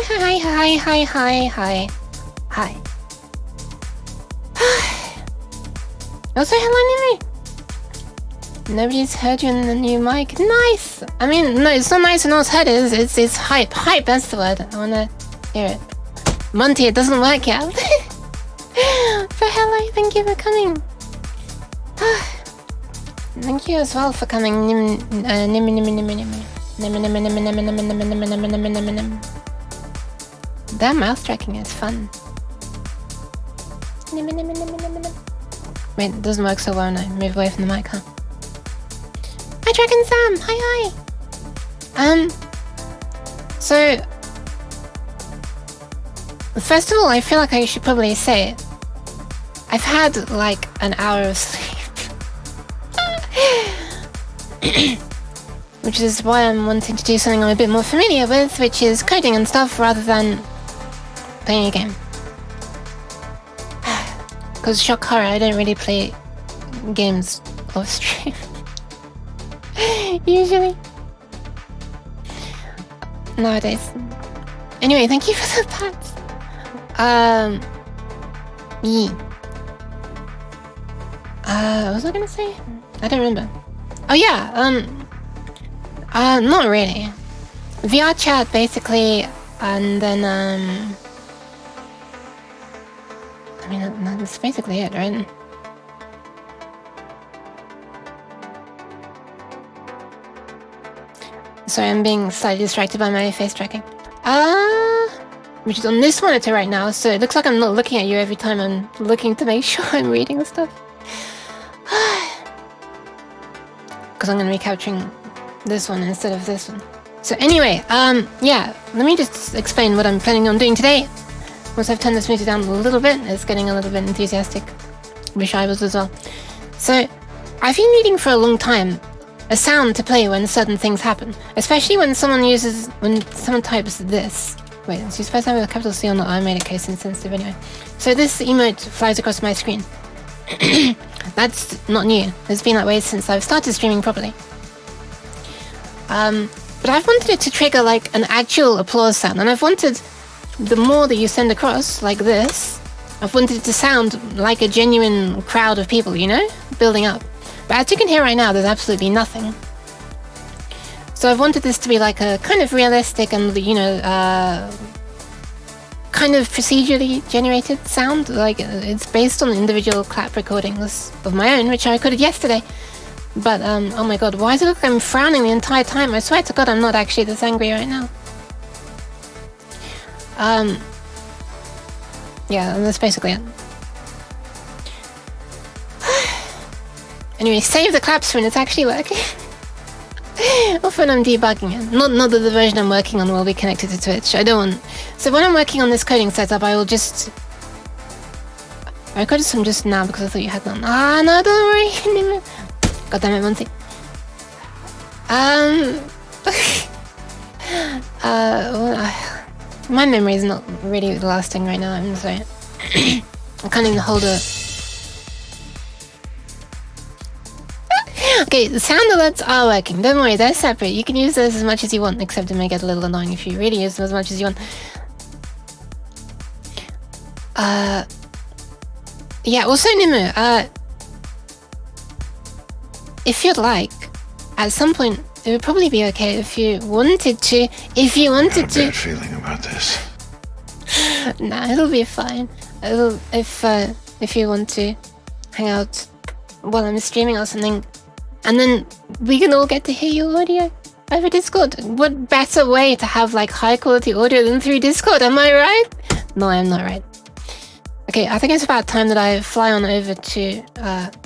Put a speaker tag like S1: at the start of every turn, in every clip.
S1: Hi. Also, hello, Nimi. Nobody's heard you in the new mic. Nice. I mean, no, it's not nice and no one's heard it. It's hype. Hype, that's the word. I wanna hear it. Monty, it doesn't work yet. But hello, thank you for coming. Thank you as well for coming. That mouth tracking is fun. Wait, it doesn't work so well when I move away from the mic, huh? Hi, Dragon Sam! Hi! So... First of all, I feel like I should probably say I've had, like, an hour of sleep. Which is why I'm wanting to do something I'm a bit more familiar with, which is coding and stuff, rather than playing a game. Because shock horror, I don't really play games off stream. Usually. Nowadays. Anyway, thank you for the pats. What was I gonna say? I don't remember. Oh yeah, not really. VR chat basically, and then I mean that's basically it, right? Sorry, I'm being slightly distracted by my face tracking. Which is on this monitor right now, so it looks like I'm not looking at you every time I'm looking to make sure I'm reading the stuff. Because I'm going to be capturing this one instead of this one. So anyway, yeah, let me just explain what I'm planning on doing today. Once I've turned this music down a little bit, it's getting a little bit enthusiastic. Wish I was as well. So, I've been needing for a long time a sound to play when certain things happen. Especially when someone types this. Wait, is you supposed to have a capital C or not? I made it case insensitive anyway. So this emote flies across my screen. That's not new. It's been that way since I've started streaming properly. But I've wanted it to trigger like an actual applause sound, and I've wanted the more that you send across, like this, I've wanted it to sound like a genuine crowd of people, you know? Building up. But as you can hear right now, there's absolutely nothing. So I've wanted this to be like a kind of realistic and, you know, kind of procedurally generated sound. Like, it's based on individual clap recordings of my own, which I recorded yesterday. But, oh my god, why does it look like I'm frowning the entire time? I swear to god I'm not actually this angry right now. Yeah, that's basically it. Anyway, save the claps when it's actually working. Often I'm debugging it. Not that the version I'm working on will be connected to Twitch. I don't want... So when I'm working on this coding setup, I will just... I recorded some just now because I thought you had none. Ah, no, don't worry. God damn it, Monty. My memory is not really lasting right now, I'm sorry. I can't even hold a... Okay, the sound alerts are working. Don't worry, they're separate. You can use those as much as you want, except it may get a little annoying if you really use them as much as you want. Yeah, also Nimu, if you'd like, at some point, it would probably be okay if you wanted to. I have a bad
S2: feeling about this.
S1: Nah, it'll be fine. If you want to hang out while I'm streaming or something, and then we can all get to hear your audio over Discord. What better way to have like high quality audio than through Discord? Am I right? No, I'm not right. Okay, I think it's about time that I fly on over to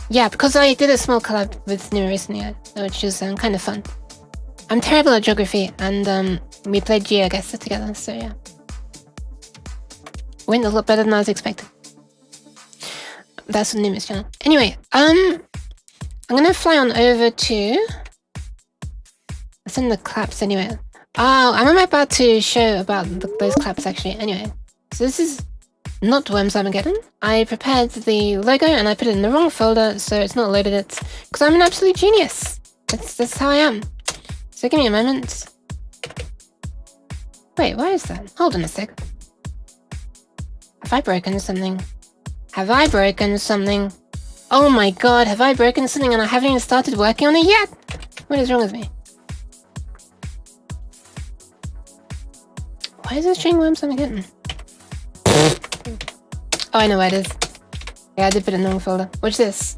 S1: yeah, because I did a small collab with Nima recently, which is kind of fun. I'm terrible at geography, and we played GeoGuessr together, so yeah. Went a lot better than I was expecting. That's on Nima's channel. Anyway, I'm gonna fly on over to... Let's send the claps anyway. Oh, I'm about to show about those claps actually. Anyway, so this is not Worms Armageddon. I prepared the logo and I put it in the wrong folder, so it's not loaded it. Because I'm an absolute genius. That's how I am. So give me a moment. Wait, why is that? Hold on a sec. Have I broken something? Have I broken something? Oh my god, have I broken something and I haven't even started working on it yet? What is wrong with me? Why is this string worm something hitting? Oh, I know where it is. Yeah, I did put it in the wrong folder. Watch this.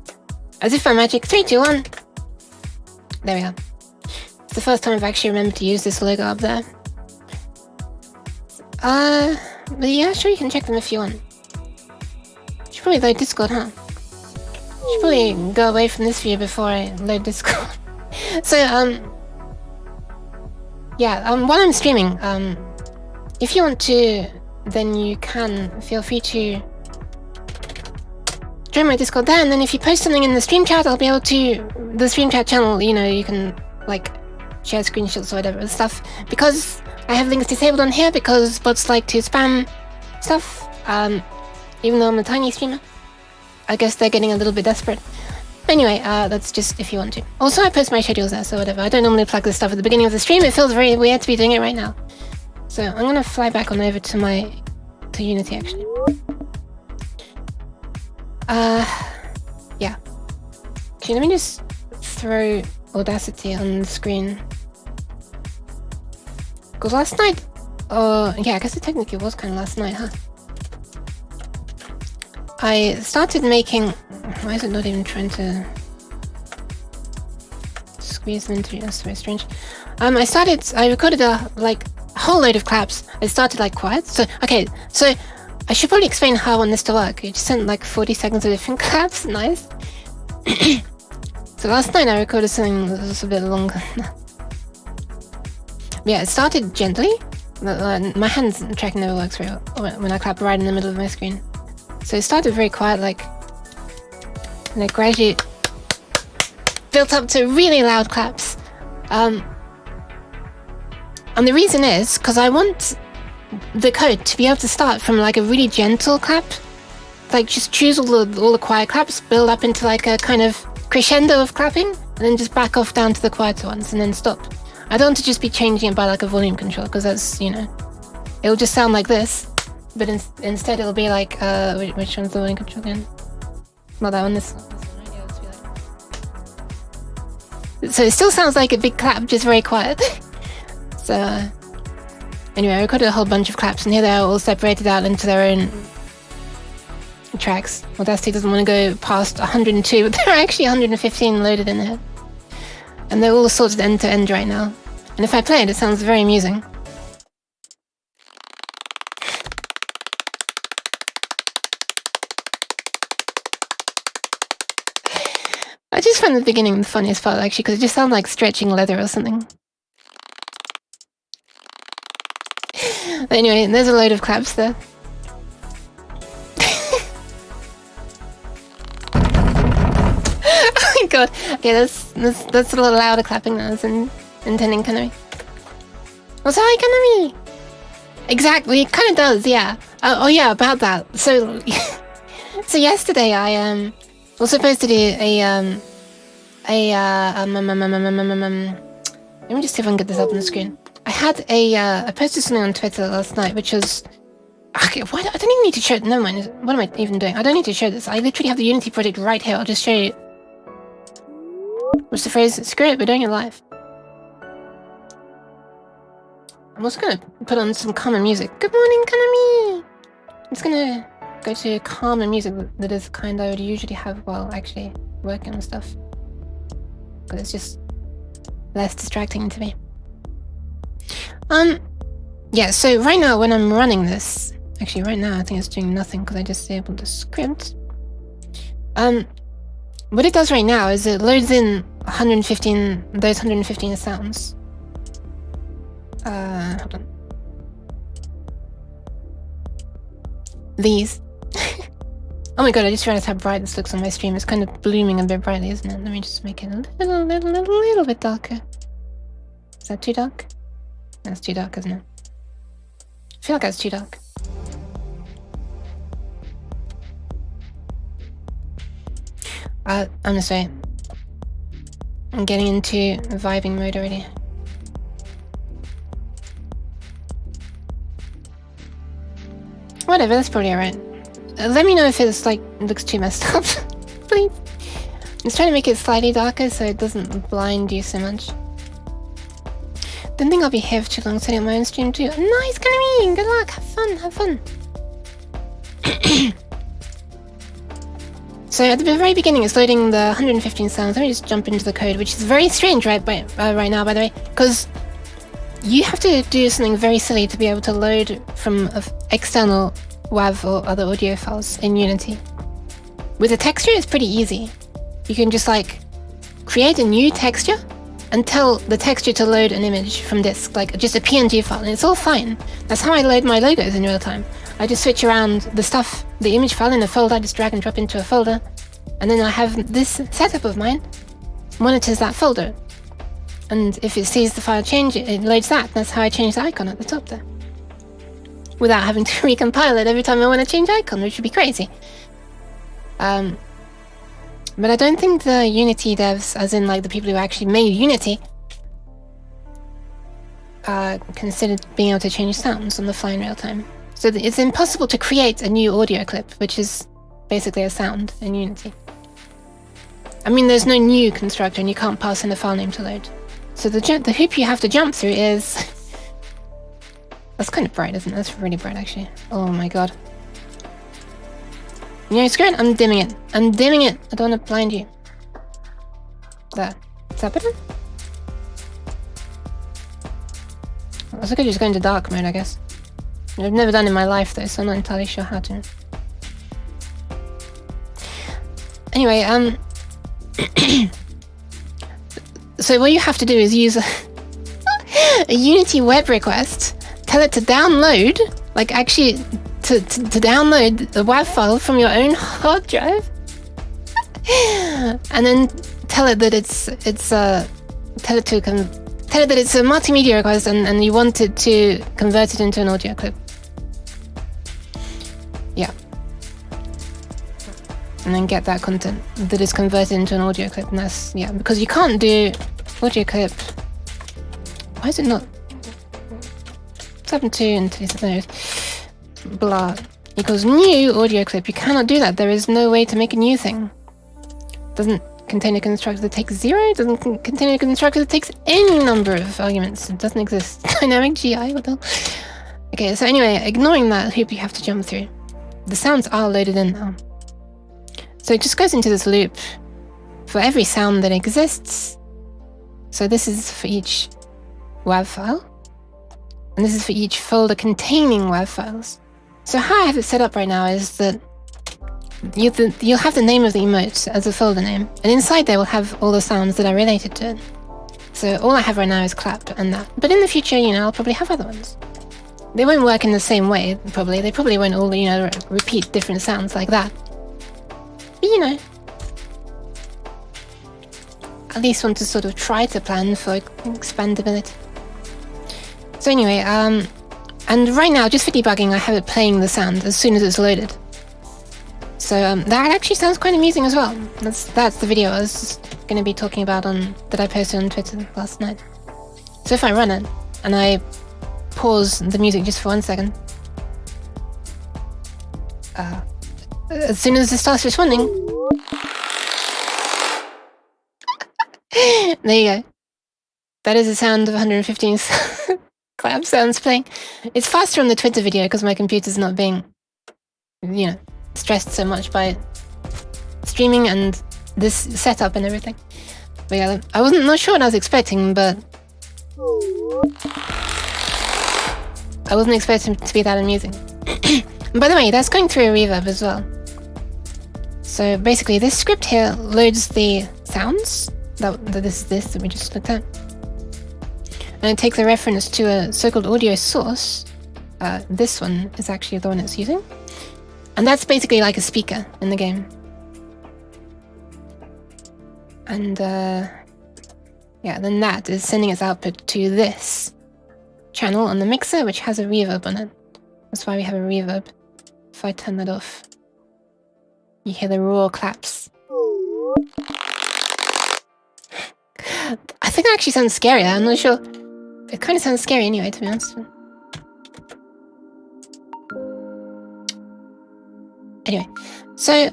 S1: As if by magic. 3, 2, 1. There we go. It's the first time I've actually remembered to use this logo up there. But yeah, sure, you can check them if you want. Should probably load Discord, huh? Should probably go away from this view before I load Discord. So, yeah, while I'm streaming, if you want to, then you can feel free to join my Discord there, and then if you post something in the stream chat, I'll be able to, the stream chat channel, you know, you can, like, share screenshots or whatever stuff, because I have links disabled on here, because bots like to spam stuff, even though I'm a tiny streamer. I guess they're getting a little bit desperate. Anyway, that's just if you want to. Also, I post my schedules there, so whatever. I don't normally plug this stuff at the beginning of the stream. It feels very weird to be doing it right now. So I'm gonna fly back on over to Unity, actually. Yeah. Okay, let me just throw Audacity on the screen. Because last night... yeah, I guess it technically was kind of last night, huh? I started making... Why is it not even trying to squeeze them into... That's very strange. I recorded a whole load of claps. I started like quiet. So, okay, so I should probably explain how I want this to work. It just sent like 40 seconds of different claps. Nice. So last night I recorded something that was a bit longer. Yeah, it started gently. My hand tracking never works very well when I clap right in the middle of my screen. So it started very quiet, like, and it gradually built up to really loud claps. And the reason is because I want the code to be able to start from like a really gentle clap, like just choose all the quiet claps, build up into like a kind of crescendo of clapping, and then just back off down to the quieter ones and then stop. I don't want to just be changing it by like a volume control, because that's, you know, it'll just sound like this, but instead it'll be like, which one's the volume control again? Not that one, this one. Yeah, let's be like... So it still sounds like a big clap, just very quiet. So, anyway, I recorded a whole bunch of claps, and here they are all separated out into their own tracks. Audacity doesn't want to go past 102, but there are actually 115 loaded in here. And they're all sorted end to end right now. And if I play it, it sounds very amusing. I just find the beginning the funniest part, actually, because it just sounds like stretching leather or something. But anyway, there's a load of claps there. Oh my god. Okay, that's a little louder clapping than I was intending, Kanami. Oh, sorry, Kanami! Exactly, it kind of does, yeah. Oh yeah, about that. So, so yesterday I was supposed to do let me just see if I can get this up on the screen. I had I posted something on Twitter last night, which was... Okay, I don't even need to show it. Never mind. What am I even doing? I don't need to show this. I literally have the Unity project right here. I'll just show you. What's the phrase? Screw it, we're doing it live. I'm also going to put on some calmer music. Good morning, Kanami! I'm just going to go to calmer music that is the kind I would usually have while actually working on stuff. Because it's just less distracting to me. Yeah, so right now when I'm running this, actually right now I think it's doing nothing because I just disabled the script. What it does right now is it loads in those 115 sounds. Hold on. These. Oh my god, I just realized how bright this looks on my stream. It's kind of blooming a bit brightly, isn't it? Let me just make it a little bit darker. Is that too dark? That's too dark, isn't it? I feel like that's too dark. I'm gonna say I'm getting into vibing mode already. Whatever, that's probably alright. Let me know if it's like looks too messed up, please. I'm just trying to make it slightly darker so it doesn't blind you so much. Don't think I'll be here for too long setting up my own stream too. Nice, Kanami! Good luck, have fun, have fun. So at the very beginning, it's loading the 115 sounds. Let me just jump into the code, which is very strange right now, by the way, because you have to do something very silly to be able to load from external WAV or other audio files in Unity. With a texture, it's pretty easy. You can just like create a new texture and tell the texture to load an image from disk, like just a PNG file, and it's all fine. That's how I load my logos in real time. I just switch around the image file in a folder, I just drag and drop into a folder, and then I have this setup of mine monitors that folder. And if it sees the file change, it loads that. That's how I change the icon at the top there. Without having to recompile it every time I want to change icon, which would be crazy. But I don't think the Unity devs, as in like the people who actually made Unity, considered being able to change sounds on the fly in real time. So it's impossible to create a new audio clip, which is basically a sound in Unity. I mean, there's no new constructor and you can't pass in a file name to load. So the hoop you have to jump through is... That's kind of bright, isn't it? That's really bright, actually. Oh my god. You know, screw it, I'm dimming it. I'm dimming it! I don't want to blind you. There. Is that better? I was gonna just go into dark mode, I guess. I've never done it in my life though, so I'm not entirely sure how to. Anyway, so what you have to do is use a Unity web request, tell it to download, like actually to download the WAV file from your own hard drive, and then tell it that it's a multimedia request and you want it to convert it into an audio clip. Yeah. And then get that content that is converted into an audio clip, and that's, yeah, because you can't do audio clip. Why is it not? What's happened to into those? Blah equals new audio clip. You cannot do that. There is no way to make a new thing. Doesn't contain a constructor that takes 0. Doesn't contain a constructor that takes any number of arguments. It doesn't exist. Dynamic GI. What the hell? Okay. So anyway, ignoring that hoop you have to jump through. The sounds are loaded in now. So it just goes into this loop for every sound that exists. So this is for each WAV file, and this is for each folder containing WAV files. So how I have it set up right now is that you'll have the name of the emote as a folder name, and inside there will have all the sounds that are related to it. So all I have right now is clap and that. But in the future, you know, I'll probably have other ones. They won't work in the same way, probably. They probably won't all, you know, repeat different sounds like that. But, you know, at least want to sort of try to plan for expandability. So anyway, and right now, just for debugging, I have it playing the sound as soon as it's loaded. So that actually sounds quite amusing as well. That's the video I was going to be talking about that I posted on Twitter last night. So if I run it, and I pause the music just for 1 second, as soon as it starts responding, there you go. That is the sound of 115 clap sounds playing. It's faster on the Twitter video because my computer's not being, you know, stressed so much by streaming and this setup and everything. But yeah, I not sure what I was expecting, but I wasn't expecting it to be that amusing. By the way, that's going through a reverb as well. So basically, this script here loads the sounds that we just looked at, and it takes a reference to a so-called audio source. This one is actually the one it's using, and that's basically like a speaker in the game. And yeah, then that is sending its output to this channel on the mixer, which has a reverb on it. That's why we have a reverb. If I turn that off, you hear the raw claps. I think that actually sounds scarier. I'm not sure. It kind of sounds scary anyway, to be honest. Anyway, so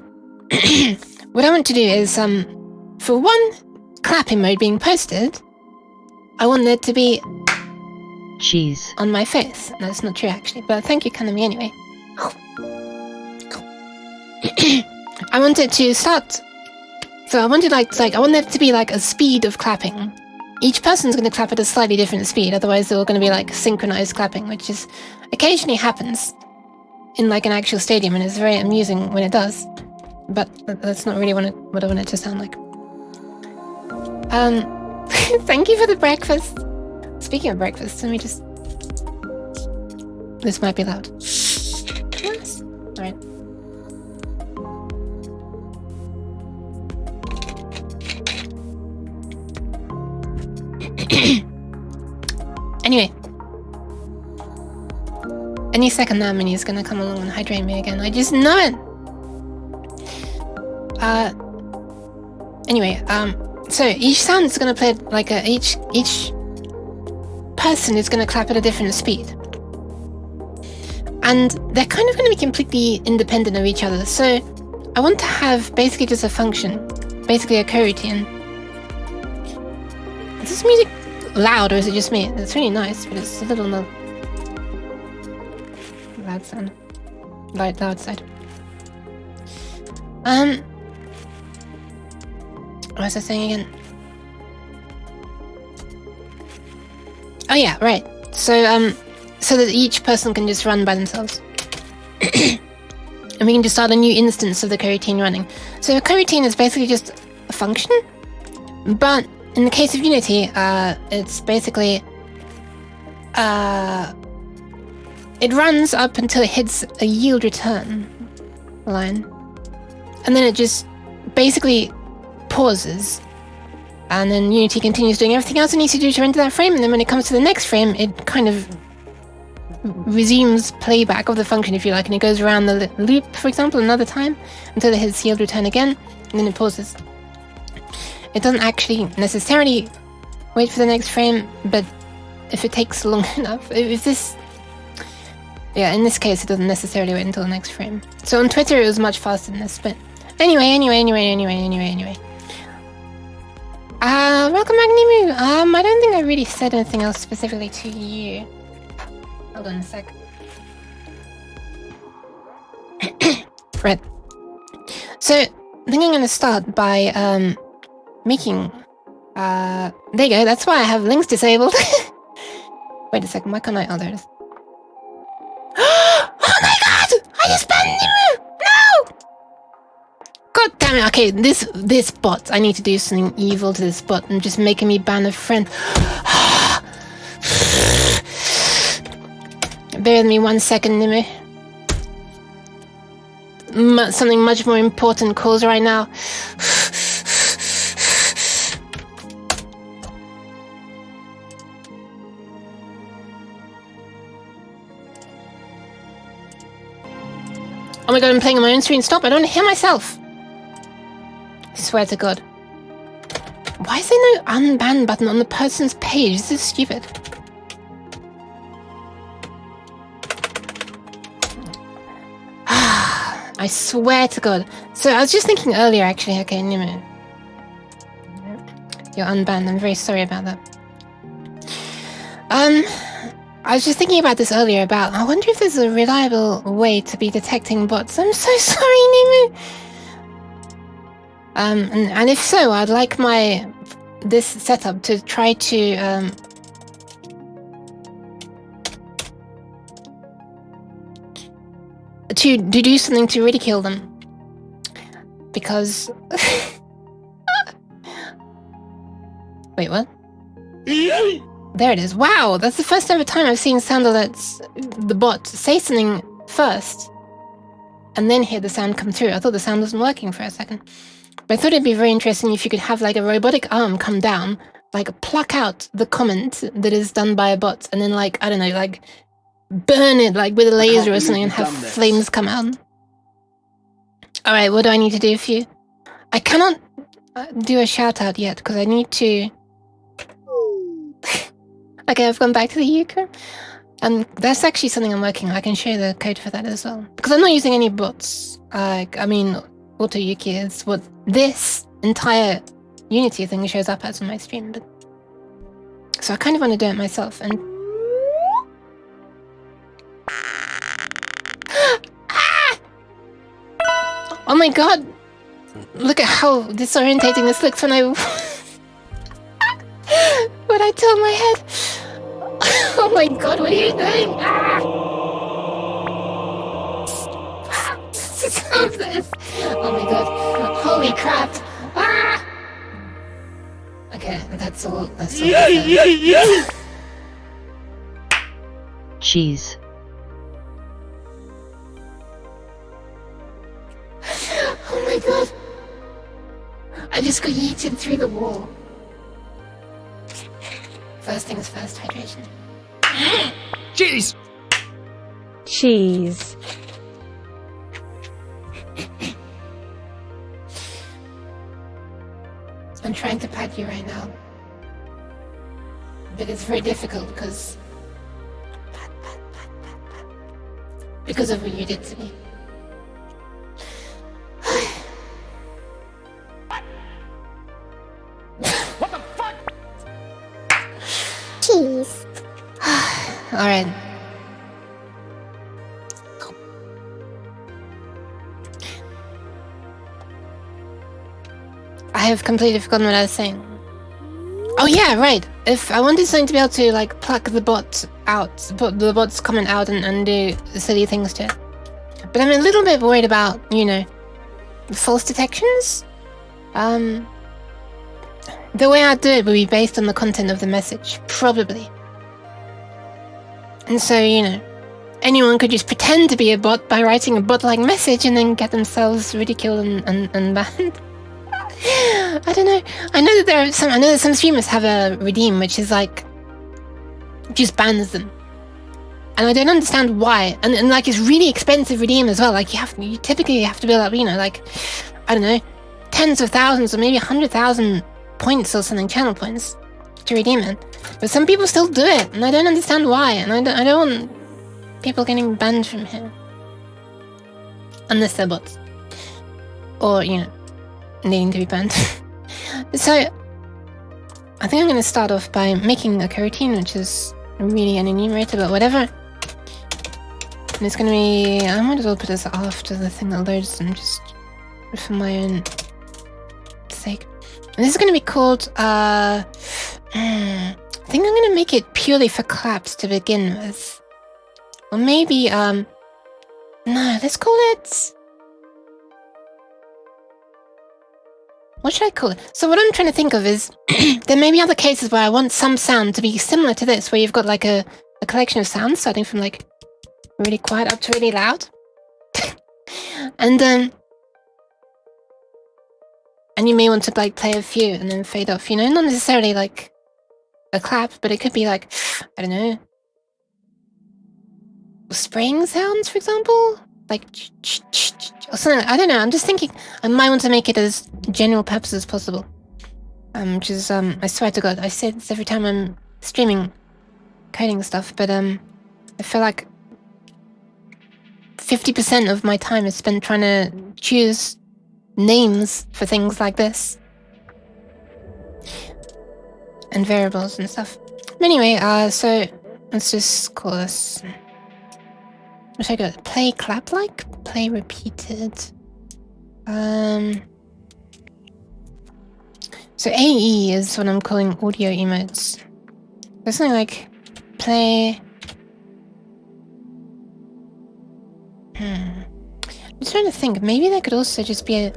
S1: what I want to do is, for one clap emote being posted, I want there to be
S2: cheese
S1: on my face. No, that's not true actually, but thank you, Kanami, anyway. I want it to start. So I wanted I want there to be like a speed of clapping. Each person's going to clap at a slightly different speed, otherwise they're all going to be like synchronized clapping, which is occasionally happens in like an actual stadium, and it's very amusing when it does. But that's not really what I want it to sound like. Thank you for the breakfast. Speaking of breakfast, let me just... This might be loud. Yes. Alright. Anyway. Any second now Minnie's gonna come along and hydrate me again. I just know it! Anyway, so each sound is gonna play like each person is gonna clap at a different speed. And they're kind of gonna be completely independent of each other. So I want to have basically just a function, basically a coroutine. Is this music loud or is it just me? It's really nice, but it's a little more loud sound. Loud side. What was I saying again? Oh yeah, right. So so that each person can just run by themselves. And we can just start a new instance of the coroutine running. So a coroutine is basically just a function, but in the case of Unity, it's basically it runs up until it hits a yield return line, and then it just basically pauses, and then Unity continues doing everything else it needs to do to render that frame, and then when it comes to the next frame, it kind of resumes playback of the function, if you like, and it goes around the loop, for example, another time until it hits yield return again, and then it pauses. It doesn't actually necessarily wait for the next frame, but if it takes long enough, if this... Yeah, in this case, it doesn't necessarily wait until the next frame. So on Twitter, it was much faster than this, but... Anyway. Welcome back, Nimu. I don't think I really said anything else specifically to you. Hold on a sec. Right. So, I think I'm gonna start by, making... there you go, that's why I have links disabled. Wait a second, why can't I... Oh, there it is. Oh my god! I just banned Nimu! No! God damn it, okay, this bot, I need to do something evil to this bot and just making me ban a friend. Bear with me 1 second, Nimu. Something much more important calls right now. Oh my god, I'm playing on my own screen. Stop, I don't hear myself. I swear to god. Why is there no unban button on the person's page? This is stupid. I swear to god. So I was just thinking earlier, actually. Okay, Nimo. You're unbanned. I'm very sorry about that. I was just thinking about this earlier about, I wonder if there's a reliable way to be detecting bots. I'm so sorry, Nimu! And if so, I'd like this setup to try to, to do something to ridicule them. Because... Wait, what? There it is. Wow, that's the first ever time I've seen sound alerts, the bot, say something first, and then hear the sound come through. I thought the sound wasn't working for a second. But I thought it'd be very interesting if you could have like a robotic arm come down, like pluck out the comment that is done by a bot, and then like, I don't know, like burn it like with a laser or something and have flames come out. Alright, what do I need to do for you? I cannot do a shout out yet because I need to... Okay, I've gone back to the Euchre. That's actually something I'm working on. I can show you the code for that as well. Because I'm not using any bots. I mean, AutoYuki is what this entire Unity thing shows up as on my stream. But so I kind of want to do it myself. And oh my god! Look at how disorientating this looks when I when I tilt my head. Oh my god, what are you doing? Stop this! Oh my god! Holy crap! Ah! Okay, that's all. That's all.
S2: Cheese.
S1: Oh my god! I just got yeeted through the wall. First things first, hydration.
S3: Cheese!
S4: Cheese.
S1: I'm trying to pat you right now. But it's very difficult because... Pat. Because of what you did to me.
S3: What the fuck?
S1: Cheese. Alright. I have completely forgotten what I was saying. Oh yeah, right. If I wanted something to be able to like pluck the bot out, put the bot's comment out and do silly things to it. But I'm a little bit worried about, you know, false detections. The way I'd do it would be based on the content of the message, probably. And so, you know, anyone could just pretend to be a bot by writing a bot-like message and then get themselves ridiculed and banned. I don't know. I know that some streamers have a redeem which is like just bans them. And I don't understand why. And like it's really expensive redeem as well. Like you typically have to build up, you know, like I don't know, tens of thousands or maybe 100,000 points or something, channel points to redeem it. But some people still do it, and I don't understand why. And I don't want people getting banned from here. Unless they're bots. Or, you know, needing to be banned. So, I think I'm going to start off by making a coroutine, which is really an enumerator, but whatever. And it's going to be... I might as well put this after the thing that loads them, just for my own sake. And this is going to be called... I think I'm going to make it purely for claps to begin with. Or maybe, no, let's call it... What should I call it? So what I'm trying to think of is, there may be other cases where I want some sound to be similar to this, where you've got like a collection of sounds starting from like really quiet up to really loud. And you may want to like play a few and then fade off, you know, not necessarily like a clap, but it could be like, I don't know, spraying sounds, for example, like or something. I don't know. I'm just thinking I might want to make it as general purpose as possible. Which is I swear to God, I say this every time I'm streaming coding stuff, but I feel like 50% of my time is spent trying to choose names for things like this and variables and stuff. Anyway, so let's just call this. What should I go? Play clap like? Play repeated. So AE is what I'm calling audio emotes. There's something like play. I'm just trying to think. Maybe there could also just be a.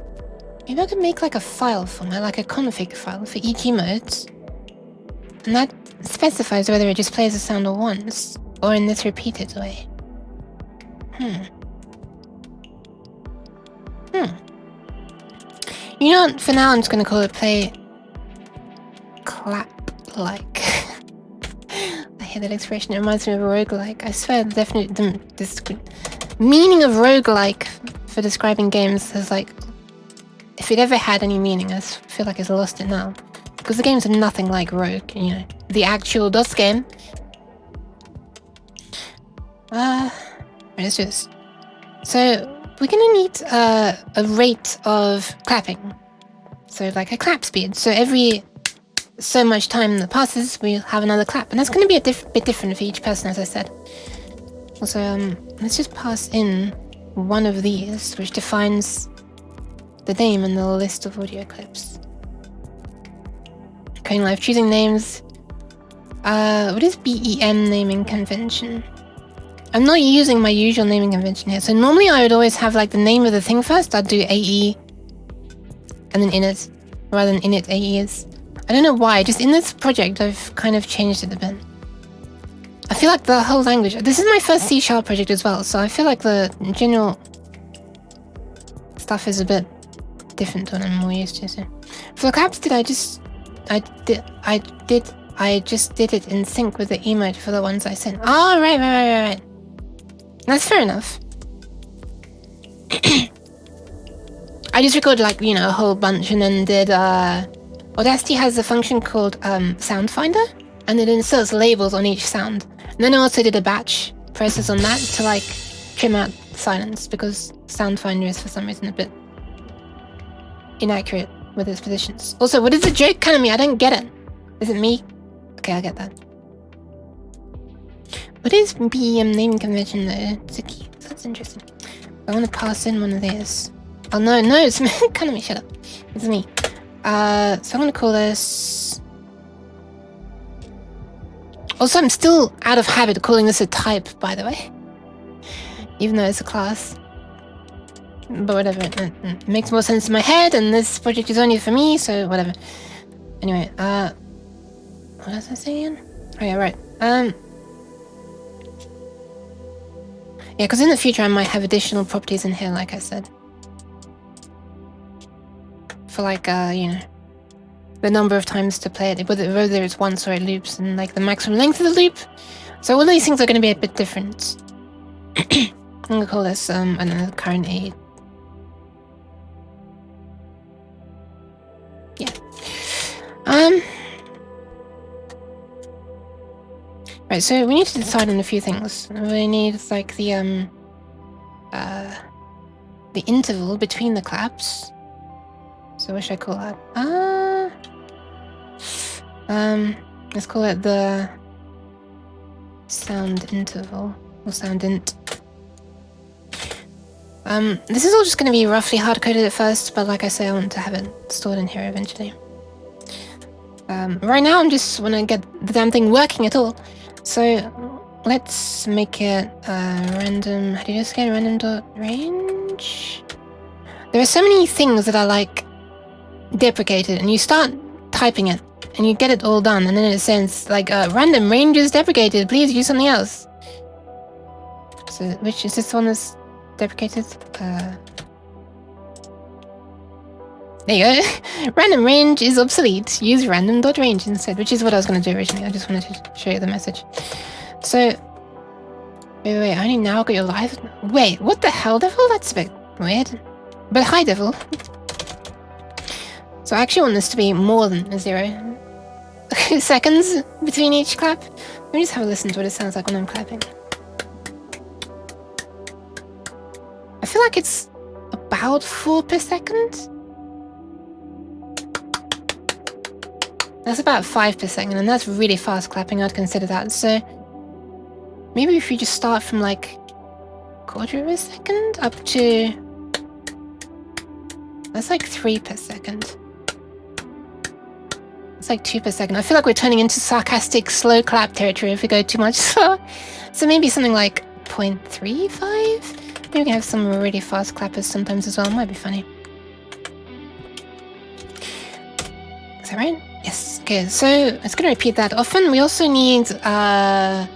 S1: Maybe I could make like a file format, like a config file for each emote, and that specifies whether it just plays the sound once or in this repeated way. You know what? For now, I'm just gonna call it play clap like. I hear that expression. It reminds me of a roguelike. I swear, definitely this meaning of roguelike for describing games is like, if it ever had any meaning, I feel like it's lost it now, because the games are nothing like Rogue. You know, the actual DOS game. let's do this. So we're gonna need a rate of clapping. So like a clap speed. So every so much time that passes, we'll have another clap. And that's gonna be a bit different for each person, as I said. Also, let's just pass in one of these, which defines the name in the list of audio clips. Going live, choosing names. What is BEM naming convention? I'm not using my usual naming convention here. So normally I would always have like the name of the thing first. I'd do AE and then init, rather than init AEs. I don't know why, just in this project I've kind of changed it a bit. I feel like the whole language, this is my first C# project as well, so I feel like the general stuff is a bit different to what I'm more used to. So for the claps, I just did it in sync with the emote for the ones I sent. Oh, right. That's fair enough. I just recorded like, you know, a whole bunch and then did, Audacity has a function called Sound Finder, and it inserts labels on each sound. And then I also did a batch process on that to like trim out silence, because Sound Finder is for some reason a bit inaccurate with its positions. Also, what is the joke kind of me? I don't get it. Is it me? Okay, I get that. What is BEM naming convention though? It's a key. That's interesting. I want to pass in one of these. Oh no, it's me. Kind of me. Shut up. It's me. So I'm gonna call this. Also, I'm still out of habit calling this a type, by the way, even though it's a class. But whatever, it makes more sense in my head, and this project is only for me, so whatever. Anyway, what was I saying? Oh yeah, right. Yeah, because in the future I might have additional properties in here, like I said. For like, you know, the number of times to play it, whether it's once or it loops, and like the maximum length of the loop. So all these things are going to be a bit different. I'm going to call this, I don't know, the current aid. Yeah. Right, so we need to decide on a few things. We need like the interval between the claps. So what should I call that? Let's call it the sound interval, or sound int. This is all just going to be roughly hard-coded at first, but like I say, I want to have it stored in here eventually. Right now, I just want to get the damn thing working at all. So let's make it random. How do you just get random.range? There are so many things that are like deprecated, and you start typing it, and you get it all done, and then it says like random range is deprecated. Please use something else. So which is this one that's deprecated? There you go. Random range is obsolete. Use random.range instead, which is what I was going to do originally. I just wanted to show you the message. So, wait, I only now got your live. Wait, what the hell, Devil? That's a bit weird. But hi, Devil. So I actually want this to be more than 0 seconds between each clap. Let me just have a listen to what it sounds like when I'm clapping. I feel like it's about 4 per second. That's about 5 per second, and that's really fast clapping. I'd consider that. So maybe if you just start from like 1/4 of a second up to, that's like 3 per second. It's like 2 per second. I feel like we're turning into sarcastic slow clap territory if we go too much slower. So maybe something like 0.35. Maybe we can have some really fast clappers sometimes as well. Might be funny. Is that right? Yes. Okay, so it's going to repeat that often. We also need a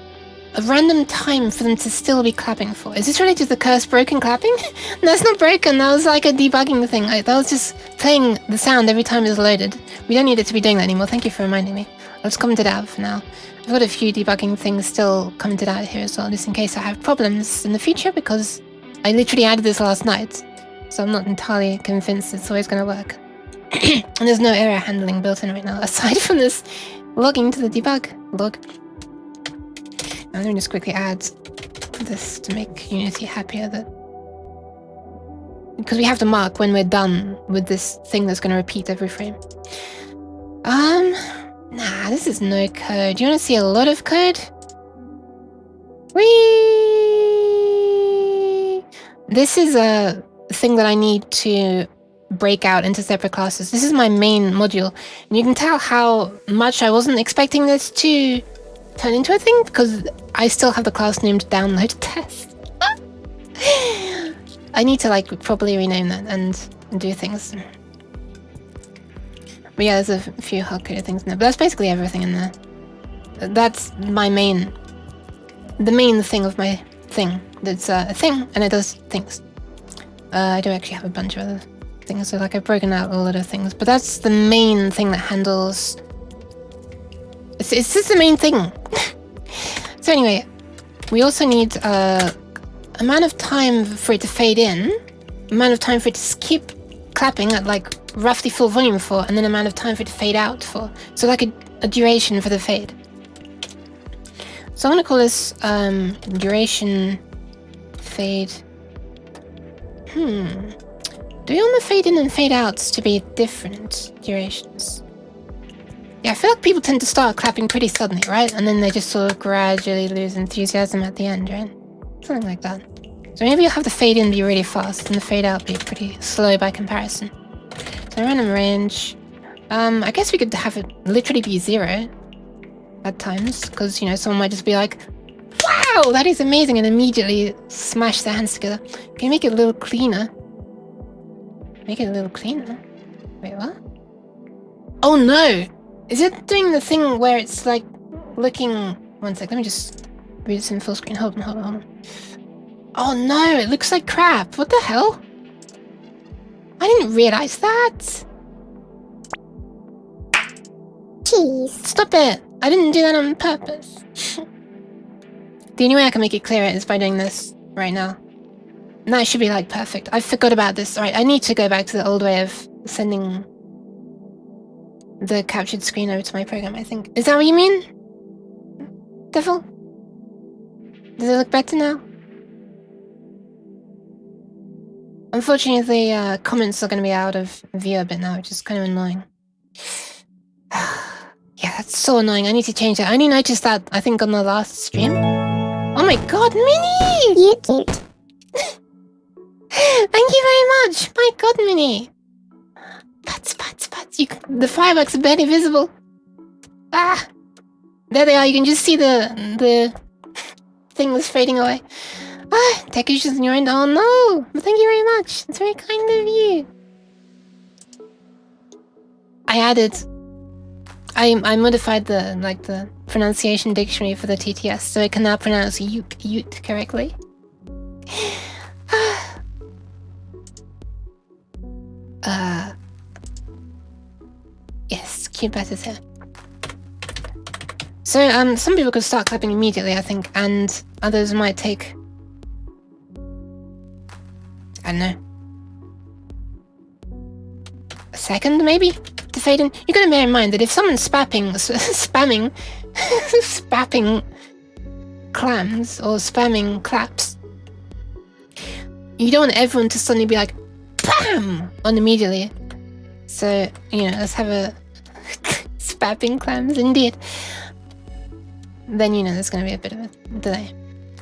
S1: random time for them to still be clapping for. Is this related to the curse broken clapping? No, that's not broken. That was like a debugging thing. That was just playing the sound every time it's loaded. We don't need it to be doing that anymore. Thank you for reminding me. I'll just comment it out for now. I've got a few debugging things still commented out here as well, just in case I have problems in the future, because I literally added this last night. So I'm not entirely convinced it's always going to work. And there's no error handling built in right now, aside from this logging to the debug log. Now let me just quickly add this to make Unity happier that... Because we have to mark when we're done with this thing that's going to repeat every frame. Nah, this is no code. Do you want to see a lot of code? Whee! This is a thing that I need to break out into separate classes. This is my main module. And you can tell how much I wasn't expecting this to turn into a thing because I still have the class named download test. I need to like properly rename that and do things. But yeah, there's a few hard-coded things in there, but that's basically everything in there. That's my main... The main thing of my thing. It's a thing, and it does things. I do actually have a bunch of other things, so like I've broken out a lot of things, but that's the main thing that handles... It's just the main thing. So anyway, we also need amount of time for it to fade in, amount of time for it to skip clapping at like roughly full volume for, and then amount of time for it to fade out for. So like a duration for the fade. So I'm gonna call this duration fade. Do we want the fade in and fade outs to be different durations? Yeah, I feel like people tend to start clapping pretty suddenly, right? And then they just sort of gradually lose enthusiasm at the end, right? Something like that. So maybe you'll have the fade in be really fast and the fade out be pretty slow by comparison. So random range. I guess we could have it literally be 0 at times, because, you know, someone might just be like, wow, that is amazing, and immediately smash their hands together. Can you make it a little cleaner? Make it a little cleaner? Wait, what? Oh no! Is it doing the thing where it's like looking... One sec, let me just read this in full screen. Hold on. Oh no, it looks like crap. What the hell? I didn't realize that. Jeez. Stop it. I didn't do that on purpose. The only way I can make it clearer is by doing this right now. And that should be like perfect. I forgot about this. Alright, I need to go back to the old way of sending the captured screen over to my program, I think. Is that what you mean? Devil? Does it look better now? Unfortunately, the comments are going to be out of view a bit now, which is kind of annoying. Yeah, that's so annoying. I need to change that. I only noticed that, I think, on the last stream. Oh my god, Minnie! You're cute. Thank you very much! My god, Minnie! Pats. The fireworks are barely visible. Ah! There they are, you can just see the thing was fading away. Ah, tech issues on your end. Oh no! But thank you very much. It's very kind of you. I modified the pronunciation dictionary for the TTS so it can now pronounce Ute correctly. Yes, cute bat is here. So some people could start clapping immediately, I think, and others might take, I don't know, a second maybe to fade in. You gotta bear in mind that if someone's spamming clams or spamming claps, you don't want everyone to suddenly be like, BAM! On immediately. So, you know, let's have a spamming clams indeed. Then, you know, there's gonna be a bit of a delay.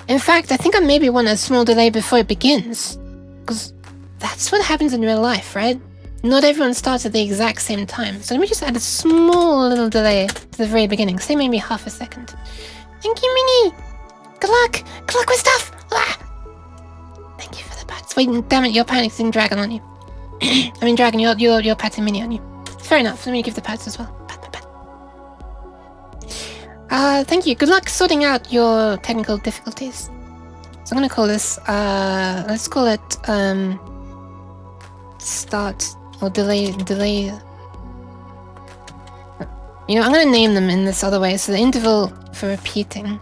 S1: In fact, I think I maybe want a small delay before it begins. Because that's what happens in real life, right? Not everyone starts at the exact same time. So let me just add a small little delay to the very beginning. Say maybe half a second. Thank you, Minnie! Good luck! Good luck with stuff! Ah! Thank you for the pats. Wait, damn it, your panic's in Dragon on you. I mean Dragon, you're patting Minnie on you. Fair enough, let me give the pats as well. Pat. Thank you. Good luck sorting out your technical difficulties. So I'm gonna call this, let's call it, start or delay. You know, I'm gonna name them in this other way. So the interval for repeating.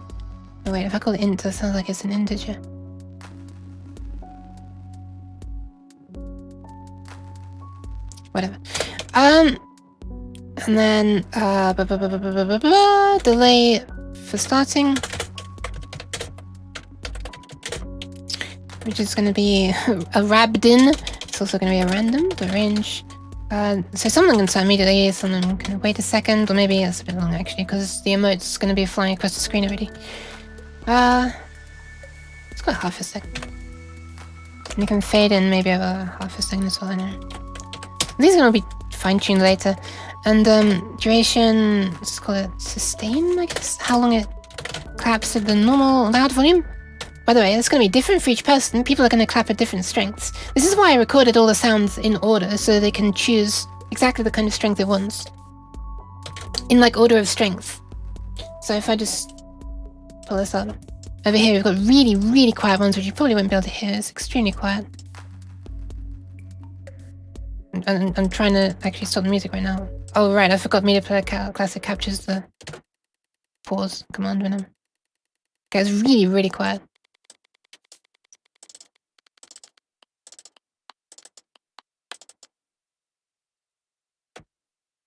S1: Oh wait, if I call it int, it sounds like it's an integer. Whatever. And then, delay for starting. which is going to be a rabdin. It's also going to be a random, the range. So some of them can start immediately, some of them can wait a second, or maybe it's a bit long actually, because the emote's going to be flying across the screen already. It's got half a second. And you can fade in maybe over half a second as well, I know. These are going to be fine-tuned later. And duration, let's call it sustain, I guess? How long it claps at the normal loud volume? By the way, it's going to be different for each person. People are going to clap at different strengths. This is why I recorded all the sounds in order, so they can choose exactly the kind of strength they want. In like order of strength. So if I just pull this up. Over here we've got really, really quiet ones, which you probably won't be able to hear. It's extremely quiet. And I'm trying to actually stop the music right now. Oh right, I forgot Media Player Classic captures the pause command when I'm... Okay, it's really, really quiet.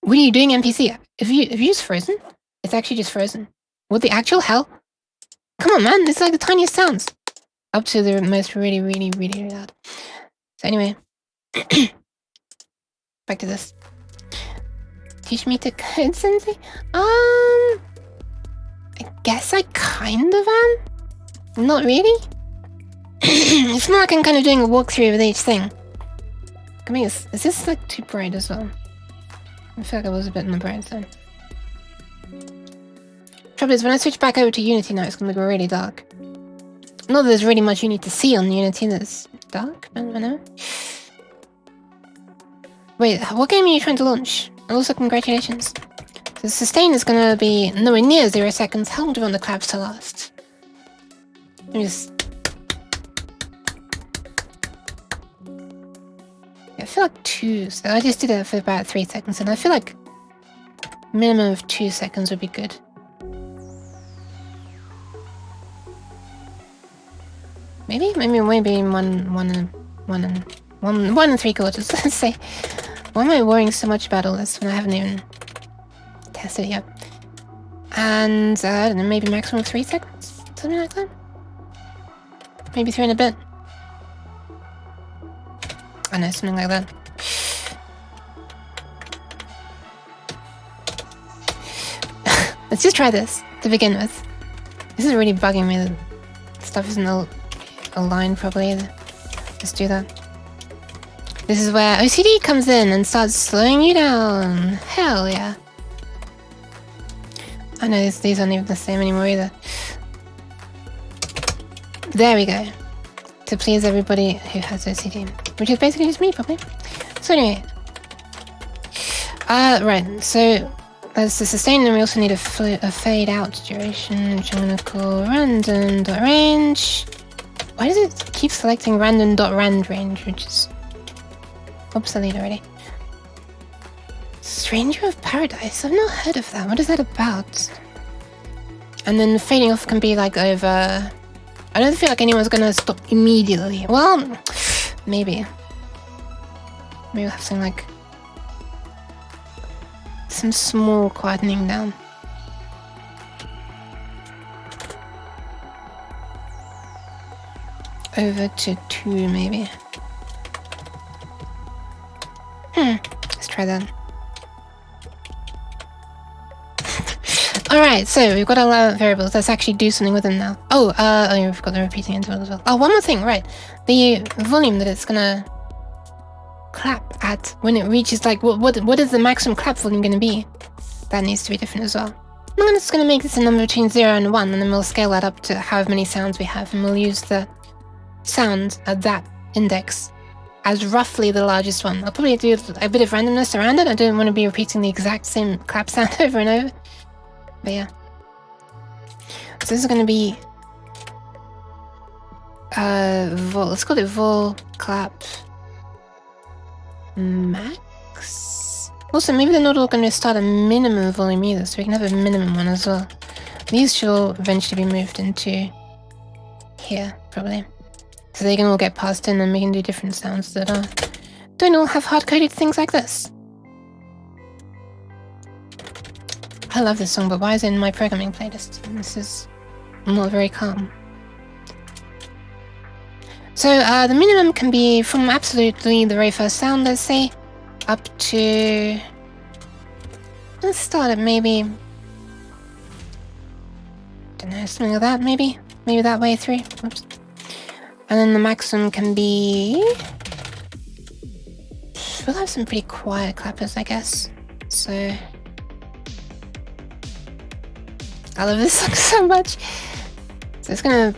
S1: What are you doing, NPC? Have you used Frozen? It's actually just Frozen. What the actual hell? Come on, man, it's like the tiniest sounds. Up to the most really, really, really loud. So anyway. Back to this. Teach me to code, Sensei? I guess I kind of am. Not really. It's more like I'm kind of doing a walkthrough with each thing. I mean, is this like too bright as well? I feel like I was a bit on the bright side. Trouble is, when I switch back over to Unity now, it's gonna go really dark. Not that there's really much you need to see on Unity that's dark, I don't know. Wait, what game are you trying to launch? And also, congratulations. The sustain is gonna be nowhere near 0 seconds. How long do you want the claps to last? Let me just... I feel like 2, so I just did it for about 3 seconds, and I feel like minimum of 2 seconds would be good. Maybe 1 and 3 quarters. Let's say. Why am I worrying so much about all this when I haven't even tested it yet? And I don't know, maybe maximum of 3 seconds, something like that. Maybe 3 and a bit. I know, something like that. Let's just try this to begin with. This is really bugging me that stuff isn't aligned properly. Let's do that. This is where OCD comes in and starts slowing you down. Hell yeah. I know these aren't even the same anymore either. There we go. To please everybody who has OCD. Which is basically just me, probably. So anyway. Right, so that's the sustain, and we also need a fade out duration, which I'm gonna call random.range. Why does it keep selecting random.rand range, which is obsolete already? Stranger of Paradise, I've not heard of that. What is that about? And then the fading off can be like over... I don't feel like anyone's gonna stop immediately. Well, maybe. Maybe we'll have something like... some small quietening down. Over to 2, maybe. Let's try that. Alright, so we've got a lot of variables. Let's actually do something with them now. Oh, we've got the repeating interval as well. Oh, one more thing, right. The volume that it's gonna clap at when it reaches, like, what is the maximum clap volume gonna be? That needs to be different as well. I'm just gonna make this a number between 0 and 1, and then we'll scale that up to however many sounds we have, and we'll use the sound at that index as roughly the largest one. I'll probably do a bit of randomness around it. I don't want to be repeating the exact same clap sound over and over. But yeah. So this is going to be vol. Let's call it vol clap max. Also, maybe they're not all going to start a minimum volume either, so we can have a minimum one as well. These should all eventually be moved into here, probably. So they can all get passed in, and we can do different sounds that don't all have hard-coded things like this. I love this song, but why is it in my programming playlist? This is not very calm. So the minimum can be from absolutely the very first sound, let's say, up to... Let's start at maybe... don't know, something like that, maybe? Maybe that way through. Oops. And then the maximum can be... we'll have some pretty quiet clappers, I guess. So... I love this song so much. So it's gonna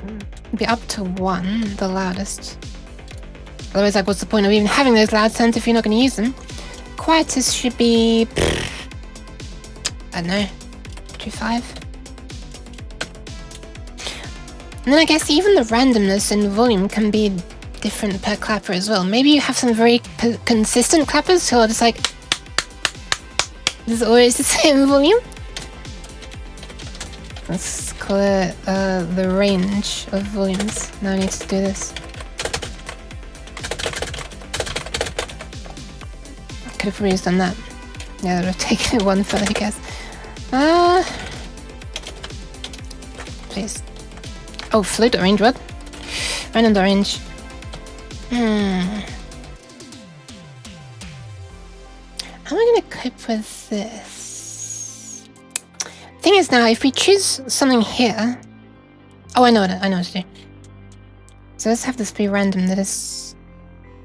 S1: be up to 1, the loudest. Otherwise, like, what's the point of even having those loud sounds if you're not gonna use them? Quietest should be... I don't know, 2.5. And then I guess even the randomness in volume can be different per clapper as well. Maybe you have some very consistent clappers who are just like... this is always the same volume. Let's call it the range of volumes. Now I need to do this. I could have probably just done that. Yeah, that would have taken it one further, I guess. Please. Oh, float range, what? Random range. How am I gonna cope with this? Thing is now, if we choose something here... oh, I know what to do. So let's have this be random. That is...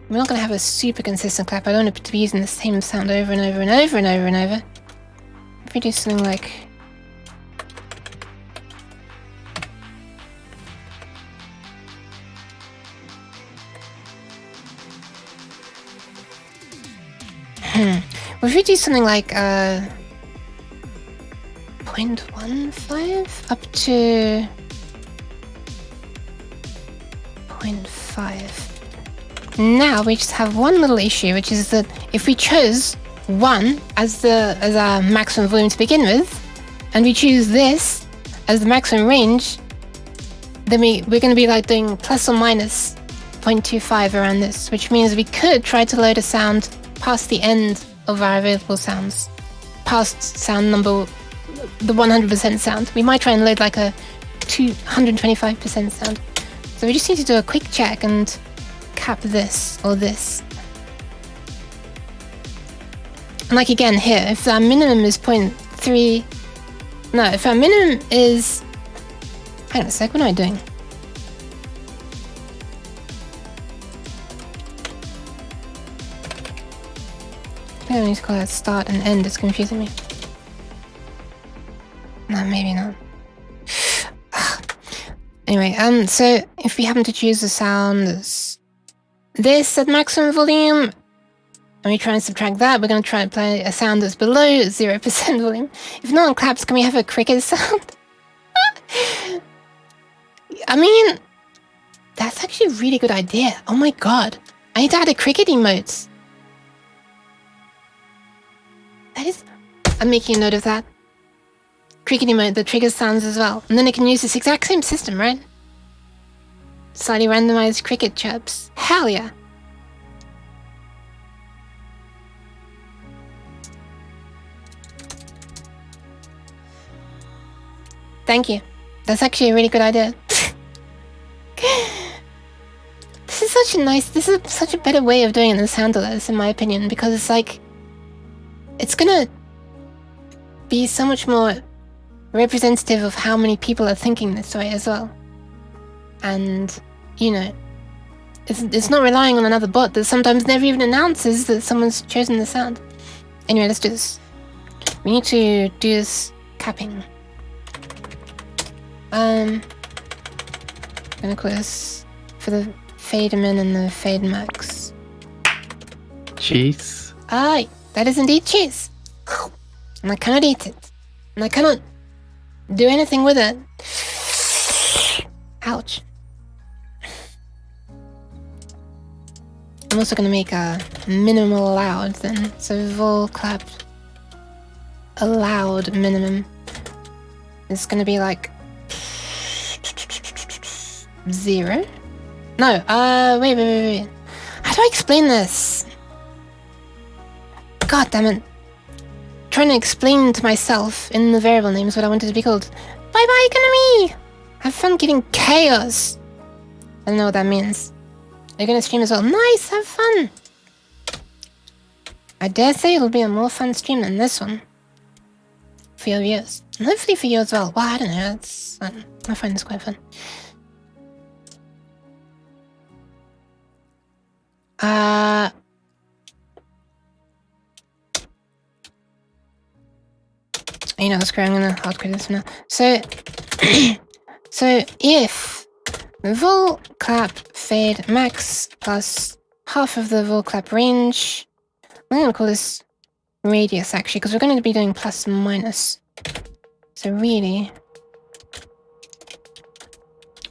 S1: we're not going to have a super consistent clap. I don't want it to be using the same sound over and over and over and over and over. If we do something like... well, if we do something like... 0.15 up to 0.5. Now we just have one little issue, which is that if we chose 1 as our maximum volume to begin with, and we choose this as the maximum range, then we're going to be like doing plus or minus 0.25 around this, which means we could try to load a sound past the end of our available sounds, past sound number, the 100% sound. We might try and load like a 225% sound. So we just need to do a quick check and cap this or this. And like again here, if our minimum is 0.3... no, if our minimum is... hang on a sec, what am I doing? I don't need to call it start and end, it's confusing me. No, maybe not. Anyway, so if we happen to choose the sound as this at maximum volume, and we try and subtract that, we're going to try and play a sound that's below 0% volume. If no one claps, can we have a cricket sound? I mean, that's actually a really good idea. Oh my god. I need to add a cricket emote. That is... I'm making a note of that. Cricket emote that triggers sounds as well. And then it can use this exact same system, right? Slightly randomized cricket chirps. Hell yeah. Thank you. That's actually a really good idea. This is such a better way of doing it than sound alerts, in my opinion, because it's like... it's gonna be so much more representative of how many people are thinking this way as well. And, you know, it's not relying on another bot that sometimes never even announces that someone's chosen the sound. Anyway, let's do this. We need to do this capping. I'm gonna call this for the fade min and the fade max.
S4: Cheese.
S1: Aye, that is indeed cheese. And I cannot eat it. And I cannot do anything with it. Ouch. I'm also gonna make a minimal loud then. So vol clap a loud minimum. It's gonna be like 0. No, wait. How do I explain this? God damn it. Trying to explain to myself in the variable names what I wanted to be called. Bye bye economy! Have fun getting chaos. I don't know what that means. You're gonna stream as well. Nice, have fun. I dare say it'll be a more fun stream than this one. For your viewers. And hopefully for you as well. Well, I don't know, it's I find this quite fun. You know, screw, I'm gonna hardcode this now. So so if the vol clap fade max plus half of the vol clap range, I'm gonna call this radius actually, because we're going to be doing plus and minus. So really,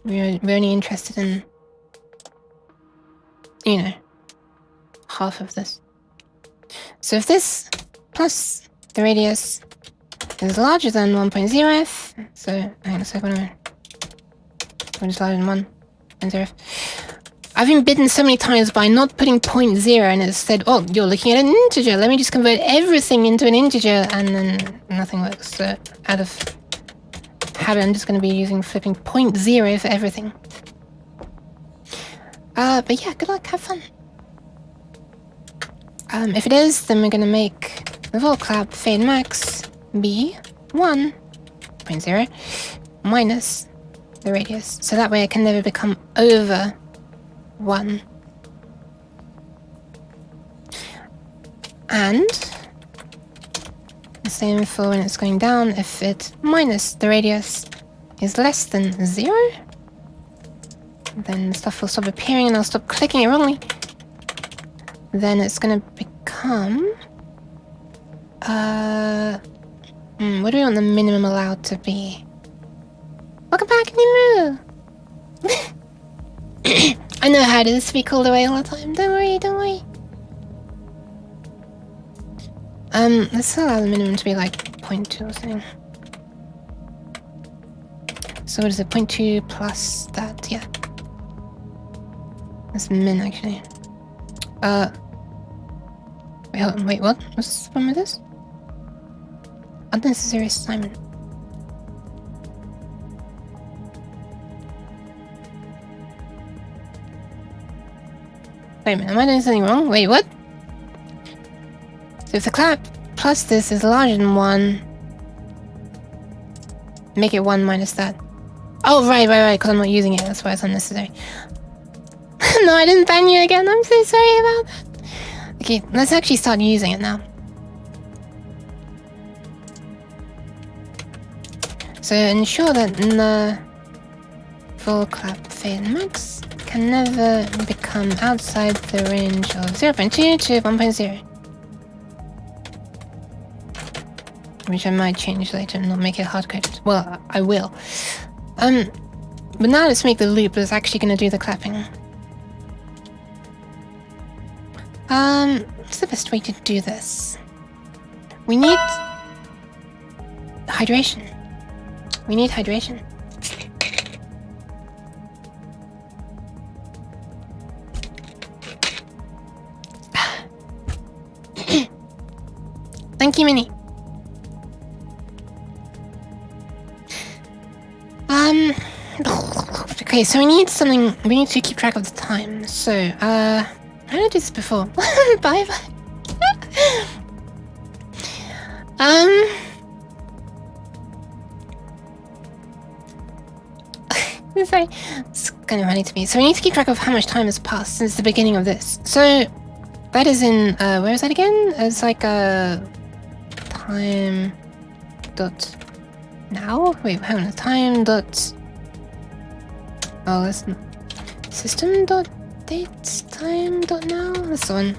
S1: we're only interested in, you know, half of this. So if this plus the radius is larger than 1.0f, so hang on a second, what is larger than 1.0f? I've been bitten so many times by not putting 0.0 and it said, oh, you're looking at an integer, let me just convert everything into an integer, and then nothing works. So out of habit, I'm just going to be using flipping 0.0 for everything. But yeah, good luck, have fun. If it is, then we're going to make the vol clap fade max be 1.0 minus the radius. So that way it can never become over 1. And the same for when it's going down. If it minus the radius is less than 0, then stuff will stop appearing and I'll stop clicking it wrongly. Then it's gonna become what do we want the minimum allowed to be? Welcome back, Nimu! I know how it is to be called away all the time. Don't worry, don't worry. Let's allow the minimum to be like 0.2 or something. So what is it? 0.2 plus that, yeah. That's min actually. Wait, hold on, wait, what? What's the problem with this? Unnecessary assignment. Wait a minute, am I doing something wrong? Wait, what? So if the clap plus this is larger than 1, make it 1 minus that. Oh, right, because I'm not using it, that's why it's unnecessary. No, I didn't ban you again, I'm so sorry about that. Okay, let's actually start using it now. So ensure that the full clap fade max can never become outside the range of 0.2 to 1.0. Which I might change later and not make it hard-coded. Well, I will. But now let's make the loop that's actually going to do the clapping. What's the best way to do this? We need hydration. We need hydration. Thank you, Minnie. Okay, so we need something. We need to keep track of the time. So, how did I do this before? Bye. Sorry, it's kind of funny to me. So we need to keep track of how much time has passed since the beginning of this. So that is in where is that again? It's like a time dot now. Wait, hang on. Time dot. Oh, that's system dot date time dot now. That's the one.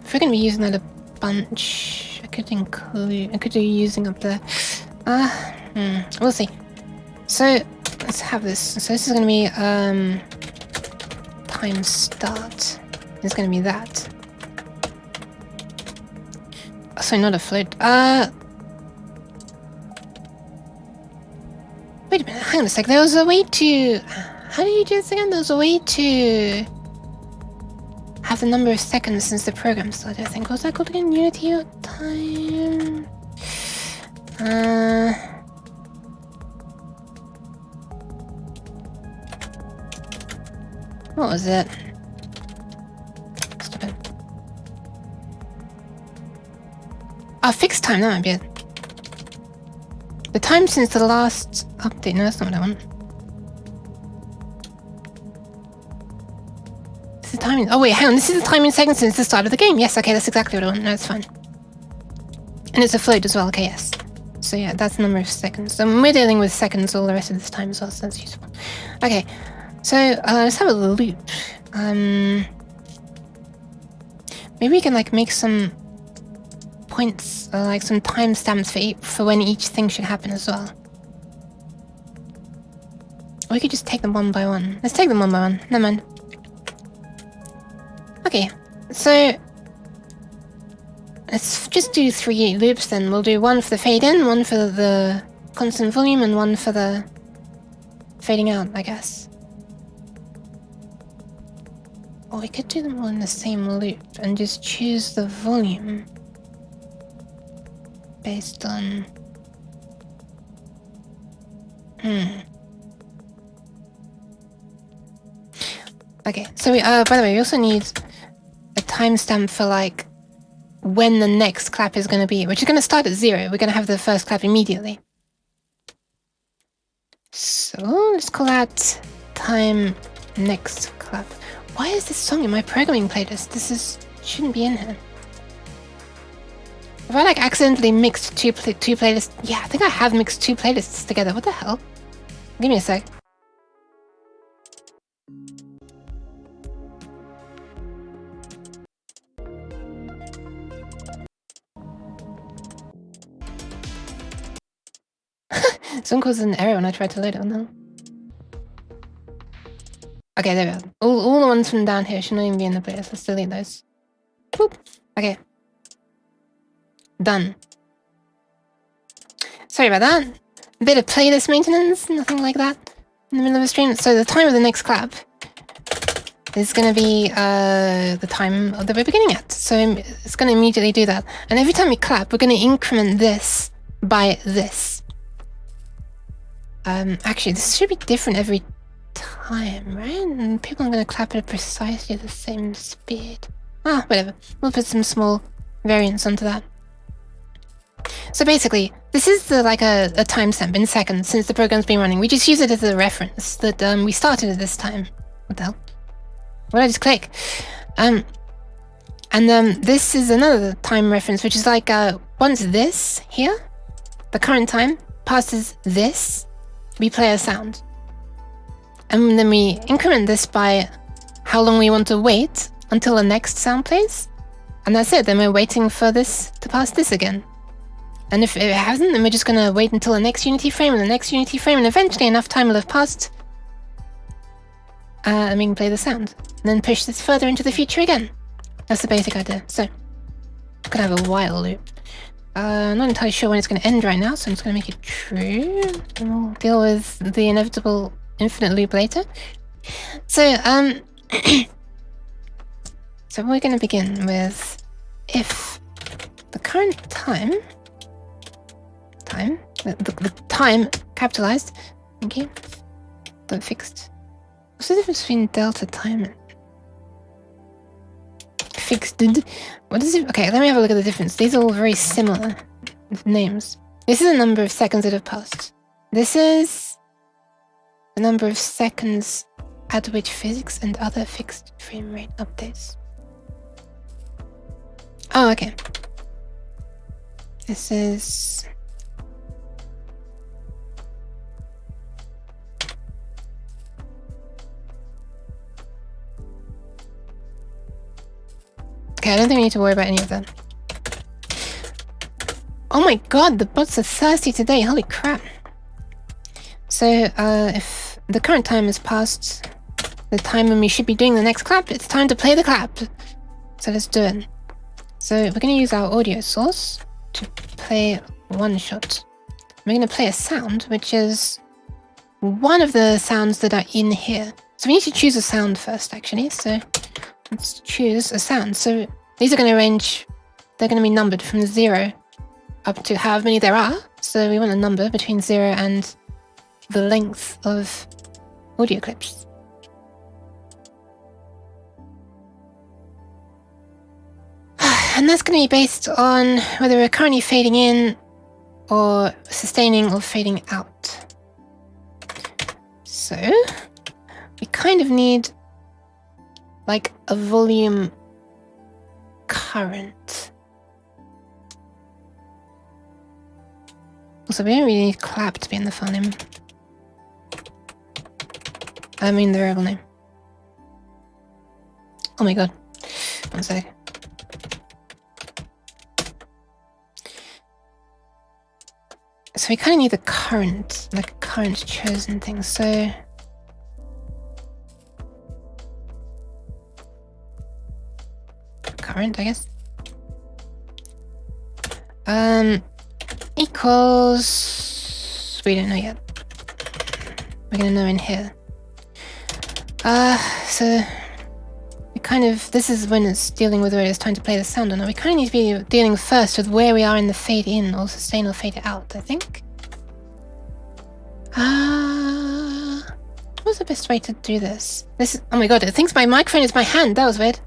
S1: If we're gonna be using that a bunch, I could do using up there. We'll see. So let's have this. So this is gonna be time start. It's gonna be that. Oh, sorry, not a float. Wait a minute, hang on a sec. There was a way to. How did you do this again? There was a way to have the number of seconds since the program started, I think. What was that called again? Unity or time? What was it? Stop it. Oh, fixed time, that might be it. The time since the last update. No, that's not what I want. This is the timing. Oh wait, hang on. This is the time in seconds since the start of the game. Yes, okay, that's exactly what I want. No, it's fine. And it's a float as well. Okay, yes. So yeah, that's the number of seconds. So we're dealing with seconds all the rest of this time as well, so that's useful. Okay, so let's have a loop. Maybe we can like make some points, like some timestamps for when each thing should happen as well. Or we could just take them one by one. Let's take them one by one. Never mind. Okay, so let's just do 3 loops then. We'll do one for the fade in, one for the constant volume, and one for the fading out, I guess. Or we could do them all in the same loop and just choose the volume based on... Okay, so we, by the way, we also need a timestamp for like when the next clap is going to be, which is going to start at 0. We're going to have the first clap immediately. So let's call that time next clap. Why is this song in my programming playlist? This shouldn't be in here. Have I like accidentally mixed two playlists? Yeah, I think I have mixed 2 playlists together. What the hell? Give me a sec. Someone caused an error when I tried to load it on now. Okay, there we go. All the ones from down here should not even be in the playlist. Let's delete those. Boop. Okay. Done. Sorry about that. A bit of playlist maintenance, nothing like that in the middle of a stream. So the time of the next clap is going to be the time that we're beginning at. So it's going to immediately do that. And every time we clap, we're going to increment this by this. Actually, this should be different every time, right? And people are going to clap at precisely the same speed. Ah, whatever. We'll put some small variants onto that. So basically, this is like a timestamp in seconds since the program's been running. We just use it as a reference that we started at this time. What the hell? What did I just click? And this is another time reference, which is like once this here, the current time, passes this, we play a sound. And then we increment this by how long we want to wait until the next sound plays. And that's it, then we're waiting for this to pass this again. And if it hasn't, then we're just going to wait until the next Unity frame and the next Unity frame, and eventually enough time will have passed. And we can play the sound. And then push this further into the future again. That's the basic idea. So, I'm going to have a while loop. I'm not entirely sure when it's going to end right now, so I'm just going to make it true. And we'll deal with the inevitable infinite loop later. So, so we're going to begin with if the current time... The time capitalized. Thank you. But fixed. What's the difference between delta time and fixed? What is it? Okay, let me have a look at the difference. These are all very similar names. This is the number of seconds that have passed. This is the number of seconds at which physics and other fixed frame rate updates. Oh, okay. This is... Okay, I don't think we need to worry about any of that. Oh my god, the bots are thirsty today, holy crap. So, if the current time has passed the time when we should be doing the next clap, it's time to play the clap. So let's do it. So we're going to use our audio source to play one shot. We're going to play a sound, which is one of the sounds that are in here. So we need to choose a sound first, actually. So let's choose a sound. So these are going to range, they're going to be numbered from 0 up to however many there are. So we want a number between 0 and the length of audio clips. And that's going to be based on whether we're currently fading in or sustaining or fading out. So we kind of need like a volume current. Also, we don't really need clap to be in the file name. I mean the variable name. Oh my god. One sec. So we kind of need the current, like a current chosen thing, so... Current, I guess. Equals... We don't know yet. We're gonna know in here. So... We kind of... This is when it's dealing with where it's time to play the sound or not. We kind of need to be dealing first with where we are in the fade in or sustain or fade out, I think. What's the best way to do this? This is... Oh my god, it thinks my microphone is my hand. That was weird.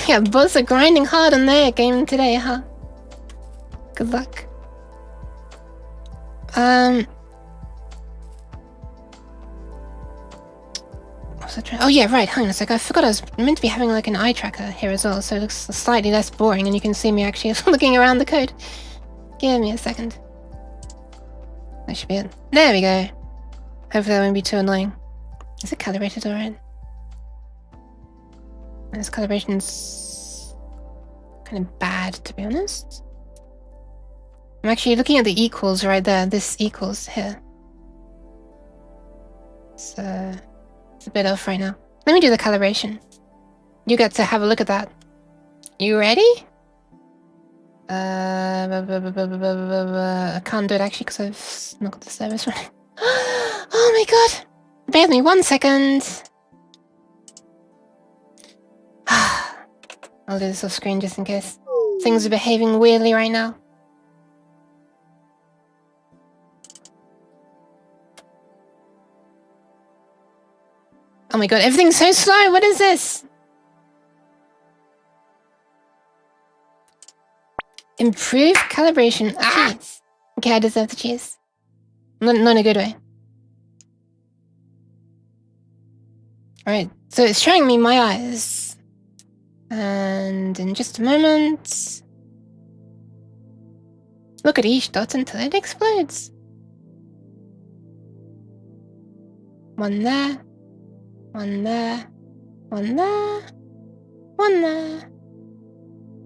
S1: Yeah, both are grinding hard on their game today, huh? Good luck. Oh yeah, right, hang on a sec. I forgot I was meant to be having like an eye tracker here as well, so it looks slightly less boring and you can see me actually looking around the code. Give me a second. That should be it. There we go. Hopefully that won't be too annoying. Is it calibrated alright? This calibration's kind of bad, to be honest. I'm actually looking at the equals right there. This equals here. So it's a bit off right now. Let me do the calibration. You get to have a look at that. You ready? I can't do it actually because I've not got the service running. Oh my god! Bear with me 1 second. I'll do this off screen just in case. Things are behaving weirdly right now. Oh my god, everything's so slow! What is this? Improve calibration. Ah! Cheese. Okay, I deserve the cheese. Not in a good way. Alright, so it's showing me my eyes. And in just a moment... Look at each dot until it explodes. One there. One there. One there. One there.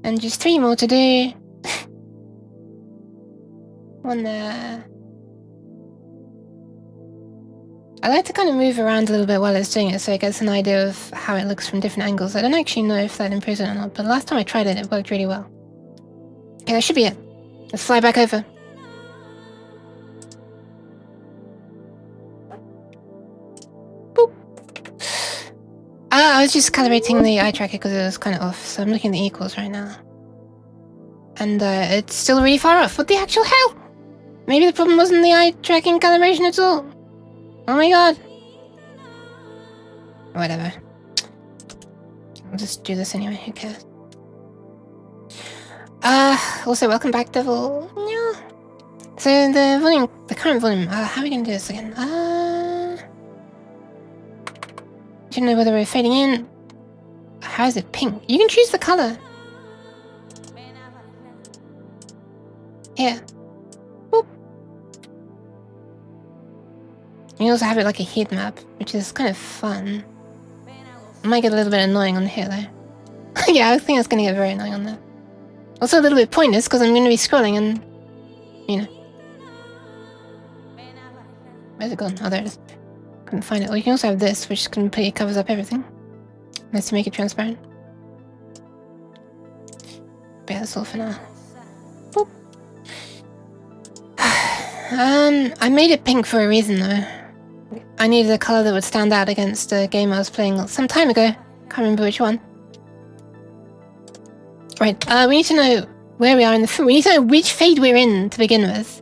S1: And just 3 more to do. One there. I like to kind of move around a little bit while it's doing it so it gets an idea of how it looks from different angles. I don't actually know if that improves it or not, but last time I tried it, it worked really well. Okay, that should be it. Let's fly back over. Boop. I was just calibrating the eye tracker because it was kind of off, so I'm looking at the equals right now. And it's still really far off. What the actual hell? Maybe the problem wasn't the eye tracking calibration at all. Oh my god. Whatever. I'll just do this anyway, who cares? Also welcome back, Devil. Yeah. So the volume, the current volume, how are we gonna do this again? Don't know whether we're fading in. How is it pink? You can choose the color. Here. Boop. You can also have it like a heat map, which is kind of fun. It might get a little bit annoying on here though. Yeah, I think it's gonna get very annoying on there. Also a little bit pointless because I'm gonna be scrolling and, you know. Where's it gone? Oh, there it is. Couldn't find it. Or you can also have this, which completely covers up everything. Nice to make it transparent. But yeah, that's all for now. Boop. I made it pink for a reason though. I needed a color that would stand out against a game I was playing some time ago. Can't remember which one. Right, we need to know where we are in the... We need to know which fade we're in to begin with.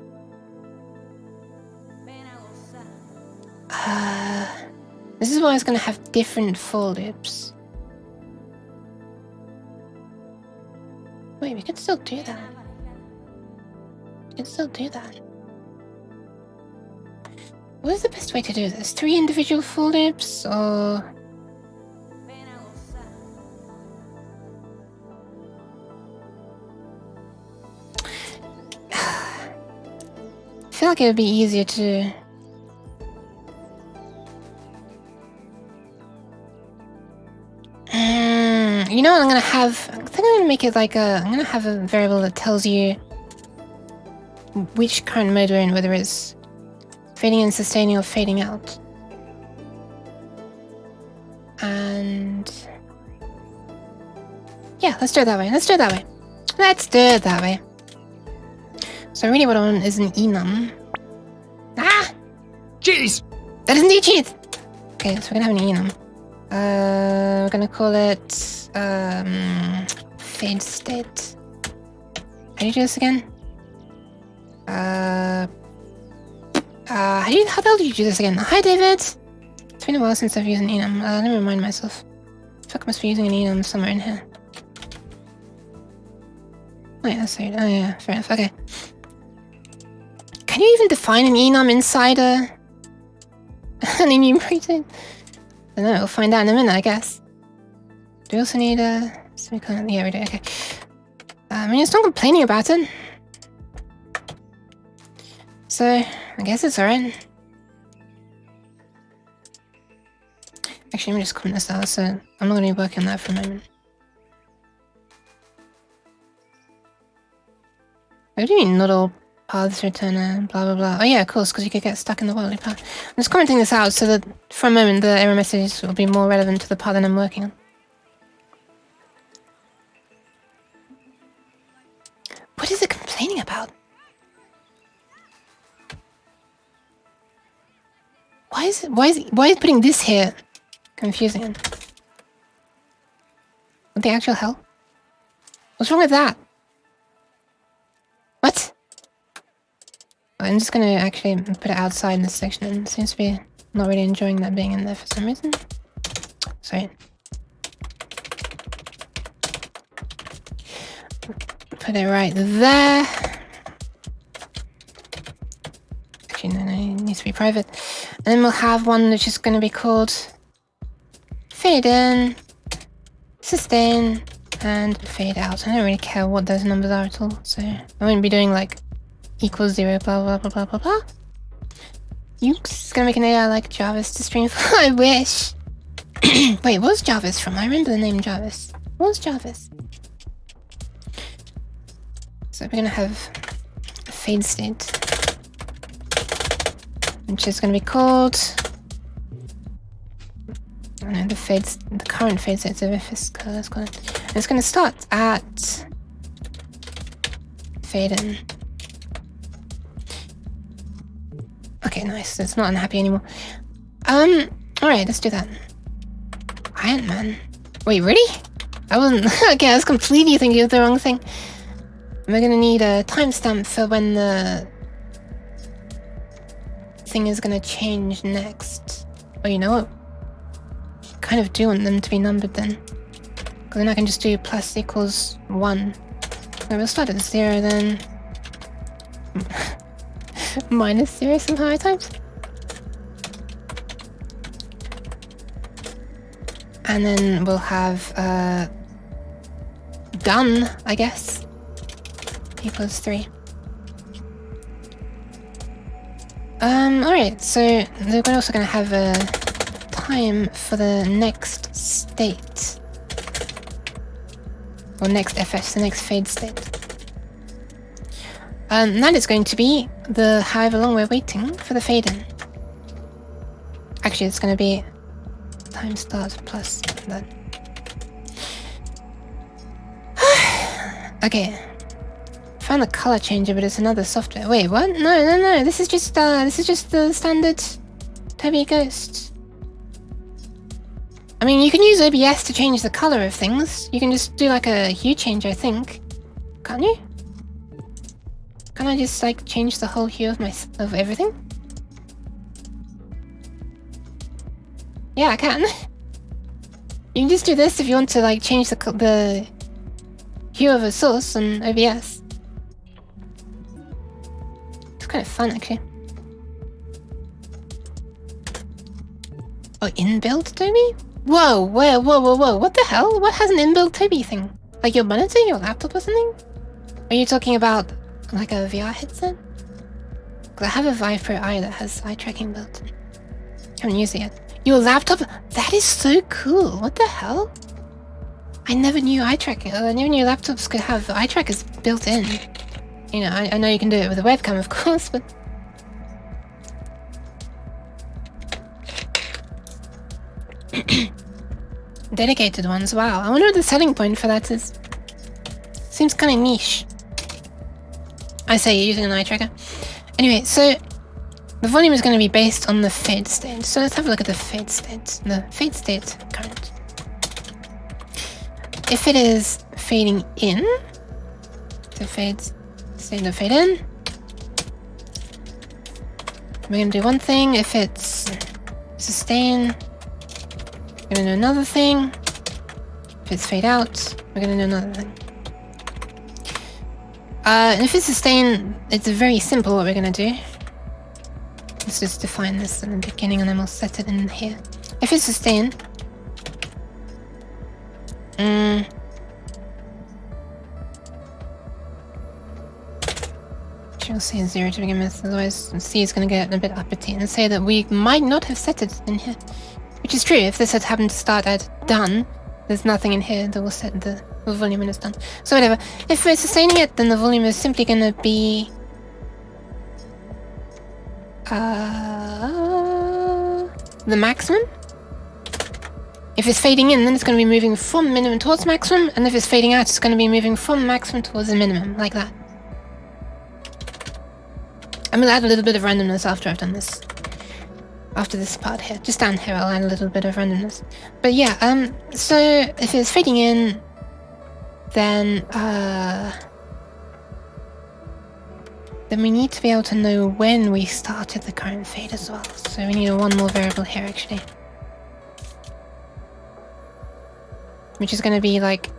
S1: This is why it's going to have different for loops. Wait, we could still do that. We could still do that. What is the best way to do this? 3 individual for loops, or... I feel like it would be easier to... you know what I'm gonna have? I think I'm gonna make it like a... I'm gonna have a variable that tells you which current mode we're in, whether it's fading in, sustaining, or fading out. And... yeah, let's do it that way. Let's do it that way. Let's do it that way. So really what I want is an enum. Ah!
S3: Jeez!
S1: That doesn't do cheese! Okay, so we're gonna have an enum. We're gonna call it fade state. How do you do this again? How the hell do you do this again? Hi David! It's been a while since I've used an enum. Let me remind myself. I feel like I must be using an enum somewhere in here. Oh yeah, sorry. Oh yeah, fair enough, okay. Can you even define an enum inside an enumerator? I don't know, we'll find out in a minute, I guess. Do we also need a... yeah, we do, okay. I mean, it's not complaining about it. So, I guess it's alright. Actually, let me just comment this out, so I'm not going to be working on that for a moment. What do you mean, not all paths return a blah blah blah? Oh yeah, of course, because you could get stuck in the worldly path. I'm just commenting this out so that for a moment the error message will be more relevant to the part that I'm working on. What is it complaining about? Why is putting this here confusing? What the actual hell? What's wrong with that? What? I'm just gonna actually put it outside this section, and it seems to be not really enjoying that being in there for some reason. Sorry. Put it right there. Actually, no, it needs to be private. And then we'll have one which is gonna be called fade in, sustain, and fade out. I don't really care what those numbers are at all, so I won't be doing like equals 0, blah blah blah blah blah blah. Oops, it's gonna make an AI like Jarvis to stream for. I wish. Wait, what was Jarvis from? I remember the name Jarvis. What was Jarvis? So we're gonna have a fade state, which is gonna be called. I don't know, the current fade state. So if it's let's call it. And it's gonna start at fade in. Okay, nice. It's not unhappy anymore. Alright, let's do that. Iron Man. Wait, really? I wasn't... okay, I was completely thinking of the wrong thing. We're gonna need a timestamp for when the thing is gonna change next. Oh, you know what? I kind of do want them to be numbered then. Because then I can just do plus equals 1. Okay, we'll start at 0 then. Minus 0 somehow at times. And then we'll have done, I guess. Equals 3. Alright, so we're also gonna have a time for the next state. Or next FS, the next fade state. And that is going to be the however long we're waiting for the fade in. Actually, it's going to be time start plus that. Okay. Found the color changer, but it's another software. Wait, what? No. This is just the standard Toby Ghost. I mean, you can use OBS to change the color of things. You can just do like a hue change, I think. Can't you? Can I just like change the whole hue of everything? Yeah, I can. You can just do this if you want to like change the hue of a source on OBS. It's kind of fun, actually. Oh, inbuilt Toby? Whoa, whoa, whoa, whoa, whoa. What the hell? What has an inbuilt Toby thing? Like your monitor, your laptop or something? Are you talking about like a VR headset? Because I have a Vive Pro Eye that has eye tracking built in. Haven't used it yet. Your laptop? That is so cool. What the hell? I never knew eye tracking. I never knew laptops could have eye trackers built in. You know, I know you can do it with a webcam, of course, but... Dedicated ones, wow. I wonder what the selling point for that is. Seems kind of niche. I say you're using an eye tracker. Anyway, so the volume is going to be based on the fade state. So let's have a look at the fade state. The fade state current. If it is fading in, the fade state of fade in, we're going to do one thing. If it's sustain, we're going to do another thing. If it's fade out, we're going to do another thing. And if it's sustain, it's very simple what we're going to do. Let's just define this in the beginning and then we'll set it in here. If it's sustain, we'll say 0 to begin with, otherwise C is going to get a bit uppity and say that we might not have set it in here. Which is true, if this had happened to start at done, there's nothing in here that will set the volume when it's done. So whatever. If we're sustaining it, then the volume is simply going to be... the maximum. If it's fading in, then it's going to be moving from minimum towards maximum, and if it's fading out, it's going to be moving from maximum towards the minimum, like that. I'm going to add a little bit of randomness after I've done this. After this part here. Just down here, I'll add a little bit of randomness. But yeah, so if it's fading in, then we need to be able to know when we started the current fade as well. So we need one more variable here, actually. Which is going to be like...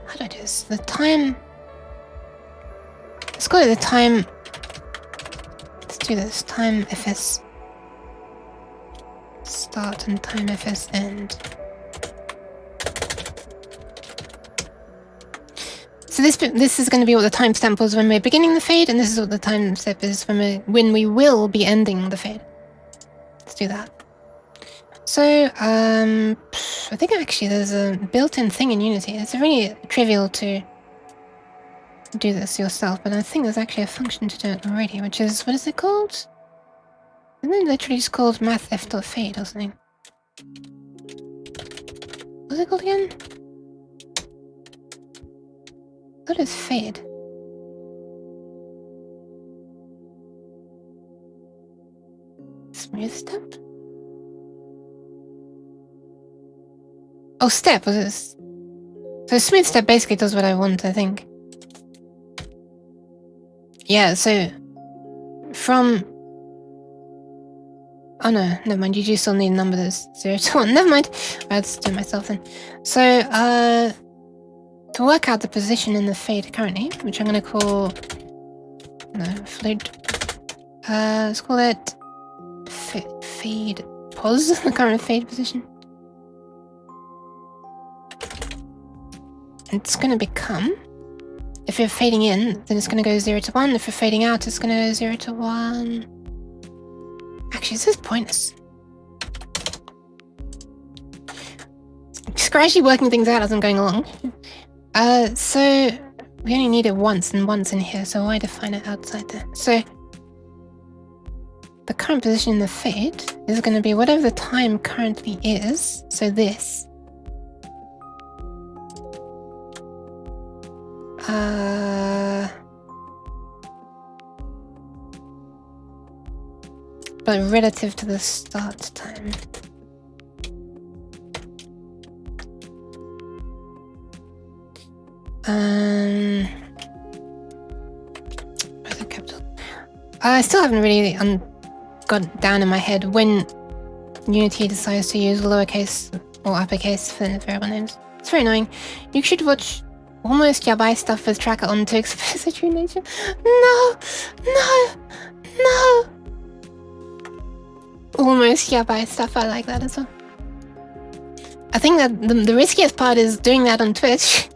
S1: How do I do this? The time... Let's call it the time... Let's do this. Time fs start and time fs end. So this is going to be what the timestamp was when we're beginning the fade, and this is what the timestamp is when we will be ending the fade. Let's do that. So, I think actually there's a built-in thing in Unity. It's really trivial to do this yourself, but I think there's actually a function to do it already, which is, what is it called? Isn't it literally just called mathf.fade or something? What's it called again? What is fade? Smooth step? Oh, step was this. So smooth step basically does what I want, I think. Yeah, so from... Oh no, never mind, you do still need a number that's 0 to 1. Never mind. I'll just do it myself then. So, to work out the position in the fade currently, which I'm going to call... No, fade... let's call it... Fade pos, the current fade position. It's going to become... If you're fading in, then it's going to go 0 to 1. If you're fading out, it's going to go 0 to 1. Actually, this is pointless. Just gradually working things out as I'm going along. So we only need it once and once in here, so why define it outside there? So the current position in the fade is going to be whatever the time currently is. So this. But relative to the start time. Where's the capital? I still haven't really got down in my head when Unity decides to use lowercase or uppercase for the variable names. It's very annoying. You should watch almost yabai stuff with tracker on to express the true nature. No! Almost yabai stuff, I like that as well. I think that the riskiest part is doing that on Twitch.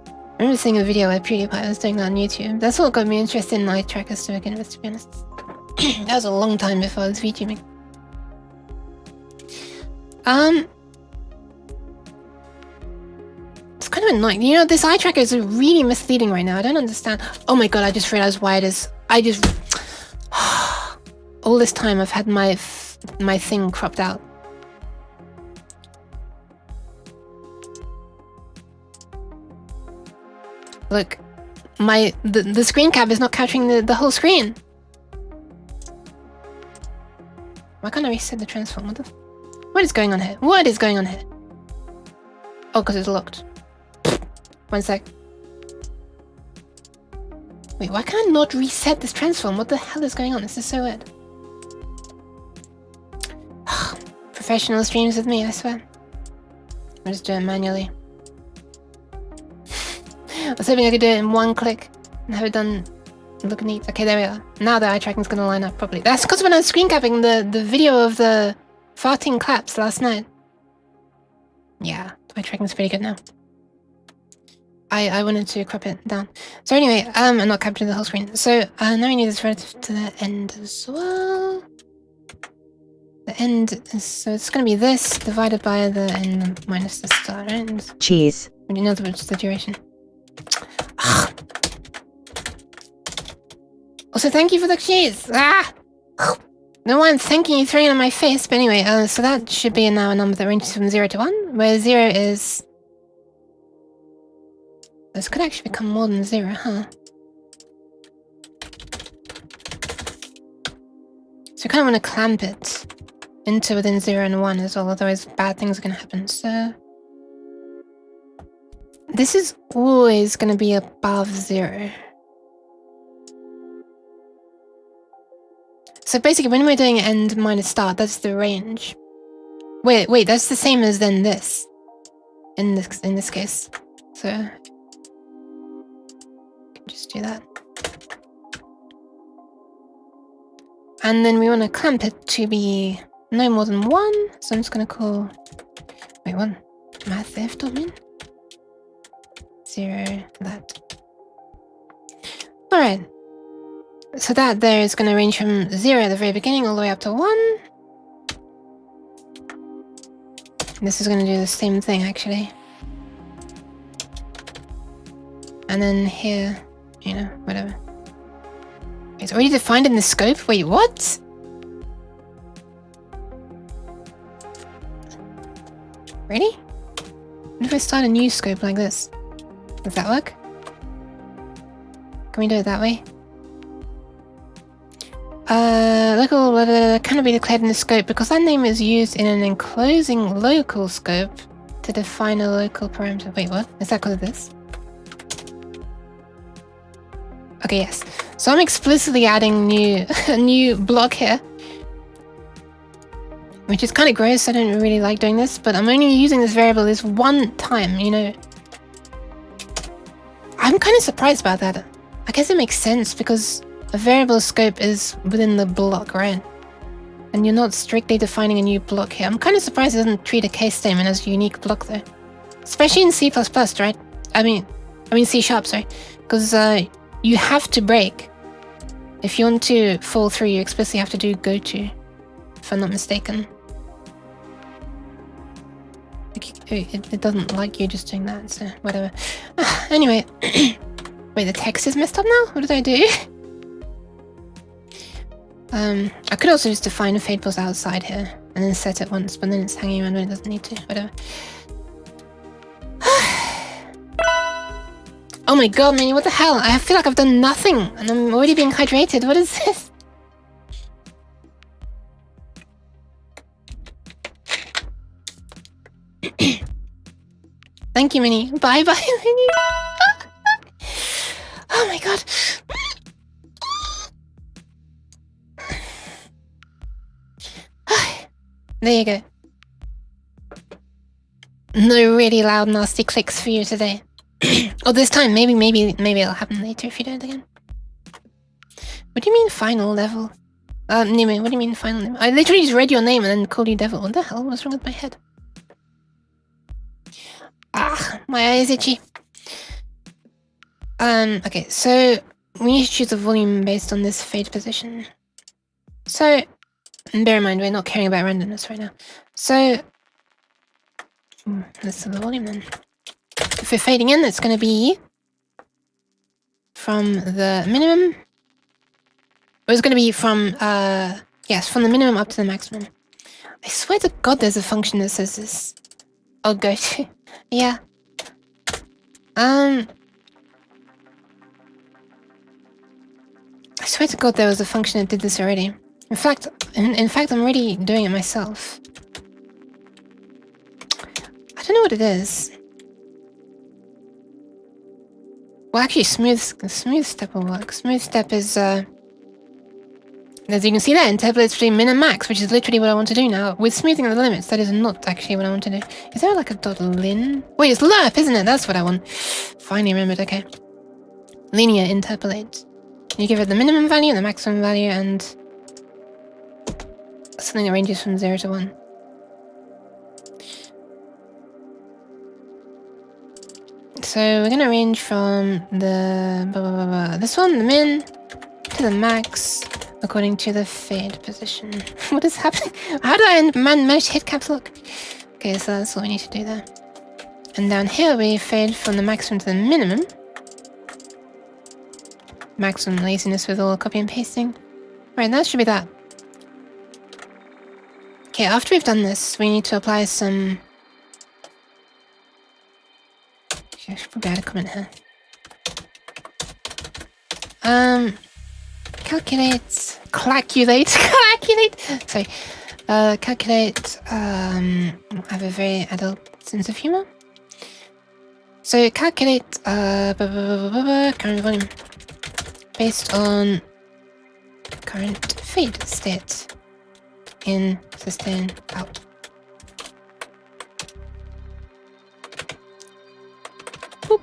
S1: I remember seeing a video where PewDiePie was doing that on YouTube. That's what got me interested in eye trackers to begin with, to be honest. That was a long time before I was vtubing. It's kind of annoying. You know, this eye tracker is really misleading right now. I don't understand. Oh my god, I just realized why it is. All this time I've had my thing cropped out. Look, the screen cap is not capturing the whole screen. Why can't I reset the transform? What is going on here? What is going on here? Oh, because it's locked. 1 sec. Wait, why can I not reset this transform? What the hell is going on? This is so weird. Professional streams with me, I swear. I'll just do it manually. I was hoping I could do it in one click and have it done look neat. Okay, there we are. Now the eye tracking's gonna line up properly. That's because when I was screen capping the video of the farting claps last night. Yeah, the eye tracking's pretty good now. I wanted to crop it down. So anyway, I'm not capturing the whole screen. So now we need this relative to the end as well. The end is, so it's gonna be this divided by the end minus the start, right?
S2: Cheese.
S1: We didn't know what's the duration. Also, thank you for the cheese. No one thanking you, throwing it in my face. But anyway, so that should be now a number that ranges from 0 to 1, where 0 is... This could actually become more than 0, huh? So I kind of want to clamp it into within 0 and 1 as well, otherwise bad things are going to happen. So this is always going to be above 0. So basically, when we're doing end minus start, that's the range. Wait, that's the same as then this. In this case. So just do that. And then we want to clamp it to be no more than 1. So I'm just going to call... Wait, 1. Math if taught me. 0, that. Alright. So that there is going to range from 0 at the very beginning all the way up to 1. This is going to do the same thing, actually. And then here, you know, whatever. It's already defined in the scope? Wait, what? Really? What if I start a new scope like this? Does that work? Can we do it that way? Local cannot be declared in the scope because that name is used in an enclosing local scope to define a local parameter. Wait, what? Is that because of this? Okay, yes. So I'm explicitly adding a new block here. Which is kind of gross, I don't really like doing this, but I'm only using this variable this one time, you know. I'm kind of surprised about that. I guess it makes sense because a variable scope is within the block, right? And you're not strictly defining a new block here. I'm kind of surprised it doesn't treat a case statement as a unique block though. Especially in C++, right? I mean C#, sorry. Because you have to break. If you want to fall through, you explicitly have to do goto, if I'm not mistaken. It doesn't like you just doing that, so whatever. Anyway, wait, the text is messed up now? What did I do? I could also just define a fade pulse outside here and then set it once, but then it's hanging around when it doesn't need to, whatever. Oh my god, man, what the hell? I feel like I've done nothing and I'm already being hydrated. What is this? Thank you, Minnie. Bye bye, Minnie. Oh my god. There you go. no really loud, nasty clicks for you today. Or this time, maybe it'll happen later if you do it again. What do you mean final level? Nime, what do you mean final name? I literally just read your name and then called you devil. What the hell was wrong with my head? Ah, my eye is itchy. Okay, so we need to choose a volume based on this fade position. So, and bear in mind, we're not caring about randomness right now. So, let's set the volume then. If we're fading in, it's going to be from the minimum. Or it's going to be from, yes, from the minimum up to the maximum. I swear to God there's a function that says this. I'll go to, yeah. I swear to God there was a function that did this already. In fact, I'm already doing it myself. I don't know what it is. Well, actually, smooth step will work. Smooth step is, as you can see there, interpolates between min and max, which is literally what I want to do now. With smoothing of the limits, that is not actually what I want to do. Is there like a .lin? Wait, it's lerp, isn't it? That's what I want. Finally remembered, okay. Linear interpolate. You give it the minimum value and the maximum value and something that ranges from 0 to 1. So we're gonna range from the this one, the min, to the max, according to the fade position. What is happening? How do I manage to hit caps lock? Okay, so that's what we need to do there. And down here we fade from the maximum to the minimum. Maximum laziness with all the copy and pasting. Right, that should be that. Okay, after we've done this, we need to apply some... Okay, I should probably add a comment here. Calculate. Sorry. Calculate, I have a very adult sense of humor. So calculate, current volume. Based on current fade state in sustain out. Boop.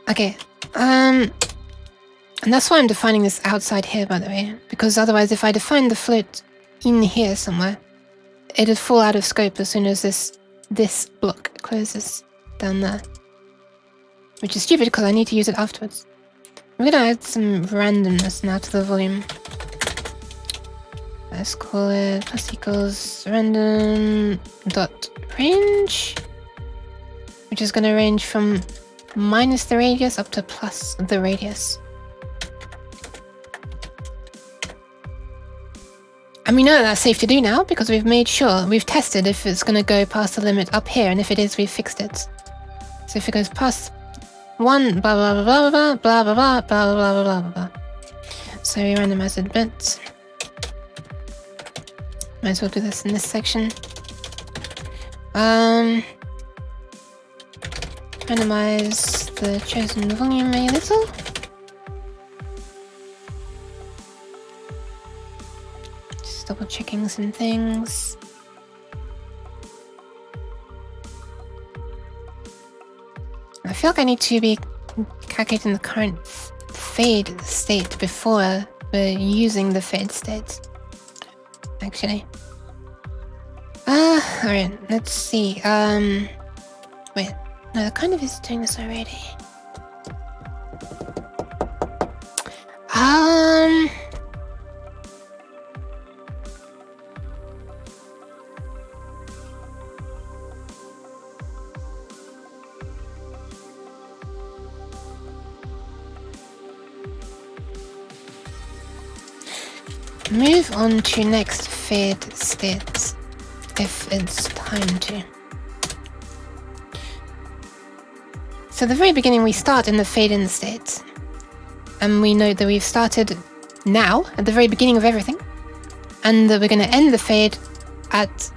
S1: Okay, and that's why I'm defining this outside here, by the way, because otherwise if I define the float in here somewhere, it'd fall out of scope as soon as this block closes down there, which is stupid because I need to use it afterwards. I'm gonna add some randomness now to the volume. Let's call it plus equals random dot range, which is gonna range from minus the radius up to plus the radius. And we know that's safe to do now because we've made sure, we've tested if it's gonna go past the limit up here, and if it is, we've fixed it. So if it goes past 1, blah blah blah blah blah blah blah blah blah blah blah blah blah. So we randomize it a bit. Might as well do this in this section. Randomize the chosen volume a little. Just double checking some things. I feel like I need to be calculating the current fade state before we're using the fade state. Actually. Alright, let's see. Wait, no, it kind of is doing this already. Move on to next fade state if it's time to. So at the very beginning we start in the fade in state, and we know that we've started now at the very beginning of everything, and that we're going to end the fade at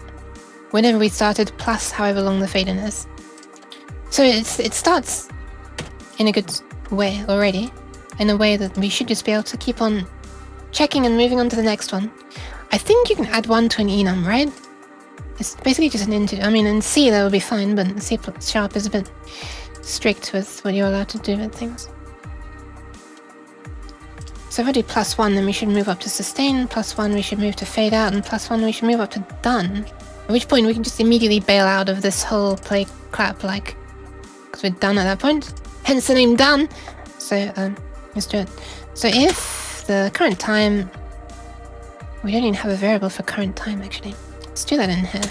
S1: whenever we started plus however long the fade in is. So it starts in a good way already, in a way that we should just be able to keep on checking and moving on to the next one. I think you can add 1 to an enum, right? It's basically just an integer. I mean, in C that would be fine, but C sharp is a bit strict with what you're allowed to do with things. So if I do +1, then we should move up to sustain, +1 we should move to fade out, and +1 we should move up to done. At which point we can just immediately bail out of this whole play crap, like, because we're done at that point. Hence the name done. So let's do it. So if the current time, we don't even have a variable for current time actually. Let's do that in here.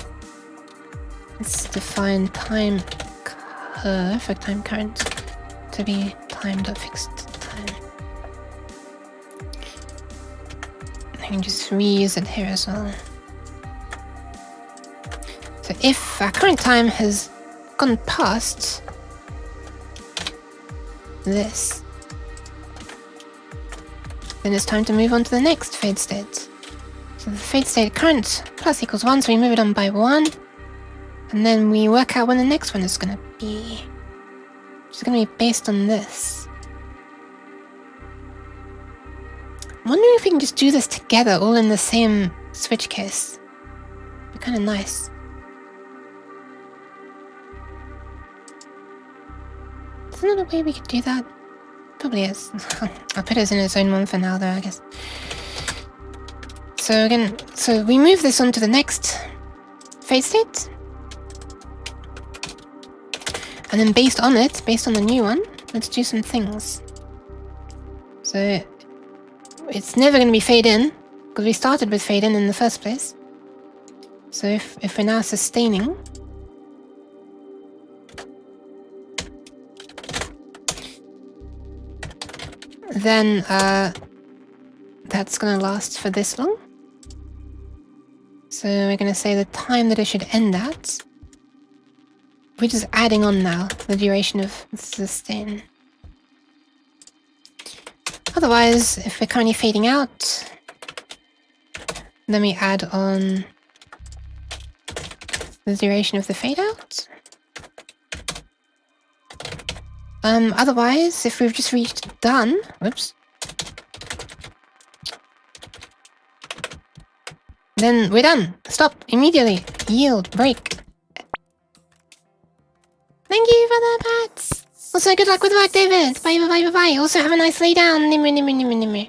S1: Let's define time curve for time current to be time.fixed time. I can just reuse it here as well. So if our current time has gone past this, then it's time to move on to the next fade state. So the fade state current plus equals 1, so we move it on by 1, and then we work out when the next one is going to be, which is going to be based on this. I'm wondering if we can just do this together, all in the same switch case. It'd be kind of nice. Isn't there a way we could do that? Probably is. I'll put it in its own one for now though, I guess. So again, so we move this on to the next fade state. And then based on it, based on the new one, let's do some things. So it's never going to be fade in, because we started with fade in the first place. So if we're now sustaining, then that's going to last for this long. So we're going to say the time that it should end at. We're just adding on now the duration of sustain. Otherwise, if we're currently fading out, then we add on the duration of the fade out. Otherwise, if we've just reached done, whoops, then we're done. Stop immediately. Yield, break. Thank you for the pats. Also, good luck with work, David. Bye, bye, bye, bye, bye. Also, have a nice lay down. Nimmer, nimmer, nimmer, nimmer.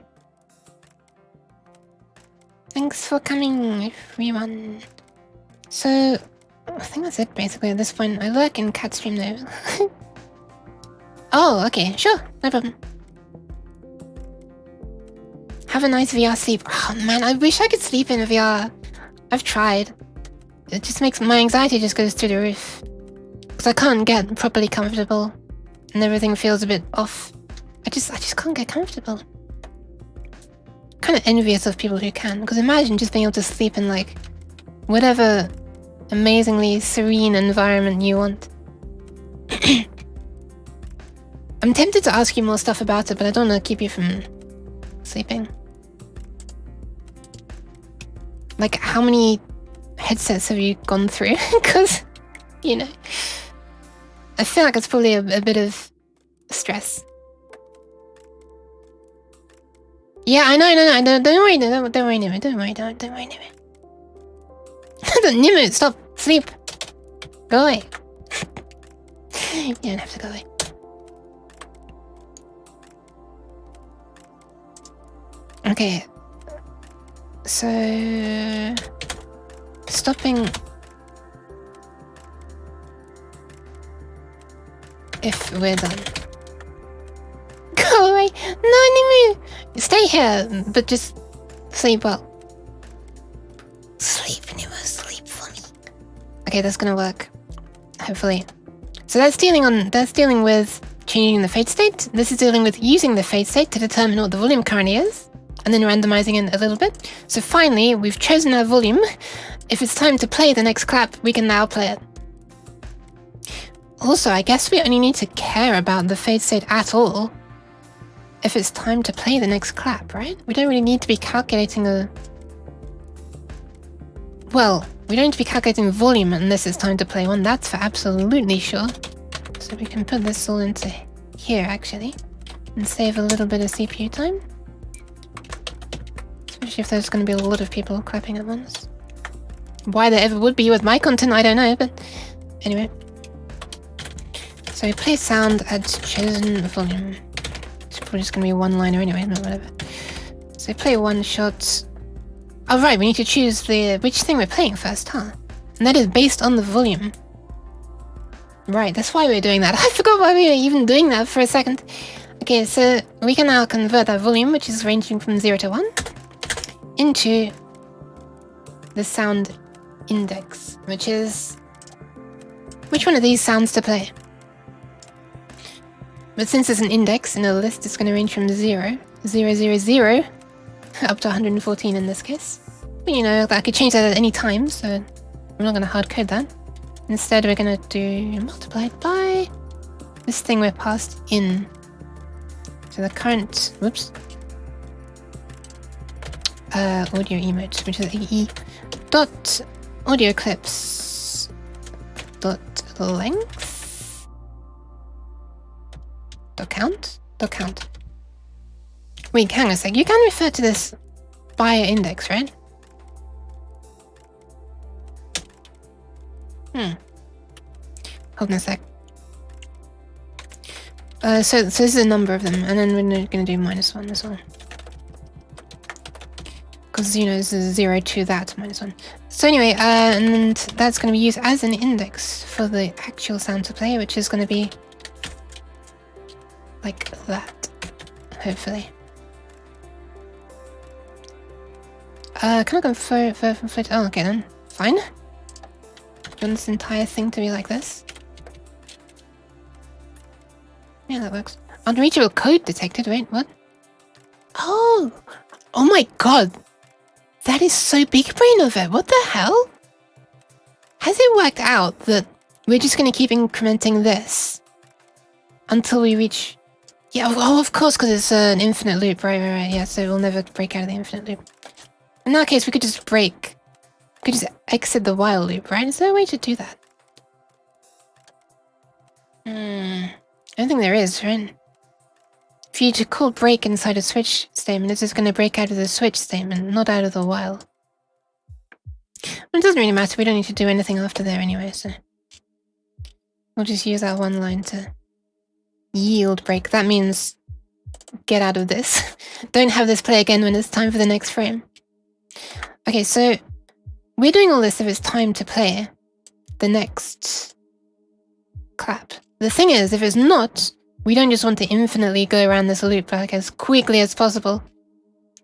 S1: Thanks for coming, everyone. So, I think that's it, basically, at this point. I lurk in cat stream, though. Oh, okay, sure, no problem. Have a nice VR sleep. Oh man, I wish I could sleep in a VR. I've tried. It just makes my anxiety just goes through the roof. Because I can't get properly comfortable. And everything feels a bit off. I just can't get comfortable. Kind of envious of people who can. Because imagine just being able to sleep in like whatever amazingly serene environment you want. I'm tempted to ask you more stuff about it, but I don't want to keep you from sleeping. Like, how many headsets have you gone through? Because, you know, I feel like it's probably a bit of stress. Yeah, I know. Don't worry, don't worry, Nimmer. Don't worry, Nimmer. Nimmer, stop, sleep. Go away. You don't have to go away. Okay, so stopping if we're done. Go away! No, Nimu! Stay here, but just sleep well. Sleep, Nimu, sleep for me. Okay, that's gonna work. Hopefully. So that's dealing with changing the fade state. This is dealing with using the fade state to determine what the volume currently is, and then randomizing it a little bit. So finally, we've chosen our volume. If it's time to play the next clap, we can now play it. Also, I guess we only need to care about the fade state at all if it's time to play the next clap, right? We don't really need to be calculating well, we don't need to be calculating volume unless it's time to play one, that's for absolutely sure. So we can put this all into here, actually, and save a little bit of CPU time. Especially if there's going to be a lot of people clapping at once. Why there ever would be with my content, I don't know, but anyway. So play sound at chosen volume. It's probably just gonna be a one-liner anyway, but whatever. So play one shot. Oh right, we need to choose which thing we're playing first, huh? And that is based on the volume. Right, that's why we're doing that. I forgot why we were even doing that for a second. Okay, so we can now convert that volume, which is ranging from 0 to 1, into the sound index, which is which one of these sounds to play. But since it's an index in a list, it's going to range from 0, 0, 0, 0, up to 114 in this case. But you know, I could change that at any time, so I'm not going to hard code that. Instead, we're going to do multiplied by this thing we're passed in. So the current, whoops, audio emote, which is AE dot audio clips dot length dot count. Wait, hang on a sec. You can refer to this by index, right? Hold on a sec. So this is a number of them, and then we're going to do -1 as well. Because, you know, this is 0 to that, -1. So anyway, and that's going to be used as an index for the actual sound to play, which is going to be like that, hopefully. Can I go for oh, okay then. Fine. Do you want this entire thing to be like this? Yeah, that works. Unreachable code detected. Wait, what? Oh my god. That is so big brain of it. What the hell? Has it worked out that we're just going to keep incrementing this until we reach... Yeah, oh, of course, because it's an infinite loop. Right. Yeah, so we'll never break out of the infinite loop. In that case, we could just break. We could just exit the while loop, right? Is there a way to do that? I don't think there is, right? If you to call break inside a switch statement, it's just going to break out of the switch statement, not out of the while. But it doesn't really matter, we don't need to do anything after there anyway, so... We'll just use that one line to yield break. That means get out of this. Don't have this play again when it's time for the next frame. Okay, so we're doing all this if it's time to play the next clap. The thing is, if it's not, we don't just want to infinitely go around this loop like as quickly as possible.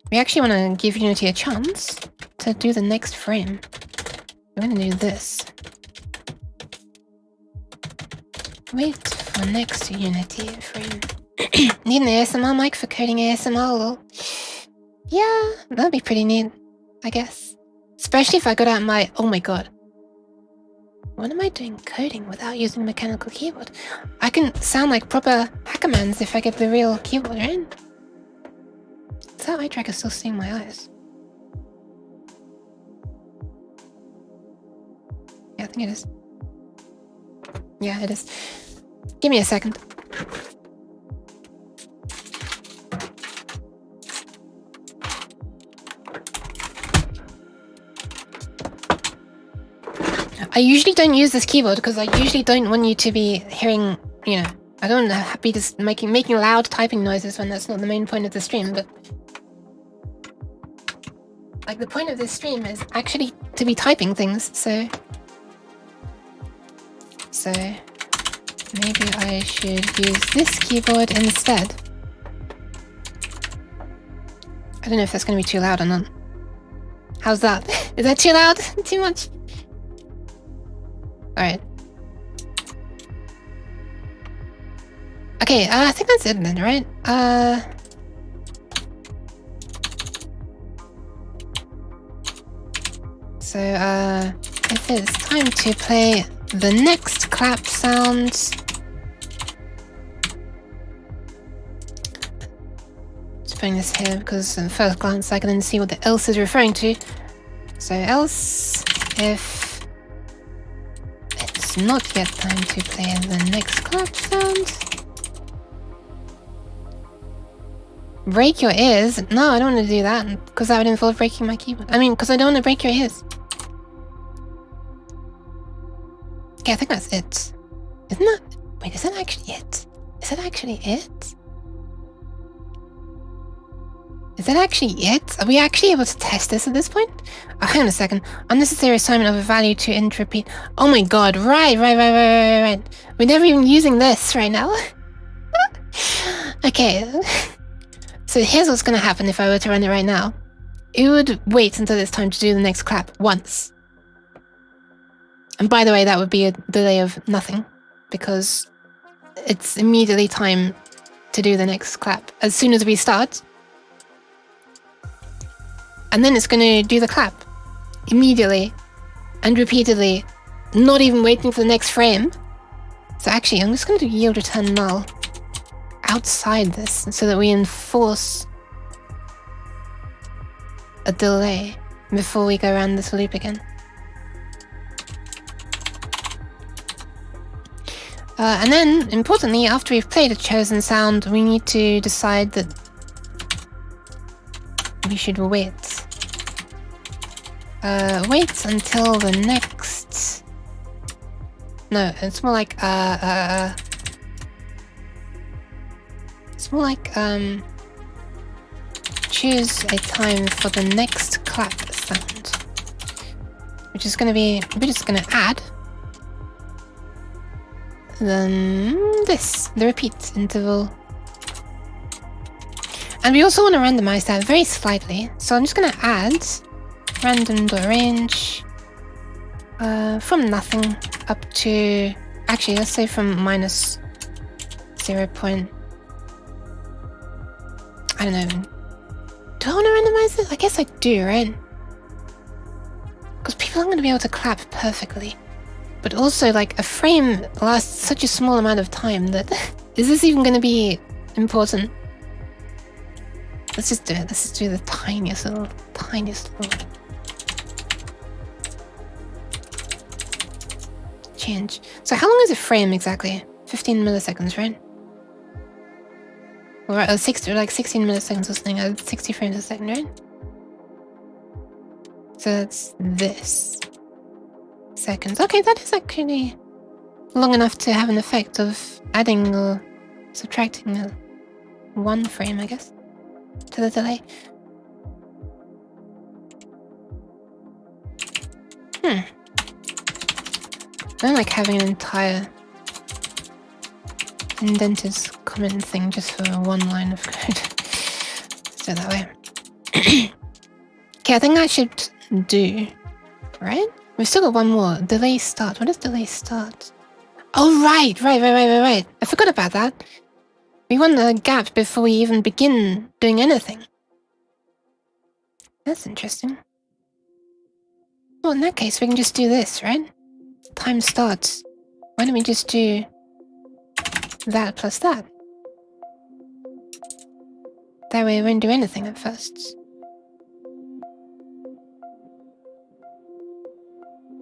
S1: We actually want to give Unity a chance to do the next frame. We're going to do this. Wait for next Unity frame. Need an ASMR mic for coding ASMR, lol. Yeah, that'd be pretty neat, I guess. Especially if I got out my... Oh my god. What am I doing coding without using mechanical keyboard? I can sound like proper hackermans if I get the real keyboard, right? Is that eye tracker still seeing my eyes? Yeah, I think it is. Yeah, it is. Give me a second. I usually don't use this keyboard because I usually don't want you to be hearing, you know, I don't know, happy just making loud typing noises when that's not the main point of the stream, but like the point of this stream is actually to be typing things, so maybe I should use this keyboard instead. I don't know if that's going to be too loud or not. How's that? Is that too loud? Too much? Alright. Okay, I think that's it then, right? So, if it's time to play the next clap sound... Just putting this here because at first glance I can then see what the else is referring to. So else, if it's not yet time to play the next clap sound. Break your ears? No, I don't want to do that because that would involve breaking my keyboard. I mean, because I don't want to break your ears. Okay, I think that's it. Isn't that... Wait, is that actually it? Is that actually it? Is that actually it? Are we actually able to test this at this point? Oh, hang on a second. Unnecessary assignment of a value to int repeat. Oh my god, right. We're never even using this right now. Okay. So here's what's gonna happen if I were to run it right now. It would wait until it's time to do the next clap once. And by the way, that would be a delay of nothing, because it's immediately time to do the next clap as soon as we start. And then it's going to do the clap immediately and repeatedly, not even waiting for the next frame. So actually, I'm just going to do yield return null outside this so that we enforce a delay before we go around this loop again. And then, importantly, after we've played a chosen sound, we need to decide that we should wait. Wait until the next... No, it's more like, it's more like, choose a time for the next clap sound. Which is gonna be, we're just gonna add then this, the repeat interval. And we also want to randomize that very slightly. So I'm just gonna add random.range from nothing up to, actually let's say from minus 0 point, I don't know. Do I want to randomize it? I guess I do, right? Because people aren't going to be able to clap perfectly. But also, like, a frame lasts such a small amount of time that... Is this even going to be important? Let's just do it. Let's just do the tiniest little... change. So how long is a frame exactly? 15 milliseconds, right? Or 60, like 16 milliseconds or something, 60 frames a second, right? So that's this. Seconds. Okay, that is actually long enough to have an effect of adding or subtracting one frame, I guess, to the delay. I don't like having an entire indented comment thing just for one line of code. Let's do it that way. Okay, I think that should do, right? We've still got one more. Delay start. What is delay start? Oh, right. I forgot about that. We want a gap before we even begin doing anything. That's interesting. Well, in that case, we can just do this, right? Time starts. Why don't we just do that plus that? That way we won't do anything at first.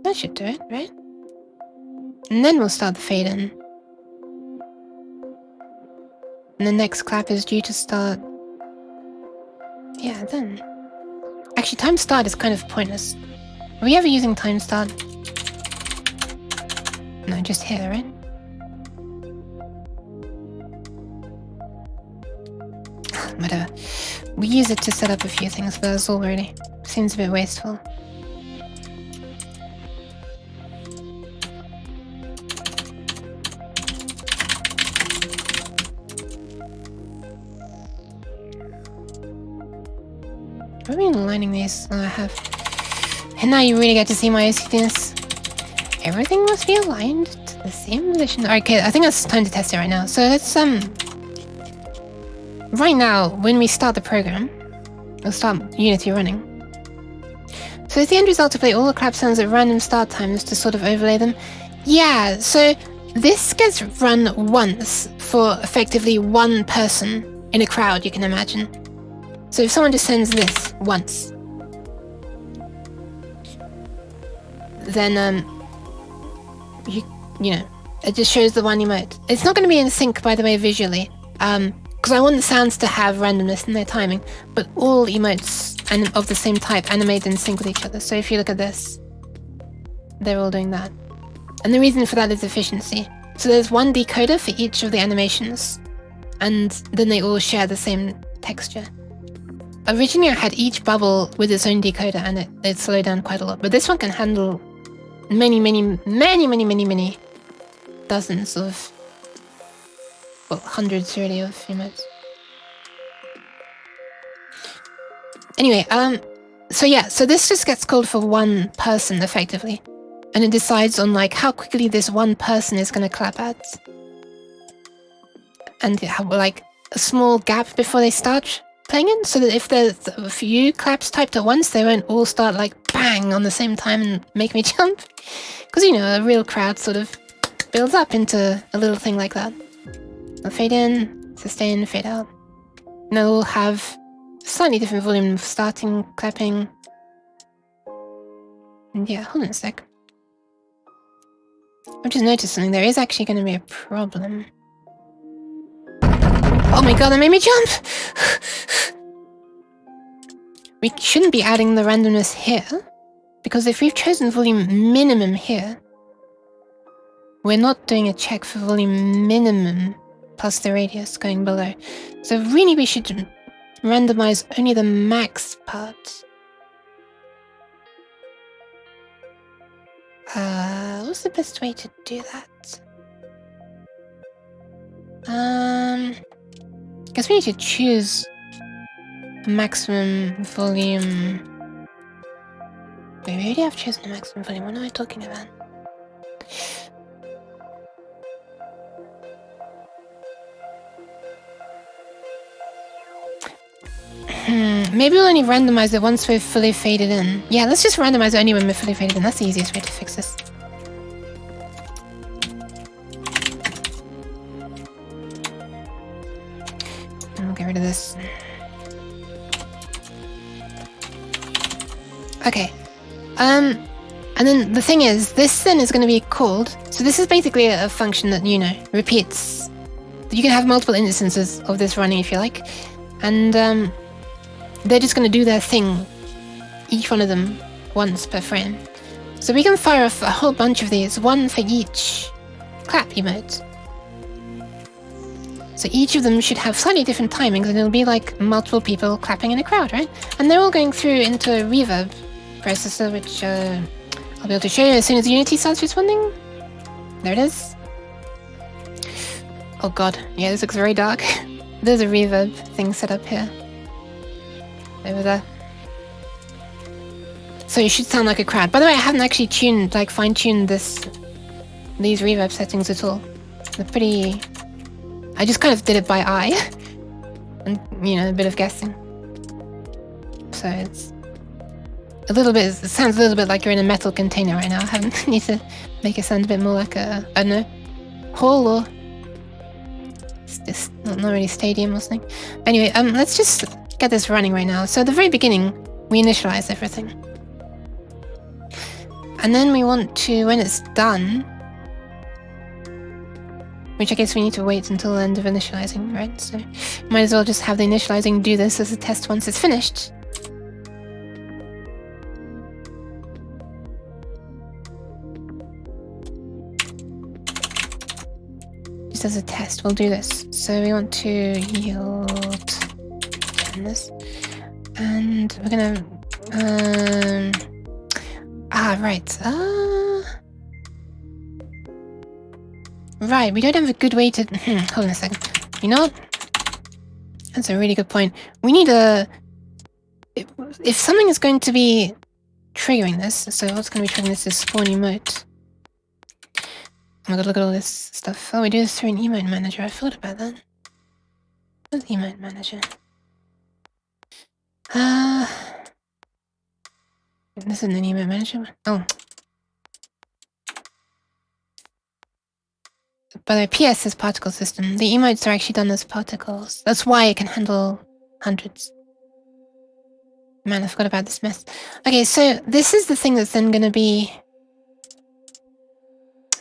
S1: That should do it, right? And then we'll start the fade in. And the next clap is due to start... Yeah, then... Actually, time start is kind of pointless. Are we ever using time start? No, just here, right? Whatever. We use it to set up a few things, but that's all really. Seems a bit wasteful. I've been aligning these. I have. And now you really get to see my OCDness. Everything must be aligned to the same position. Okay, I think it's time to test it right now. So let's right now, when we start the program, we'll start Unity running. So is the end result to play all the clap sounds at random start times to sort of overlay them? Yeah, so this gets run once for effectively one person in a crowd, you can imagine. So if someone just sends this once, then you know, it just shows the one emote. It's not going to be in sync, by the way, visually, because I want the sounds to have randomness in their timing, but all emotes of the same type animate in sync with each other. So if you look at this, they're all doing that. And the reason for that is efficiency. So there's one decoder for each of the animations, and then they all share the same texture. Originally I had each bubble with its own decoder and it slowed down quite a lot, but this one can handle many dozens of, well, hundreds really of emotes. Anyway, so this just gets called for one person effectively, and it decides on like how quickly this one person is going to clap at, and have like a small gap before they start playing it, so that if there's a few claps typed at once, they won't all start like bang on the same time and make me jump. Because, you know, a real crowd sort of builds up into a little thing like that. I'll fade in, sustain, fade out. And they'll have slightly different volume of starting, clapping. And yeah, hold on a sec. I've just noticed something. There is actually going to be a problem. Oh my god, that made me jump! We shouldn't be adding the randomness here, because if we've chosen volume minimum here, we're not doing a check for volume minimum plus the radius going below. So really we should randomize only the max part. What's the best way to do that? Guess we need to choose a maximum volume. Wait, we already have chosen a maximum volume. What am I talking about? Maybe we'll only randomize it once we're fully faded in. Yeah, let's just randomize it only when we're fully faded in. That's the easiest way to fix this. And we'll get rid of this. Okay. And then the thing is, this then is going to be called... So this is basically a function that, you know, repeats. You can have multiple instances of this running if you like. And they're just going to do their thing, each one of them, once per frame. So we can fire off a whole bunch of these, one for each clap emote. So each of them should have slightly different timings, and it'll be like multiple people clapping in a crowd, right? And they're all going through into a reverb processor, which I'll be able to show you as soon as Unity starts responding. There it is. Oh god, yeah, this looks very dark. There's a reverb thing set up here. Over there. So it should sound like a crowd. By the way, I haven't actually tuned, like fine-tuned these reverb settings at all. They're pretty... I just kind of did it by eye. And, you know, a bit of guessing. So it's a little bit, it sounds a little bit like you're in a metal container right now. I need to make it sound a bit more like a, I don't know, hall or... It's just not really stadium or something. Anyway, let's just get this running right now. So at the very beginning, we initialize everything. And then we want to, when it's done, which I guess we need to wait until the end of initializing, right? So might as well just have the initializing do this as a test once it's finished. Just as a test, we'll do this. So we want to yield this, and we're gonna right, we don't have a good way to hold on a second. You know what? That's a really good point. We need a if something is going to be triggering this, so what's going to be triggering this is spawn emote. Oh my god, look at all this stuff. Oh, we do this through an emote manager. I thought about that. What's emote manager? This isn't an emote manager. Oh. By the way, PS is particle system. The emotes are actually done as particles. That's why it can handle hundreds. Man, I forgot about this mess. Okay, so this is the thing that's then gonna be...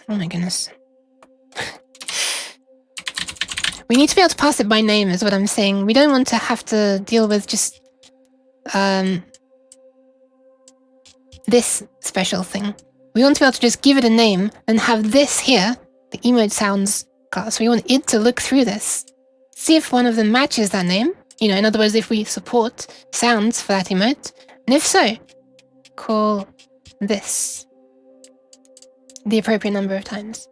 S1: Oh my goodness. We need to be able to pass it by name is what I'm saying. We don't want to have to deal with just this special thing We want to be able to just give it a name and have this here, the emote sounds class. We want it to look through this, see if one of them matches that name. You know, in other words, if we support sounds for that emote, and if so, call this the appropriate number of times.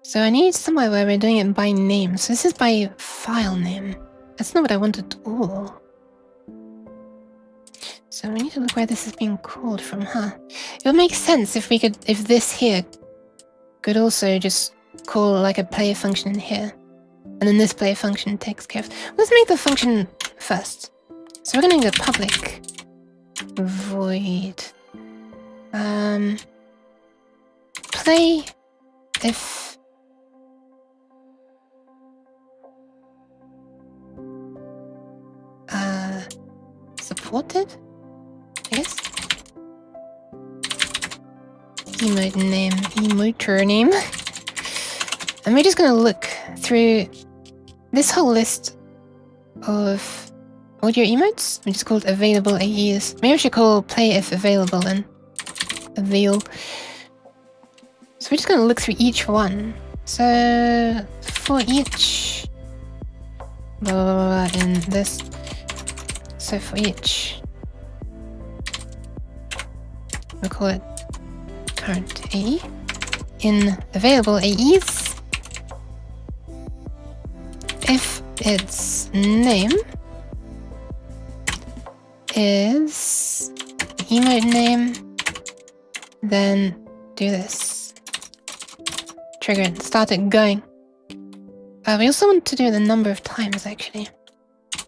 S1: So I need somewhere where we're doing it by name. So this is by file name. That's not what I want at all. So we need to look where this is being called from, huh? It would make sense if this here could also just call like a player function in here. And then this player function takes care of... Let's make the function first. So we're going to do a public void play if supported, I guess. Emoter name. And we're just going to look through this whole list of audio emotes. We just called available AEs. Maybe I should call play if available then. Avail. So we're just going to look through each one. So for each blah, blah, blah, in this. So for each, we'll call it current AE. In available AEs, if its name is the emote name, then do this. Trigger it, start it going. We also want to do the number of times actually.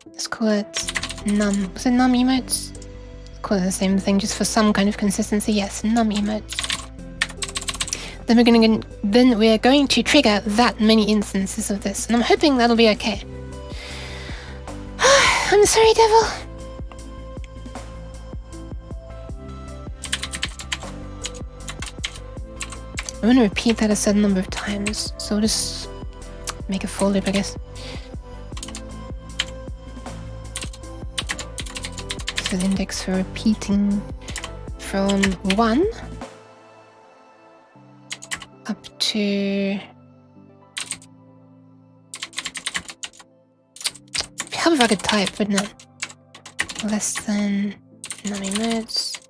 S1: Let's call it num. Was it num emotes? Let's call it the same thing just for some kind of consistency. Yes, num emotes. Then we're going to trigger that many instances of this, and I'm hoping that'll be okay. I'm sorry, devil. I'm going to repeat that a certain number of times, so we'll just make a for loop, I guess. So the index for repeating from 1 up to... It'd be helpful if I could type, wouldn't it? Less than num emotes.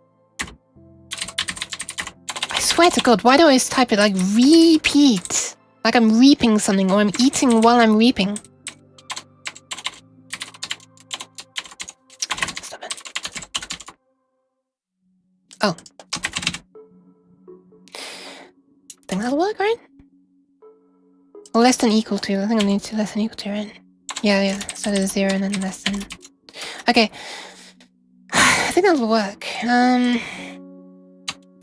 S1: I swear to God, why do I always type it like repeat? Like I'm reaping something, or I'm eating while I'm reaping. Stop it. Oh. I think that'll work, right? Or less than equal to. I think I need to less than equal to, right? Yeah. So there's 0 and then less than. Okay. I think that'll work.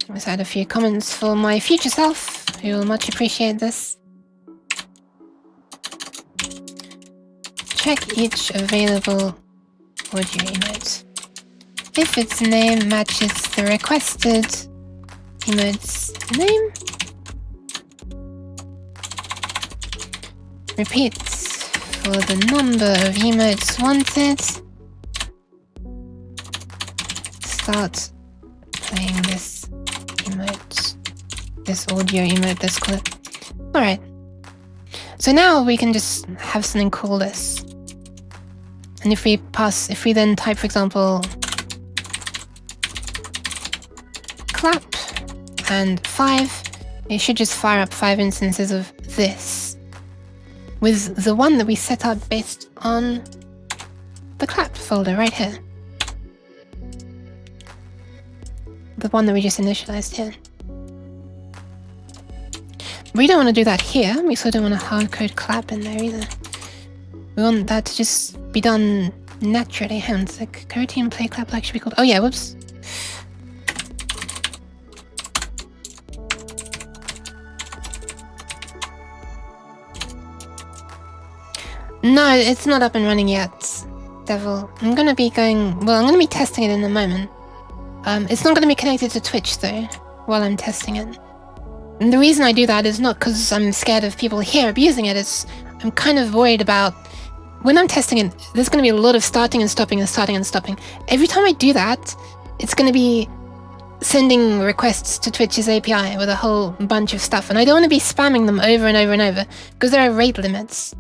S1: Let's add a few comments for my future self, who will much appreciate this. Check each available audio emote. If its name matches the requested emote's name, repeat for the number of emotes wanted. Start playing this emote, this audio emote, this clip. Alright. So now we can just have something call this. And if we then type, for example, clap and 5, it should just fire up 5 instances of this with the one that we set up based on the clap folder right here. The one that we just initialized here. We don't want to do that here. We also don't want to hardcode clap in there either. We want that to just be done naturally. Hang on a sec. Coroutine play clap like should be called. Oh yeah, whoops. No, it's not up and running yet, devil. I'm gonna be testing it in a moment. It's not gonna be connected to Twitch though, while I'm testing it. And the reason I do that is not because I'm scared of people here abusing it, it's I'm kind of worried about when I'm testing it, there's gonna be a lot of starting and stopping and starting and stopping. Every time I do that, it's gonna be sending requests to Twitch's API with a whole bunch of stuff, and I don't want to be spamming them over and over and over because there are rate limits.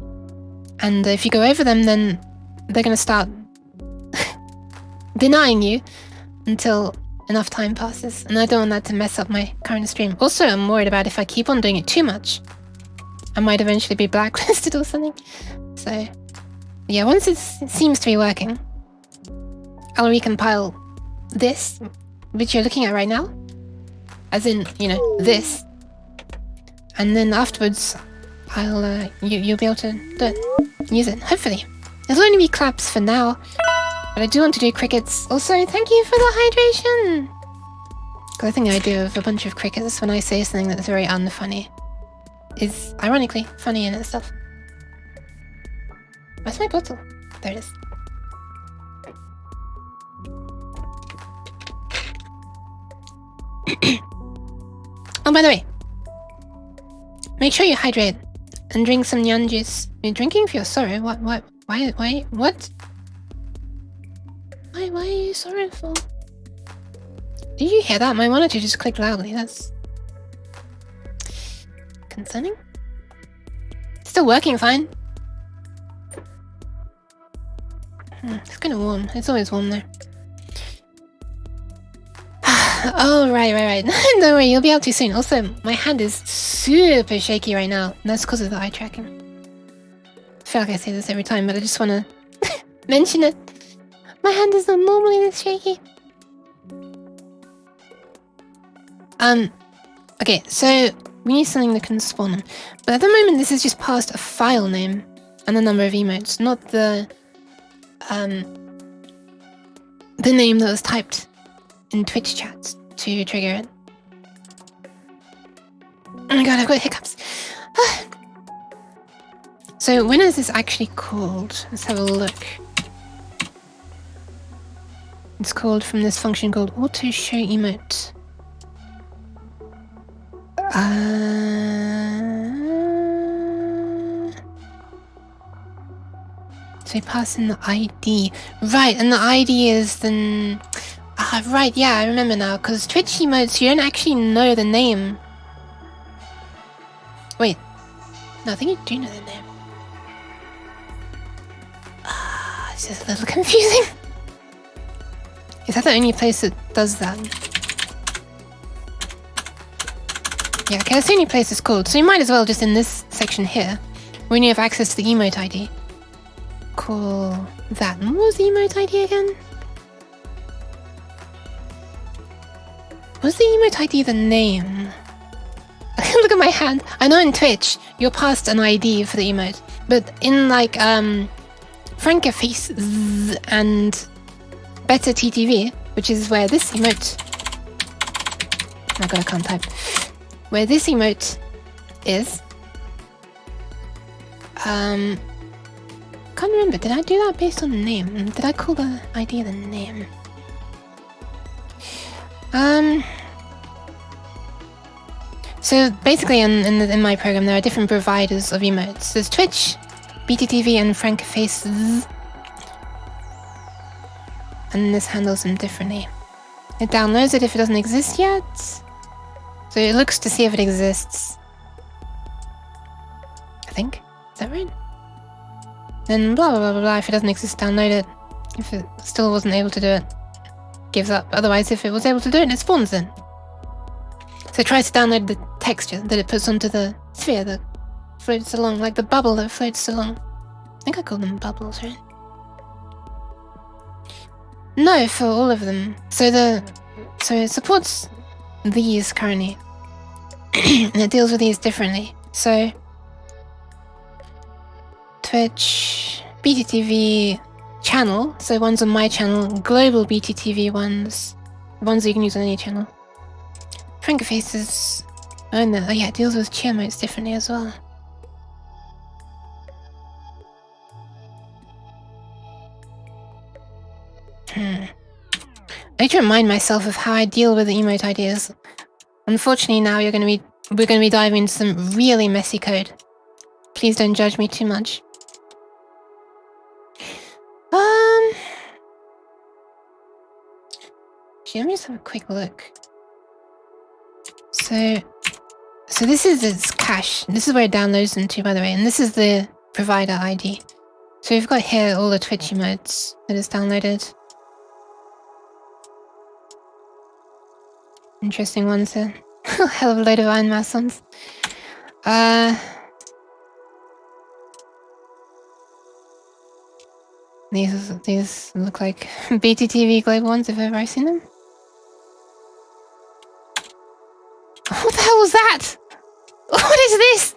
S1: And if you go over them, then they're going to start denying you until enough time passes, and I don't want that to mess up my current stream. Also, I'm worried about if I keep on doing it too much, I might eventually be blacklisted or something. So, yeah, once it seems to be working, I'll recompile this, which you're looking at right now, as in, you know, this, and then afterwards, you'll be able to do it, use it, hopefully. It'll only be claps for now, but I do want to do crickets. Also, thank you for the hydration! Because I think the idea of a bunch of crickets when I say something that's very unfunny is ironically funny in itself. Where's my bottle? There it is. Oh, by the way, make sure you hydrate and drink some nyan juice. You're drinking for your sorrow? What? Why? What? Why are you sorrowful? Did you hear that? My monitor just clicked loudly. That's concerning. Still working fine. It's kind of warm. It's always warm there. Oh, right. Don't worry, you'll be able to soon. Also, my hand is super shaky right now. And that's because of the eye tracking. I feel like I say this every time, but I just want to mention it. My hand is not normally this shaky. Okay, so we need something that can spawn them. But at the moment, this is just past a file name and the number of emotes, not the name that was typed in Twitch chats to trigger it. Oh my god, I've got hiccups. So when is this actually called? Let's have a look. It's called from this function called auto show emote. So you pass in the ID. Right, and the ID is then... right, yeah, I remember now. Because Twitch emotes, you don't actually know the name. Wait. No, I think you do know the name. It's just a little confusing. Is that the only place that does that? Yeah, okay, that's the only place it's called. So you might as well just in this section here, when you have access to the emote ID, call that. And what was the emote ID again? Was the emote ID the name? Look at my hand. I know in Twitch, you're past an ID for the emote, but in like Frankerface and Better TTV, which is where this emote... Oh my god, I can't type. Where this emote is... Can't remember, did I do that based on the name? Did I call the ID the name? So basically in my program there are different providers of emotes. There's Twitch, BTTV and Frankerface. And this handles them differently. It downloads it if it doesn't exist yet. So it looks to see if it exists. I think. Is that right? Then blah blah blah blah blah. If it doesn't exist, download it. If it still wasn't able to do it, gives up. Otherwise, if it was able to do it, it spawns it. So it tries to download the texture that it puts onto the sphere that floats along, like the bubble that floats along. I think I call them bubbles, right? No, for all of them. So it supports these currently. And it deals with these differently. So Twitch, BTTV channel, so ones on my channel, global BTTV ones, ones that you can use on any channel. Frankerfaces, oh no, yeah, it deals with cheer modes differently as well. I need to remind myself of how I deal with the emote ideas. Unfortunately, now we're going to be diving into some really messy code. Please don't judge me too much. Let me just have a quick look. So this is its cache. This is where it downloads into, by the way, and this is the provider ID. So we've got here all the Twitch emotes that is downloaded. Interesting ones there. Hell of a load of Iron Mouse ones. These look like BTTV Global ones if ever I've seen them. What the hell was that? What is this?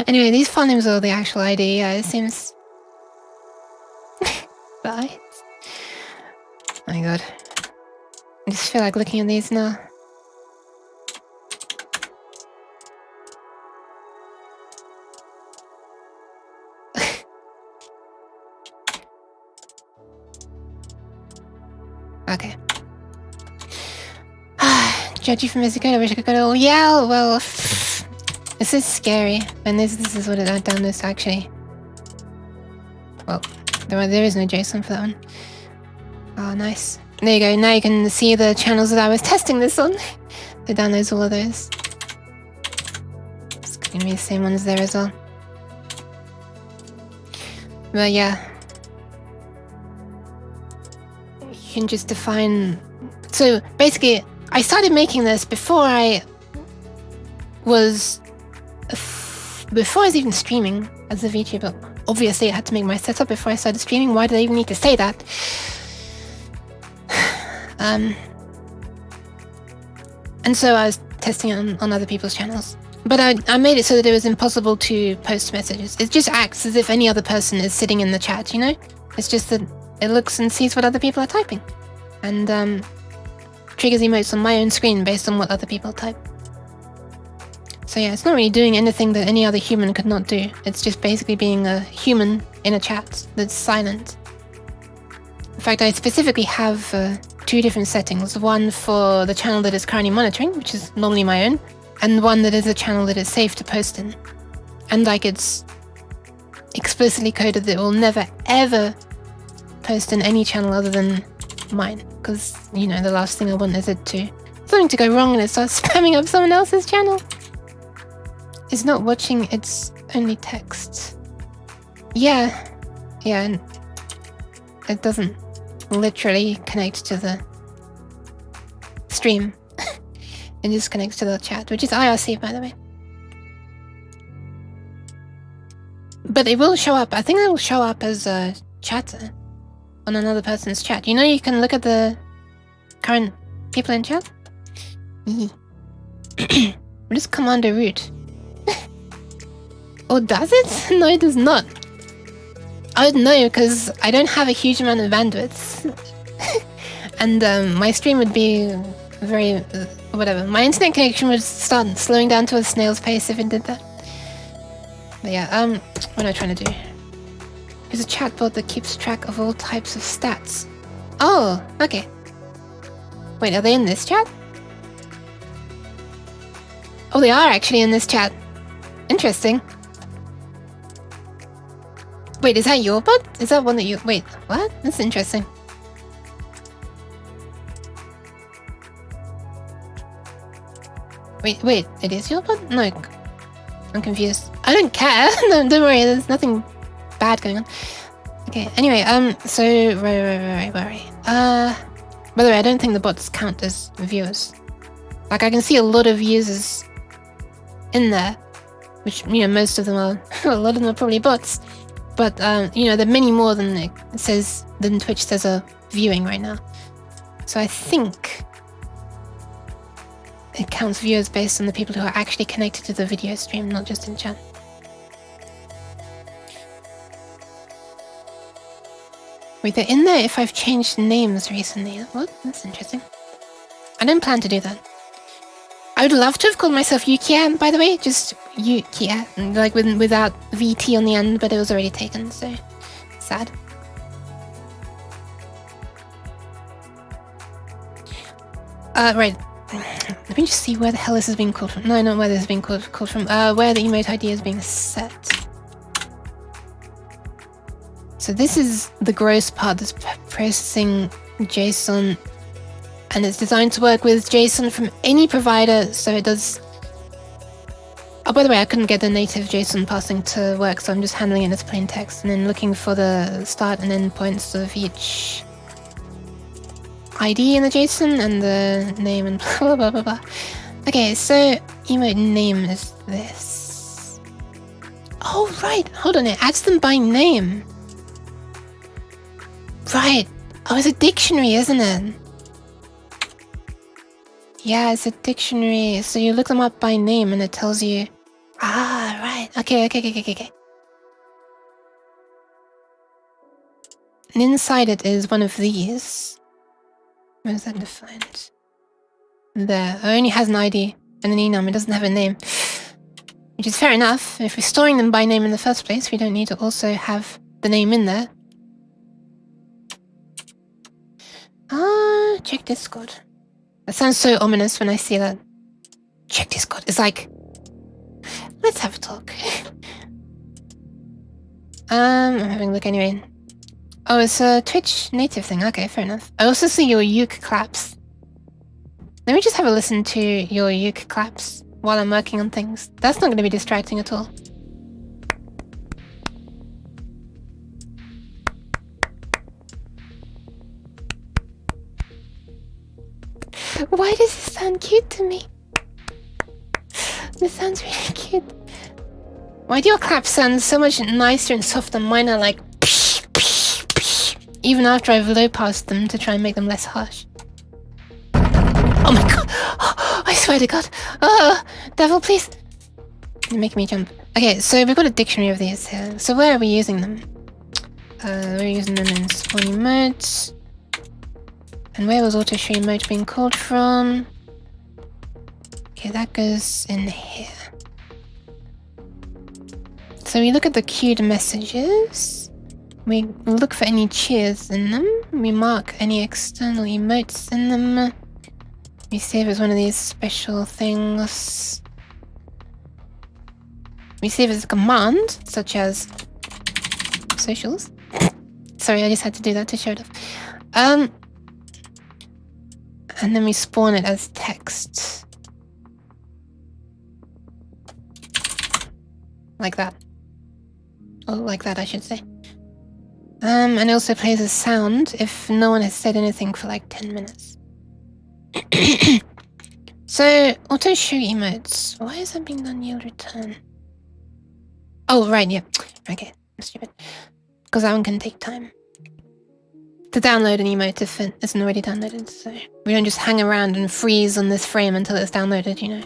S1: Anyway, these file names are the actual ID. Yeah, it seems. Bye. Oh my god. I just feel like looking at these now. Okay. Judgy from Mexico, I wish I could go to... Oh, yeah, well... This is scary. And this is what I've done this, actually. Well, there is no JSON for that one. Oh, nice. There you go. Now you can see the channels that I was testing this on. It downloads all of those. It's going to be the same ones there as well. But yeah. You can just define... So, basically... I started making this before I was even streaming as a VTuber. Obviously, I had to make my setup before I started streaming. Why did I even need to say that? And so I was testing it on other people's channels. But I made it so that it was impossible to post messages. It just acts as if any other person is sitting in the chat, you know? It's just that it looks and sees what other people are typing. And, triggers emotes on my own screen based on what other people type. So yeah, it's not really doing anything that any other human could not do. It's just basically being a human in a chat that's silent. In fact, I specifically have 2 different settings. One for the channel that is currently monitoring, which is normally my own, and one that is a channel that is safe to post in. And like it's explicitly coded that it will never ever post in any channel other than mine. Because, you know, the last thing I want is it to... something to go wrong and it starts spamming up someone else's channel. It's not watching, it's only text. Yeah. Yeah, and it doesn't literally connect to the stream. It just connects to the chat, which is IRC, by the way. But it will show up. I think it will show up as a chatter on another person's chat. You know, you can look at the current people in chat. What is Commander Root? Oh, does it? No, it does not. I would know because I don't have a huge amount of bandwidth. And my stream would be very... whatever. My internet connection would start slowing down to a snail's pace if it did that. But yeah, what am I trying to do? It's a chatbot that keeps track of all types of stats. Oh, okay. Wait, are they in this chat? Oh, they are actually in this chat. Interesting. Wait, is that your bot? Is that one that you... Wait, what? That's interesting. Wait, it is your bot? No, I'm confused. I don't care. No, don't worry, there's nothing bad going on. Okay, anyway, so... Right. By the way, I don't think the bots count as viewers. Like, I can see a lot of users in there, which, you know, most of them are... a lot of them are probably bots. But, you know, there are many more than it says... than Twitch says are viewing right now. So I think... it counts viewers based on the people who are actually connected to the video stream, not just in chat. Wait, they're in there if I've changed names recently. What? That's interesting. I didn't plan to do that. I would love to have called myself Yukia, by the way. Just Yukia. Like without VT on the end, but it was already taken, so... sad. Right. Let me just see where the hell this is being called from. No, not where this is being called from. Where the emote ID is being set. So this is the gross part that's processing JSON And it's designed to work with JSON from any provider, so it does... Oh, by the way, I couldn't get the native JSON parsing to work, so I'm just handling it as plain text and then looking for the start and end points of each ID in the JSON and the name and blah blah blah blah. Okay, so emote name is this. Oh, right. Hold on, it adds them by name. Right. Oh, it's a dictionary, isn't it? Yeah, it's a dictionary. So you look them up by name and it tells you... Ah, right. Okay. And inside it is one of these. Where is that defined? There. It only has an ID and an enum. It doesn't have a name. Which is fair enough. If we're storing them by name in the first place, we don't need to also have the name in there. Check Discord. That sounds so ominous when I see that. Check Discord. It's like, let's have a talk. I'm having a look anyway. Oh, it's a Twitch native thing. Okay, fair enough. I also see your uke claps. Let me just have a listen to your uke claps while I'm working on things. That's not going to be distracting at all. Why does this sound cute to me? This sounds really cute. Why do your claps sound so much nicer and softer? Mine are like... Even after I've low-passed them to try and make them less harsh. Oh my god! Oh, I swear to god! Oh, devil, please! You're making me jump. Okay, so we've got a dictionary of these here. So where are we using them? We're using them in spawn emotes. And where was auto show emote being called from? Okay, that goes in here. So we look at the queued messages. We look for any cheers in them. We mark any external emotes in them. We see if it's one of these special things. We see if it's a command, such as socials. Sorry, I just had to do that to show it off. And then we spawn it as text. Like that. Oh, like that, I should say. And it also plays a sound if no one has said anything for like 10 minutes. So, auto show emotes. Why is that being done yield return? Oh, right, yeah. Okay, I'm stupid. Because that one can take time to download an emote if it isn't already downloaded, so we don't just hang around and freeze on this frame until it's downloaded, you know.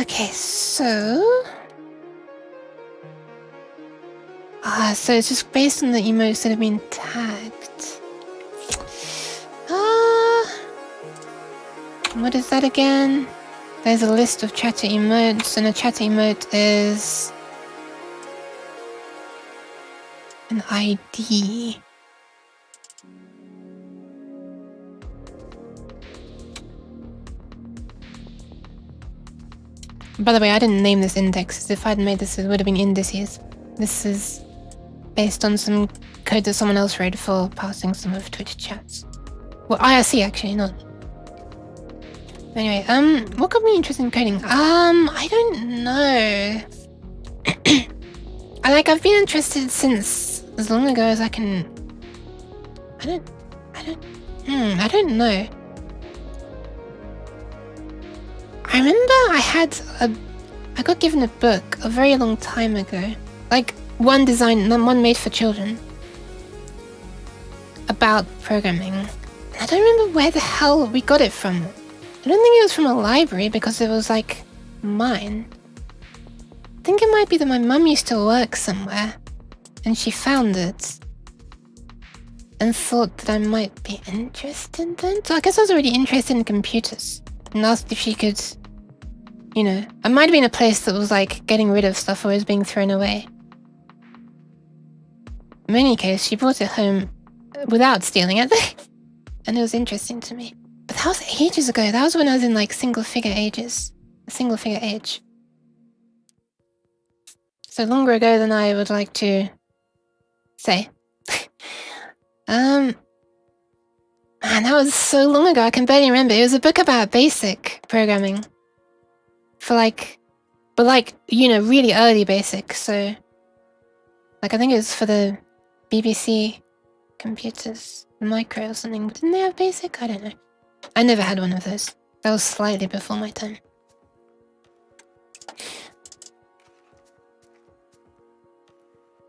S1: Okay, so... so it's just based on the emotes that have been tagged. What is that again? There's a list of chatter emotes, and a chatter emote is... an ID. By the way, I didn't name this index. If I'd made this, it would have been indices. This is based on some code that someone else wrote for passing some of Twitch chats. Well, IRC actually, not. Anyway, what got me interested in coding? I don't know. I've been interested since as long ago as I can. I don't know. I remember I got given a book a very long time ago. Like one made for children. About programming. And I don't remember where the hell we got it from. I don't think it was from a library because it was like mine. I think it might be that my mum used to work somewhere and she found it and thought that I might be interested then. So I guess I was already interested in computers and asked if she could, you know, I might have been a place that was like getting rid of stuff or was being thrown away. In any case, she brought it home without stealing it and it was interesting to me. But that was ages ago. That was when I was in like single figure age. So longer ago than I would like to say. Man, that was so long ago, I can barely remember. It was a book about basic programming. But you know, really early basic, so... Like, I think it was for the BBC computers, micro or something. Didn't they have basic? I don't know. I never had one of those. That was slightly before my time.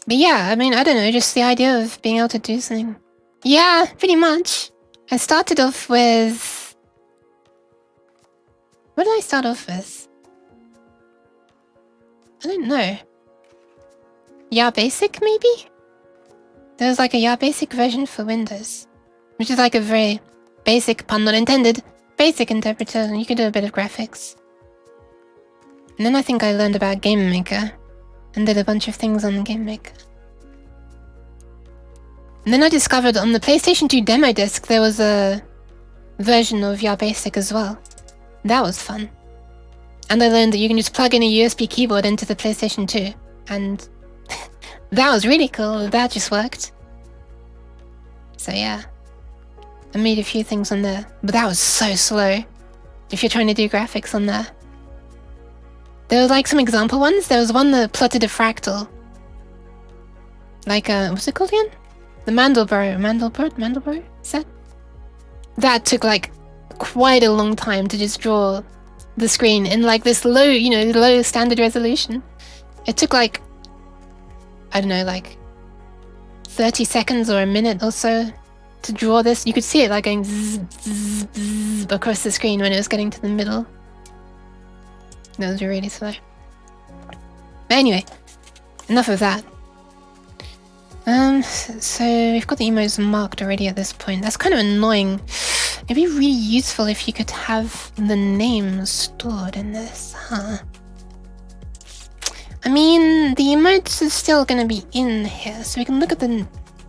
S1: But yeah, I mean, I don't know, just the idea of being able to do something. Yeah, pretty much. I started off with... What did I start off with? I don't know. Yeah Basic, maybe? There was like a Yeah Basic version for Windows. Which is like a very basic, pun not intended, basic interpreter, and you could do a bit of graphics. And then I think I learned about Game Maker, and did a bunch of things on Game Maker. And then I discovered on the PlayStation 2 demo disc there was a version of Yeah Basic as well. That was fun. And I learned that you can just plug in a USB keyboard into the PlayStation 2, and that was really cool. That just worked. So yeah, I made a few things on there, but that was so slow if you're trying to do graphics on there. There were like some example ones. There was one that plotted a fractal. Like, what's it called again? The Mandelbrot set? That took like quite a long time to just draw the screen in like this low, you know, low standard resolution. It took like, I don't know, like 30 seconds or a minute or so to draw this. You could see it like going zzz, zzz, zzz across the screen when it was getting to the middle. That was really slow. But anyway, enough of that. So we've got the emotes marked already at this point. That's kind of annoying. It'd be really useful if you could have the names stored in this, huh? I mean, the emotes are still gonna be in here, so we can look at the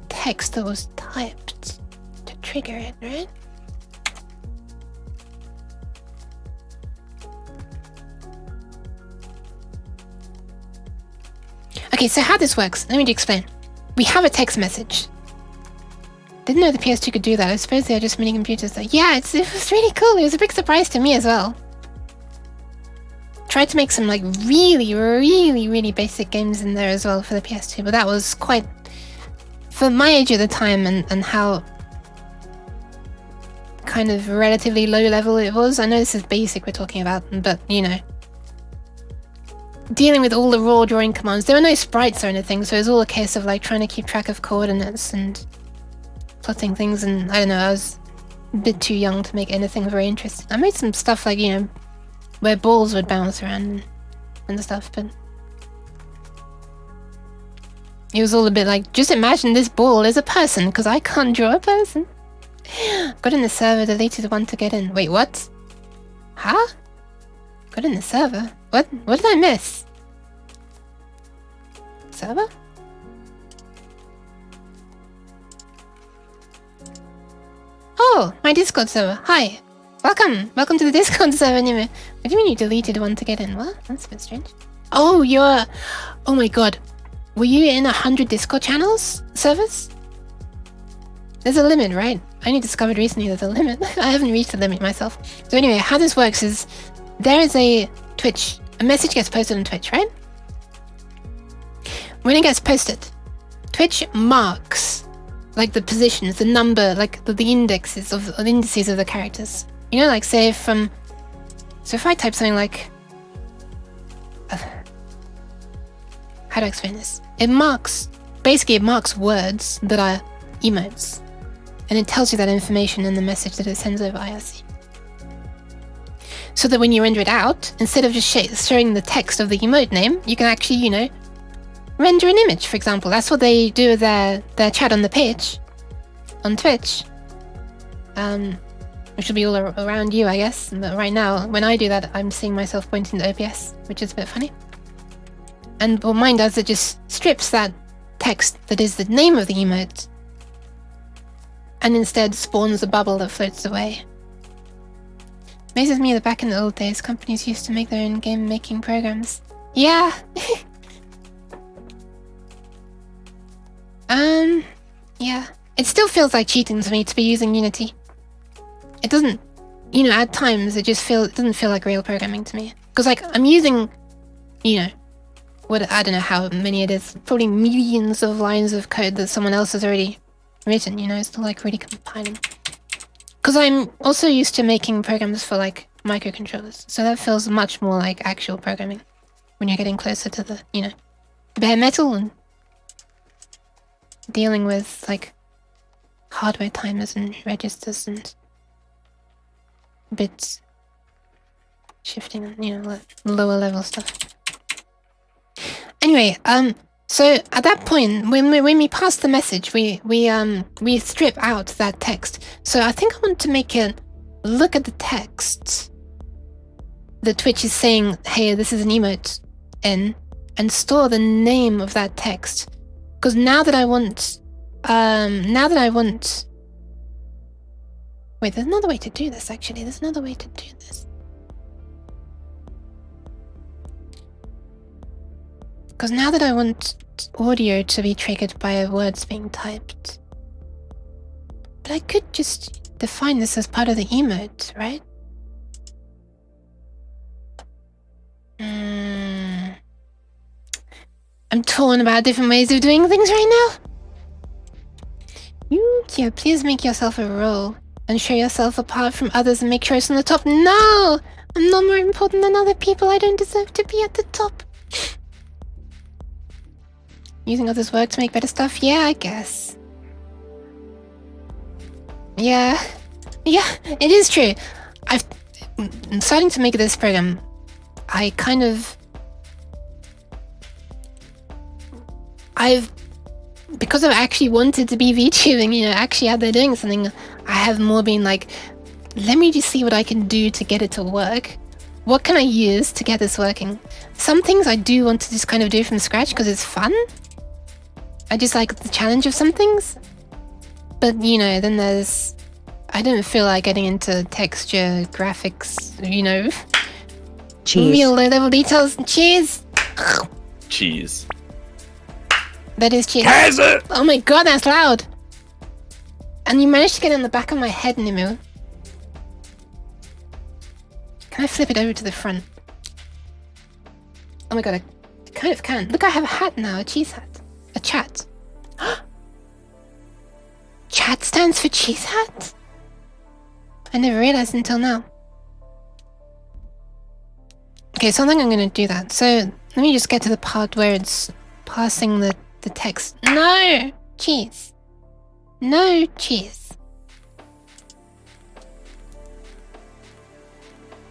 S1: text that was typed to trigger it, right? Okay, so how this works, let me explain. We have a text message. Didn't know the PS2 could do that. I suppose they are just mini computers though. Yeah, it was really cool. It was a big surprise to me as well. Tried to make some like really basic games in there as well for the PS2, but that was quite... For my age at the time and how kind of relatively low level it was. I know this is basic we're talking about, but you know. Dealing with all the raw drawing commands. There were no sprites or anything, so it was all a case of like trying to keep track of coordinates and plotting things, and I don't know, I was a bit too young to make anything very interesting. I made some stuff like, you know, where balls would bounce around and stuff, but it was all a bit like, just imagine this ball is a person, because I can't draw a person. Got in the server, deleted one to get in. Wait, what? Huh? Got in the server? What did I miss? Server? Oh, my Discord server. Hi. Welcome to the Discord server anyway. What do you mean you deleted one to get in? What? That's a bit strange. Oh, you're... Oh my god. Were you in 100 Discord channels? Servers? There's a limit, right? I only discovered recently there's a limit. I haven't reached the limit myself. So anyway, how this works is there is a Twitch. A message gets posted on Twitch, right? When it gets posted, Twitch marks like the positions, the number, like the indices of the characters. You know, like say from... So if I type something like... how do I explain this? It marks... Basically, it marks words that are emotes. And it tells you that information in the message that it sends over IRC. So that when you render it out, instead of just showing the text of the emote name, you can actually, you know, render an image, for example. That's what they do with their chat on the page, on Twitch. Which will be all around you, I guess. But right now, when I do that, I'm seeing myself pointing to OBS, which is a bit funny. And what mine does, it just strips that text that is the name of the emote, and instead spawns a bubble that floats away. Amazes me that back in the old days, companies used to make their own game-making programs. Yeah! Yeah. It still feels like cheating to me to be using Unity. it doesn't, you know, at times it doesn't feel like real programming to me. Because like I'm using, you know, I don't know how many it is, probably millions of lines of code that someone else has already written, you know, it's like really compiling. Because I'm also used to making programs for like microcontrollers, so that feels much more like actual programming when you're getting closer to the, you know, bare metal and dealing with like hardware timers and registers and bits shifting and, you know, lower level stuff. Anyway, so at that point, when we pass the message, we strip out that text. So I think I want to make it look at the text that Twitch is saying, hey, this is an emote in, and store the name of that text. Because now that I want, wait, there's another way to do this actually. There's another way to do this. Because now that I want audio to be triggered by words being typed, but I could just define this as part of the emote, right? I'm torn about different ways of doing things right now. You, please make yourself a role and show yourself apart from others and make sure it's on the top. No! I'm not more important than other people. I don't deserve to be at the top. Using others' work to make better stuff? Yeah, I guess. Yeah, it is true. I'm starting to make this program. Because I've actually wanted to be VTubing, you know, actually out there doing something, I have more been like, let me just see what I can do to get it to work. What can I use to get this working? Some things I do want to just kind of do from scratch because it's fun. I just like the challenge of some things. But, you know, then I don't feel like getting into texture, graphics, you know, real low-level details. Cheese!
S3: Cheese.
S1: That is cheese.
S3: Kaiser!
S1: Oh my god, that's loud! And you managed to get it on the back of my head, Nimu. Can I flip it over to the front? Oh my god, I kind of can. Look, I have a hat now, a cheese hat. A chat. Chat stands for cheese hat? I never realized until now. Okay, so I think I'm gonna do that. So let me just get to the part where it's passing the text. No! Cheese. No cheese.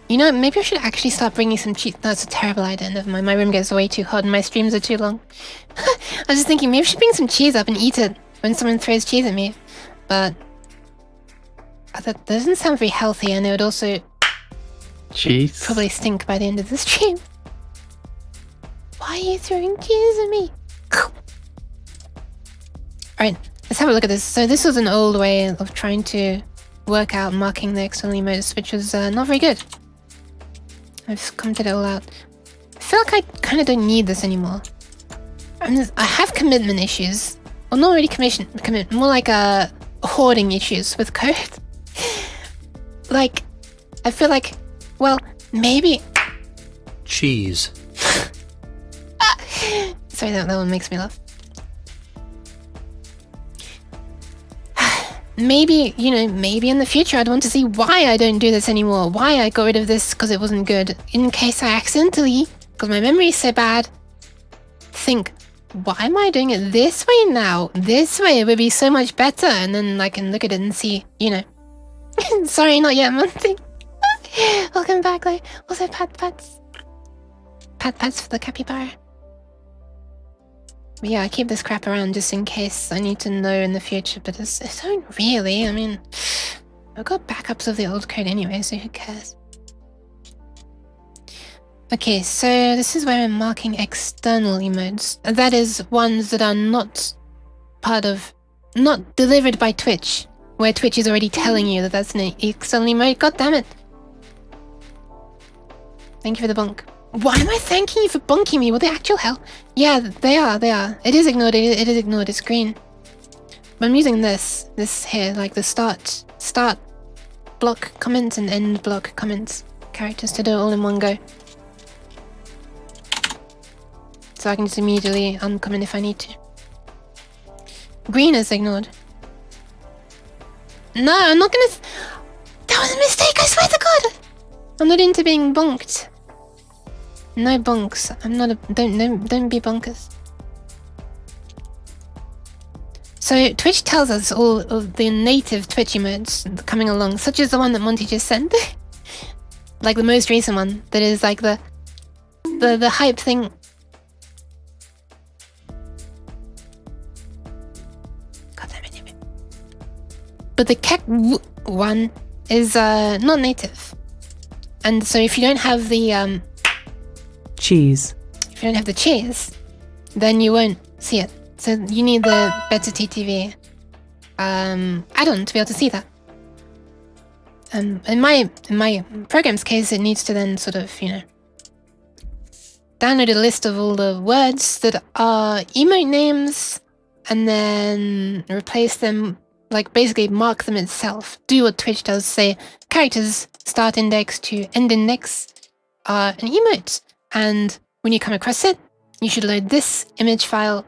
S1: You know, maybe I should actually start bringing some cheese. That's a terrible idea. Never mind. My room gets way too hot and my streams are too long. I was just thinking maybe I should bring some cheese up and eat it when someone throws cheese at me. But that doesn't sound very healthy, and it would also
S3: Cheese.
S1: probably stink by the end of the stream. Why are you throwing cheese at me? Alright, let's have a look at this. So this was an old way of trying to work out marking the external emotes, which was not very good. I've commented it all out. I feel like I kind of don't need this anymore. I have commitment issues. Well, not really commit, more like hoarding issues with code. Like, I feel like, well, maybe...
S4: Cheese.
S1: Sorry, that one makes me laugh. Maybe, you know, maybe in the future I'd want to see why I don't do this anymore. Why I got rid of this because it wasn't good. In case I accidentally, because my memory is so bad, think, why am I doing it this way now? This way would be so much better. And then I can look at it and see, you know. Sorry, not yet, Monty. Welcome back, though. Also, pats. Pats for the capybara. But yeah, I keep this crap around just in case I need to know in the future, but I don't really. I mean, I've got backups of the old code anyway, so who cares? Okay, so this is where I'm marking external emotes. That is ones that are not delivered by Twitch, where Twitch is already telling you that that's an external emote. God damn it. Thank you for the bunk. Why am I thanking you for bunking me? What the actual hell? Yeah, they are. It is ignored, it is ignored, it's green. But I'm using this here, like the start block comments and end block comments characters to do it all in one go. So I can just immediately uncomment if I need to. Green is ignored. No, I'm not gonna... That was a mistake, I swear to God! I'm not into being bonked. No bonks. I'm not a... Don't be bonkers. So Twitch tells us all of the native Twitch emotes coming along, such as the one that Monty just sent. Like the most recent one, that is like the hype thing. God damn it. But the kek one is not native. And so if you don't have the
S5: cheese.
S1: If you don't have the cheese, then you won't see it. So you need the better TTV add-on to be able to see that. In my program's case, it needs to then sort of, download a list of all the words that are emote names, and then replace them, like basically mark them itself. Do what Twitch does, say characters start index to end index are an emote, and when you come across it, you should load this image file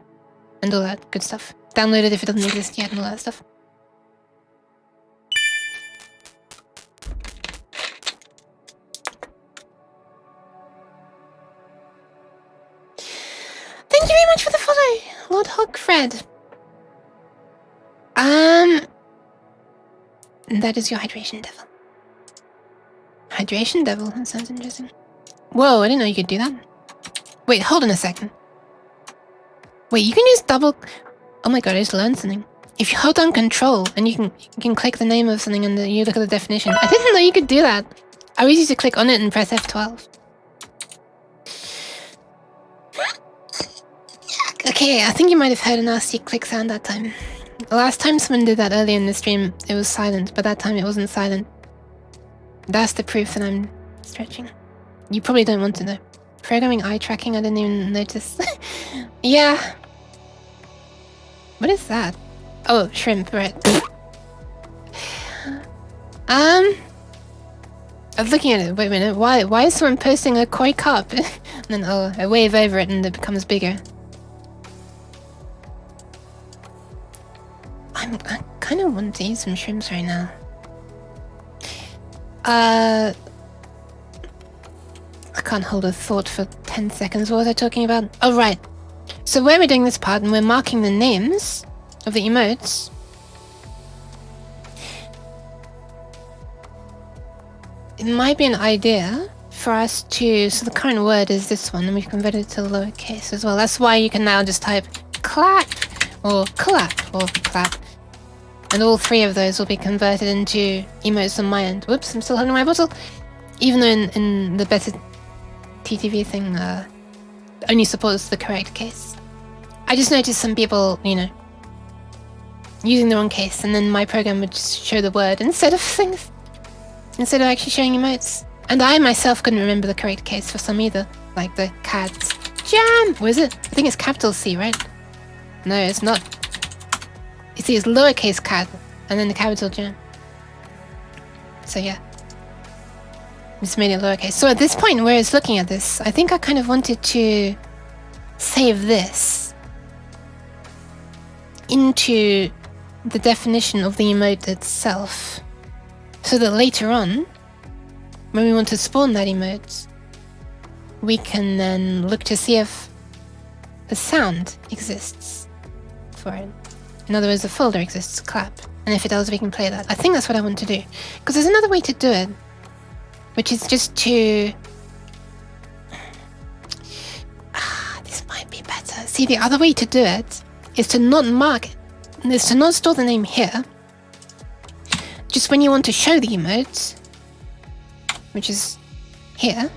S1: and all that good stuff. Download it if it doesn't exist yet and all that stuff. Thank you very much for the follow, Lord Hogfred. That is your hydration devil. Hydration devil, that sounds interesting. Whoa, I didn't know you could do that. Wait, hold on a second. Wait, you can use double... Oh my god, I just learned something. If you hold down control and you can click the name of something and you look at the definition. I didn't know you could do that. I always used to click on it and press F12. Okay, I think you might have heard a nasty click sound that time. The last time someone did that earlier in the stream, it was silent, but that time it wasn't silent. That's the proof that I'm stretching. You probably don't want to know. Programming eye tracking, I didn't even notice. Yeah. What is that? Oh, shrimp, right. I was looking at it, wait a minute, why is someone posting a koi carp? And then, I wave over it and it becomes bigger. I kind of want to eat some shrimps right now. I can't hold a thought for 10 seconds. What was I talking about? Oh, right. So where we're doing this part and we're marking the names of the emotes, it might be an idea for us to... So the current word is this one, and we've converted it to lowercase as well. That's why you can now just type clap or clap or clap. And all three of those will be converted into emotes on my end. Whoops, I'm still holding my bottle. Even though in the better TTV thing only supports the correct case. I just noticed some people, using the wrong case, and then my program would just show the word instead of things. Instead of actually showing emotes. And I myself couldn't remember the correct case for some either. Like the cat's jam! What is it? I think it's capital C, right? No, it's not. You see, it's lowercase cat, and then the capital jam. So yeah. Just made it lowercase. So at this point where it's looking at this, I think I kind of wanted to save this into the definition of the emote itself. So that later on, when we want to spawn that emote, we can then look to see if a sound exists for it. In other words, a folder exists, clap. And if it does, we can play that. I think that's what I want to do. Because there's another way to do it, which is just to... this might be better. See, the other way to do it is to not mark it. Is to not store the name here. Just when you want to show the emote, which is here.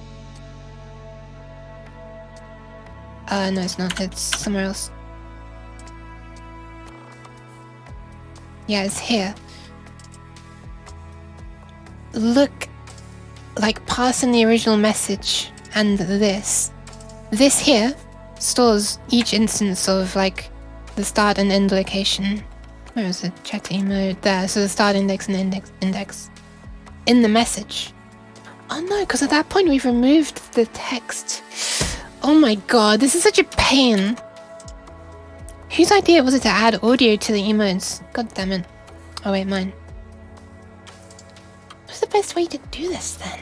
S1: No, it's not. It's somewhere else. Yeah, it's here. Look, like passing the original message and this. This here stores each instance of like the start and end location. Where is it? Chat emote there. So the start index and index. in the message. Oh no, because at that point we've removed the text. Oh my god, this is such a pain. Whose idea was it to add audio to the emotes? God damn it. Oh wait, mine. What's the best way to do this then?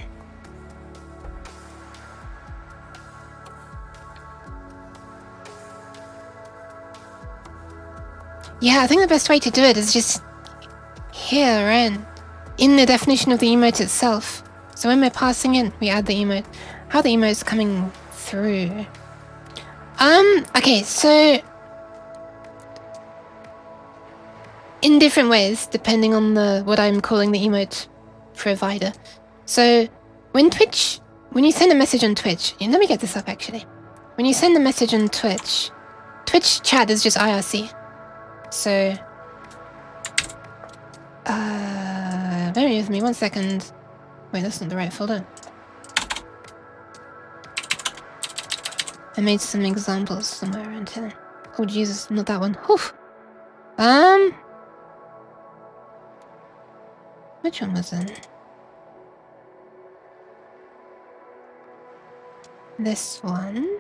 S1: Yeah, I think the best way to do it is just here, right? In the definition of the emote itself. So when we're passing in, we add the emote. How the emote's coming through. Okay, so in different ways, depending on what I'm calling the emote provider. So when you send a message on Twitch, let me get this up actually. When you send a message on Twitch chat is just IRC. So, bear with me 1 second. Wait, that's not the right folder. I made some examples somewhere around here. Oh Jesus, not that one. Whew. Which one was it? This one?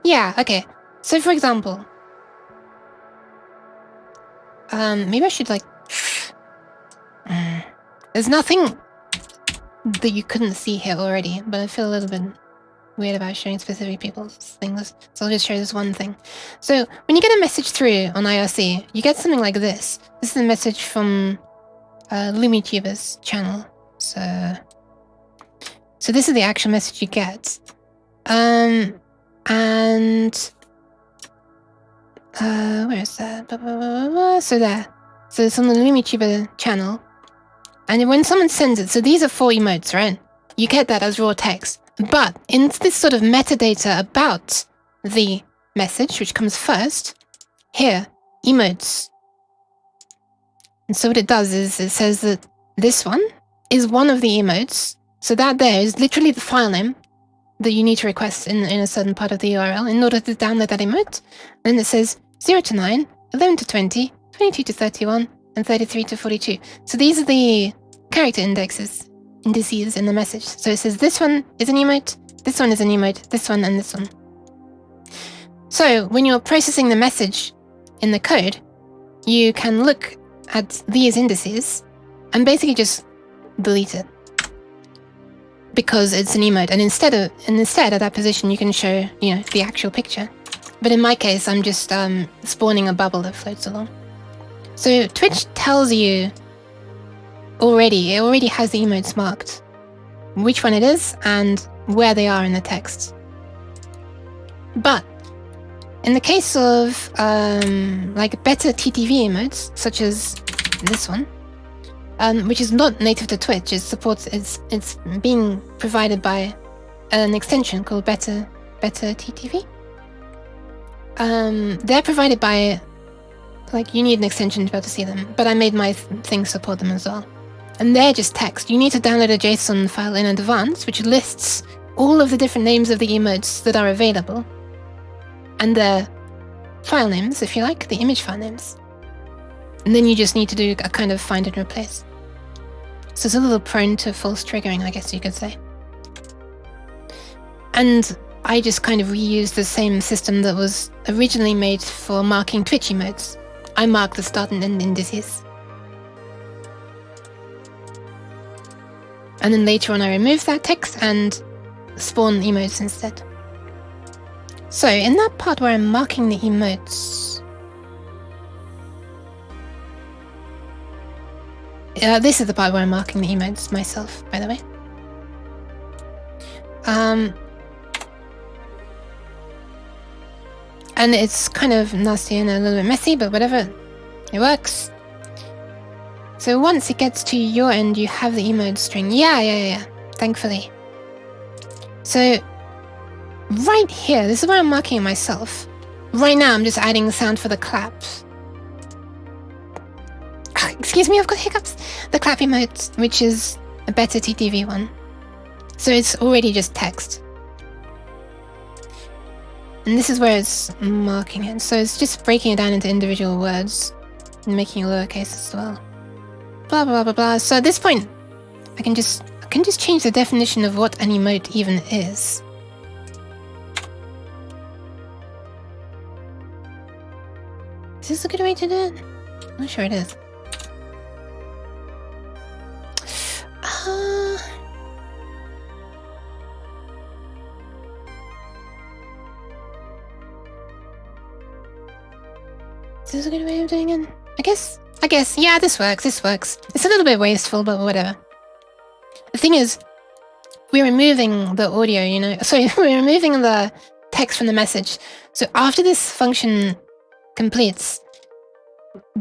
S1: Yeah, okay. So for example, maybe I should like... There's nothing that you couldn't see here already, but I feel a little bit weird about showing specific people's things, so I'll just show this one thing. So when you get a message through on IRC, you get something like this. This is a message from vtuber's channel. So this is the actual message you get. And where is that? So there. So it's on the vtuber channel. And when someone sends it, so these are 4 emotes, right? You get that as raw text. But in this sort of metadata about the message, which comes first, here, emotes. And so what it does is it says that this one is one of the emotes. So that there is literally the file name that you need to request in a certain part of the URL in order to download that emote. And then it says 0 to 9, 11 to 20, 22 to 31, and 33 to 42. So these are the character indices in the message. So it says this one is an emote, this one is an emote, this one, and this one. So when you're processing the message in the code, you can look at these indices and basically just delete it because it's an emote. And instead at that position, you can show, the actual picture. But in my case, I'm just spawning a bubble that floats along. So Twitch tells you it already has the emotes marked, which one it is and where they are in the text. But in the case of like better TTV emotes, such as this one, which is not native to Twitch, it's being provided by an extension called Better TTV. They're provided by, like, you need an extension to be able to see them, but I made my thing support them as well. And they're just text. You need to download a JSON file in advance, which lists all of the different names of the emotes that are available. And their file names, if you like, the image file names. And then you just need to do a kind of find and replace. So it's a little prone to false triggering, I guess you could say. And I just kind of reused the same system that was originally made for marking Twitch emotes. I mark the start and end indices. And then later on I remove that text and spawn emotes instead. So in that part where I'm marking the emotes, this is the part where I'm marking the emotes myself, by the way. And it's kind of nasty and a little bit messy, but whatever, it works. So once it gets to your end, you have the emote string. Yeah, thankfully. So right here, this is where I'm marking it myself. Right now, I'm just adding the sound for the claps. Excuse me, I've got hiccups. The clap emote, which is a better TTV one. So it's already just text. And this is where it's marking it. So it's just breaking it down into individual words and making it lowercase as well. blah blah blah blah. So at this point, I can just change the definition of what an emote even is. Is this a good way to do it? I'm not sure it is. Is this a good way of doing it? I guess, yeah, this works. It's a little bit wasteful, but whatever. The thing is, we're removing the audio, you know? Sorry, we're removing the text from the message. So after this function completes,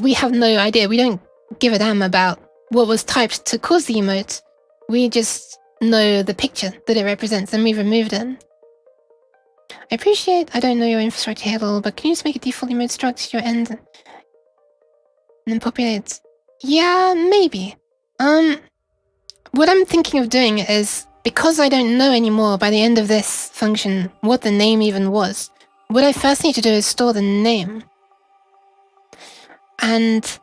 S1: we have no idea. We don't give a damn about what was typed to cause the emote. We just know the picture that it represents, and we've removed it. I don't know your infrastructure here at all, but can you just make a default emote struct to your end and then populate? Yeah, maybe. What I'm thinking of doing is, because I don't know anymore by the end of this function what the name even was, what I first need to do is store the name. And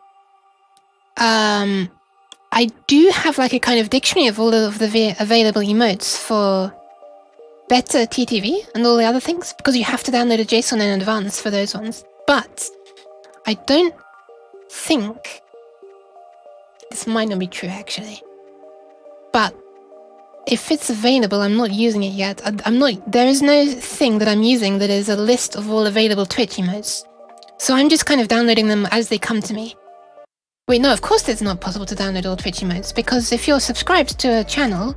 S1: I do have like a kind of dictionary of all of the available emotes for better TTV and all the other things, because you have to download a JSON in advance for those ones. But I don't think this might not be true actually. But if it's available, I'm not using it yet. There is no thing that I'm using that is a list of all available Twitch emotes. So I'm just kind of downloading them as they come to me. Wait, no, of course it's not possible to download all Twitch emotes, because if you're subscribed to a channel,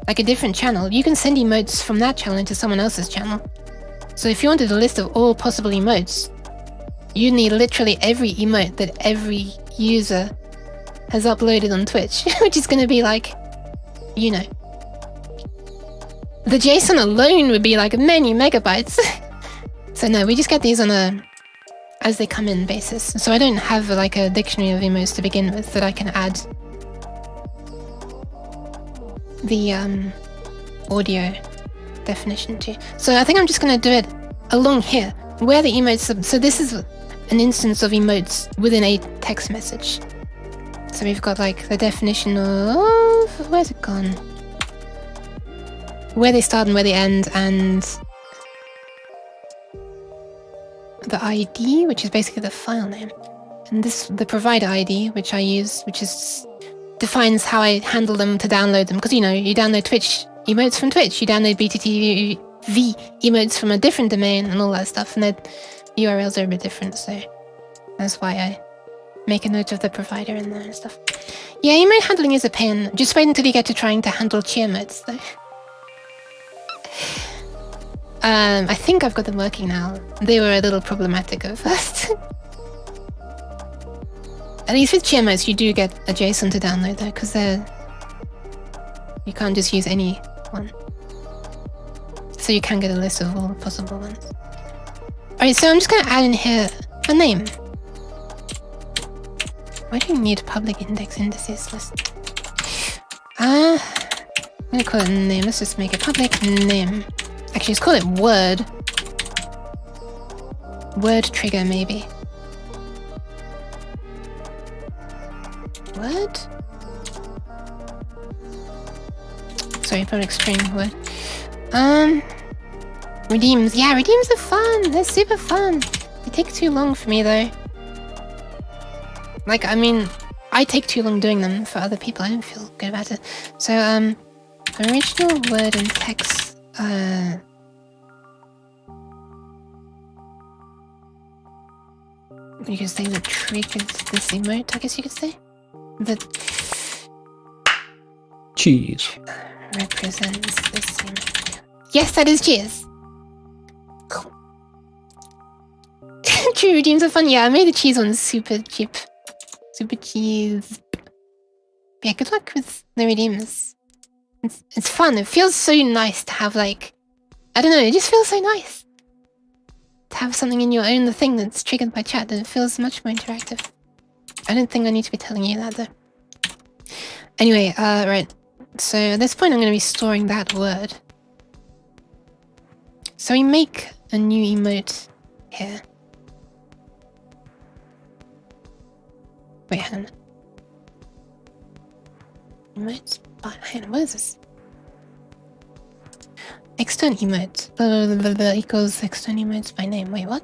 S1: like a different channel, you can send emotes from that channel into someone else's channel. So if you wanted a list of all possible emotes, you need literally every emote that every user has uploaded on Twitch, which is going to be like, you know, the JSON alone would be like many megabytes. So no, we just get these on a as they come in basis. So I don't have like a dictionary of emotes to begin with that I can add the audio definition to. So I think I'm just going to do it along here where the emotes. So this is an instance of emotes within a text message. So we've got like the definition of, where's it gone? Where they start and where they end, and the ID, which is basically the file name, and this the provider ID, which I use, which is defines how I handle them to download them. Because you know, you download Twitch emotes from Twitch, you download BTTV emotes from a different domain, and all that stuff, and the URLs are a bit different. So that's why I make a note of the provider in there and stuff. Yeah, emote handling is a pain. Just wait until you get to trying to handle cheer modes, though. I think I've got them working now. They were a little problematic at first. At least with cheer modes, you do get a JSON to download though, because you can't just use any one. So you can get a list of all possible ones. Alright, so I'm just going to add in here a name. Why do you need public index indices list? I'm going to call it name. Let's just make it public name. Actually, let's call it word. Word trigger, maybe. Word? Sorry, public string word. Redeems. Yeah, redeems are fun. They're super fun. They take too long for me, though. Like, I mean, I take too long doing them for other people. I don't feel good about it. So, original word and text. You could say that triggered this emote, I guess you could say. The
S4: cheese
S1: represents this emote. Yes, that is cheers. True, redeems are fun. Yeah, I made the cheese one super cheap. Super cheese. Yeah, good luck with the redeems. It's fun. It feels so nice to have, like, I don't know, it just feels so nice to have something in your own thing that's triggered by chat, and it feels much more interactive. I don't think I need to be telling you that, though. Anyway, right. So at this point, I'm going to be storing that word. So we make a new emote here. Wait, hang on. Emotes. Hang on, what is this? External emotes. Blah, blah, blah, blah, equals external emotes by name. Wait, what?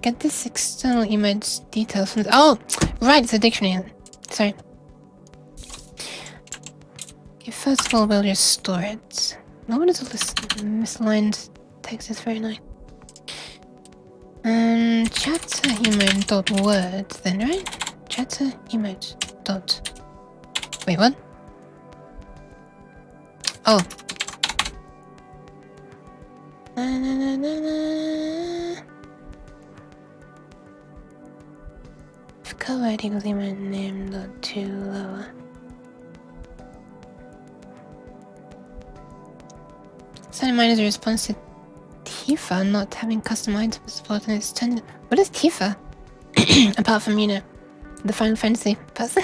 S1: Get this external emotes details from. Oh, right, it's a dictionary. Sorry. Okay, first of all, we'll just store it. No one is this misaligned text is very annoying. Chatter emote dot word then, right? Chatter emote dot. Wait, what? Oh. Na, na, na, na, na. If color equals emote name dot to lower. Send mine is a response to Tifa not having custom items support and it's turned. What is Tifa? Apart from, you know, the Final Fantasy person.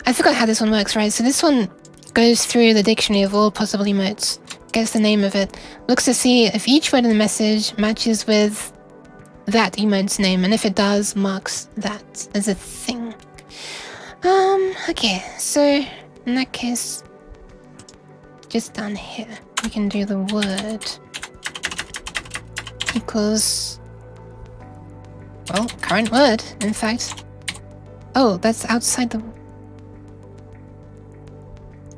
S1: I forgot how this one works, right? So this one goes through the dictionary of all possible emotes, gets the name of it, looks to see if each word in the message matches with that emote's name, and if it does, marks that as a thing. Okay, so in that case, just down here, we can do the word equals, well, current word, in fact. Oh, that's outside the...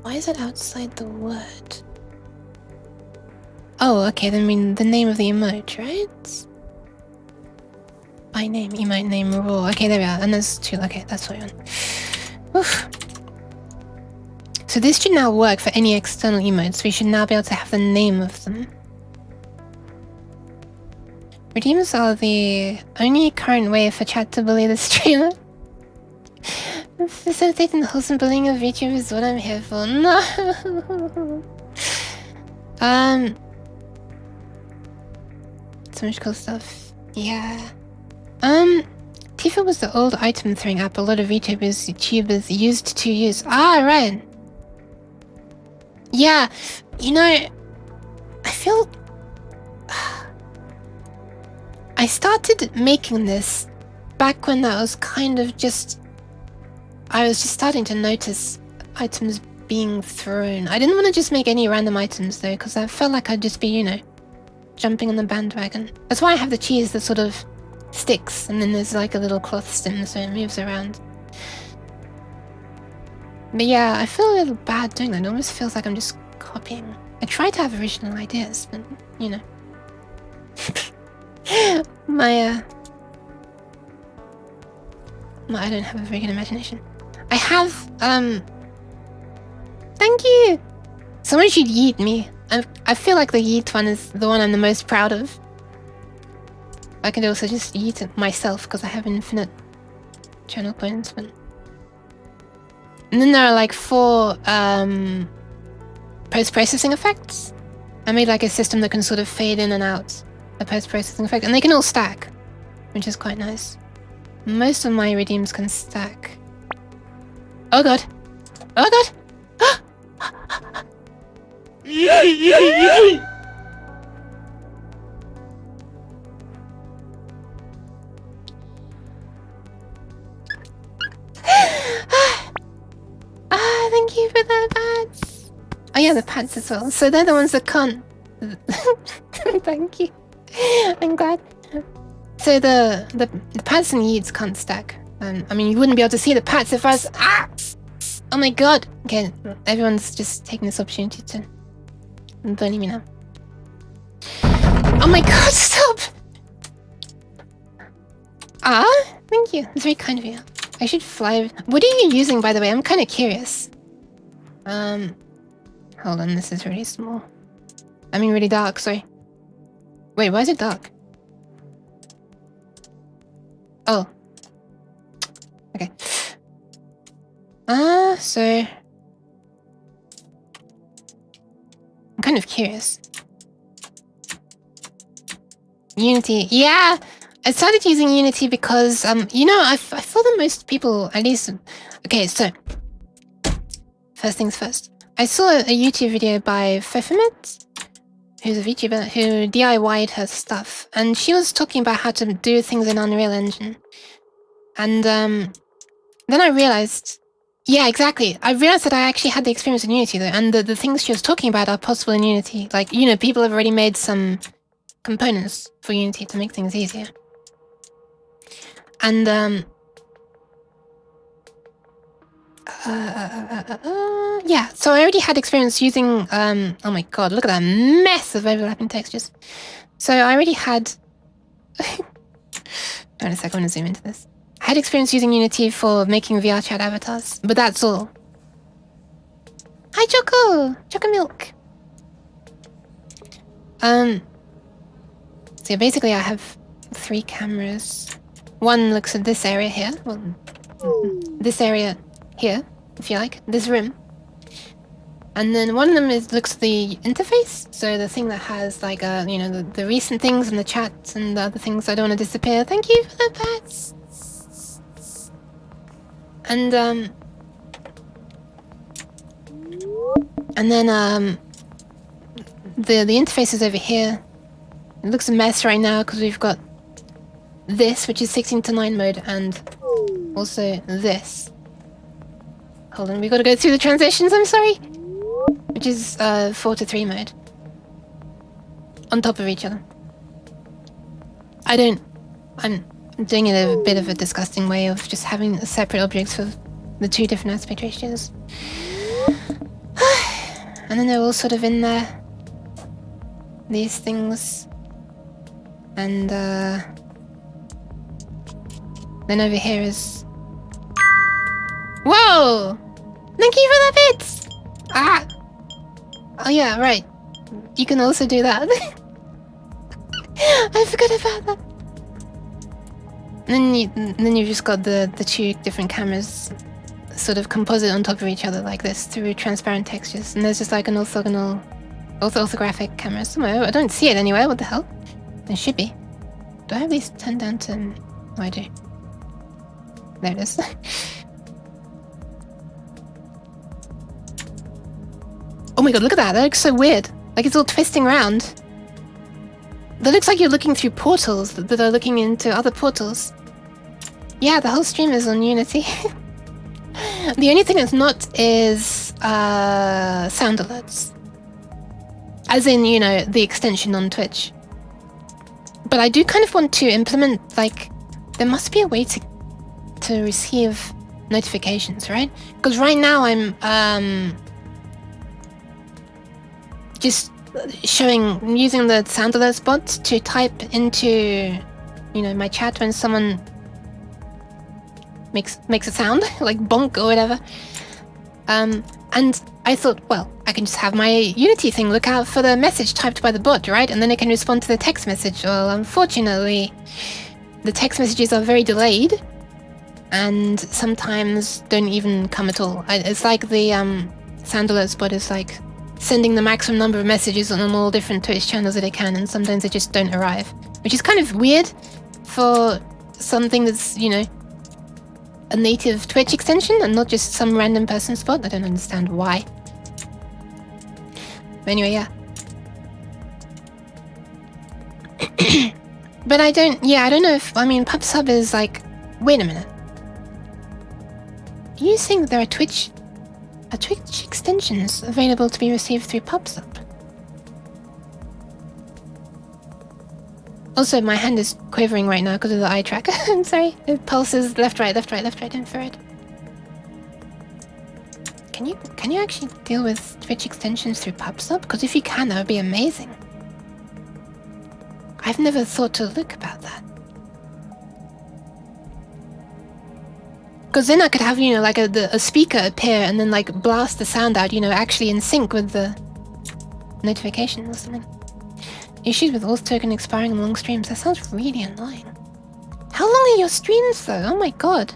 S1: Why is it outside the word? Oh, okay, then I mean the name of the emote, right? By name, emote name, raw. Okay, there we are, and there's two. Okay, that's what I want. Oof. So this should now work for any external emotes. We should now be able to have the name of them. Redeemers are the only current way for chat to bully the streamer. Facilitating the wholesome bullying of VTubers is what I'm here for. No. So much cool stuff. Yeah. Tifa was the old item throwing app a lot of YouTubers used to use. Ah, right. Yeah, you know, I feel... I started making this back when I was kind of just... I was just starting to notice items being thrown. I didn't want to just make any random items though, because I felt like I'd just be, you know, jumping on the bandwagon. That's why I have the cheese that sort of sticks, and then there's like a little cloth stem so it moves around. But yeah, I feel a little bad doing that. It almost feels like I'm just copying. I try to have original ideas, but, you know. I don't have a very good imagination. I have, thank you! Someone should yeet me. I feel like the yeet one is the one I'm the most proud of. I can also just yeet it myself because I have infinite channel points, but... And then there are like 4 post-processing effects. I made like a system that can sort of fade in and out a post-processing effect, and they can all stack, which is quite nice. Most of my redeems can stack. Oh god! Oh god! Thank you for the pads. Oh yeah, the pads as well. So they're the ones that can't... Thank you. I'm glad. So the pads and yeets can't stack. I mean, you wouldn't be able to see the pads if I was... Ah! Oh my god. Okay, everyone's just taking this opportunity to bully me now. Oh my god, stop! Ah, thank you. It's very kind of you. I should fly... What are you using, by the way? I'm kind of curious. Hold on, this is really small. I mean, really dark, sorry. Wait, why is it dark? Oh. Okay. So... I'm kind of curious. Unity. Yeah! I started using Unity because, you know, I feel that most people, at least... Okay, so... First things first. I saw a YouTube video by Pfeffermint, who's a VTuber, who DIY'd her stuff. And she was talking about how to do things in Unreal Engine. And, then I realized, yeah, exactly. I realized that I actually had the experience in Unity though, and the things she was talking about are possible in Unity. Like, you know, people have already made some components for Unity to make things easier. And, yeah, so I already had experience using, oh my god, look at that mess of overlapping textures. So I already had, wait a sec, I want to zoom into this. I had experience using Unity for making VR chat avatars, but that's all. Hi, Choco! Choco Milk! So basically I have 3 cameras. One looks at this area here, well, this area here, if you like, this room. And then one of them looks at the interface, so the thing that has like, you know, the recent things and the chats and the other things I don't want to disappear. Thank you for the pets! And then, the interface is over here. It looks a mess right now because we've got this, which is 16:9 mode, and also this. Hold on, we gotta go through the transitions, I'm sorry. Which is 4:3 mode. On top of each other. I'm doing it a bit of a disgusting way of just having separate objects for the 2 different aspect ratios. And then they're all sort of in there. These things. And then over here is... Whoa! Thank you for the bits! Ah! Oh yeah, right. You can also do that. I forgot about that. And then you've just got the 2 different cameras sort of composite on top of each other like this through transparent textures. And there's just like an orthographic camera somewhere. I don't see it anywhere. What the hell? There should be. Do I have these turned down to... Oh, I do. There it is. Oh my god, look at that. That looks so weird. Like it's all twisting around. That looks like you're looking through portals that are looking into other portals. Yeah, the whole stream is on Unity. The only thing that's not is sound alerts. As in, you know, the extension on Twitch. But I do kind of want to implement, like, there must be a way to receive notifications, right? Because right now I'm just using the sound alerts bot to type into, you know, my chat when someone makes a sound, like bonk or whatever. And I thought, well, I can just have my Unity thing look out for the message typed by the bot, right? And then it can respond to the text message. Well, unfortunately, the text messages are very delayed and sometimes don't even come at all. It's like the sound alerts bot is like sending the maximum number of messages on all different Twitch channels that it can, and sometimes they just don't arrive. Which is kind of weird for something that's, you know, a native Twitch extension and not just some random person's bot. I don't understand why. But anyway, yeah. But I don't know if, I mean, PubSub is like, wait a minute. Are you saying that there are Twitch extensions available to be received through PubSub? Also, my hand is quivering right now because of the eye tracker. I'm sorry. It pulses left, right, infrared. Can you actually deal with Twitch extensions through PubSub? Because if you can, that would be amazing. I've never thought to look about that. Because then I could have, you know, like a speaker appear and then like blast the sound out, you know, actually in sync with the notification or something. Issues with auth token expiring in long streams. That sounds really annoying. How long are your streams though? Oh my god.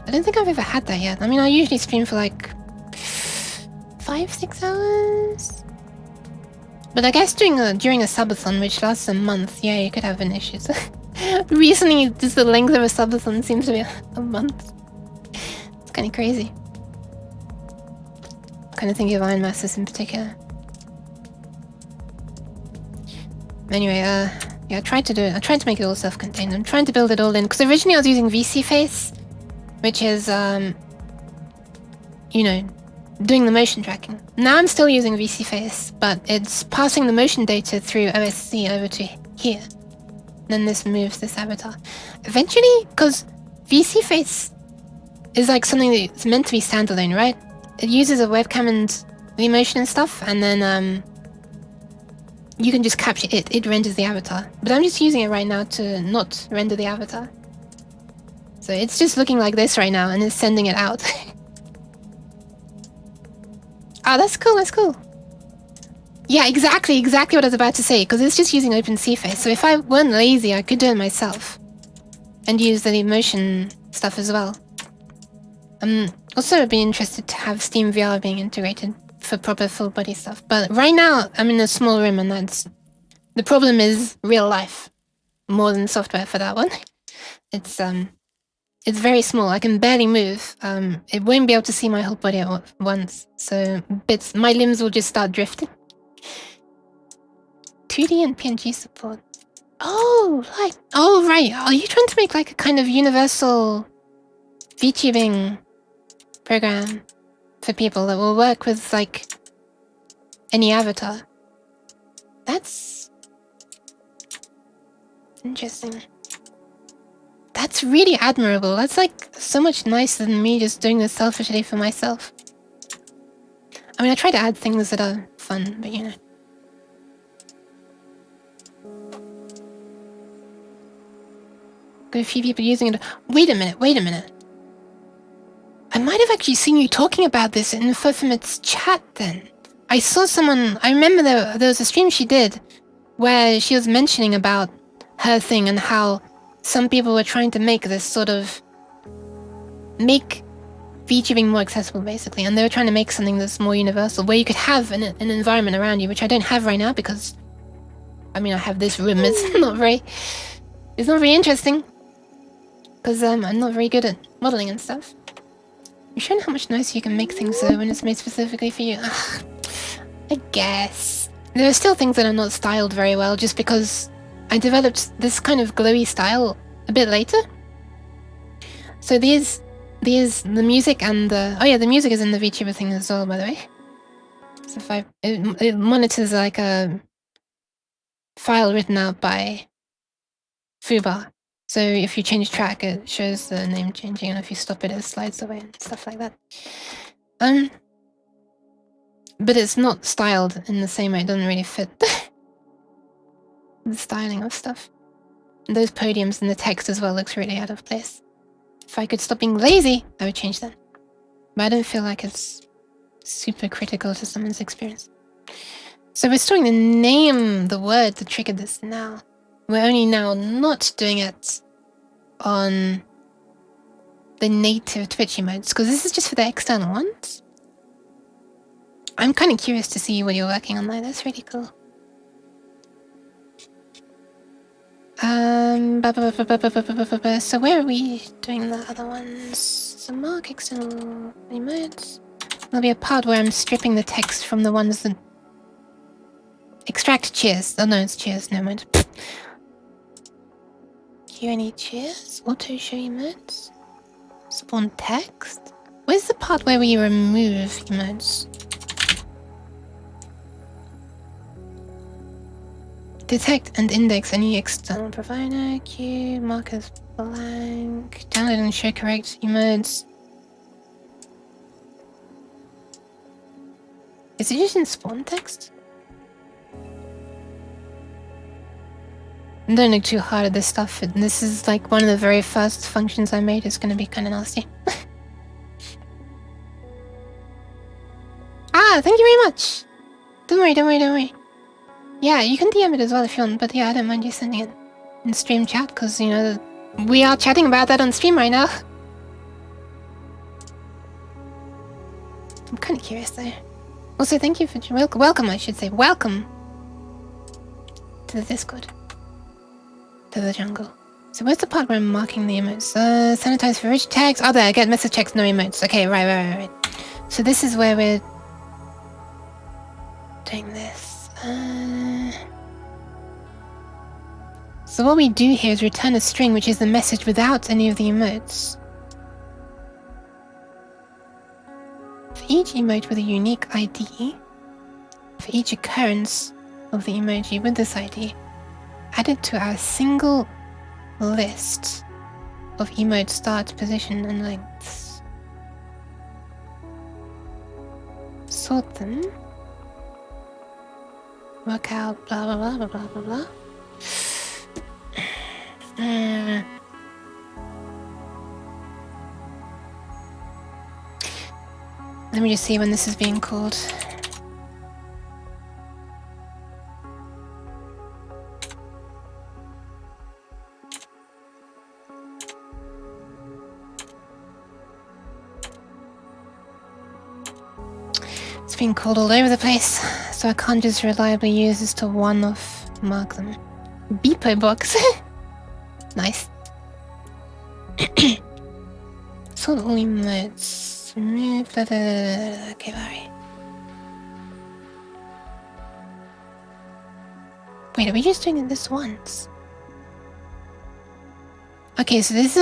S1: I don't think I've ever had that yet. I mean, I usually stream for like 5-6 hours. But I guess during a subathon, which lasts a month, yeah, you could have an issue. Recently, just the length of a subathon seems to be a month. It's kind of crazy. Kind of thinking of Iron Masters in particular. Anyway, Yeah, I tried to do it. I tried to make it all self-contained. I'm trying to build it all in, because originally I was using VC Face, which is, you know, doing the motion tracking. Now I'm still using VC Face, but it's passing the motion data through OSC over to here. Then this moves this avatar. Eventually, because VC Face is like something that's meant to be standalone, right? It uses a webcam and the motion and stuff, and then you can just capture it. It renders the avatar. But I'm just using it right now to not render the avatar. So it's just looking like this right now, and it's sending it out. Oh, that's cool, that's cool. Yeah, exactly what I was about to say, because it's just using OpenCFace. So if I weren't lazy, I could do it myself. And use the motion stuff as well. Also, I'd be interested to have Steam VR being integrated for proper full body stuff. But right now, I'm in a small room, and that's... The problem is real life. More than software for that one. It's very small. I can barely move. It won't be able to see my whole body at once. So my limbs will just start drifting. 2D and PNG support. Oh, right. Are you trying to make like a kind of universal vtubing program for people that will work with like any avatar? That's interesting. That's really admirable. That's like so much nicer than me just doing this selfishly for myself. I mean, I try to add things that are fun, but you know. Got a few people using it. Wait a minute. I might have actually seen you talking about this in Fofamit's chat then. I saw someone, I remember there was a stream she did where she was mentioning about her thing and how some people were trying to make this sort of... make VTubing more accessible, basically. And they were trying to make something that's more universal, where you could have an environment around you, which I don't have right now because... I mean, I have this room. It's not very interesting. Because I'm not very good at modeling and stuff. You're showing how much nicer you can make things though when it's made specifically for you. Ugh, I guess. There are still things that are not styled very well just because I developed this kind of glowy style a bit later. So the music and the... Oh yeah, the music is in the VTuber thing as well, by the way. So if it monitors like a file written out by Fubar. So if you change track, it shows the name changing, and if you stop it, it slides away and stuff like that. But it's not styled in the same way. It doesn't really fit the styling of stuff. And those podiums and the text as well looks really out of place. If I could stop being lazy, I would change that. But I don't feel like it's super critical to someone's experience. So we're starting to name the word that triggered this now. We're only now not doing it on the native Twitch emotes, because this is just for the external ones. I'm kind of curious to see what you're working on there. That's really cool. So where are we doing the other ones? So mark external emotes. There'll be a part where I'm stripping the text from the ones that... Extract cheers. Oh no, it's cheers. Never mind. Q&A cheers? Auto show emotes? Spawn text? Where's the part where we remove emotes? Detect and index any external provider. Q, markers blank. Download and show correct emotes. Is it just in spawn text? Don't look too hard at this stuff. This is like one of the very first functions I made. It's gonna be kind of nasty. Ah, thank you very much. Don't worry. Yeah, you can DM it as well if you want, but yeah, I don't mind you sending it in stream chat, because, you know, we are chatting about that on stream right now. I'm kind of curious though. Also, thank you for... Welcome, I should say. Welcome to the Discord. To the jungle. So where's the part where I'm marking the emotes? Sanitize for rich tags. Oh, there, get message checks, no emotes. Okay, right. So this is where we're doing this. So what we do here is return a string, which is the message without any of the emotes. For each emote with a unique ID, for each occurrence of the emoji with this ID, add it to our single list of emote start, position, and lengths. Sort them. Work out blah blah blah blah blah blah blah. Let me just see when this is being called. It's being called all over the place, so I can't just reliably use this to one-off mark them. Beepo box. Nice. Sort all emotes. Remove blah, blah, blah, blah. Okay, alright. Wait, are we just doing this once? Okay, so this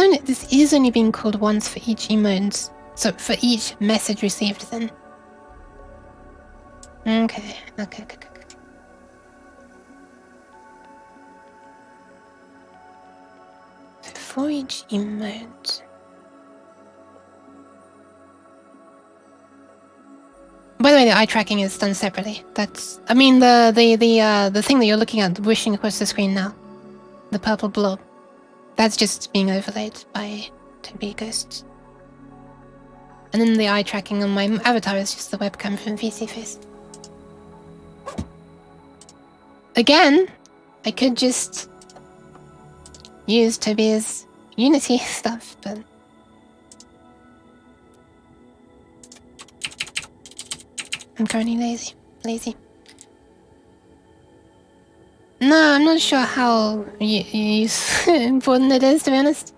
S1: is only being called once for each emote. So for each message received then. Okay. For each emote. By the way, the eye tracking is done separately. That's, I mean, the thing that you're looking at, wishing across the screen now, the purple blob, that's just being overlaid by 2B Ghosts. And then the eye tracking on my avatar is just the webcam from VC Face. Again, I could just use Tobias Unity stuff, but I'm currently lazy. No, I'm not sure how important it is, to be honest.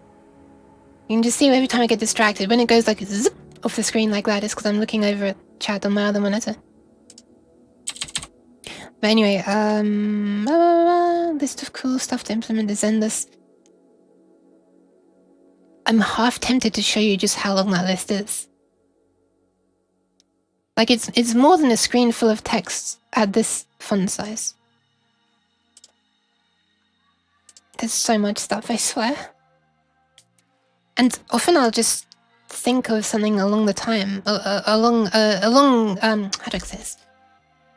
S1: You can just see every time I get distracted, when it goes like zip off the screen like that, it's because I'm looking over at chat on my other monitor. But anyway, list of cool stuff to implement is endless. I'm half tempted to show you just how long that list is. Like it's more than a screen full of text at this font size. There's so much stuff, I swear. And often I'll just think of something along the time, how do I say this?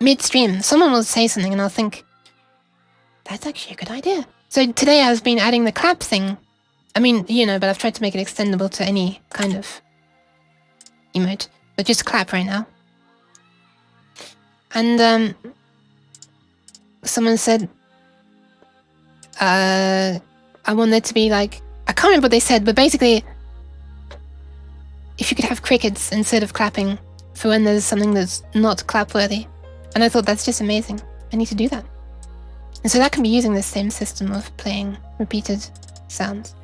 S1: Midstream, someone will say something and I'll think, that's actually a good idea. So today I've been adding the clap thing. I mean, you know, but I've tried to make it extendable to any kind of emote, but just clap right now. And someone said, I want it to be like, I can't remember what they said, but basically, if you could have crickets instead of clapping for when there's something that's not clap-worthy. And I thought, that's just amazing. I need to do that. And so that can be using the same system of playing repeated sounds.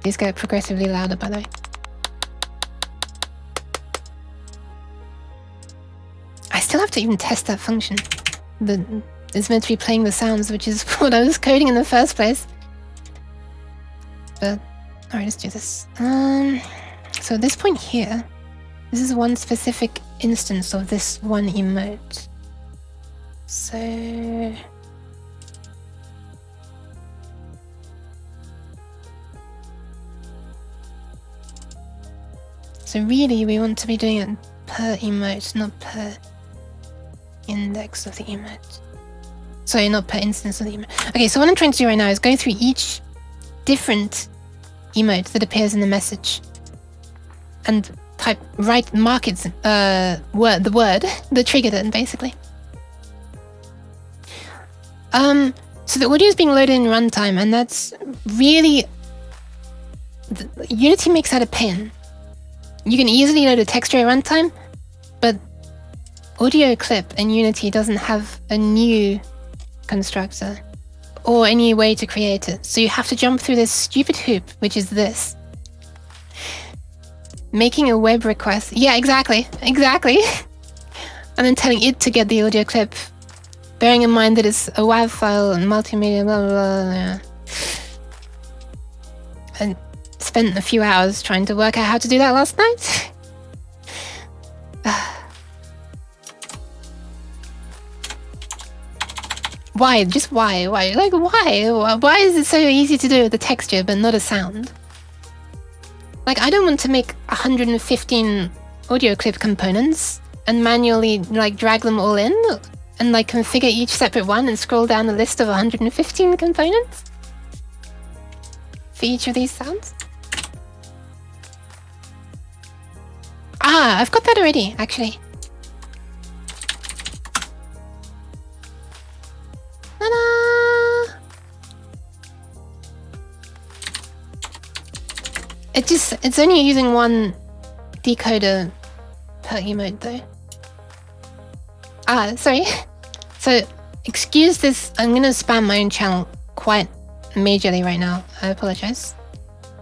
S1: These get progressively louder, by the way. I still have to even test that function. It's meant to be playing the sounds, which is what I was coding in the first place. But, alright, let's do this. So at this point here, this is one specific instance of this one emote. So... So really, we want to be doing it per emote, not per index of the emote. Sorry, not per instance of the emote. Okay, so what I'm trying to do right now is go through each different emote that appears in the message and mark its the word that triggered it, basically. So the audio is being loaded in runtime, and that's really Unity makes that a pain. You can easily load a texture at runtime, but audio clip in Unity doesn't have a new constructor or any way to create it. So you have to jump through this stupid hoop, which is this. Making a web request. Yeah, exactly. And then telling it to get the audio clip Bearing in mind that it's a WAV file and multimedia, blah, blah, blah, yeah. And spent a few hours trying to work out how to do that last night. Why? Just why? Why? Like, why? Why is it so easy to do with the texture but not a sound? Like, I don't want to make 115 audio clip components and manually, like, drag them all in and, like, configure each separate one and scroll down the list of 115 components for each of these sounds. Ah, I've got that already, actually. Ta-da! It's only using one decoder per emote though. Ah, sorry. So, excuse this, I'm gonna spam my own channel quite majorly right now. I apologize.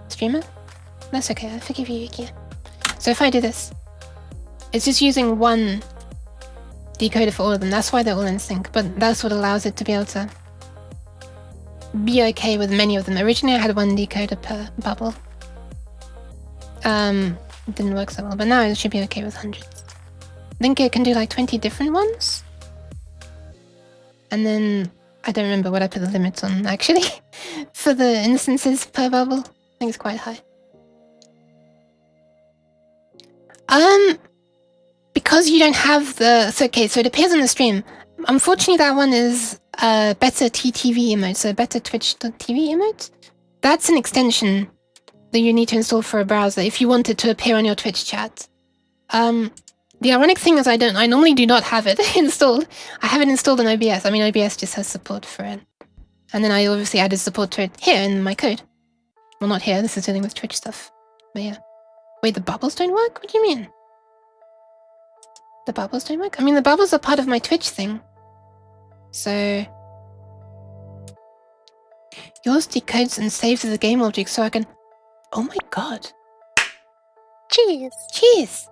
S1: Streamer? That's okay, I forgive you, Yuki. So if I do this, it's just using one decoder for all of them. That's why they're all in sync, but that's what allows it to be able to be okay with many of them. Originally I had one decoder per bubble. It didn't work so well, but now it should be okay with hundreds. I think it can do like 20 different ones. And then I don't remember what I put the limits on actually for the instances per bubble. I think it's quite high. Because you don't have the... So, okay, so it appears on the stream. Unfortunately, that one is a better TTV emote, so better Twitch.tv emote. That's an extension that you need to install for a browser if you want it to appear on your Twitch chat. The ironic thing is I normally do not have it installed. I have it installed on OBS. I mean, OBS just has support for it. And then I obviously added support to it here in my code. Well, not here, this is dealing with Twitch stuff. But yeah. Wait, the bubbles don't work? What do you mean? The bubbles don't work? I mean, the bubbles are part of my Twitch thing. So... Yours decodes and saves as a game object so I can... Oh my god.
S6: Cheese.
S1: Cheese!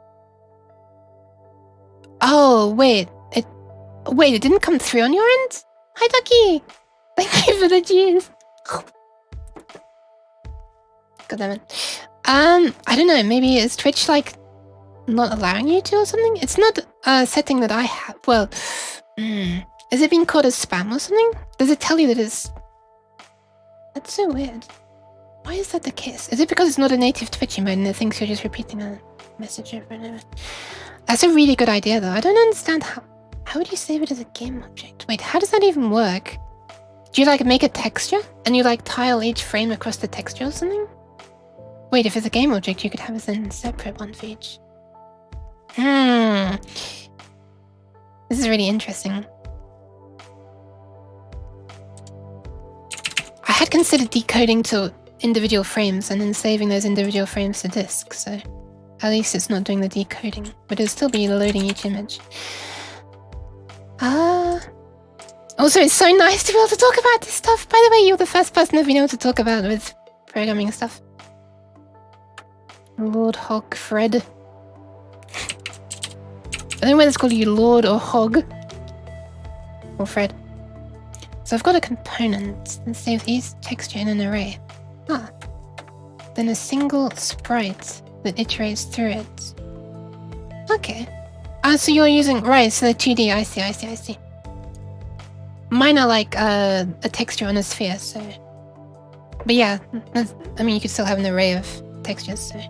S1: Oh, wait. It didn't come through on your end? Hi, Ducky! Thank you for the cheese. God damn it. I don't know, maybe is Twitch, like, not allowing you to or something? It's not a setting that I have. Well, is it being called as spam or something? Does it tell you that it's... That's so weird. Why is that the case? Is it because it's not a native Twitch emote and it thinks you're just repeating a message over and over? That's a really good idea, though. I don't understand how... How would you save it as a game object? Wait, how does that even work? Do you, like, make a texture? And you, like, tile each frame across the texture or something? Wait, if it's a game object, you could have a separate one for each. This is really interesting. I had considered decoding to individual frames and then saving those individual frames to disk, so at least it's not doing the decoding, but it'll still be loading each image. Also, it's so nice to be able to talk about this stuff. By the way, you're the first person I've been able to talk about with programming stuff. Lord Hog Fred. I don't know whether it's called you Lord or Hog. Or Fred. So I've got a component and save these texture in an array. Then a single sprite that iterates through it. Okay. So you're using... Right, so the 2D, I see. Mine are like a texture on a sphere, so... But yeah, I mean, you could still have an array of textures, so...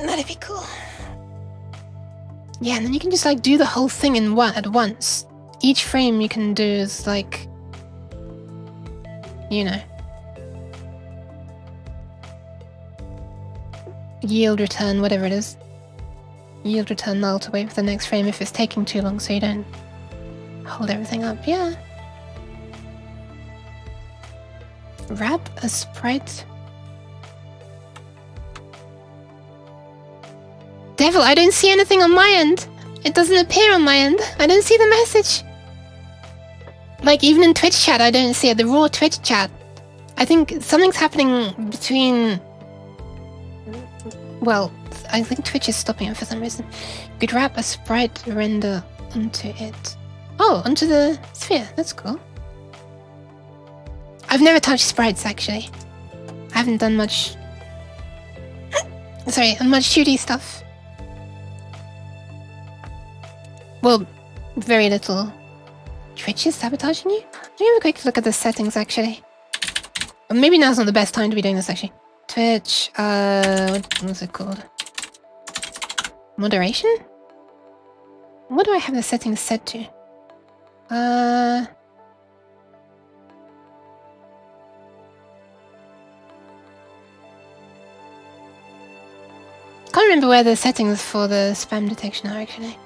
S1: That'd be cool. Yeah, and then you can just like do the whole thing at once. Each frame you can do is like... You know... Yield return, whatever it is. Yield return null to wait for the next frame if it's taking too long so you don't hold everything up, yeah. Wrap a sprite. Devil, I don't see anything on my end. It doesn't appear on my end. I don't see the message. Like, even in Twitch chat, I don't see it. The raw Twitch chat. I think something's happening between... Well, I think Twitch is stopping it for some reason. You could wrap a sprite render onto it. Oh, onto the sphere. That's cool. I've never touched sprites, actually. I haven't done much... Sorry, much 2D stuff. Well, very little. Twitch is sabotaging you? Let me have a quick look at the settings, actually. Or maybe now's not the best time to be doing this, actually. Twitch, what's it called? Moderation? What do I have the settings set to? Can't remember where the settings for the spam detection are, actually.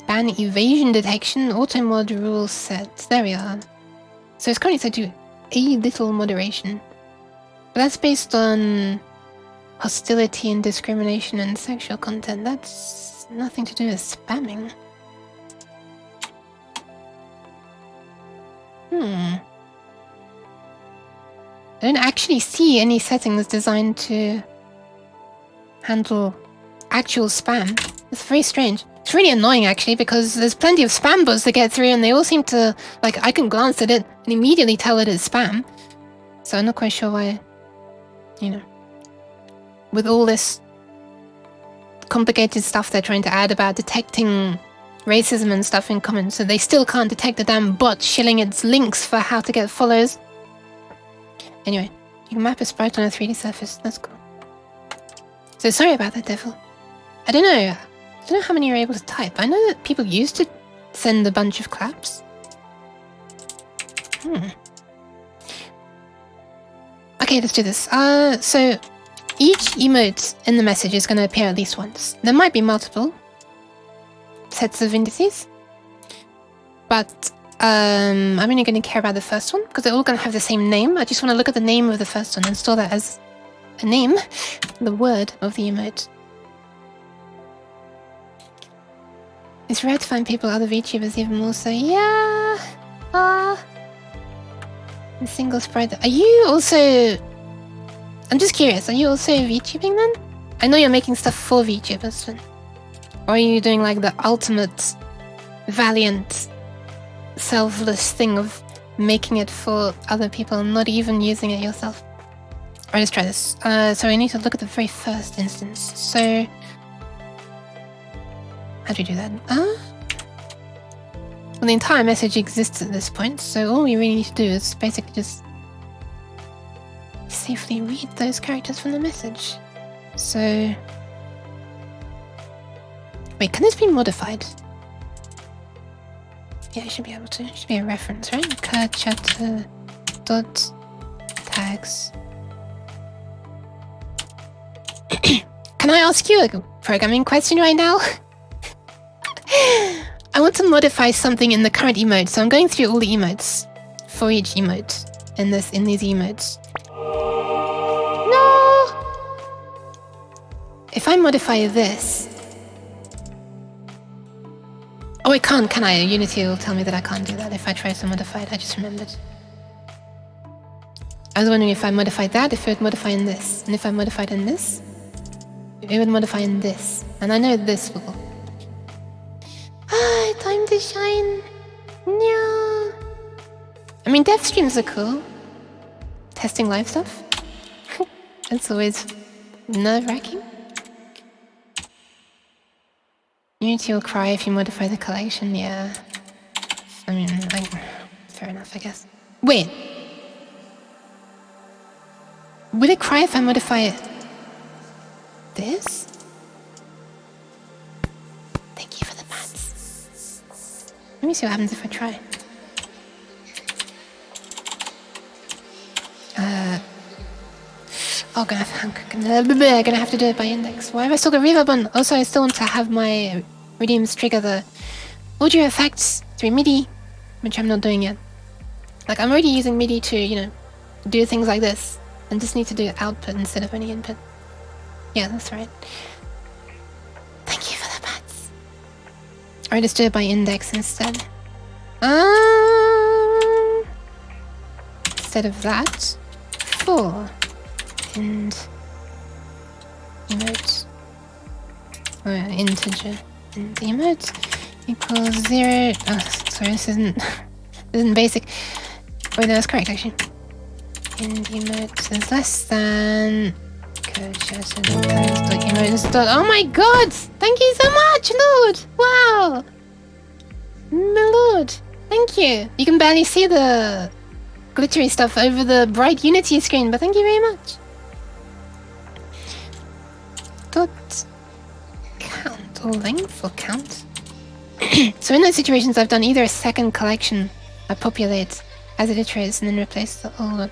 S1: Ban evasion detection, auto mod rules set. There we are. So it's currently set to a little moderation. But that's based on hostility and discrimination and sexual content. That's nothing to do with spamming. I don't actually see any settings designed to handle actual spam. It's very strange. It's really annoying, actually, because there's plenty of spam bots that get through and they all seem to, like, I can glance at it and immediately tell it is spam. So I'm not quite sure why, you know, with all this complicated stuff they're trying to add about detecting racism and stuff in comments, so they still can't detect the damn bot shilling its links for how to get follows. Anyway, you can map a sprite on a 3D surface. That's cool. So sorry about that, Devil. I don't know how many you're able to type. I know that people used to send a bunch of claps. Okay, let's do this. So each emote in the message is going to appear at least once. There might be multiple sets of indices, but I'm only going to care about the first one because they're all going to have the same name. I just want to look at the name of the first one and store that as a name, the word of the emote. It's rare to find people, other VTubers even more so. Yeah. A single sprite. Are you also... I'm just curious, are you also VTubing then? I know you're making stuff for VTubers, but... Or are you doing like the ultimate, valiant, selfless thing of making it for other people and not even using it yourself? Alright, let's try this. So we need to look at the very first instance. So... How do we do that? Well, the entire message exists at this point, so all we really need to do is basically just safely read those characters from the message. So... Wait, can this be modified? Yeah, it should be able to. It should be a reference, right? Chatter dot tags. Can I ask you a programming question right now? I want to modify something in the current emote, so I'm going through all the emotes for each emote in these emotes. No! If I modify this... Oh, I can't, can I? Unity will tell me that I can't do that if I try to modify it. I just remembered. I was wondering if I modified that, if it would modify in this. And if I modified in this, it would modify in this. And I know this will... time to shine. No. I mean, dev streams are cool. Testing live stuff. That's always nerve-wracking. Unity will cry if you modify the collection, yeah. I mean, fair enough, I guess. Wait. Will it cry if I modify this? Thank you for the pats. Let me see what happens if I try. Oh, I'm gonna have to do it by index. Why have I still got reverb on? Also, I still want to have my redeems trigger the audio effects through MIDI, which I'm not doing yet. Like, I'm already using MIDI to, you know, do things like this, and just need to do output instead of any input. Yeah, that's right. Thank you for the pats. Alright, let's do it by index instead. Instead of that, 4. And emote. or integer. And the emote equals 0. Oh, sorry, this isn't basic. Wait, no, that's correct actually. And the emote is less than. Oh my god! Thank you so much, Lord! Wow! My lord! Thank you! You can barely see the glittery stuff over the bright Unity screen, but thank you very much. Dot count or length or count. So in those situations I've done either a second collection I populate as it iterates and then replace the old.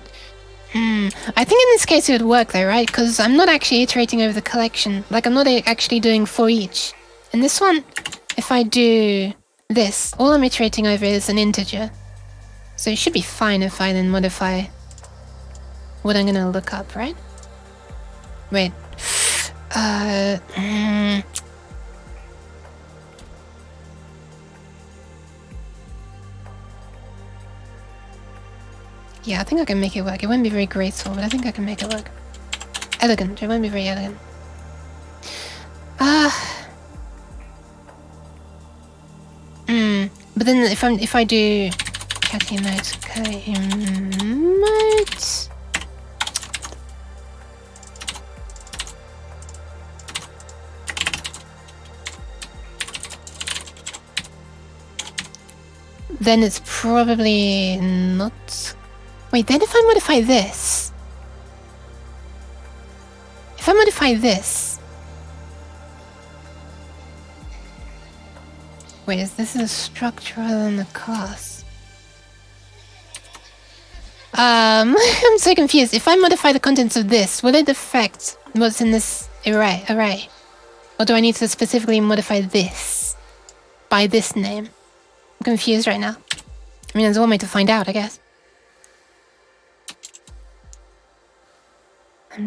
S1: I think in this case it would work though, right? Because I'm not actually iterating over the collection. Like I'm not actually doing for each. In this one, if I do this, all I'm iterating over is an integer. So it should be fine if I then modify what I'm gonna look up, right? Wait. Yeah, I think I can make it work. It won't be very graceful, but I think I can make it work. Elegant. It won't be very elegant. But then if I do cat emote, then it's probably not. Wait, then if I modify this... If I modify this... Wait, is this a structure rather than a class? I'm so confused. If I modify the contents of this, will it affect what's in this array? Or do I need to specifically modify this by this name? I'm confused right now. I mean, there's one way to find out, I guess.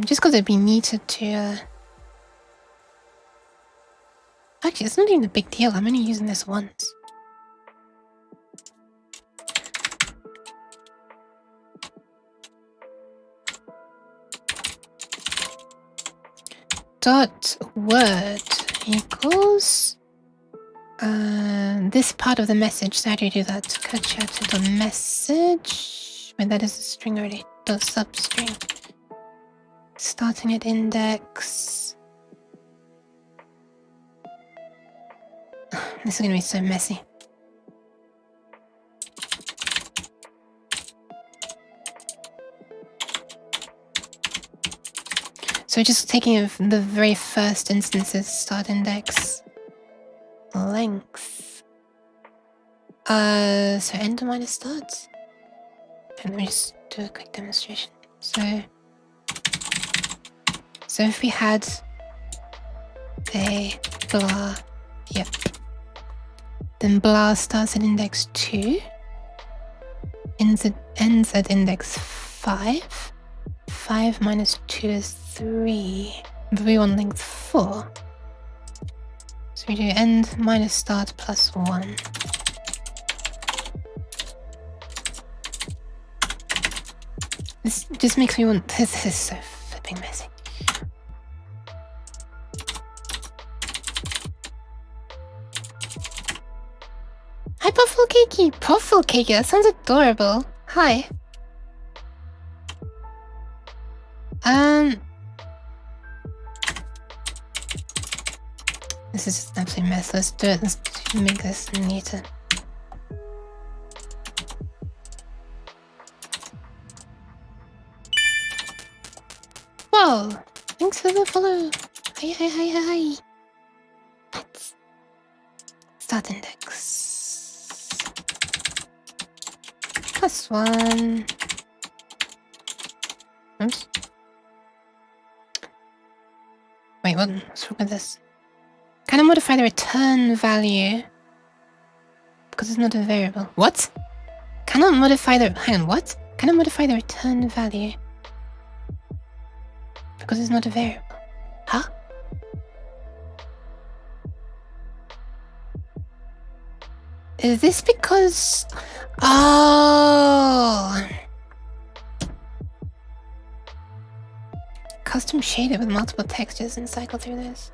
S1: Just because it'd be neater to... Actually, it's not even a big deal. I'm only using this once. Dot word equals... this part of the message. So how do you do that? Message. Wait, that is a string already. Dot substring. Starting at index. This is gonna be so messy. So just taking the very first instances, start index, length. So enter minus start. And let me just do a quick demonstration. So if we had a blah, yep. Then blah starts at index 2, ends at index 5. 5 minus 2 is 3. But we want length 4. So we do end minus start plus 1. This just makes me want... This is so flipping messy. Hi, Puffle Cakey! Puffle Cakey, that sounds adorable. Hi. This is just an absolute mess. Let's do it. Let's make this neater. Whoa! Thanks for the follow. Hi. Let's start index. Plus 1. Oops. Wait, what's wrong with this? Can I modify the return value? Because it's not a variable. What? Cannot modify the... Hang on, what? Can I modify the return value? Because it's not a variable. Huh? Is this because... Oh! Custom shader with multiple textures and cycle through this.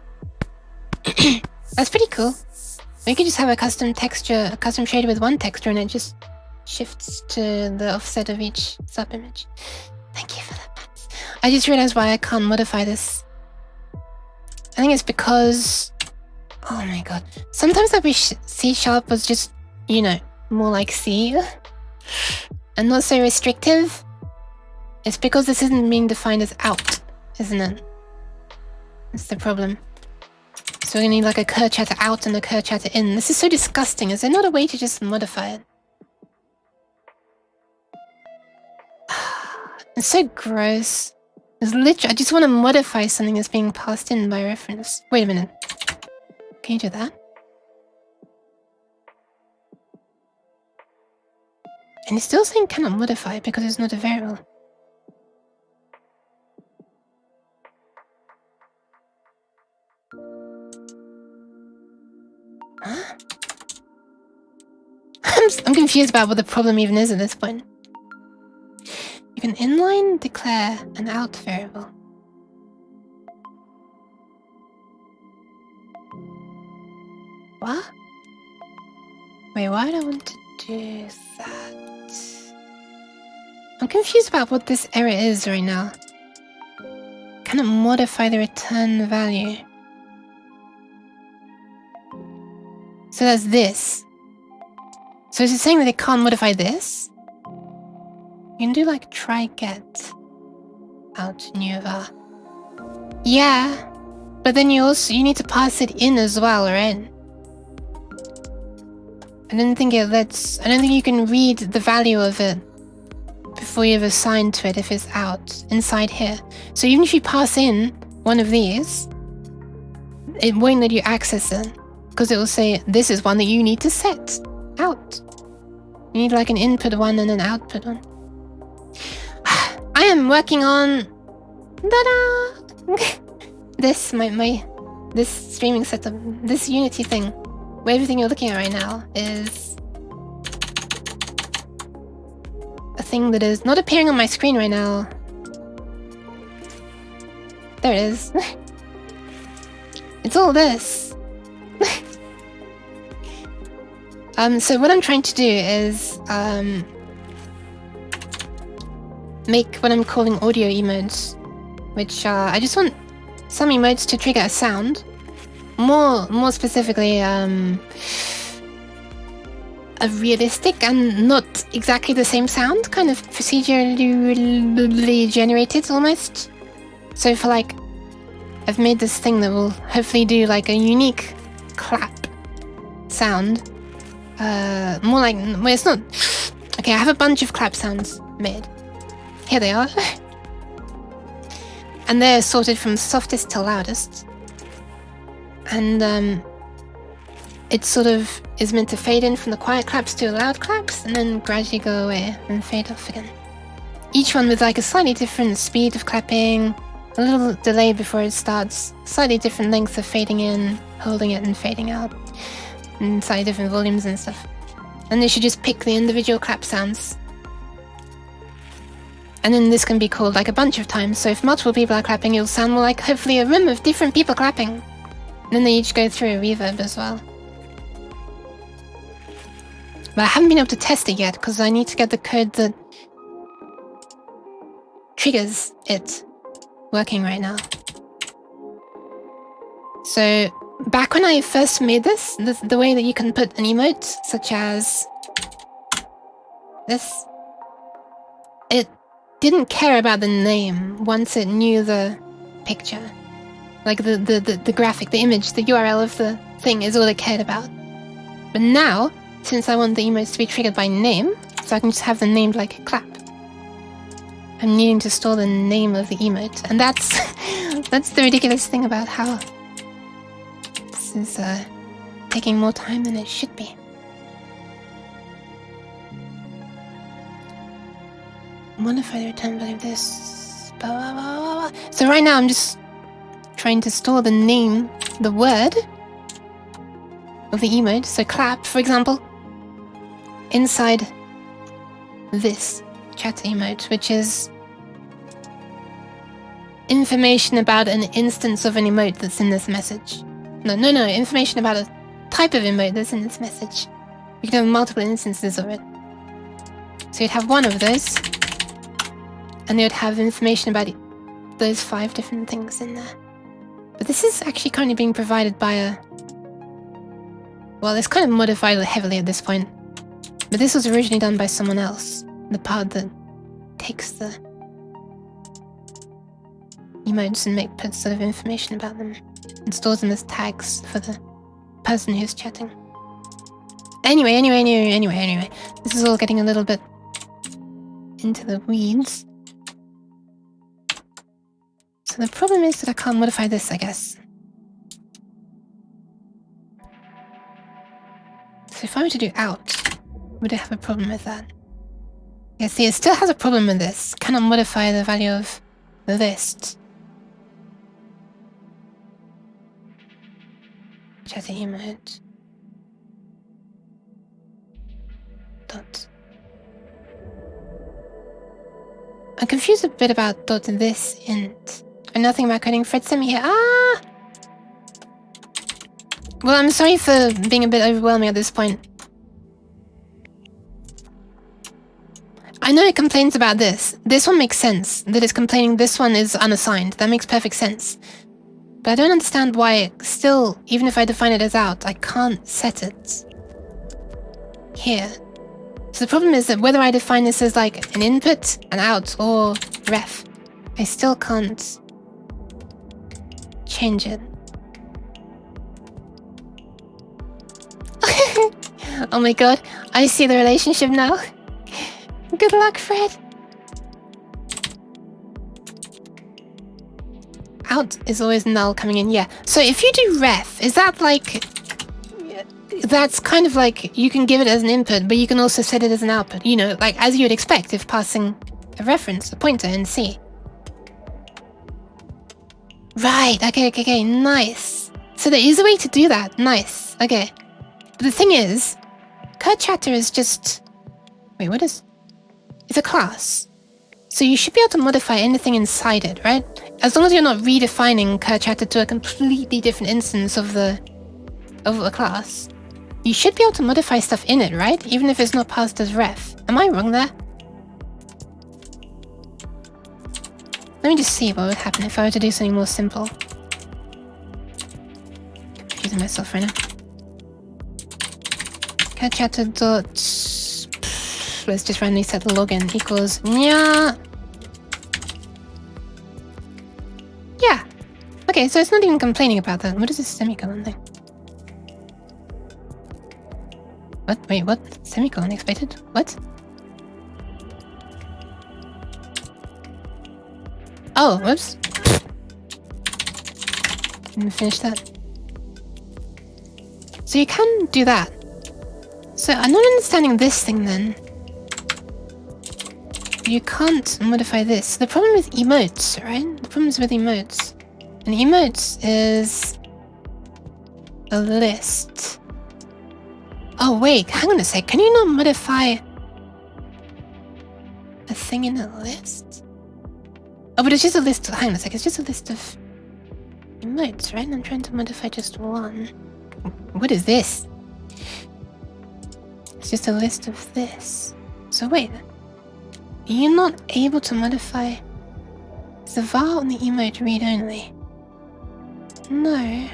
S1: That's pretty cool. Or you could just have a custom texture, a custom shader with one texture, and it just shifts to the offset of each sub-image. Thank you for that, Pat. I just realized why I can't modify this. I think it's because... Oh my god. Sometimes I wish C# was just, you know, more like C. And not so restrictive. It's because this isn't being defined as out, isn't it? That's the problem. So we're gonna need like a cur chatter out and a cur chatter in. This is so disgusting. Is there not a way to just modify it? It's so gross. It's literally, I just want to modify something that's being passed in by reference. Wait a minute. Can you do that? And it's still saying cannot modify because it's not a variable. Huh? I'm confused about what the problem even is at this point. You can inline declare an out variable. What? Wait, why do I want to do that? I'm confused about what this error is right now. Cannot modify the return value. So that's this. So is it saying that it can't modify this? You can do like try get out new var. Yeah, but then you need to pass it in as well, right? I don't think you can read the value of it before you've assigned to it if it's out inside here. So even if you pass in one of these, it won't let you access it because it will say this is one that you need to set out. You need like an input one and an output one. I am working on this this streaming setup, this Unity thing, where everything you're looking at right now is a thing that is not appearing on my screen right now. There it is. It's all this. So what I'm trying to do is make what I'm calling audio emotes, which I just want some emotes to trigger a sound. More specifically, a realistic and not exactly the same sound, kind of procedurally generated almost. So for like, I've made this thing that will hopefully do like a unique clap sound. More like, well, it's not. Okay, I have a bunch of clap sounds made. Here they are. And they're sorted from softest to loudest. And it sort of is meant to fade in from the quiet claps to loud claps and then gradually go away and fade off again. Each one with like a slightly different speed of clapping, a little delay before it starts, slightly different length of fading in, holding it and fading out, and slightly different volumes and stuff. And they should just pick the individual clap sounds. And then this can be called like a bunch of times, so if multiple people are clapping, it'll sound more like hopefully a room of different people clapping. And then they each go through a reverb as well. But I haven't been able to test it yet, because I need to get the code that triggers it working right now. So, back when I first made this, the way that you can put an emote, such as this, it didn't care about the name once it knew the picture. Like the graphic, the image, the URL of the thing is all it cared about. But now, since I want the emotes to be triggered by name, so I can just have them named like a clap, I'm needing to store the name of the emote. And that's that's the ridiculous thing about how this is taking more time than it should be. Modify the return value of this. Blah, blah, blah, blah. So right now I'm just trying to store the name, the word of the emote, so clap, for example, inside this chat emote, which is information about an instance of an emote that's in this message. No, information about a type of emote that's in this message. You can have multiple instances of it. So you'd have one of those, and you'd have information about those 5 different things in there. But this is actually currently being provided by a... Well, it's kind of modified heavily at this point. But this was originally done by someone else. The part that takes the emotes and puts sort of information about them and stores them as tags for the person who's chatting. Anyway. This is all getting a little bit into the weeds. So the problem is that I can't modify this, I guess. So if I were to do out, would it have a problem with that? Yeah, see, it still has a problem with this. Cannot modify the value of the list. Chat emote. Dot. I'm confused a bit about dot this int. And nothing about coding. Fred sent me here. Ah! Well, I'm sorry for being a bit overwhelming at this point. I know it complains about this. This one makes sense. That it's complaining this one is unassigned. That makes perfect sense. But I don't understand why still, even if I define it as out, I can't set it here. So the problem is that whether I define this as like an input, an out, or ref, I still can't change it. Oh my god, I see the relationship now. Good luck, Fred. Out is always null coming in, yeah. So if you do ref, is that like... That's kind of like, you can give it as an input, but you can also set it as an output. You know, like as you would expect if passing a reference, a pointer in C. Right, okay, nice. So there is a way to do that, nice, okay. But the thing is, CurChatter is just... Wait, what is... It's a class. So you should be able to modify anything inside it, right? As long as you're not redefining CurChatter to a completely different instance of a class. You should be able to modify stuff in it, right? Even if it's not passed as ref. Am I wrong there? Let me just see what would happen if I were to do something more simple. Confusing myself right now. CurChatter dot... Let's just randomly set the login equals... Yeah. Okay, so it's not even complaining about that. What is this semicolon thing? What? Wait, what? Semicolon expected? What? Oh, whoops. Didn't finish that. So you can do that. So I'm not understanding this thing then. You can't modify this. The problem with emotes, right? The problem is with emotes. And emotes is a list. Oh wait, hang on a sec. Can you not modify a thing in a list? Oh, but it's just a list. Hang on a sec. It's just a list of emotes, right? I'm trying to modify just one. What is this? It's just a list of this. So wait. You're not able to modify... Is the var on the emote read only? No.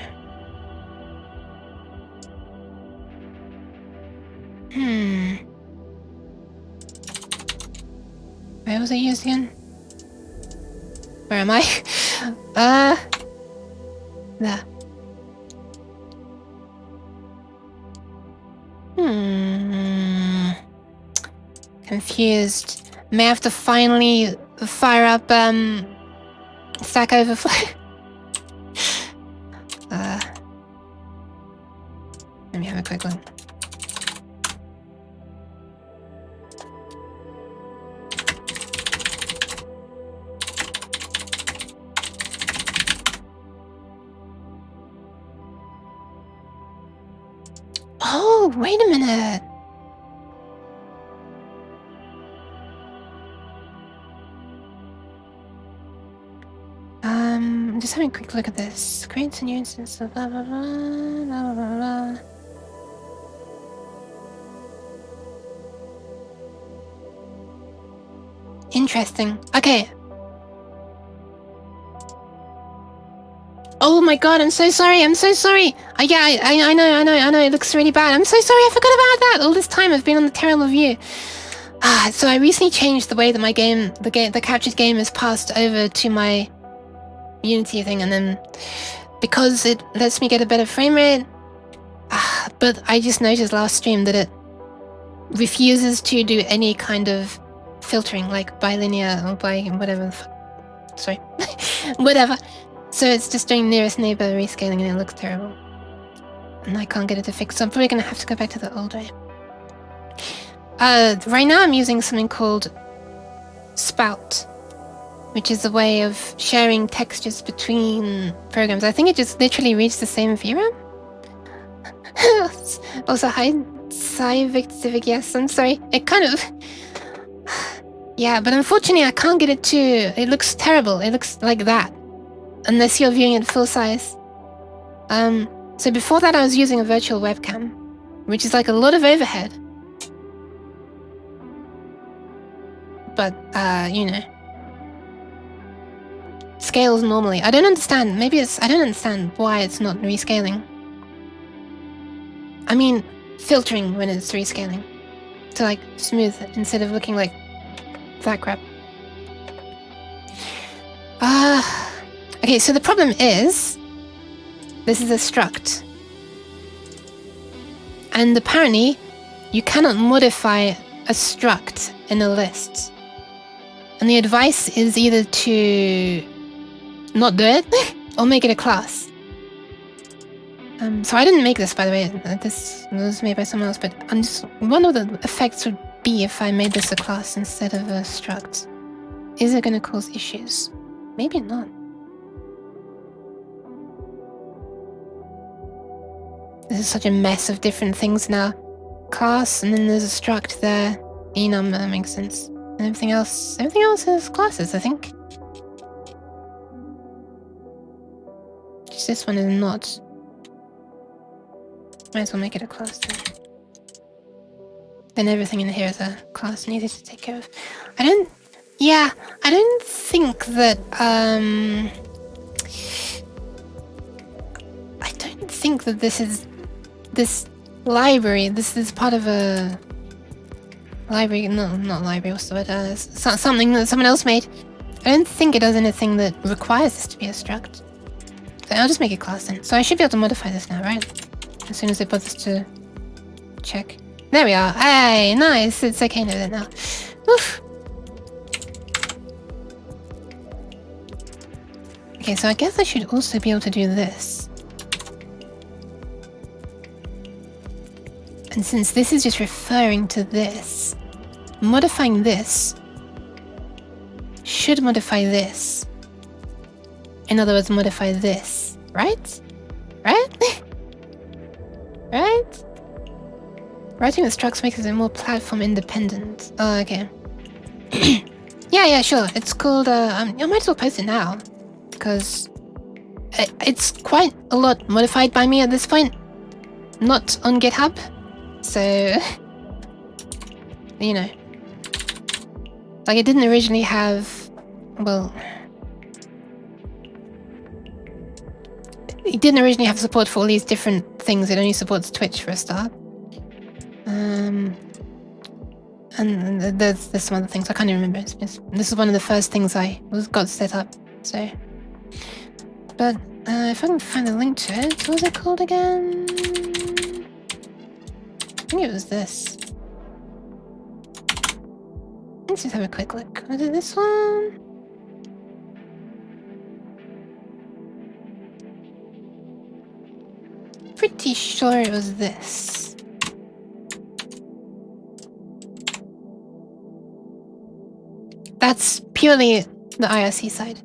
S1: Where was I used again? Where am I? There. Confused. May have to finally fire up Stack Overflow. Let me have a quick look. Oh, wait a minute. just having a quick look at this. Creates a new instance of blah blah blah blah blah blah. Interesting. Okay. Oh my god, I'm so sorry. I'm so sorry. Yeah, I know. It looks really bad. I'm so sorry. I forgot about that. All this time I've been on the terrible view. So I recently changed the way that my game, the captured game, is passed over to my Unity thing, and then because it lets me get a better frame rate. But I just noticed last stream that it refuses to do any kind of filtering, like bilinear or by whatever. Sorry, whatever. So it's just doing nearest neighbor rescaling, and it looks terrible. And I can't get it to fix, so I'm probably gonna have to go back to the old way. Right now I'm using something called Spout, which is a way of sharing textures between programs. I think it just literally reads the same VRAM. Also, hi, Civic, yes, I'm sorry. It kind of... Yeah, but unfortunately I can't get it to... It looks terrible. It looks like that. Unless you're viewing it full size. So before that I was using a virtual webcam, which is like a lot of overhead. But, you know. Scales normally. I don't understand. Maybe it's... I don't understand why it's not rescaling. I mean, filtering when it's rescaling. To like, smooth instead of looking like that crap. Okay, so the problem is... This is a struct. And apparently, you cannot modify a struct in a list. And the advice is either to not do it or make it a class. So I didn't make this, by the way. This was made by someone else, but I'm just... One of the effects would be if I made this a class instead of a struct. Is it going to cause issues? Maybe not. This is such a mess of different things now. Class, and then there's a struct there. Enum, that makes sense. And everything else is classes, I think. Just this one is not. Might as well make it a class then. Then everything in here is a class needed to take care of. I don't think that, I don't think that this library, this is part of a library, no, not library, what's the word, something that someone else made. I don't think it does anything that requires this to be a struct. So I'll just make it class then. So I should be able to modify this now, right? As soon as it bothers to check. There we are. Hey, nice. It's okay now. Oof. Okay, so I guess I should also be able to do this. And since this is just referring to this, modifying this should modify this. In other words, modify this, right? Right? Right? Writing the structs makes it more platform independent. Oh, okay. yeah, sure. It's called, I might as well post it now. Because it's quite a lot modified by me at this point. Not on GitHub. So, you know. Like, it didn't originally have, well... It didn't originally have support for all these different things. It only supports Twitch for a start. And there's some other things I can't even remember. This is one of the first things I got set up. So, but if I can find a link to it, what was it called again? I think it was this. Let's just have a quick look. Was it this one? Pretty sure it was this. That's purely the IRC side.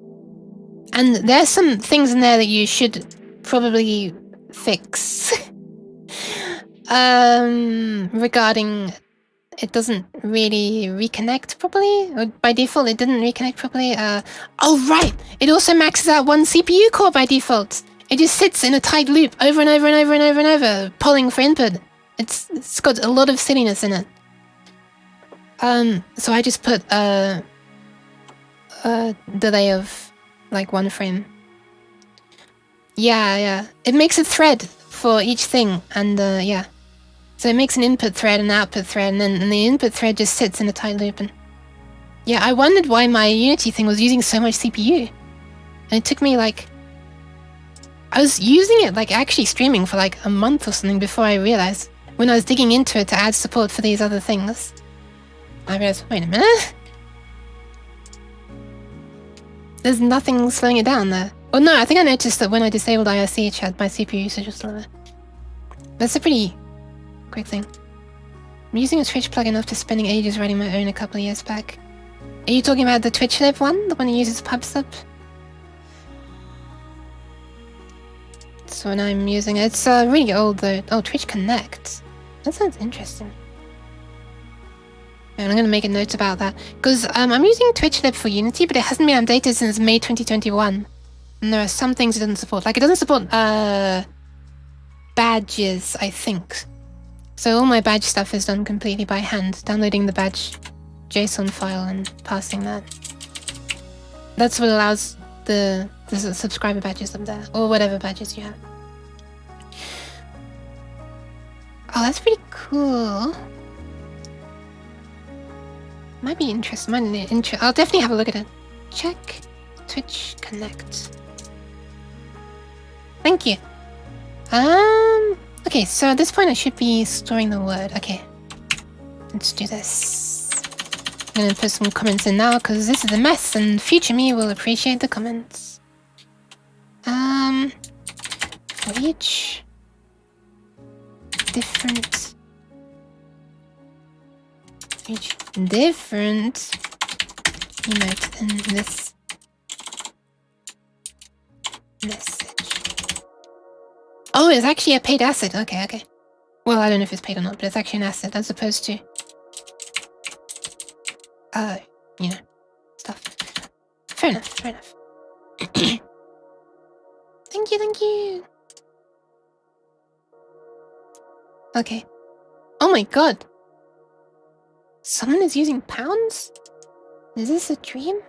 S1: And there's some things in there that you should probably fix. Regarding it doesn't really reconnect properly. Or by default, it didn't reconnect properly. Oh, right! It also maxes out one CPU core by default. It just sits in a tight loop over and over and over and over and over, polling for input. It's got a lot of silliness in it. So I just put a delay of like 1 frame. Yeah. It makes a thread for each thing, and yeah. So it makes an input thread and an output thread, and then the input thread just sits in a tight loop. And yeah, I wondered why my Unity thing was using so much CPU. And it took me like... I was using it like actually streaming for like a month or something before I realized, when I was digging into it to add support for these other things, I realized, wait a minute. There's nothing slowing it down there. Oh no, I think I noticed that when I disabled IRC chat, my CPU usage was slower. That's a pretty quick thing. I'm using a Twitch plugin after spending ages writing my own a couple of years back. Are you talking about the Twitch Lib one? The one that uses PubSub? That's what I'm using. It's really old though. Oh, Twitch Connect. That sounds interesting. And I'm going to make a note about that. Because I'm using Twitch Lib for Unity, but it hasn't been updated since May 2021. And there are some things it doesn't support. Like, it doesn't support badges, I think. So all my badge stuff is done completely by hand. Downloading the badge JSON file and passing that. That's what allows the subscriber badges up there. Or whatever badges you have. Oh, that's pretty cool. Might be interesting. I'll definitely have a look at it. Check Twitch Connect. Thank you. Okay, so at this point I should be storing the word. Okay, let's do this. I'm gonna put some comments in now because this is a mess, and future me will appreciate the comments. For each different emote in this message. Oh, it's actually a paid asset. Okay. Well, I don't know if it's paid or not, but it's actually an asset as opposed to you know, stuff. Fair enough. Thank you. Okay. Oh my god. Someone is using pounds? Is this a dream?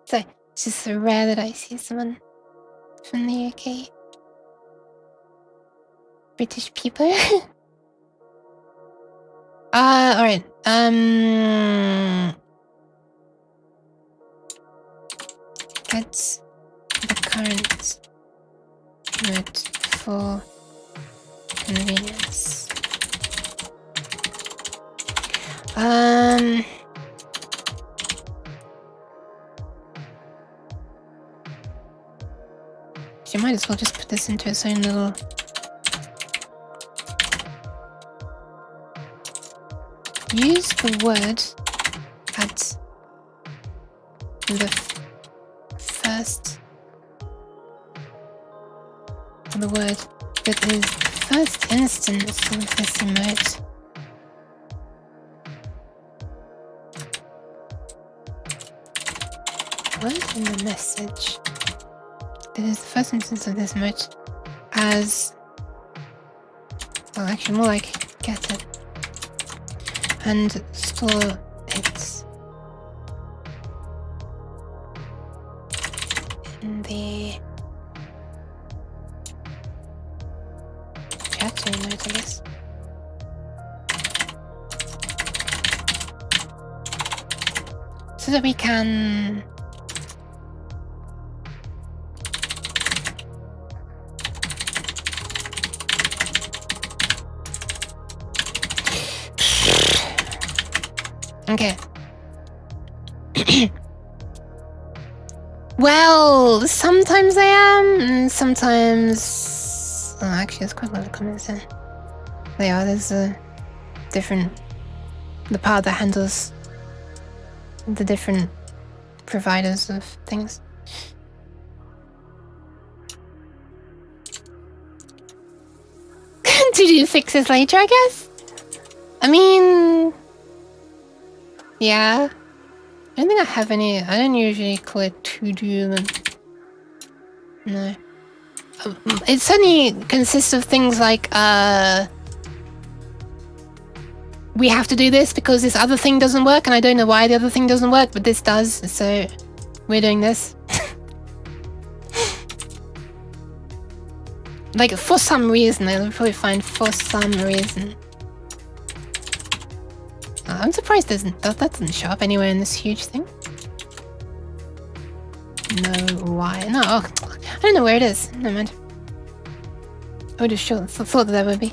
S1: So, it's just so rare that I see someone from the UK. British people? Alright. Get the current note for convenience. You might as well just put this into its own little... Use the word at the first... The word that is first instance of this emote. Word in the message. It is the first instance of this emote as... Well, actually more like get it. And store it in the chat emote, I guess. So that we can... Okay. Well, sometimes I am, and sometimes... Oh, actually, there's quite a lot of comments there. There's a different... The part that handles the different providers of things. To do fixes later, I guess? I mean, yeah. I don't think I have any. I don't usually call it to do. No. It certainly consists of things like, we have to do this because this other thing doesn't work, and I don't know why the other thing doesn't work, but this does, so we're doing this. Like, for some reason, I'll probably find for some reason. I'm surprised that doesn't show up anywhere in this huge thing. No, why? No, I don't know where it is. Never mind. I would have thought that would be.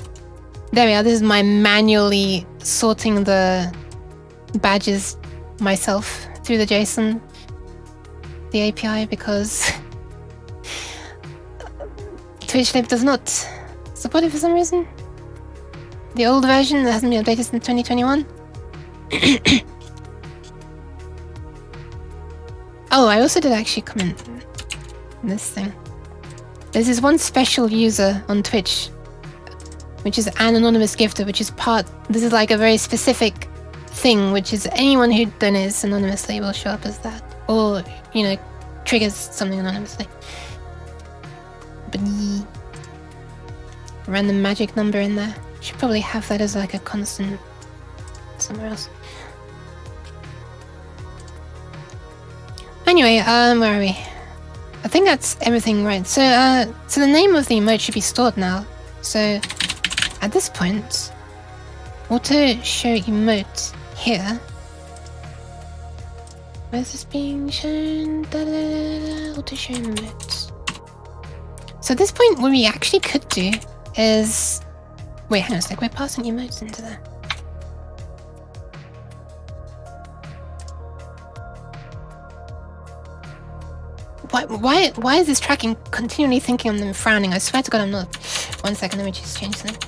S1: There we are. This is my manually sorting the badges myself through the JSON, the API, because TwitchLib does not support it for some reason. The old version that hasn't been updated since 2021. Oh, I also did actually comment this thing. There's this one special user on Twitch, which is an anonymous gifter, which is this is like a very specific thing, which is anyone who donates anonymously will show up as that, or, you know, triggers something anonymously. But random magic number in there. Should probably have that as like a constant somewhere else. Anyway, where are we? I think that's everything right. So the name of the emote should be stored now. So at this point, auto show emote here. Where's this being shown? Auto show emote. So at this point, what we actually could do is... Wait, hang on a sec, we're passing emotes into there. Why is this tracking continually thinking I'm frowning? I swear to God I'm not. 1 second, let me just change something.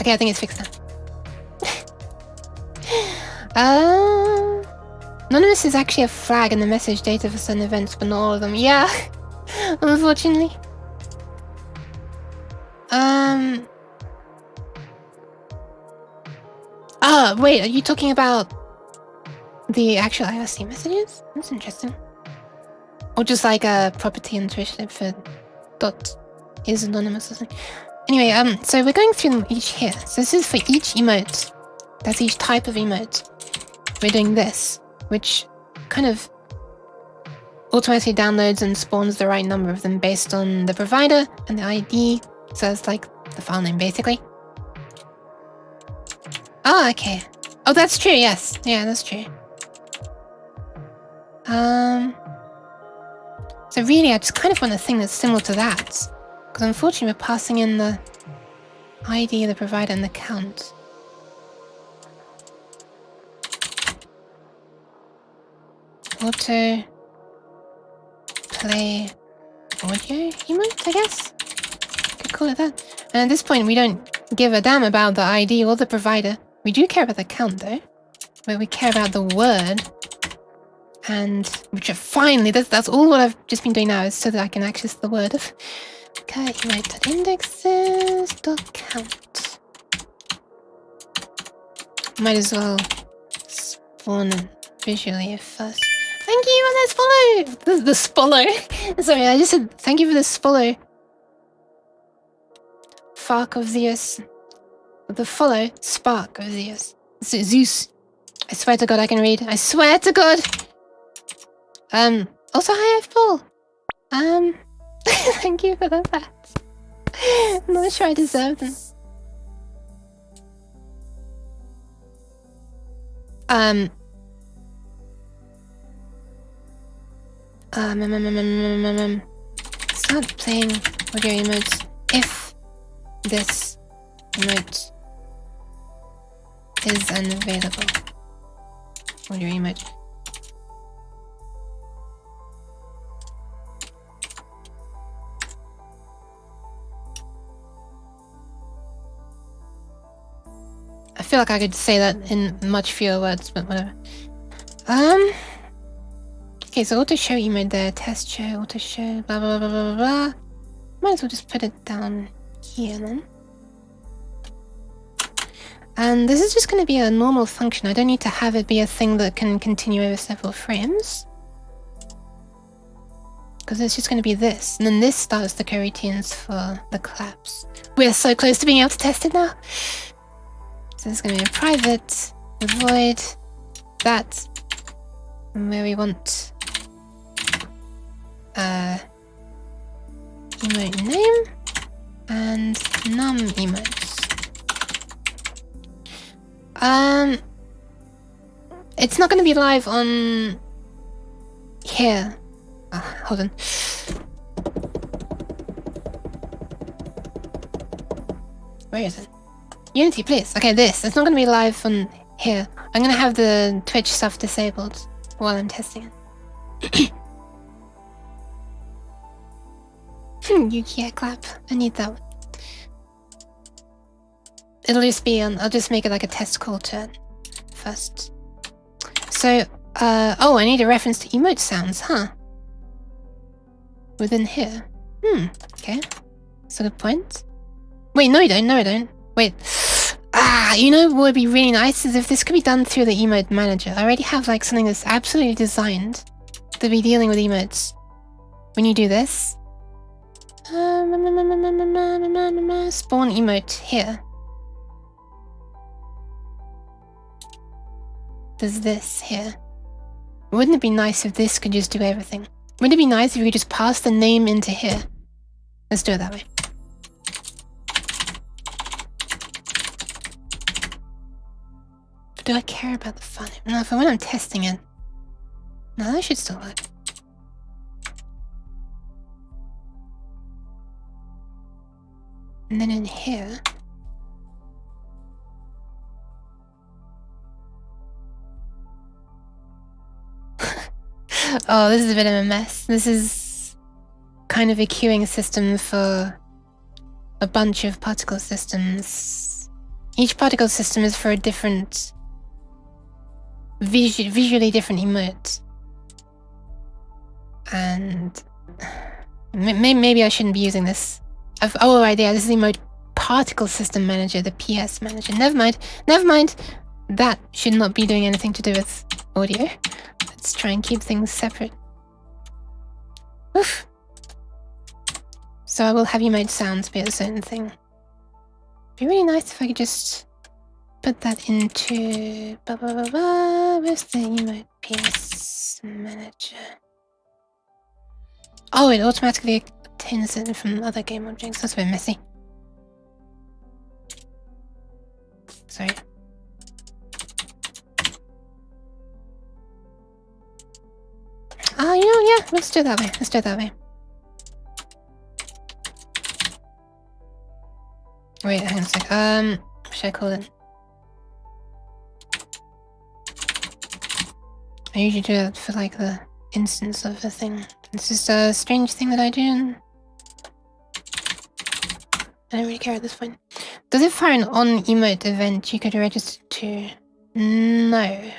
S1: Okay, I think it's fixed now. Anonymous is actually a flag in the message data for certain events, but not all of them. Yeah, unfortunately. Wait, are you talking about the actual IRC messages? That's interesting. Or just like a property in TwitchLib for .is anonymous or something. Anyway, so we're going through them each here. So this is for each emote. That's each type of emote. We're doing this, which kind of automatically downloads and spawns the right number of them based on the provider and the ID. So it's like the file name, basically. Oh, okay. Oh, that's true, yes. Yeah, that's true. So really, I just kind of want a thing that's similar to that. Because unfortunately, we're passing in the ID, the provider, and the count. Auto play audio emote, I guess? Could call it that. And at this point, we don't give a damn about the ID or the provider. We do care about the count, though. Where we care about the word. And which are finally, that's all what I've just been doing now, is so that I can access the word of emote.indexes.count. Might as well spawn it visually first. Thank you for this follow! The follow. Sorry, I just said thank you for this follow. Fark of Zeus. The follow, Spark of Zeus. Zeus. I swear to God I can read. I swear to God! Also hi F-Ball. Thank you for the facts. I'm not sure I deserve them. Start playing audio emotes if this emote is unavailable. Audio emote. I feel like I could say that in much fewer words, but whatever. Okay, so auto show emote there, test show, auto show, blah blah blah blah blah blah. Might as well just put it down here then. And this is just going to be a normal function. I don't need to have it be a thing that can continue over several frames. Because it's just going to be this. And then this starts the coroutines for the claps. We're so close to being able to test it now. So this is going to be a private, a void, that, and where we want emote name and num emotes. It's not going to be live on here. Hold on. Where is it? Unity, please. Okay, this. It's not going to be live on here. I'm going to have the Twitch stuff disabled while I'm testing it. Yuki, clap. I need that one. It'll just be on. I'll just make it like a test call turn first. So, oh, I need a reference to emote sounds, huh? Within here. Okay. That's a good point. Wait, no, you don't. No, I don't. Wait. You know what would be really nice is if this could be done through the emote manager. I already have like something that's absolutely designed to be dealing with emotes. When you do this, spawn emote here. There's this here. Wouldn't it be nice if this could just do everything? Wouldn't it be nice if we could just pass the name into here? Let's do it that way. But do I care about the fun? No, for when I'm testing it. No, that should still work. And then in here... Oh, this is a bit of a mess. This is kind of a queuing system for a bunch of particle systems. Each particle system is for a different, visually different emote. And maybe I shouldn't be using this. Oh, right, yeah, this is the emote particle system manager, the PS manager. Never mind. That should not be doing anything to do with audio. Let's try and keep things separate. Oof. So I will have emote sounds be a certain thing. It'd be really nice if I could just put that into... Where's the emote PS manager? Oh, it automatically obtains it from other game objects. That's a bit messy. Sorry. You know, yeah, let's do it that way. Wait, hang on a sec. What should I call it? I usually do that for like the instance of the thing. It's just a strange thing that I do. And I don't really care at this point. Does it fire an on emote event you could register to? No.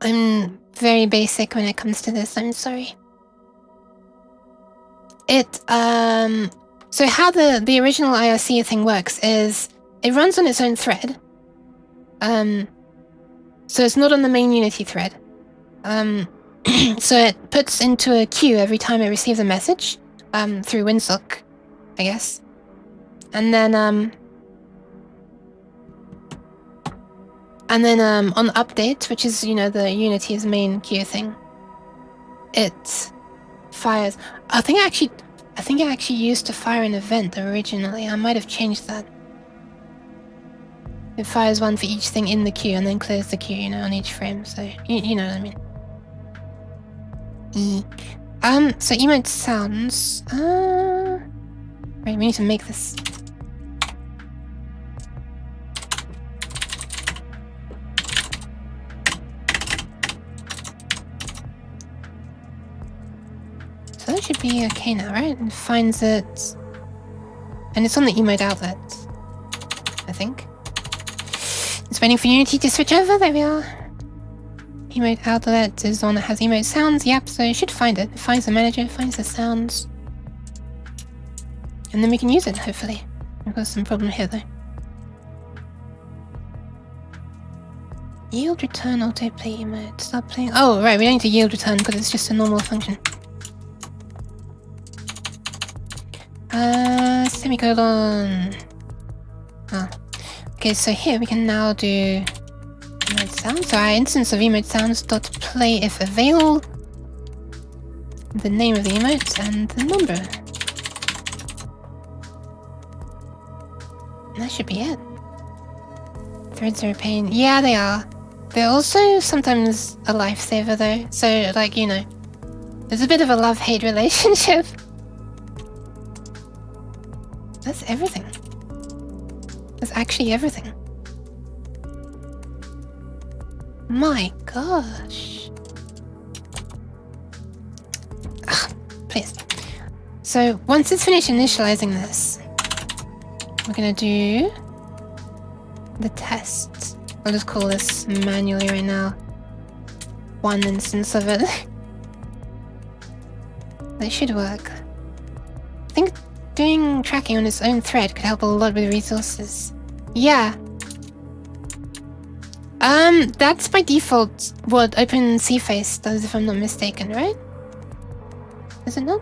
S1: I'm very basic when it comes to this, I'm sorry. So how the original IRC thing works is it runs on its own thread. So it's not on the main Unity thread. So it puts into a queue every time it receives a message, through WinSock, I guess. And then on update, which is, you know, the Unity's main queue thing, it fires. I think I actually used to fire an event originally. I might have changed that. It fires one for each thing in the queue and then clears the queue, you know, on each frame. So you know what I mean. Eek. So emote sounds. Right, we need to make this. So that should be okay now, right? It finds it. And it's on the emote outlet, I think. It's waiting for Unity to switch over. There we are. Emote outlet is the one that has emote sounds. Yep, so you should find it. It finds the manager, finds the sounds. And then we can use it, hopefully. We've got some problem here, though. Yield return autoplay emote. Start playing. Oh, right, we don't need to yield return because it's just a normal function. Semicolon. Oh. Okay, so here we can now do emote sounds. So our instance of emote sounds dot play if available, the name of the emote and the number. And that should be it. Threads are a pain. Yeah, they are. They're also sometimes a lifesaver though. So like, you know, there's a bit of a love-hate relationship. That's everything. That's actually everything. My gosh. Ugh, please. So once it's finished initializing this, we're gonna do the tests. I'll just call this manually right now. One instance of it. That should work. I think doing tracking on its own thread could help a lot with resources. Yeah. That's by default what OpenCFace does, if I'm not mistaken, right? Is it not?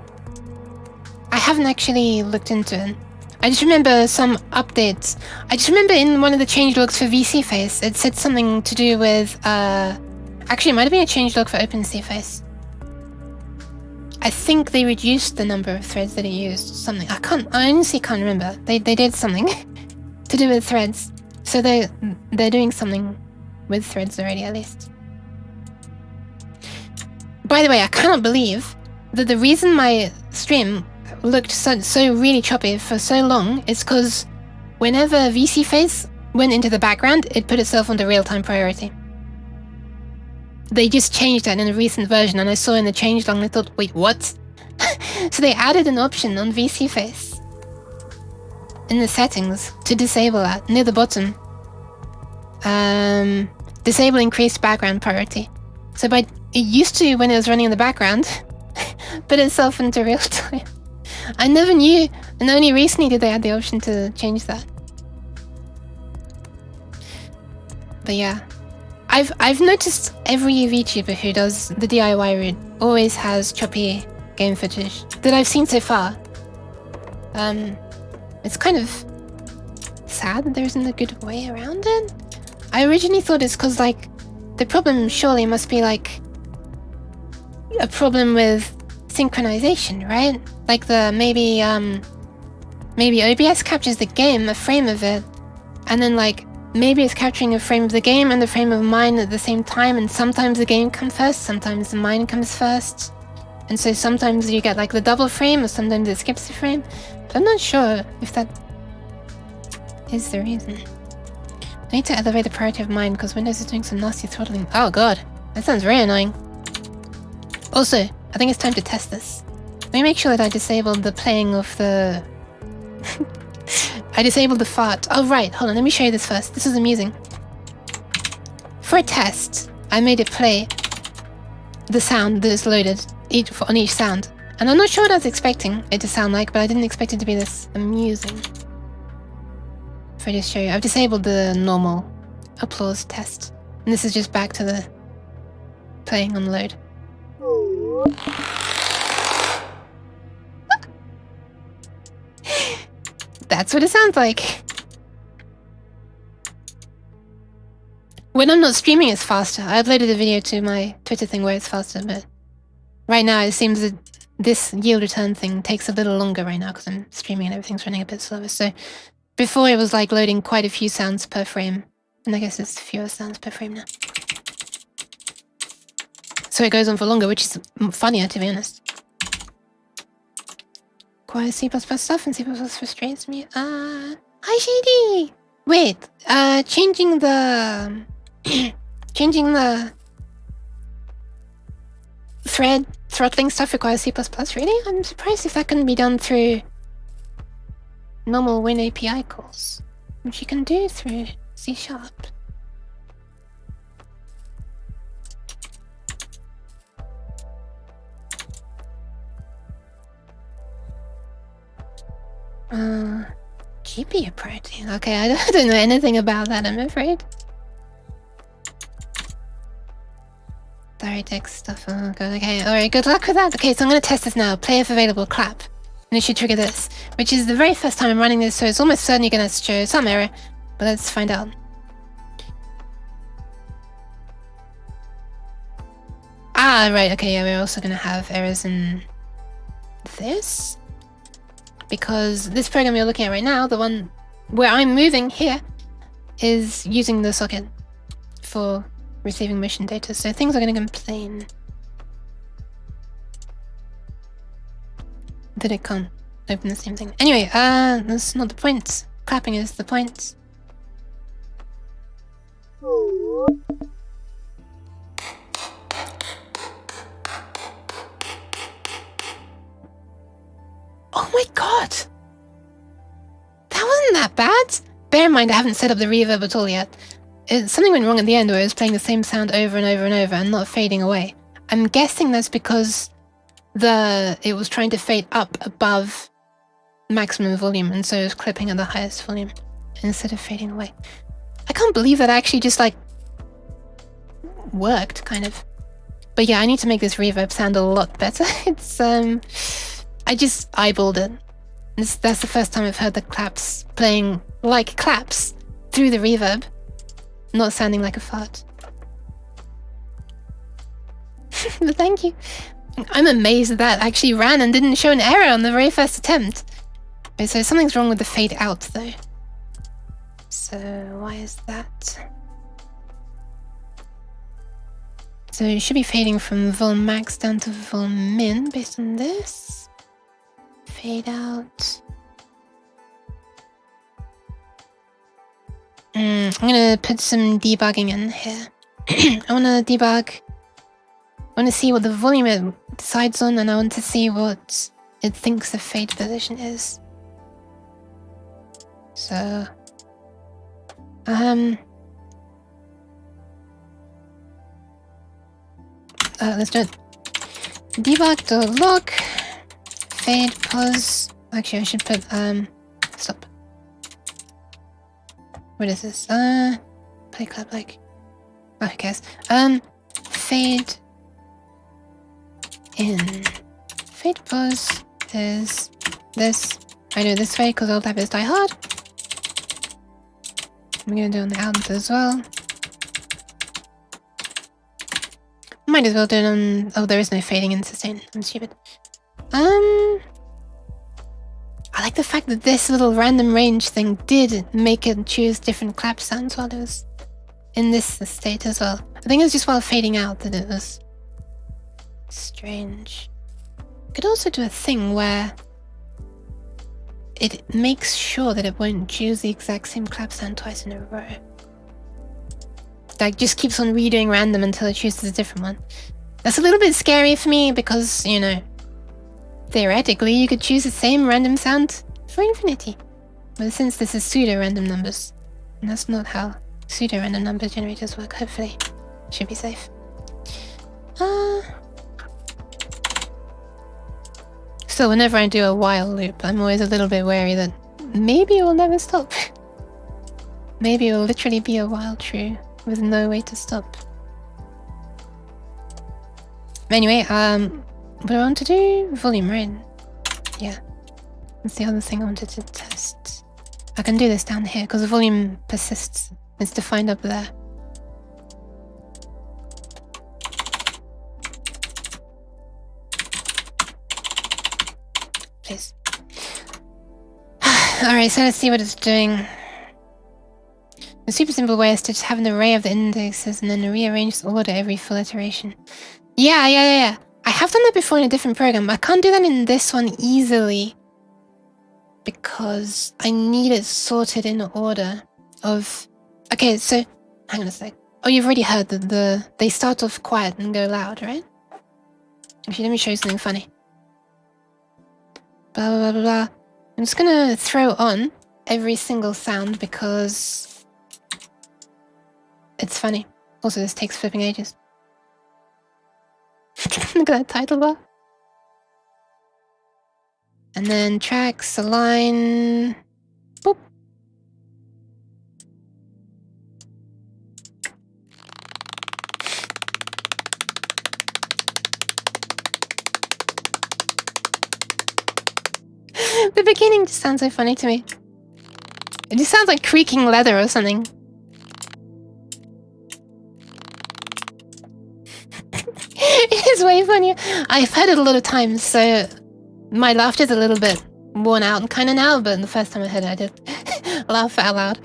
S1: I haven't actually looked into it. I just remember some updates. I just remember in one of the changelogs for vCFace, it said something to do with, actually it might have been a changelog for OpenCFace. I think they reduced the number of threads that it used, something. I honestly can't remember. They did something to do with threads. So they're doing something with threads already, at least. By the way, I cannot believe that the reason my stream looked so really choppy for so long is because whenever vCFace went into the background, it put itself on the real-time priority. They just changed that in a recent version, and I saw in the changelog and I thought, wait, what? So they added an option on vCFace in the settings to disable that near the bottom. Disable increased background priority. So it used to, when it was running in the background, put itself into real time. I never knew, and only recently did they add the option to change that. But yeah, I've noticed every VTuber who does the DIY route always has choppy game footage that I've seen so far. It's kind of sad that there isn't a good way around it. I originally thought it's because, like, the problem surely must be, like, a problem with synchronization, right? Like maybe OBS captures the game, a frame of it, and then, like, maybe it's capturing a frame of the game and the frame of mine at the same time, and sometimes the game comes first, sometimes the mine comes first. And so sometimes you get, like, the double frame, or sometimes it skips the frame. But I'm not sure if that is the reason. I need to elevate the priority of mine because Windows is doing some nasty throttling. Oh god, that sounds very annoying. Also, I think it's time to test this. Let me make sure that I disabled the playing of the... I disabled the fart. Oh right, hold on, let me show you this first. This is amusing. For a test, I made it play the sound that is loaded on each sound. And I'm not sure what I was expecting it to sound like, but I didn't expect it to be this amusing. If I just show you, I've disabled the normal applause test. And this is just back to the playing on load. That's what it sounds like. When I'm not streaming, it's faster. I uploaded a video to my Twitter thing where it's faster, but right now it seems that this yield return thing takes a little longer right now because I'm streaming and everything's running a bit slower. So before it was like loading quite a few sounds per frame, and I guess it's fewer sounds per frame now. So it goes on for longer, which is funnier, to be honest. Quiet C++ stuff and C++ frustrates me. Hi Shady! Wait, changing the thread throttling stuff requires C++, really? I'm surprised if that can be done through normal Win API calls, which you can do through C#. GPU priority. Okay, I don't know anything about that, I'm afraid. DirectX stuff. Oh god, okay. Alright, good luck with that. Okay, so I'm gonna test this now. Play if available, clap. And it should trigger this, which is the very first time I'm running this, so it's almost certainly gonna show some error. But let's find out. Ah, right, okay, yeah, we're also gonna have errors in this. Because this program you're looking at right now, the one where I'm moving here, is using the socket for receiving motion data, so things are gonna complain that it can't open the same thing. Anyway, that's not the point. Clapping is the point. Oh my god! That wasn't that bad! Bear in mind I haven't set up the reverb at all yet. Something went wrong at the end where it was playing the same sound over and over and over and not fading away. I'm guessing that's because it was trying to fade up above maximum volume, and so it was clipping at the highest volume instead of fading away. I can't believe that actually just like worked, kind of. But yeah, I need to make this reverb sound a lot better. It's I just eyeballed it. That's the first time I've heard the claps playing like claps through the reverb, not sounding like a fart. But thank you. I'm amazed that actually ran and didn't show an error on the very first attempt. Okay, so something's wrong with the fade out though. So why is that? So it should be fading from vol max down to vol min based on this. Fade out. I'm gonna put some debugging in here. I wanna debug. I wanna see what the volume it decides on, and I want to see what it thinks the fade position is. So, let's do it. Debug.log fade pos. Actually, I should put stop. What is this? Play clap like. Oh, who cares? Fade in. Fade pos is this. I know this way because all type is die hard. I'm gonna do it on the out as well. Might as well do it on. Oh, there is no fading in sustain. I'm stupid. I like the fact that this little random range thing did make it choose different clap sounds while it was in this state as well. I think it was just while fading out that it was strange. Could also do a thing where it makes sure that it won't choose the exact same clap sound twice in a row. Like, just keeps on redoing random until it chooses a different one. That's a little bit scary for me because, you know, theoretically you could choose the same random sound for infinity. But since this is pseudo-random numbers, and that's not how pseudo-random number generators work, hopefully it should be safe. So whenever I do a while loop, I'm always a little bit wary that maybe it will never stop. Maybe it will literally be a while true with no way to stop. Anyway, what do I want to do? Volume, right? Yeah. That's the other thing I wanted to test. I can do this down here because the volume persists. It's defined up there. Please. Alright, so let's see what it's doing. The super simple way is to just have an array of the indexes and then rearrange the order every full iteration. Yeah. I have done that before in a different program. I can't do that in this one easily because I need it sorted in order of... Okay, so hang on a sec. Oh, you've already heard that they start off quiet and go loud, right? Actually, let me show you something funny. Blah, blah, blah, blah. I'm just gonna throw on every single sound because it's funny. Also, this takes flipping ages. Look at that title bar. And then tracks, align. Boop. The beginning just sounds so funny to me. It just sounds like creaking leather or something. It is way funnier. I've heard it a lot of times, so my laughter's a little bit worn out kind of now, but the first time I heard it, I did laugh out loud.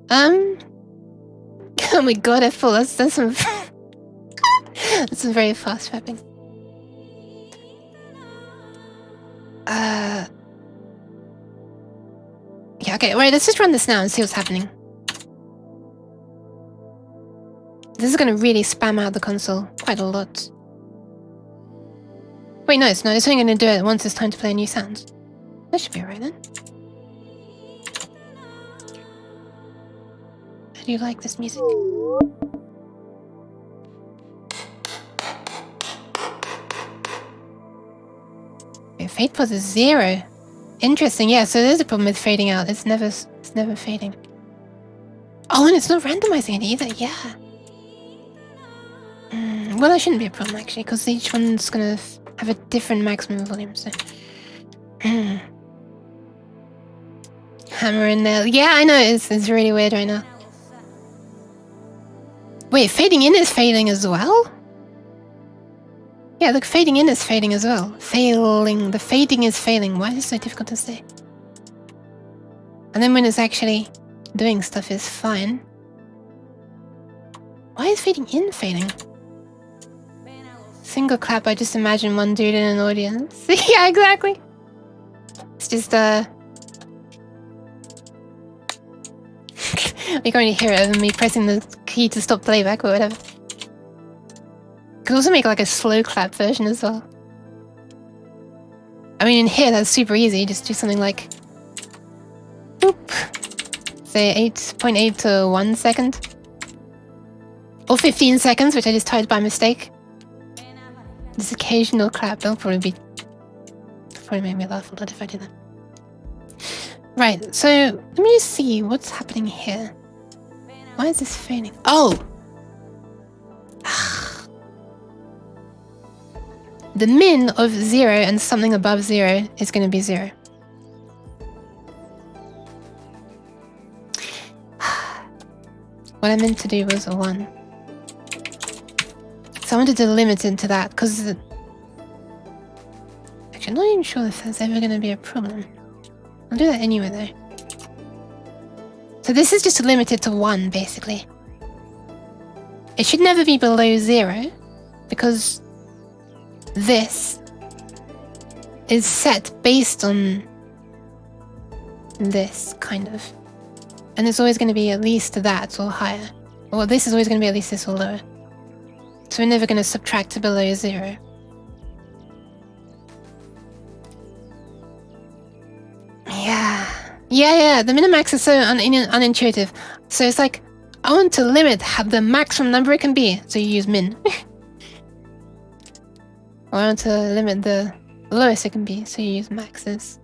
S1: Oh my god, F4, that's some... that's some very fast rapping. Yeah, okay, wait, let's just run this now and see what's happening. This is gonna really spam out the console quite a lot. Wait, no, it's not. It's only gonna do it once it's time to play new sounds. That should be alright then. How do you like this music? Okay, fade pause is 0. Interesting, yeah, so there's a problem with fading out. It's never fading. Oh, and it's not randomizing it either, yeah. Well, that shouldn't be a problem actually, because each one's gonna have a different maximum volume, so... Hammer and nail. Yeah, I know, it's really weird right now. Wait, fading in is fading as well? Yeah, look, fading in is fading as well. Failing. The fading is failing. Why is it so difficult to say? And then when it's actually doing stuff is fine. Why is fading in fading? Single clap, I just imagine one dude in an audience. Yeah, exactly. It's just, you can only hear it over me pressing the key to stop playback or whatever. Could also make like a slow clap version as well. I mean, in here that's super easy. Just do something like, boop, say 8.8 to 1 second, or 15 seconds, which I just typed by mistake. This occasional clap, that'll probably make me laugh a lot if I do that. Right, so let me just see what's happening here. Why is this fading? Oh! The min of 0 and something above 0 is going to be 0. What I meant to do was a 1. So I wanted to limit it to that, because... Actually, I'm not even sure if that's ever going to be a problem. I'll do that anyway, though. So this is just limited to 1, basically. It should never be below 0, because... this is set based on this, kind of. And it's always going to be at least that or higher. Or this is always going to be at least this or lower. So we're never going to subtract to below 0. Yeah, the minimax is so unintuitive. So it's like, I want to limit the maximum number it can be, so you use min. Or I want to limit the lowest it can be, so you use maxes.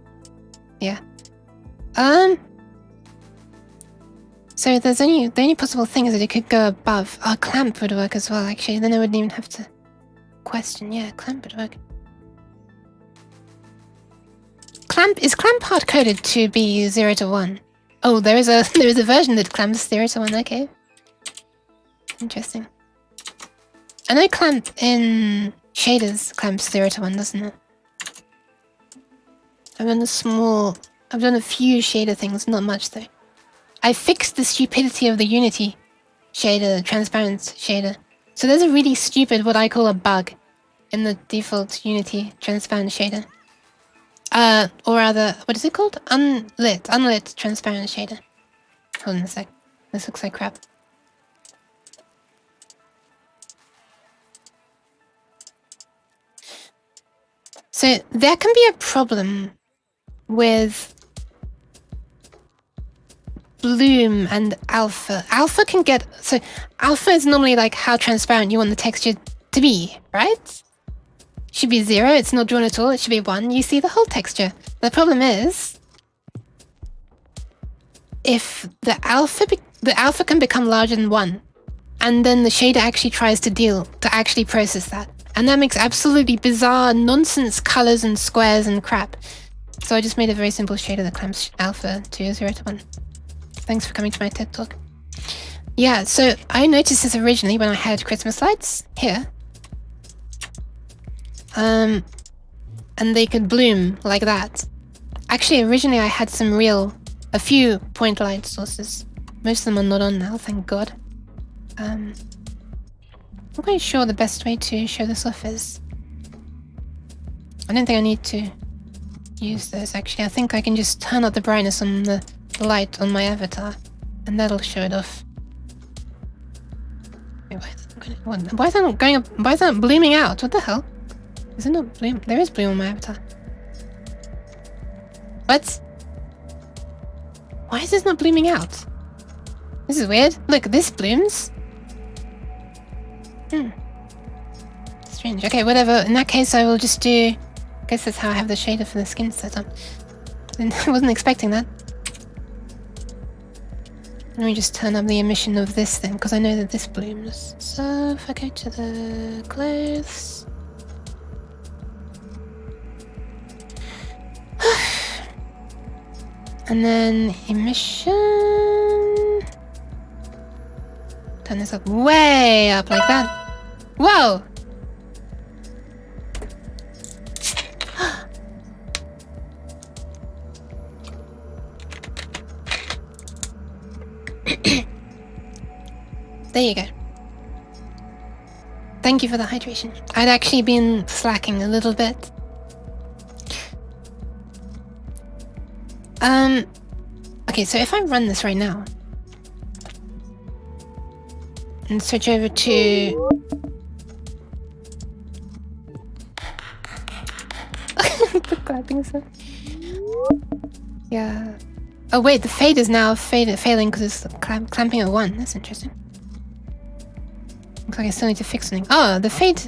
S1: Yeah. So there's the only possible thing is that it could go above. Oh, clamp would work as well, actually. Then I wouldn't even have to question. Yeah, clamp would work. Is clamp hard coded to be 0 to 1? Oh, there is a version that clamps 0 to 1. Okay. Interesting. I know clamp in shaders clamps 0 to 1, doesn't it? I've done a few shader things, not much though. I fixed the stupidity of the Unity shader, transparent shader. So there's a really stupid, what I call a bug, in the default Unity transparent shader. Or rather, what is it called? Unlit transparent shader. Hold on a sec. This looks like crap. So there can be a problem with bloom and alpha. Alpha can get... So alpha is normally like how transparent you want the texture to be, right? should be 0. It's not drawn at all. It should be 1. You see the whole texture. The problem is, if the alpha can become larger than 1, and then the shader actually tries to actually process that. And that makes absolutely bizarre nonsense colors and squares and crap. So I just made a very simple shader that clamps alpha to 0 to 1. Thanks for coming to my TED Talk. Yeah, so I noticed this originally when I had Christmas lights here. And they could bloom like that. Actually, originally I had a few point light sources. Most of them are not on now, thank God. I'm not quite sure the best way to show this off is. I don't think I need to use this actually. I think I can just turn up the brightness on the light on my avatar and that'll show it off. Wait, why is that not going up? Why is that not blooming out? What the hell? Is it not bloom? There is bloom on my avatar. What? Why is this not blooming out? This is weird. Look, this blooms. Strange. Okay, whatever. In that case, I will just do... I guess that's how I have the shader for the skin set up. I wasn't expecting that. Let me just turn up the emission of this then, because I know that this blooms. So if I go to the clothes... and then emission... turn this up way up like that. Whoa! There you go. Thank you for the hydration. I'd actually been slacking a little bit. Okay, so if I run this right now and switch over to the clapping stuff. Yeah. Oh wait, the fade is now failing because it's clamping at 1. That's interesting. Looks like I still need to fix something. Oh, the fade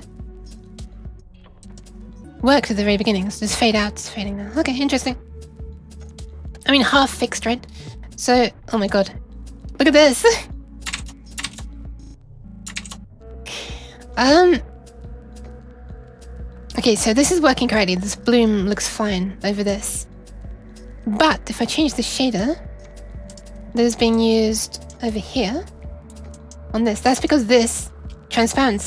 S1: worked at the very beginning. So just fade out, it's fading now. Okay, interesting. I mean, half fixed, right? So, oh my god. Look at this! Okay, so this is working correctly. This bloom looks fine over this. But if I change the shader that is being used over here on this, that's because this transparent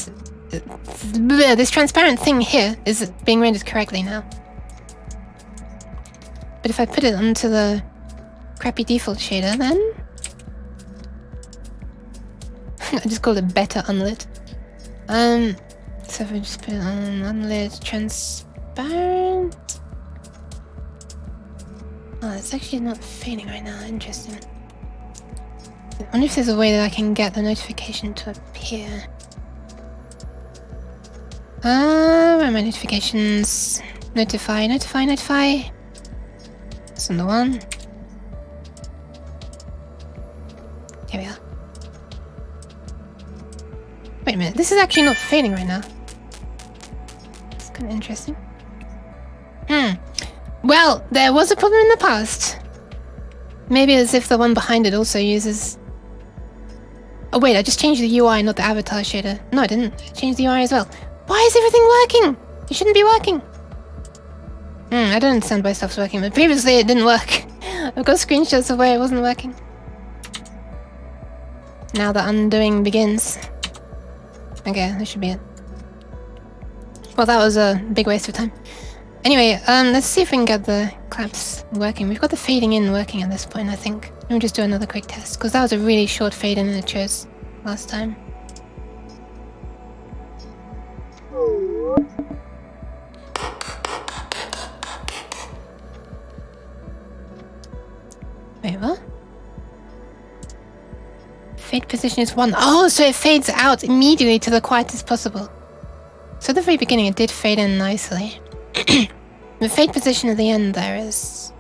S1: thing here is being rendered correctly now. But if I put it onto the crappy default shader, then I just called it better unlit. So if I just put it on unlit transparent. Oh, it's actually not fading right now. Interesting. I wonder if there's a way that I can get the notification to appear. Where are my notifications? Notify. That's on the one. Here we are. Wait a minute, this is actually not fading right now. It's kind of interesting. Well, there was a problem in the past. Maybe as if the one behind it also uses... Oh wait, I just changed the UI, not the avatar shader. No, I didn't. I changed the UI as well. Why is everything working? It shouldn't be working. I don't understand why stuff's working, but previously it didn't work. I've got screenshots of where it wasn't working. Now the undoing begins. Okay, that should be it. Well, that was a big waste of time. Anyway, let's see if we can get the clamps working. We've got the fading in working at this point, I think. Let me just do another quick test, because that was a really short fade in and it chose last time. Wait, what? Fade position is 1. Oh, so it fades out immediately to the quietest possible. So at the very beginning it did fade in nicely. The fade position at the end there is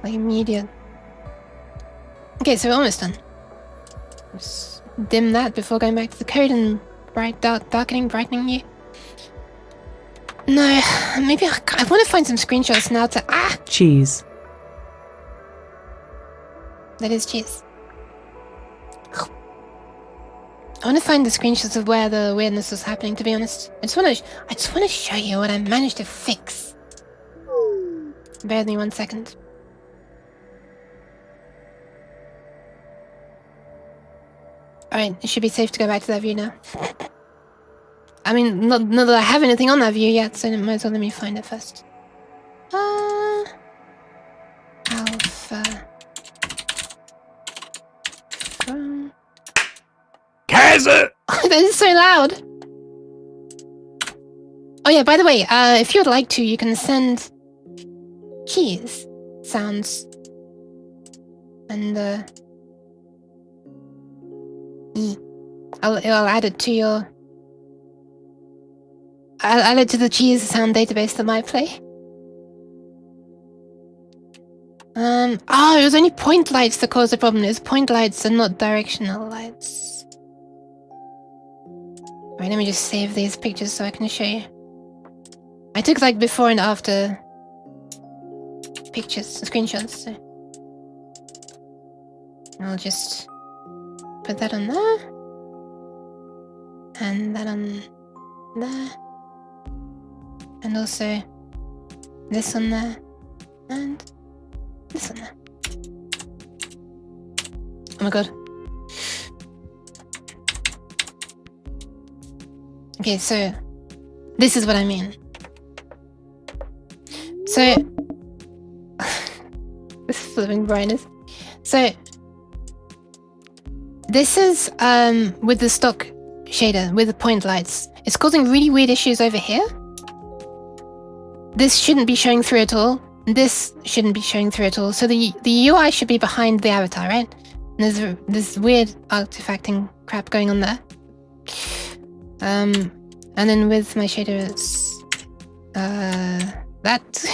S1: like immediate. Okay, so we're almost done. Just dim that before going back to the code and brightening you. No, maybe I want to find some screenshots now to... Ah!
S5: cheese,
S1: That is cheese. I want to find the screenshots of where the weirdness was happening, to be honest. I just want to show you what I managed to fix. Bear with me 1 second. Alright, it should be safe to go back to that view now. I mean, not that I have anything on that view yet, so might as well let me find it first. Alpha. From...
S3: Kaiser!
S1: That is so loud! Oh yeah, by the way, if you would like to, you can send cheese sounds and I'll add it to your... I'll add it to the cheese sound database that might play. Oh, it was only point lights that caused the problem. It's point lights and not directional lights. Alright, let me just save these pictures so I can show you. I took like before and after pictures, screenshots, so I'll just put that on there and that on there and also this on there and this on there. Oh my god. Okay, so this is what I mean. So this is flipping brightness. So this is with the stock shader with the point lights. It's causing really weird issues over here. This shouldn't be showing through at all. This shouldn't be showing through at all. So the UI should be behind the avatar, right? And there's this weird artifacting crap going on there. And then with my shader, it's that's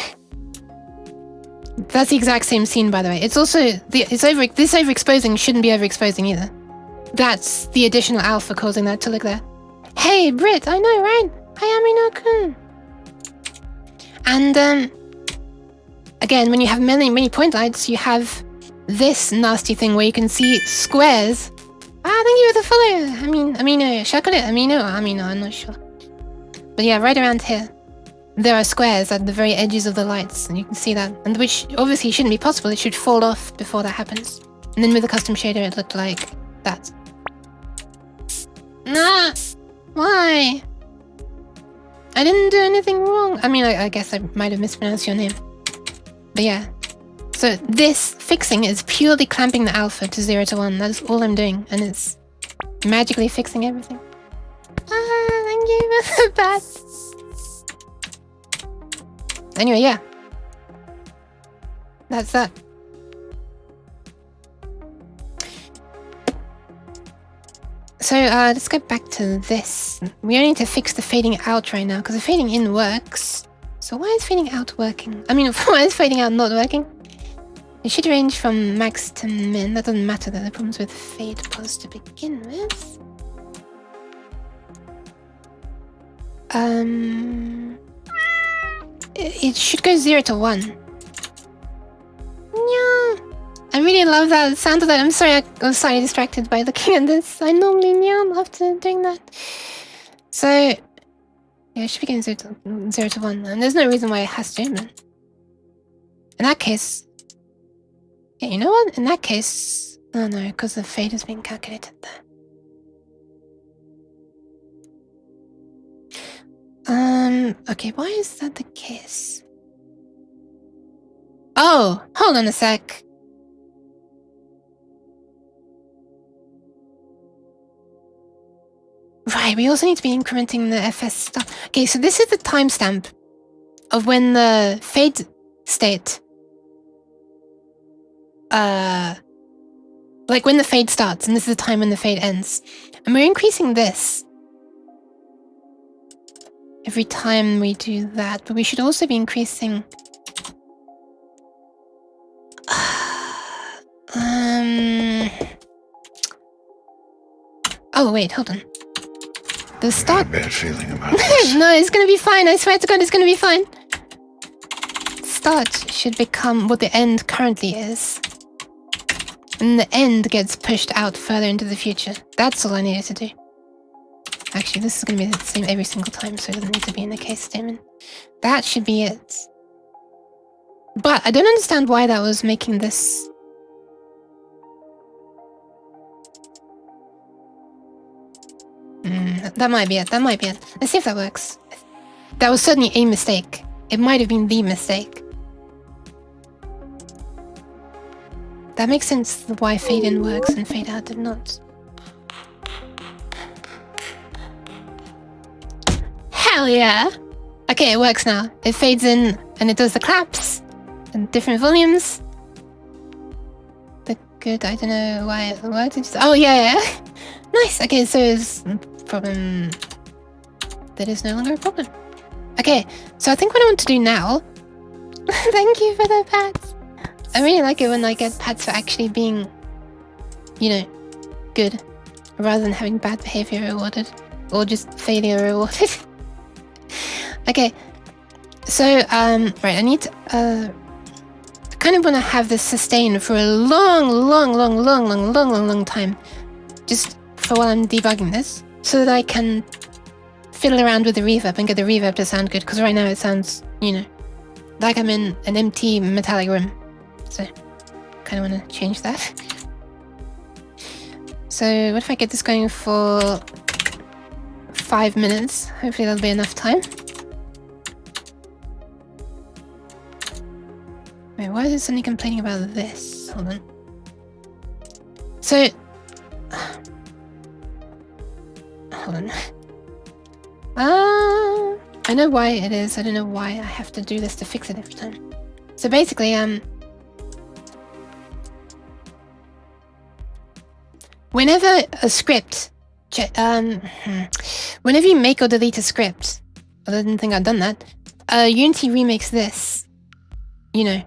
S1: the exact same scene, by the way. It's also this overexposing shouldn't be overexposing either. That's the additional alpha causing that to look there. Hey, Brit, I know, right? Hayami-no-kun. And again, when you have many point lights, you have this nasty thing where you can see squares. Ah, thank you for the follow. I mean, Amino, Shakure, Amino, I'm not sure. But yeah, right around here, there are squares at the very edges of the lights, and you can see that. And which obviously shouldn't be possible. It should fall off before that happens. And then with the custom shader, it looked like that. Nah, why? I didn't do anything wrong. I mean, I guess I might have mispronounced your name. But yeah. So this fixing is purely clamping the alpha to 0 to 1. That's all I'm doing. And it's magically fixing everything. Ah, thank you for the bats. Anyway, yeah. That's that. So let's go back to this. We only need to fix the fading out right now because the fading in works. So why is fading out working? I mean, why is fading out not working? It should range from max to min. That doesn't matter though. The problem's with fade pos to begin with. It should go 0 to 1. Yeah. I really love that sound of that. I'm sorry, I was slightly distracted by looking at this. I normally meow after doing that. So, yeah, it should be going 0 to 1. And there's no reason why it has to, but in that case... Yeah, you know what? In that case... Oh no, because the fade has been calculated there. Okay, why is that the case? Oh, hold on a sec. Right, we also need to be incrementing the FS stuff. Okay, so this is the timestamp of when the fade state... like when the fade starts, and this is the time when the fade ends. And we're increasing this every time we do that, but we should also be increasing... Oh, wait, hold on. The
S3: I
S1: start...
S3: have a bad feeling about this.
S1: No, it's gonna be fine. I swear to God, it's gonna be fine. Start should become what the end currently is. And the end gets pushed out further into the future. That's all I needed to do. Actually, this is gonna be the same every single time, so it doesn't need to be in the case statement. That should be it. But I don't understand why that was making this... that might be it. That might be it. Let's see if that works. That was certainly a mistake. It might have been the mistake. That makes sense why fade in works and fade out did not. Hell yeah! Okay, it works now. It fades in and it does the claps and different volumes. The good, I don't know why it worked. Oh yeah, yeah. Nice. Okay, so it's a problem that is no longer a problem. Okay, so I think what I want to do now... Thank you for the pats. I really like it when I get pats for actually being, you know, good, rather than having bad behavior rewarded, or just failure rewarded. Okay, so, right, I need to, I kind of want to have this sustained for a long time, just for while I'm debugging this, so that I can fiddle around with the reverb and get the reverb to sound good, because right now it sounds, you know, like I'm in an empty metallic room. So, kind of want to change that. So, what if I get this going for 5 minutes? Hopefully that'll be enough time. Wait, why is it suddenly complaining about this? Hold on. So... Hold on. I know why it is. I don't know why I have to do this to fix it every time. So basically, whenever a script, whenever you make or delete a script, I didn't think I'd done that, Unity remakes this, you know,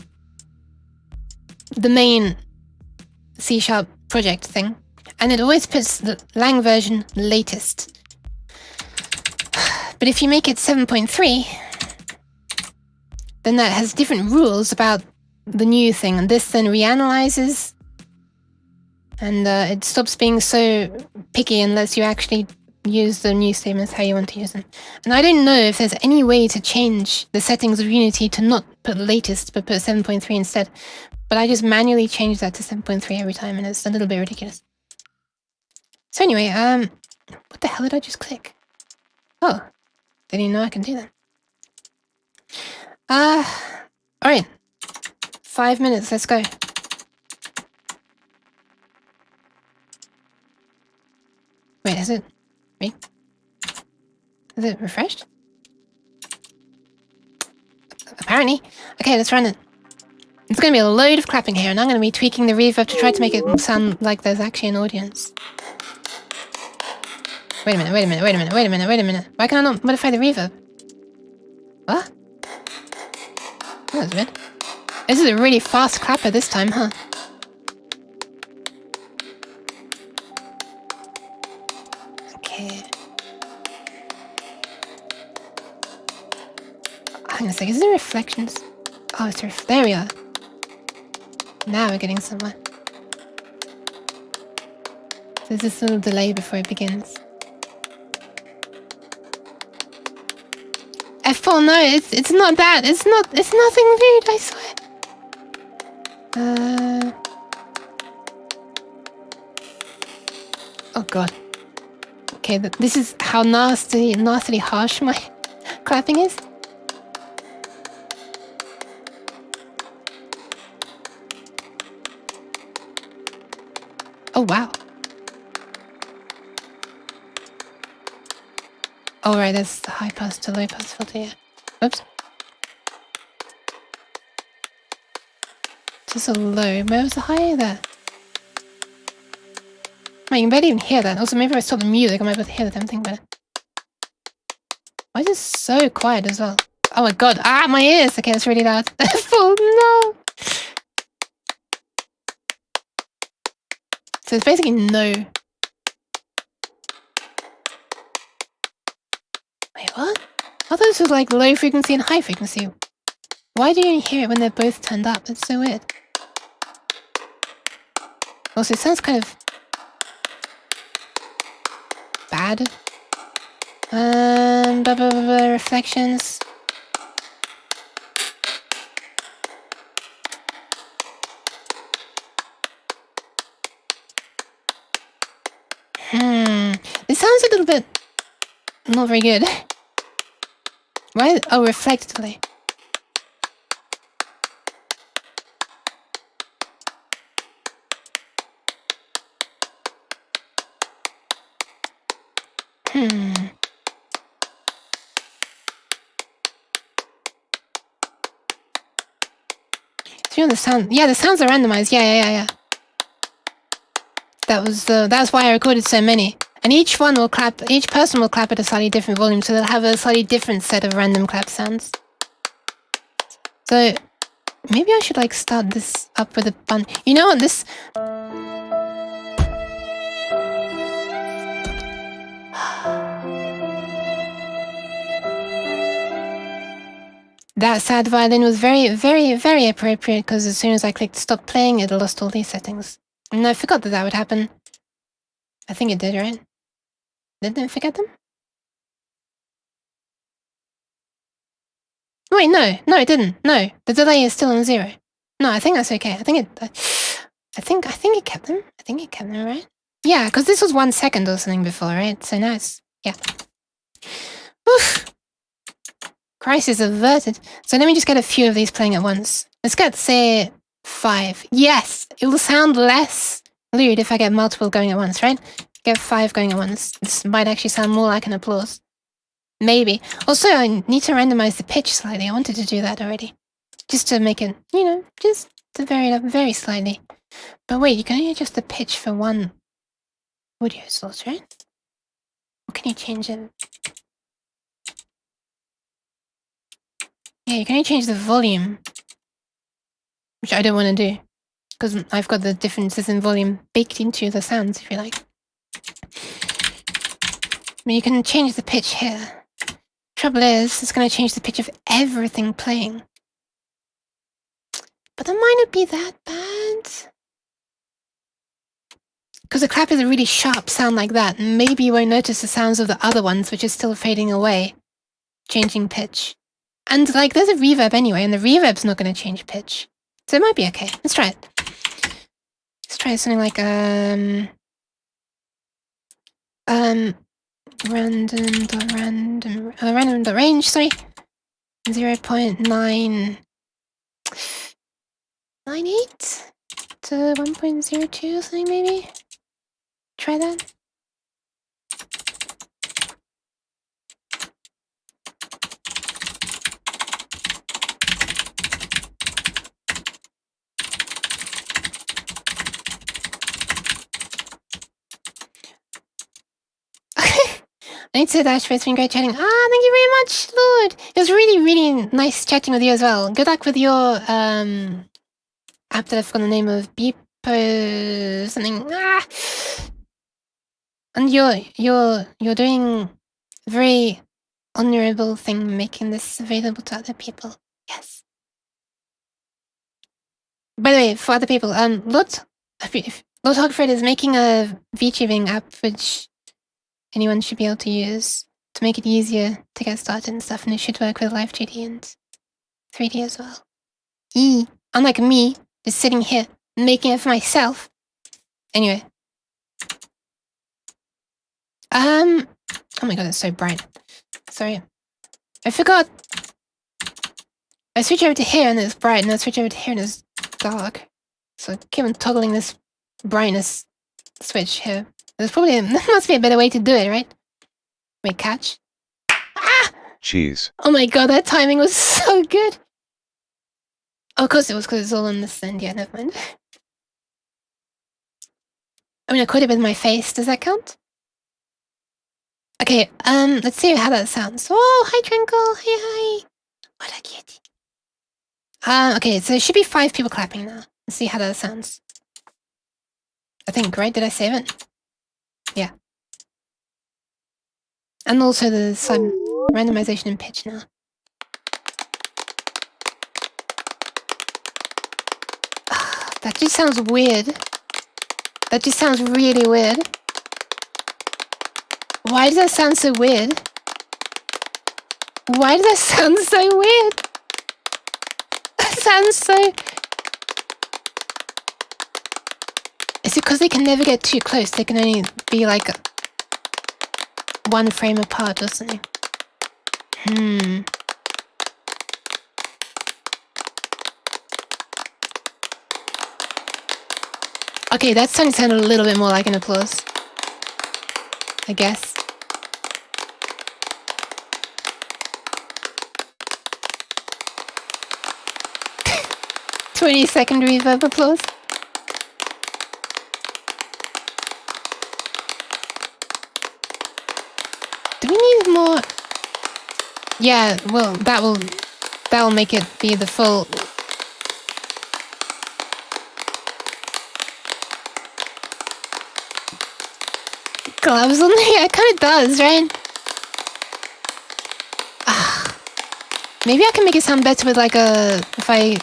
S1: the main C# project thing, and it always puts the lang version latest. But if you make it 7.3, then that has different rules about the new thing, and this then reanalyzes, and it stops being so picky unless you actually use the new statements how you want to use them. And I don't know if there's any way to change the settings of Unity to not put latest, but put 7.3 instead. But I just manually change that to 7.3 every time, and it's a little bit ridiculous. So anyway, what the hell did I just click? Oh, didn't even know I can do that. Alright. 5 minutes, let's go. Wait, is it me? Is it refreshed? Apparently. Okay, let's run it. It's going to be a load of clapping here, and I'm going to be tweaking the reverb to try to make it sound like there's actually an audience. Wait a minute. Why can I not modify the reverb? What? That was weird. This is a really fast clapper this time, huh? Okay. Hang on a second, is there reflections? Oh, it's there we are. Now we're getting somewhere. There's this little delay before it begins. F4, no, it's not that. It's nothing rude, I swear. Oh god. Okay, this is how nastily harsh my clapping is. Oh wow. Oh right, that's the high pass to low pass filter, yeah. Oops. Just a low. Where was the high there? I you can barely even hear that. Also, maybe if I stop the music, I might be able to hear the damn thing better. Why is it so quiet as well? Oh my god. Ah, my ears! Okay, that's really loud. Oh no! So it's basically no. Wait, what? I thought this was like low frequency and high frequency. Why do you only hear it when they're both turned up? It's so weird. Also, it sounds kind of bad. Reflections. This sounds a little bit not very good. Why? Oh, reflectively. So the sound. Yeah, the sounds are randomized. Yeah. That's why I recorded so many. And each person will clap at a slightly different volume, so they'll have a slightly different set of random clap sounds. So maybe I should like start this up with a bun. You know what this? That sad violin was very, very, very appropriate because as soon as I clicked stop playing, it lost all these settings. And I forgot that would happen. I think it did, right? Didn't I forget them? Wait, no, it didn't. No, the delay is still on 0. No, I think that's okay. I think it kept them. I think it kept them, right? Yeah, because this was 1 second or something before, right? So now it's, yeah. Oof. Crisis averted. So let me just get a few of these playing at once. Let's get, say, 5. Yes, it will sound less lewd if I get multiple going at once, right? Get 5 going at once. This might actually sound more like an applause. Maybe. Also, I need to randomize the pitch slightly. I wanted to do that already. Just to make it, you know, just to vary it up very slightly. But wait, you can only adjust the pitch for one audio source, right? Or can you change it? Yeah, you can only change the volume. Which I don't want to do. Because I've got the differences in volume baked into the sounds, if you like. But you can change the pitch here. Trouble is, it's going to change the pitch of everything playing. But that might not be that bad. Because the clap is a really sharp sound like that. Maybe you won't notice the sounds of the other ones, which is still fading away. Changing pitch. And, like, there's a reverb anyway, and the reverb's not going to change pitch. So it might be okay. Let's try it. Let's try something like, random.range, sorry. 0.998 to 1.02 or something, maybe? Try that. I need to say that it's been great chatting. Thank you very much, Lord. It was really, really nice chatting with you as well. Good luck with your app that I've forgotten the name of. Beepo something. And you're doing a very honorable thing, making this available to other people. Yes. By the way, for other people, Lord Hogfred is making a vtubing app which anyone should be able to use to make it easier to get started and stuff, and it should work with Live 2D and 3D as well. Unlike me, just sitting here making it for myself. Anyway. Oh my god, it's so bright. Sorry. I forgot. I switch over to here and it's bright, and I switch over to here and it's dark. So I keep on toggling this brightness switch here. There must be a better way to do it, right? Wait, catch.
S3: Cheese.
S1: Oh my god, that timing was so good. Oh, of course it was, because it's all on this end. Yeah, never mind. I mean, I caught it with my face. Does that count? Okay, let's see how that sounds. Oh, hi, Twinkle. Hi. What a cutie. Okay, so it should be 5 people clapping now. Let's see how that sounds. I think, right? Did I save it? Yeah. And also the sun. randomization and pitch now. That just sounds weird. That just sounds really weird. Why does that sound so weird? Why does that sound so weird? That sounds so... Is it because they can never get too close? They can only be like 1 frame apart or something. Okay, that's starting to sound a little bit more like an applause. I guess. "20-second reverb applause." Do we need more? Yeah, well, that'll make it be the full... Gloves on there? Yeah, it kind of does, right? Maybe I can make it sound better with like a... If I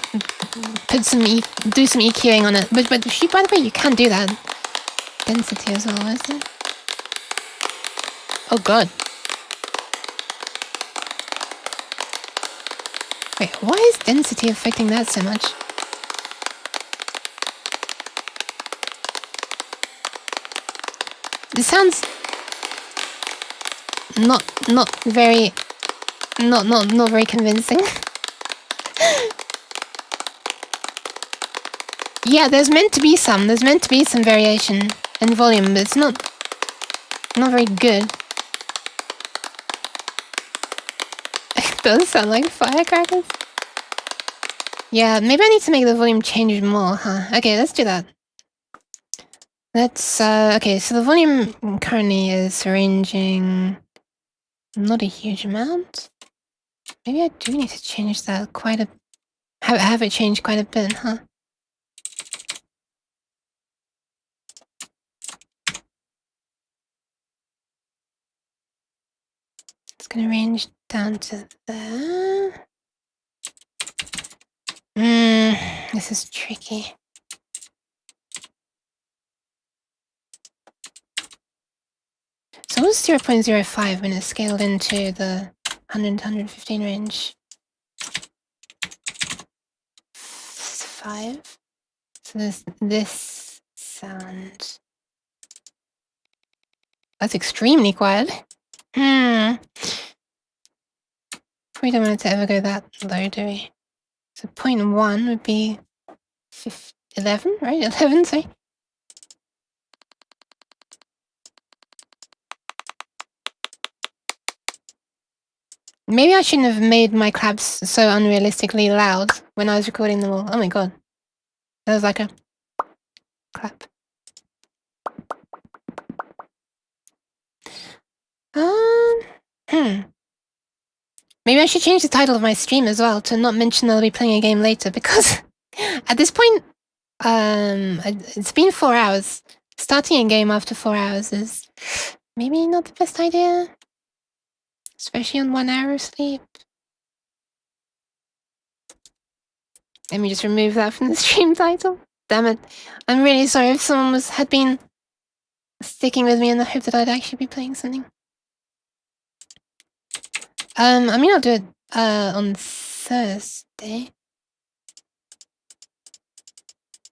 S1: put some do some EQing on it. But by the way, you can do that. Density as well, is it? Oh god. Wait, why is density affecting that so much? This sounds not very convincing. Yeah, there's meant to be some variation in volume, but it's not very good. It does sound like firecrackers. Yeah, maybe I need to make the volume change more, huh? Okay, let's do that. Let's, okay, so the volume currently is ranging not a huge amount. Maybe I do need to change that quite a... have it change quite a bit, huh? It's gonna range down to there. This is tricky. So it was 0.05 when it scaled into the 100 to 115 range. 5. So there's this sound. That's extremely quiet. We don't want it to ever go that low, do we? So 0.1 would be 11, right? 11, sorry. Maybe I shouldn't have made my claps so unrealistically loud when I was recording them all. Oh my god. That was like a clap. Maybe I should change the title of my stream as well to not mention that I'll be playing a game later, because at this point, it's been 4 hours. Starting a game after 4 hours is maybe not the best idea, especially on 1 hour of sleep. Let me just remove that from the stream title. Damn it. I'm really sorry if someone had been sticking with me in the hope that I'd actually be playing something. I mean, I'll do it on Thursday.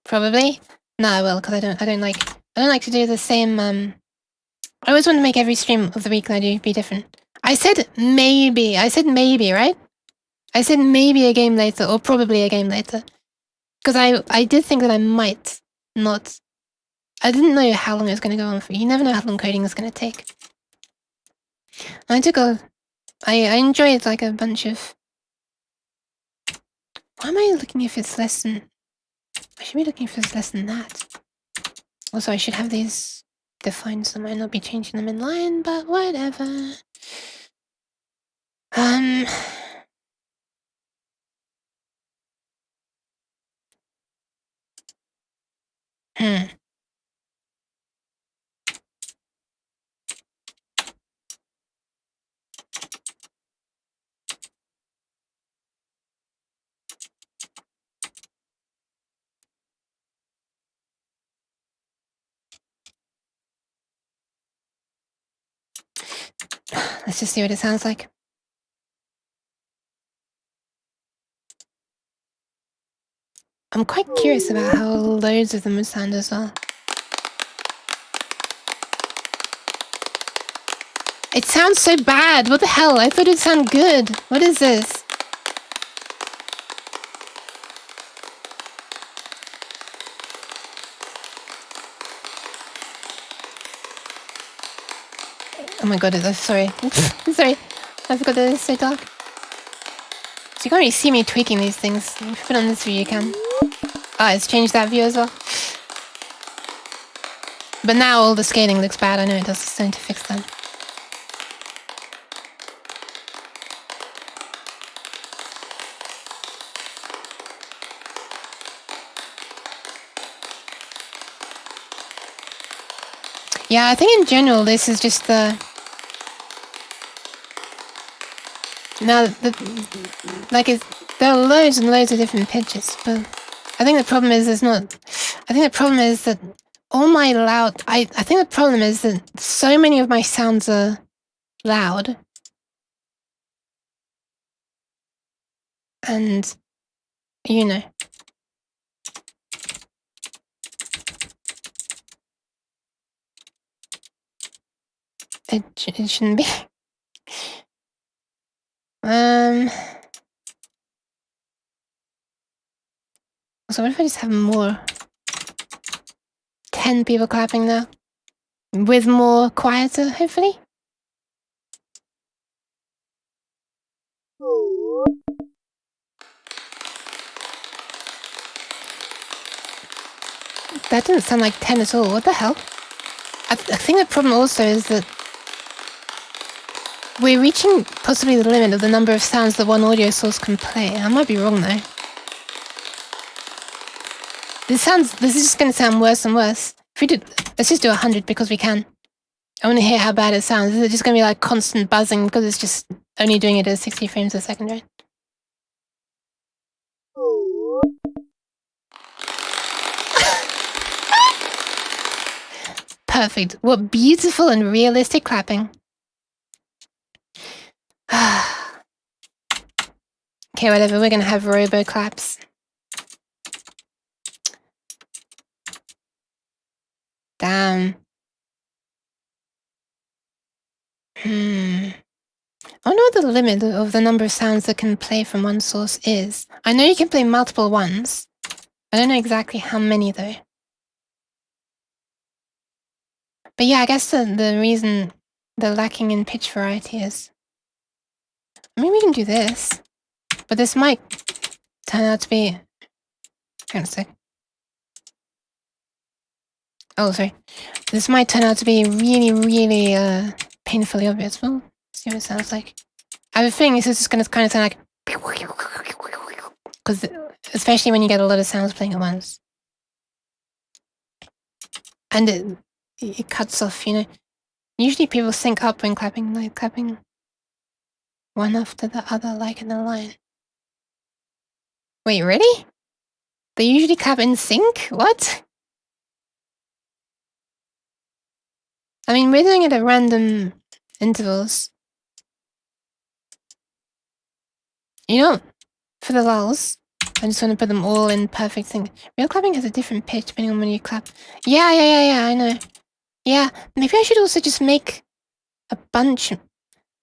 S1: Probably. No, I will, because I don't like to do the same. I always want to make every stream of the week that I do be different. I said maybe, right? I said maybe a game later, or probably a game later. Because I did think that I might not. I didn't know how long it was going to go on for. You never know how long coding is going to take. I took I enjoyed like a bunch of... Why am I looking if it's less than... I should be looking if it's less than that. Also, I should have these defined, so I might not be changing them in line, but whatever. Let's just see what it sounds like. I'm quite curious about how loads of them would sound as well. It sounds so bad. What the hell? I thought it'd sound good. What is this? Oh my god, I'm sorry. Sorry. I forgot that it's so dark. So you can't really see me tweaking these things. If you put on this view, you can. Oh, it's changed that view as well. But now all the scaling looks bad. I know it does. It's time to fix that. Yeah, I think in general this is just the... Now, there are loads and loads of different pitches, but I think the problem is there's not... I think the problem is that all my loud... I think the problem is that so many of my sounds are loud. And, you know... It shouldn't be. So what if I just have more? 10 people clapping now? With more quieter, hopefully? That didn't sound like 10 at all. What the hell? I think the problem also is that we're reaching possibly the limit of the number of sounds that one audio source can play. I might be wrong though. This is just going to sound worse and worse. If we did, let's just do 100 because we can. I want to hear how bad it sounds. Is it just going to be like constant buzzing because it's just only doing it at 60 frames a second, right? Perfect. What beautiful and realistic clapping. Okay, whatever. We're going to have robo claps. Damn. I wonder what the limit of the number of sounds that can play from one source is. I know you can play multiple ones. I don't know exactly how many though. But yeah, I guess the reason they're lacking in pitch variety is... Maybe we can do this. But this might turn out to be... Hang on a sec. Oh, sorry. This might turn out to be really, really painfully obvious. Well, see what it sounds like. I have a feeling this is just going to kind of sound like... Because especially when you get a lot of sounds playing at once. And it cuts off, you know. Usually people sync up when clapping, like clapping one after the other, like in a line. Wait, really? They usually clap in sync? What? I mean, we're doing it at random intervals. You know, for the lulz, I just want to put them all in perfect sync. Real clapping has a different pitch depending on when you clap. Yeah, I know. Yeah, maybe I should also just make a bunch.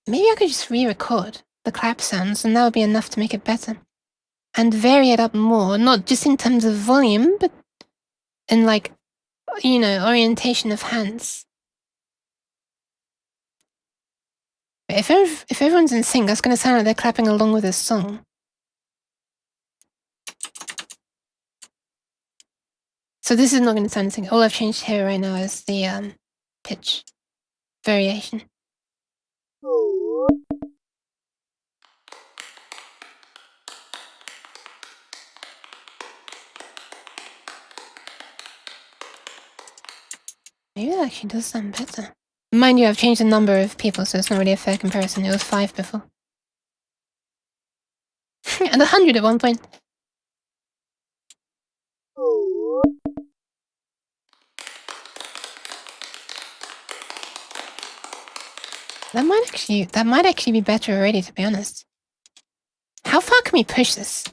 S1: Maybe I could just re-record the clap sounds and that would be enough to make it better. And vary it up more, not just in terms of volume, but in like, you know, orientation of hands. If everyone's in sync, that's going to sound like they're clapping along with a song. So this is not going to sound in sync. All I've changed here right now is the pitch variation. Maybe that actually does sound better. Mind you, I've changed the number of people, so it's not really a fair comparison. It was 5 before. And 100 at one point. That might actually be better already, to be honest. How far can we push this?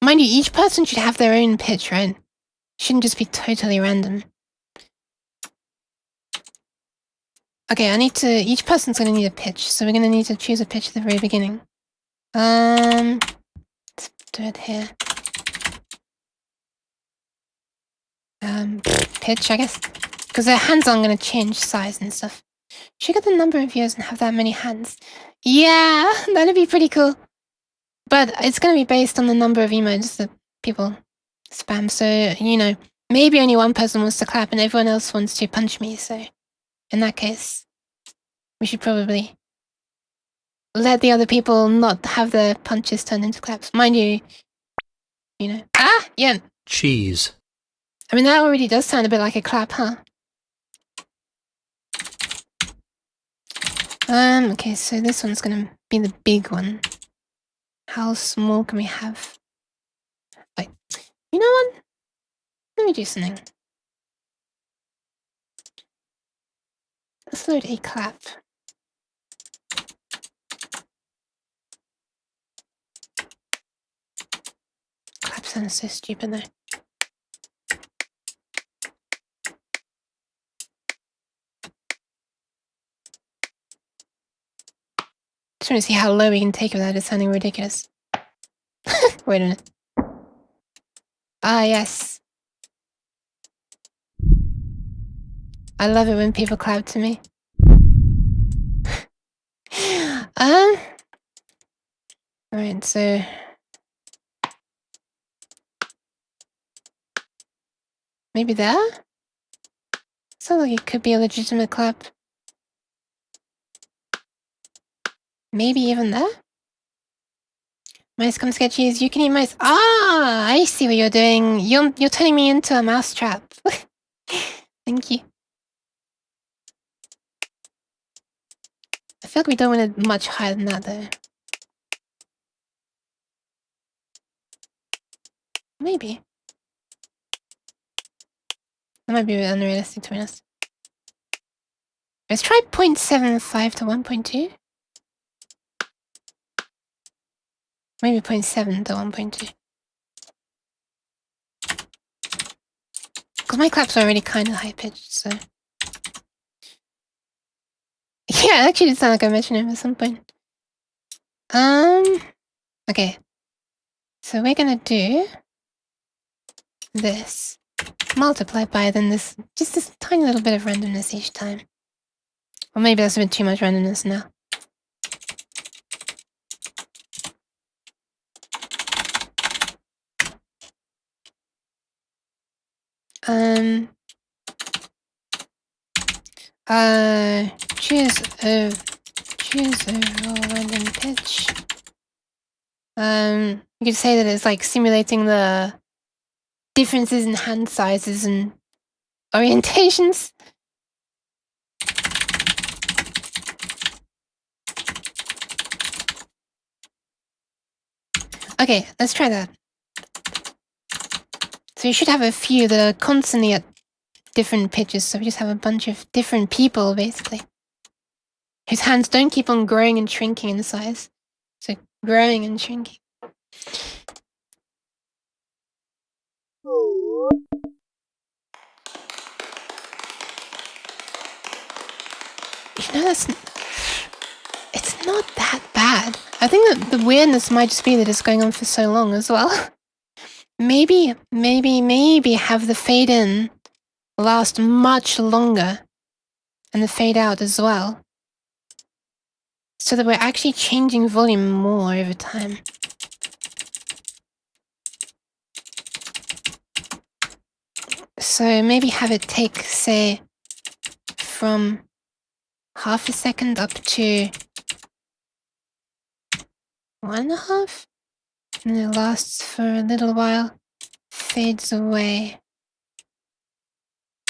S1: Mind you, each person should have their own pitch, right? Shouldn't just be totally random. Okay, each person's gonna need a pitch, so we're gonna need to choose a pitch at the very beginning. Let's do it here. Pitch, I guess. Because their hands aren't gonna change size and stuff. Should get the number of viewers and have that many hands. Yeah, that'd be pretty cool. But it's gonna be based on the number of emotes that people spam, so, you know, maybe only one person wants to clap and everyone else wants to punch me, so in that case, we should probably let the other people not have their punches turned into claps. Mind you, you know. Yeah.
S4: cheese,
S1: I mean, that already does sound a bit like a clap, huh? Okay, so this one's gonna be the big one. How small can we have? Like, you know what? Let me do something. Let's load a clap. Clap sounds so stupid though. Just want to see how low we can take it without it sounding ridiculous. Wait a minute. Ah, yes. I love it when people clap to me. Alright, so... maybe there? Sounds like it could be a legitimate clap. Maybe even there? Mice come sketchies, you can eat mice. Ah, I see what you're doing. You're turning me into a mousetrap. Thank you. I feel like we don't want it much higher than that though. Maybe. That might be a bit unrealistic to be honest. Let's try 0.75 to 1.2. Maybe 0.7 to 1.2. Because my claps are already kind of high pitched, so. Yeah, it actually did sound like I mentioned him at some point. Okay. So we're gonna do this. Multiplied by then this, just this tiny little bit of randomness each time. Or maybe that's a bit too much randomness now. Choose overall random pitch. You could say that it's like simulating the differences in hand sizes and orientations. Okay, let's try that. So you should have a few that are constantly at different pitches, so we just have a bunch of different people, basically. Whose hands don't keep on growing and shrinking in size. So growing and shrinking. You know, it's not that bad. I think that the weirdness might just be that it's going on for so long as well. maybe have the fade in last much longer and the fade out as well. So that we're actually changing volume more over time. So maybe have it take, say, from half a second up to 1.5, and it lasts for a little while, fades away.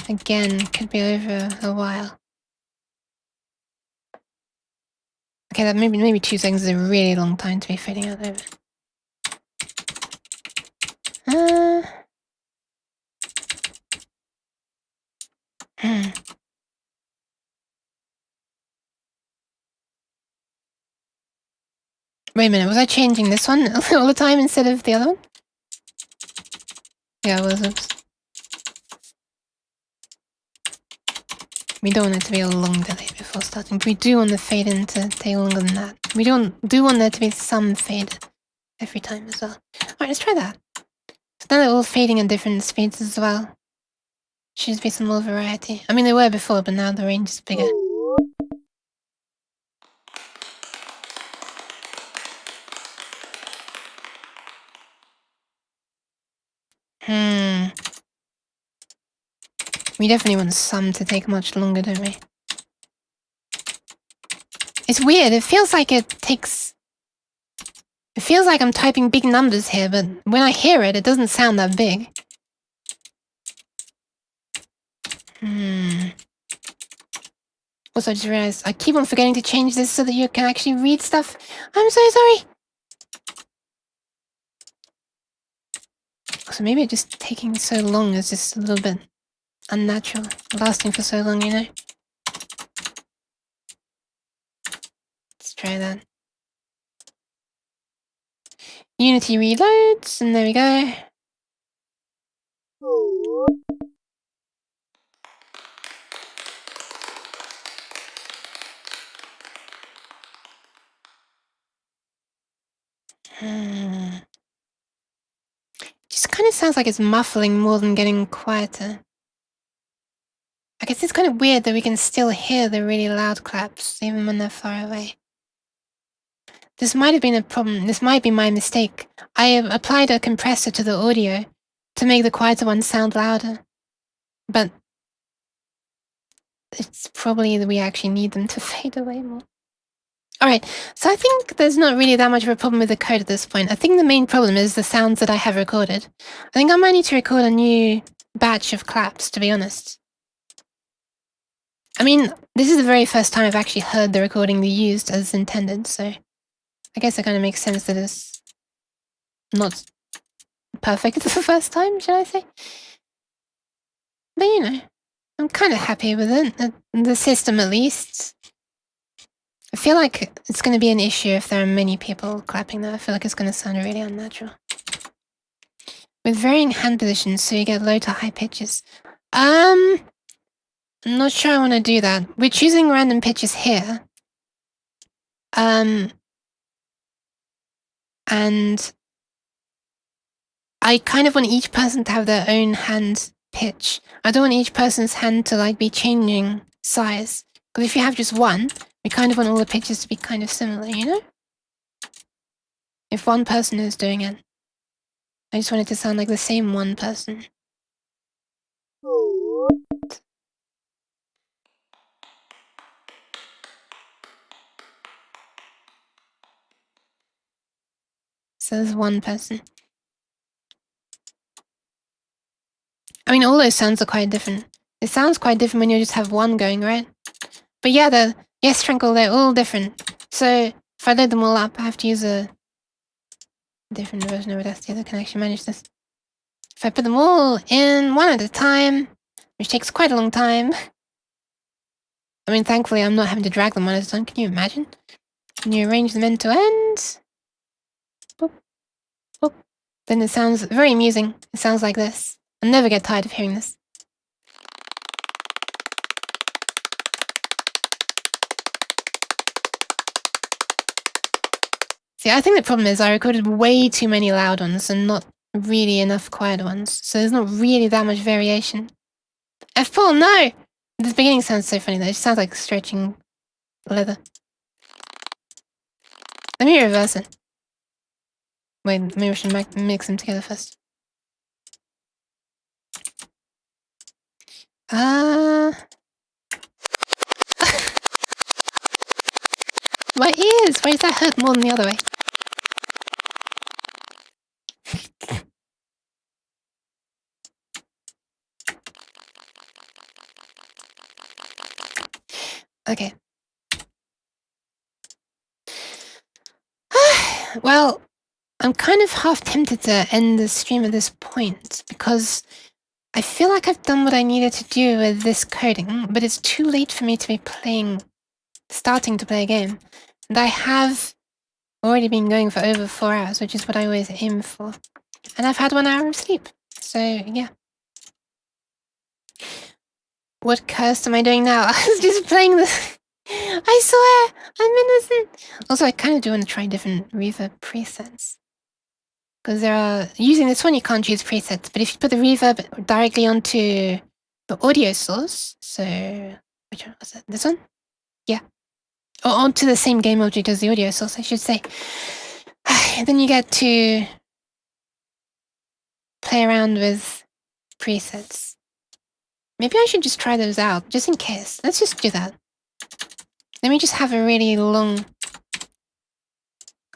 S1: Again, could be over a while. Okay, that maybe 2 seconds is a really long time to be fading out over. Wait a minute, was I changing this one all the time instead of the other one? Yeah, I was. Oops. We don't want it to be a long delay before starting. We do want the fade in to take longer than that. We do want there to be some fade every time as well. Alright, let's try that. So now they're all fading at different speeds as well. Should be some more variety. I mean, they were before, but now the range is bigger. We definitely want some to take much longer, don't we? It's weird. It feels like it takes... It feels like I'm typing big numbers here, but when I hear it, it doesn't sound that big. Also, I just realized I keep on forgetting to change this so that you can actually read stuff. I'm so sorry. So maybe just taking so long is just a little bit unnatural. Lasting for so long, you know? Let's try that. Unity reloads, and there we go. Just kind of sounds like it's muffling more than getting quieter. I guess it's kind of weird that we can still hear the really loud claps, even when they're far away. This might have been a problem. This might be my mistake. I applied a compressor to the audio to make the quieter ones sound louder. But it's probably that we actually need them to fade away more. Alright, so I think there's not really that much of a problem with the code at this point. I think the main problem is the sounds that I have recorded. I think I might need to record a new batch of claps, to be honest. I mean, this is the very first time I've actually heard the recording be used as intended, so I guess it kind of makes sense that it's not perfect the first time, should I say? But you know, I'm kind of happy with it, the system at least. I feel like it's going to be an issue if there are many people clapping though. I feel like it's going to sound really unnatural. With varying hand positions so you get low to high pitches. I'm not sure I want to do that. We're choosing random pitches here. And I kind of want each person to have their own hand pitch. I don't want each person's hand to like be changing size. Because if you have just one, we kind of want all the pitches to be kind of similar, you know? If one person is doing it. I just want it to sound like the same one person. So there's one person. I mean, all those sounds are quite different. It sounds quite different when you just have one going, right? But yeah, yes, Trinkle, they're all different. So if I load them all up, I have to use a different version of Audacity that can actually manage this. If I put them all in one at a time, which takes quite a long time. I mean, thankfully, I'm not having to drag them one at a time. Can you imagine? Can you arrange them end to end? Boop, boop. Then it sounds very amusing. It sounds like this. I'll never get tired of hearing this. See, I think the problem is I recorded way too many loud ones and not really enough quiet ones. So there's not really that much variation. F-Paul, no! The beginning sounds so funny though. It sounds like stretching leather. Let me reverse it. Wait, maybe we should mix them together first. My ears! Why does that hurt more than the other way? Okay. Well, I'm kind of half tempted to end the stream at this point because I feel like I've done what I needed to do with this coding, but it's too late for me to be starting to play a game. And I have already been going for over 4 hours, which is what I always aim for. And I've had 1 hour of sleep. So, yeah. What curse am I doing now? I was just playing this. I swear, I'm innocent. Also, I kind of do want to try different reverb presets. Because there are... Using this one, you can't choose presets. But if you put the reverb directly onto the audio source... So... Which one was it? This one? Yeah. Or onto the same game object as the audio source, I should say. Then you get to... play around with presets. Maybe I should just try those out, just in case. Let's just do that. Let me just have a really long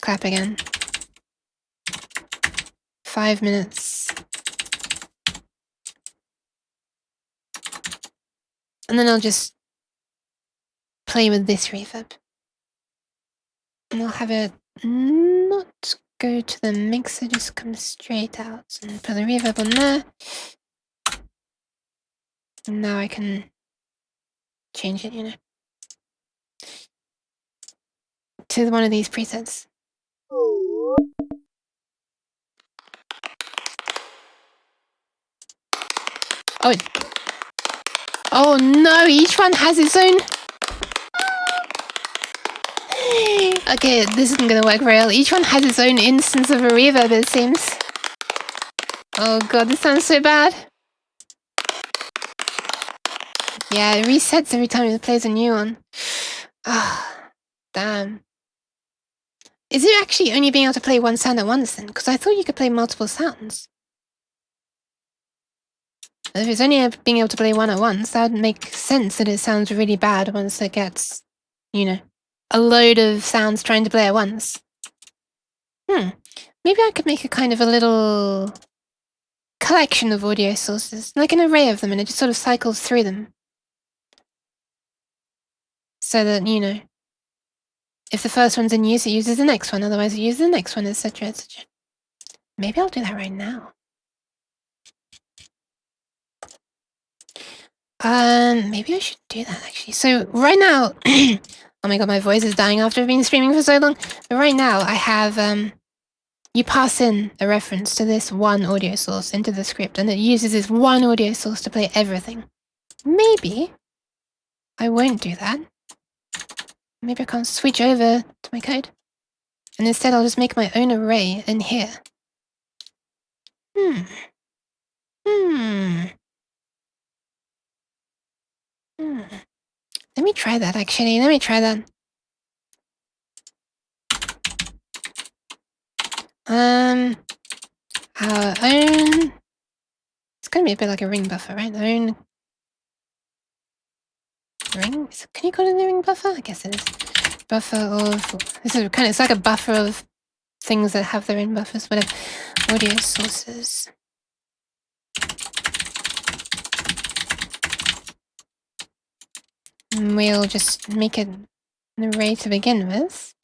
S1: clap again. 5 minutes. And then I'll just play with this reverb. And I'll have it not go to the mixer, just come straight out and put the reverb on there. And now I can change it, you know, to one of these presets. Oh, oh no, each one has its own... Okay, this isn't gonna work very well. Each one has its own instance of a reverb, it seems. Oh god, this sounds so bad. Yeah, it resets every time it plays a new one. Ah, damn. Is it actually only being able to play one sound at once then? Because I thought you could play multiple sounds. If it's only being able to play one at once, that would make sense that it sounds really bad once it gets, you know, a load of sounds trying to play at once. Maybe I could make a kind of a little collection of audio sources, like an array of them, and it just sort of cycles through them. So that, you know, if the first one's in use, it uses the next one, otherwise it uses the next one, etc, etc. Maybe I'll do that right now. Maybe I should do that actually. So right now, oh my god, my voice is dying after I've been streaming for so long. But right now I have, you pass in a reference to this one audio source into the script, and it uses this one audio source to play everything. Maybe I won't do that. Maybe I can't switch over to my code. And instead I'll just make my own array in here. Let me try that actually. Let me try that. Our own... It's gonna be a bit like a ring buffer, right? Our own... Ring? Can you call it a ring buffer? I guess it is. Buffer of... This is kind of... It's like a buffer of things that have their own buffers, whatever. Audio sources. And we'll just make it an array to begin with.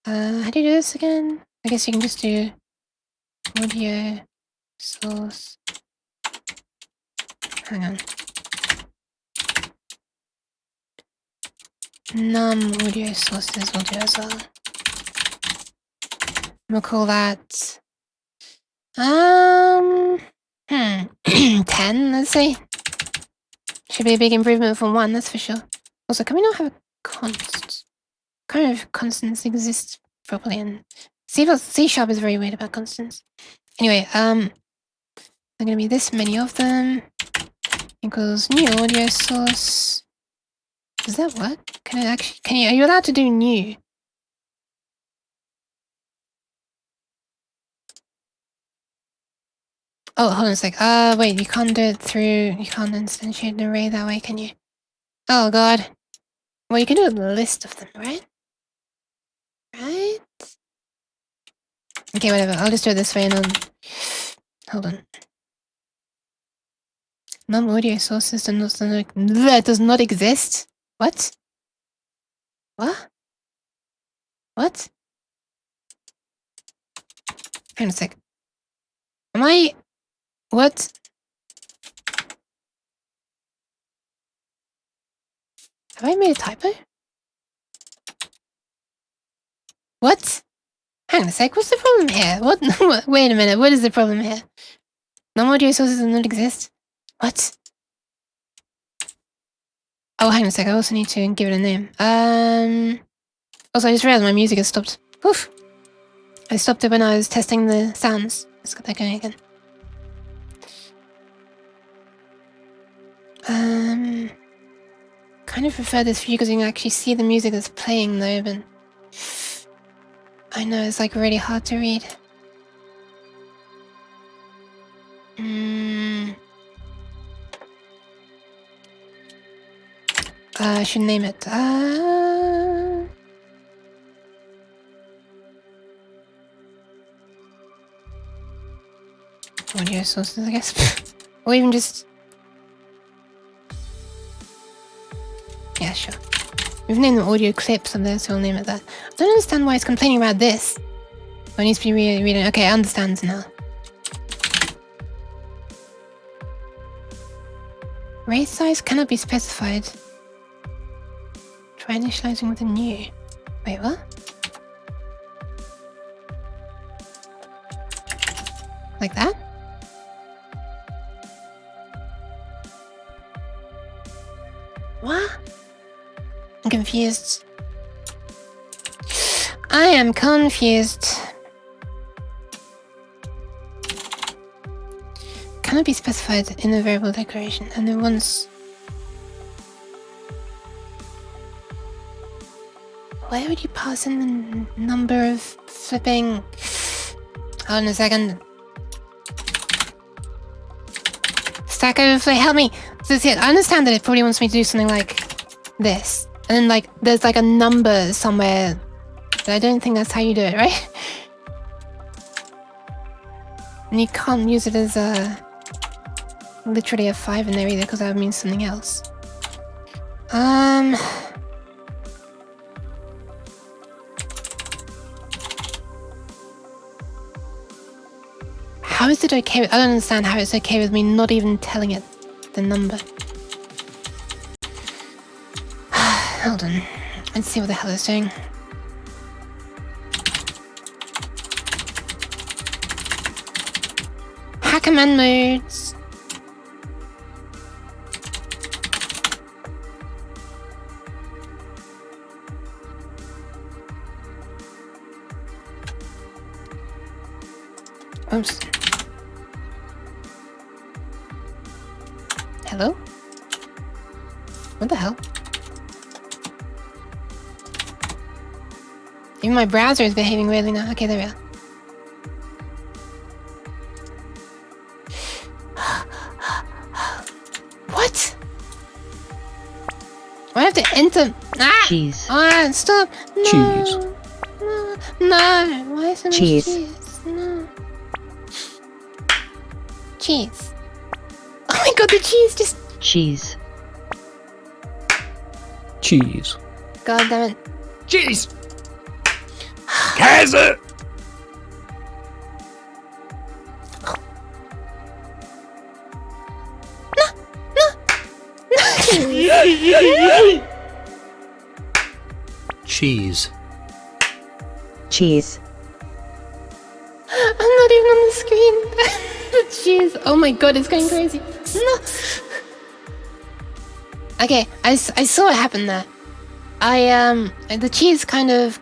S1: How do you do this again? I guess you can just do audio source. Hang on. Num audio sources will do as well. We'll call that 10, let's say. Should be a big improvement from 1, that's for sure. Also, can we not have a const? Kind of constants exist properly in C# is very weird about constants. Anyway, there are gonna be this many of them. Equals new audio source. Does that work? Can it actually, are you allowed to do new? Oh, hold on a sec. Wait, you can't do it through, you can't instantiate the array that way, can you? Oh god. Well, you can do a list of them, right? Right? Okay, whatever. I'll just do it this way and I'll... Hold on. Num audio sources that does not exist? What? What? What? Hang on a sec. Am I... What? Have I made a typo? What? Hang on a sec, what's the problem here? What? Wait a minute, what is the problem here? No audio sources do not exist? What? Oh, hang on a sec, I also need to give it a name. Also, I just realized my music has stopped. Oof. I stopped it when I was testing the sounds. Let's get that going again. Kind of prefer this view because you can actually see the music that's playing though, but I know it's like really hard to read. I should name it. Audio sources, I guess. Or even just... Yeah, sure. We've named them audio clips, so we'll name it that. I don't understand why it's complaining about this. Oh, it needs to be reading. Okay, I understand now. Race size cannot be specified. Try initializing with a new. Wait, what? Like that? What? I'm confused. I am confused. Cannot be specified in a variable declaration, and then once... Where would you pass in the number of flipping... Hold on a second. Stack Overflow, help me! So see, I understand that it probably wants me to do something like this. And then like, there's like a number somewhere. But I don't think that's how you do it, right? And you can't use it as literally a 5 in there either, because that would mean something else. How is it okay with... I don't understand how it's okay with me not even telling it the number. Hold on. Let's see what the hell it's doing. Command modes. Oops. Hello? What the hell? Even my browser is behaving weirdly now. Okay, there we are. What? I have to enter. Ah!
S2: Cheese.
S1: Ah, stop. No.
S4: Cheese.
S1: No. No. Why is there no
S2: Cheese.
S1: cheese? No. Cheese. Oh my god, the cheese just...
S2: Cheese.
S4: Cheese.
S1: God damn it.
S4: Cheese. Käse. Cheese.
S2: Cheese.
S1: I'm not even on the screen. The cheese. Oh my god, it's going crazy. No. Okay, I saw what happened there. The cheese kind of...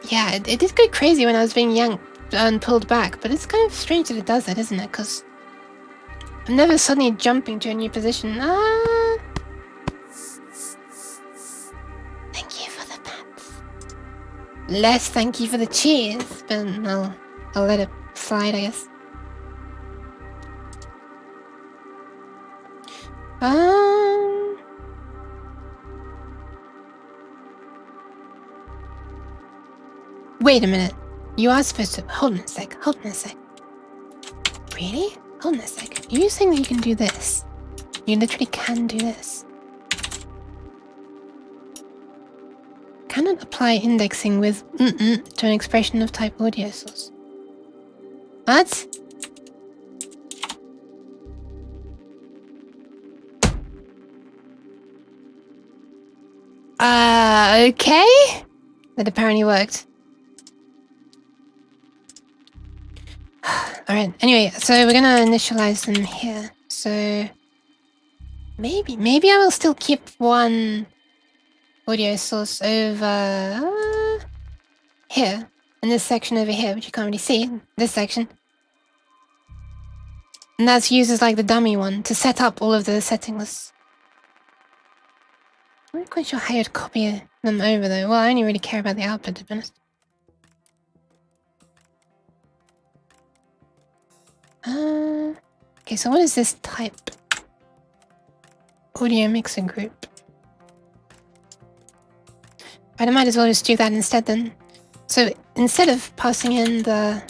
S1: Yeah, it did go crazy when I was being yanked and pulled back, but it's kind of strange that it does that, isn't it? Because I'm never suddenly jumping to a new position. Ah. Thank you for the pats. Less thank you for the cheese, but I'll let it slide, I guess. Wait a minute. You are supposed to... Hold on a sec. Hold on a sec. Really? Hold on a sec. Are you saying that you can do this? You literally can do this. Cannot apply indexing with to an expression of type audio source. What? Okay. That apparently worked. Alright, anyway, so we're gonna initialize them here. So maybe I will still keep one audio source over here, in this section over here, which you can't really see, this section. And that's used as like the dummy one to set up all of the setting lists. I'm not quite sure how you'd copy them over though. Well, I only really care about the output, to be honest. Okay, so what is this type? Audio mixer group. Right, I might as well just do that instead then. So instead of passing in the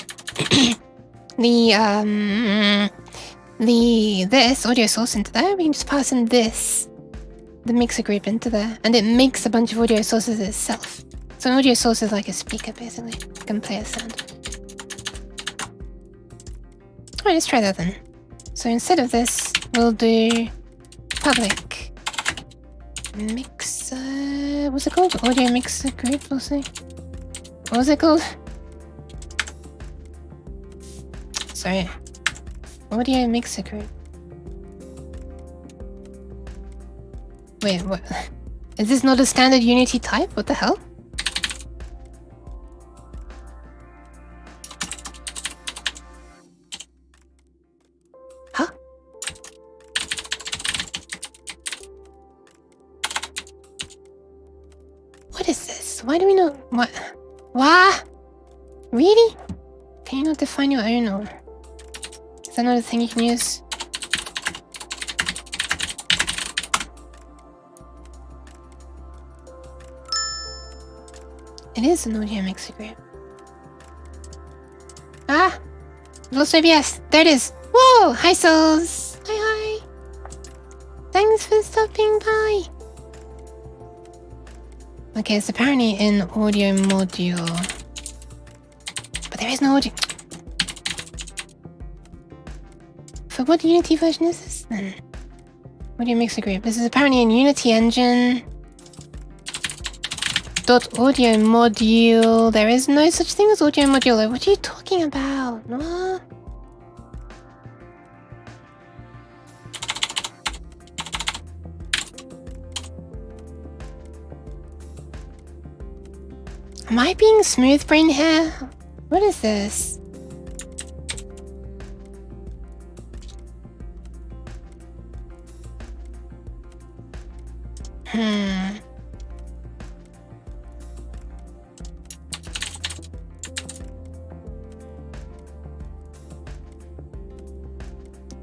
S1: this audio source into there, we can just pass in the mixer group into there, and it makes a bunch of audio sources itself. So an audio source is like a speaker, basically. It can play a sound. Alright, let's try that then. So instead of this, we'll do public mixer... what's it called? Audio mixer group, we'll see. What was it called? Sorry. Audio mixer group. Wait, what? Is this not a standard Unity type? What the hell? Huh? What is this? Why do we know? What? What? Really? Can you not define your own, or is that not a thing you can use? It is an audio mixer group. Ah! Lost OBS. There it is. Whoa! Hi, souls! Hi. Thanks for stopping by. Okay, it's apparently in audio module. But there is no audio. For what Unity version is this then? Audio mixer group. This is apparently in Unity Engine. .audio module. There is no such thing as audio module. What are you talking about? What? Am I being smooth brain here? What is this?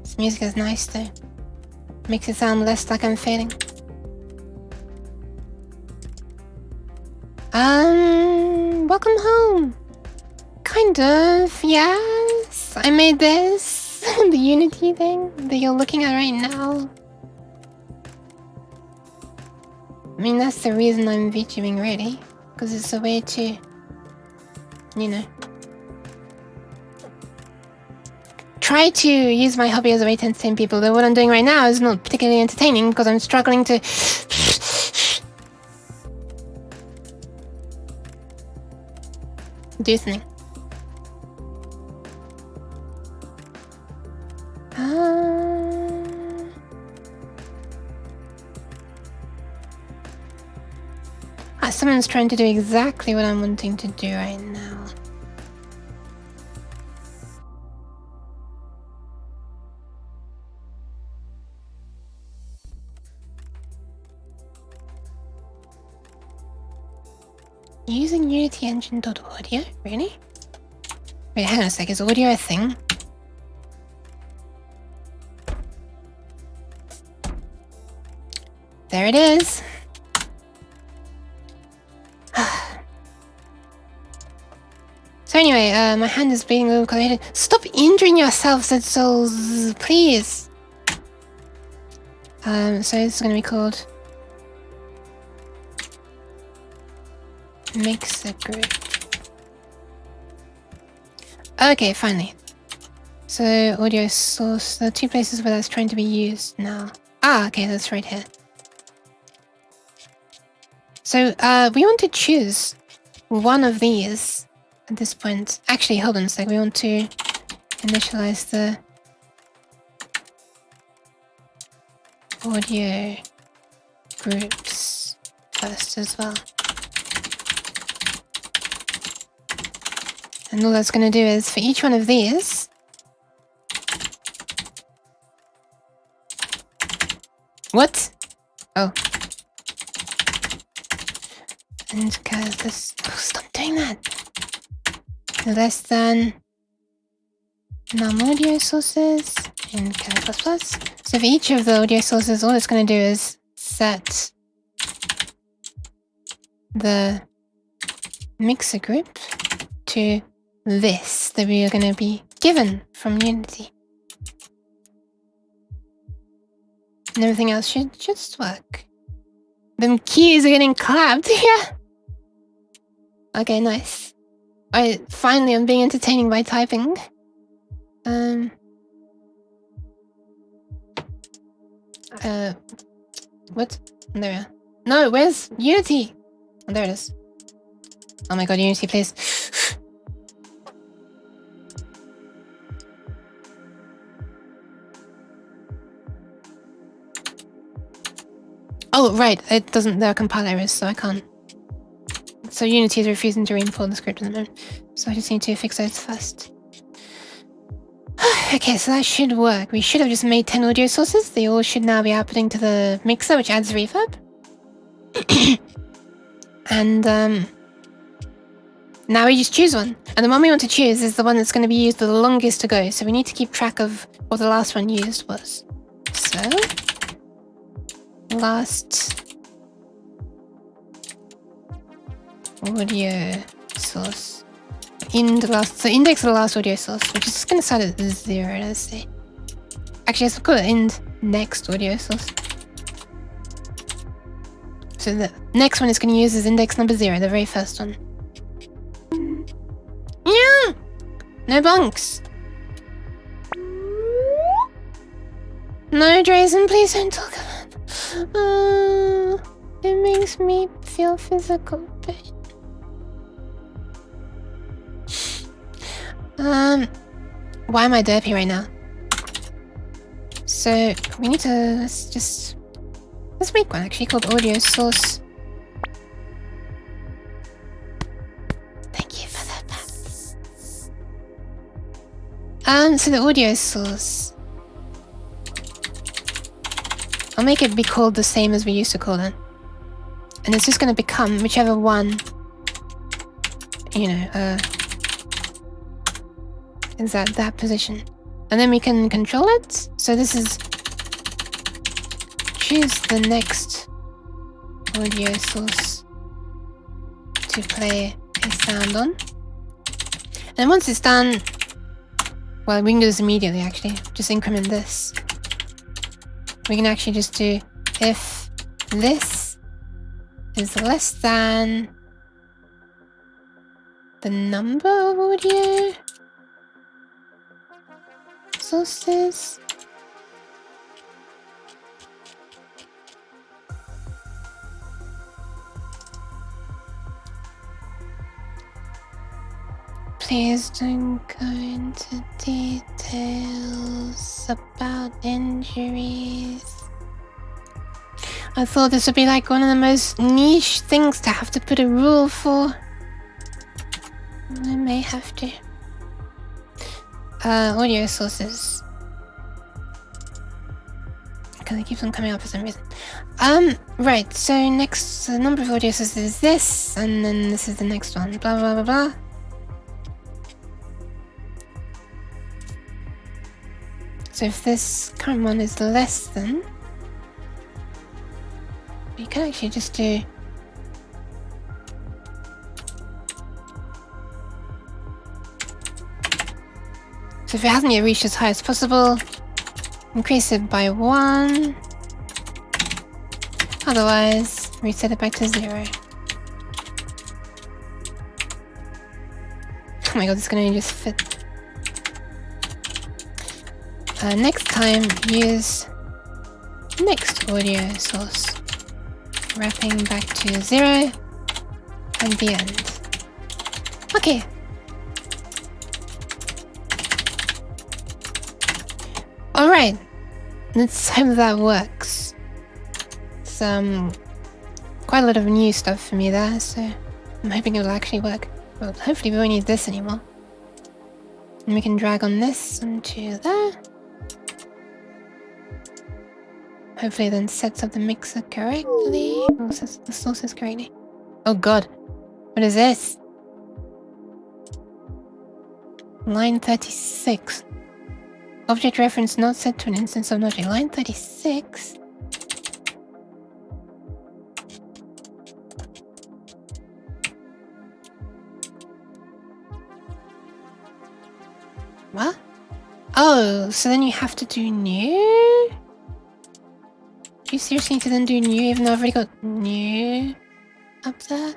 S1: This music is nice though. Makes it sound less like I'm failing. Welcome home. Kind of, yes. I made this. The Unity thing that you're looking at right now. I mean, that's the reason I'm vtubing, really. Because it's a way to, you know, try to use my hobby as a way to entertain people. Though what I'm doing right now is not particularly entertaining because I'm struggling to do something. Someone's trying to do exactly what I'm wanting to do right now. Using Unity Engine.audio? Really? Wait, hang on a sec, is audio a thing? There it is. So anyway, my hand is bleeding a little because I hit it. Stop injuring yourself, said souls, please. So this is gonna be called Mixer Group. Okay, finally. So audio source, the two places where that's trying to be used now. Ah, okay, that's right here. So we want to choose one of these at this point. Actually, hold on a sec. We want to initialize the audio groups first as well. And all that's going to do is for each one of these, what? Oh. And this, oh, stop doing that. Less than num audio sources in K++. So for each of the audio sources, all it's going to do is set the mixer group to this that we are going to be given from Unity. And everything else should just work. Them keys are getting clapped, yeah. Okay, nice. Finally I'm being entertaining by typing. What? There we are. No, where's Unity? Oh, there it is. Oh my god, Unity, please. Oh, right, it doesn't, there are compile errors, so I can't. So Unity is refusing to reimport the script in the moment. So I just need to fix those first. Okay, so that should work. We should have just made 10 audio sources. They all should now be outputting to the mixer, which adds reverb. And now we just choose one. And the one we want to choose is the one that's going to be used the longest to go. So we need to keep track of what the last one used was. So, last audio source. So index of the last audio source, which is just going to start at 0, let's say. Actually, let's call it ind next audio source. So the next one it's going to use is index number 0, the very first one. Yeah! No bunks! No, Drazen, please don't talk about it. It makes me feel physical pain. Why am I derpy right now? So we need to let's make one actually called audio source. Thank you for that, Pat. So the audio source, I'll make it be called the same as we used to call it, and it's just going to become whichever one, you know, is at that position. And then we can control it. So this is choose the next audio source to play a sound on. And once it's done, well, we can do this immediately actually. Just increment this. We can actually just do if this is less than the number of audio sources. Please don't go into details about injuries. I thought this would be like one of the most niche things to have to put a rule for. I may have to. Audio sources. Because it keeps on coming up for some reason. Right, so next, the number of audio sources is this, and then this is the next one. Blah, blah, blah, blah. So if this current one is less than, we can actually just do so if it hasn't yet reached as high as possible, increase it by 1. Otherwise, reset it back to 0. Oh my god, it's gonna just fit. Next time, use next audio source, wrapping back to 0 and the end. Okay. Alright, let's hope that works. Some quite a lot of new stuff for me there, so I'm hoping it'll actually work. Well, hopefully we won't need this anymore. And we can drag on this onto there. Hopefully it then sets up the mixer correctly. Oh, sets the sources correctly. Oh god. What is this? Line 36. Object reference not set to an instance of object. Line 36? What? Oh, so then you have to do new? Do you seriously need to then do new even though I've already got new up there?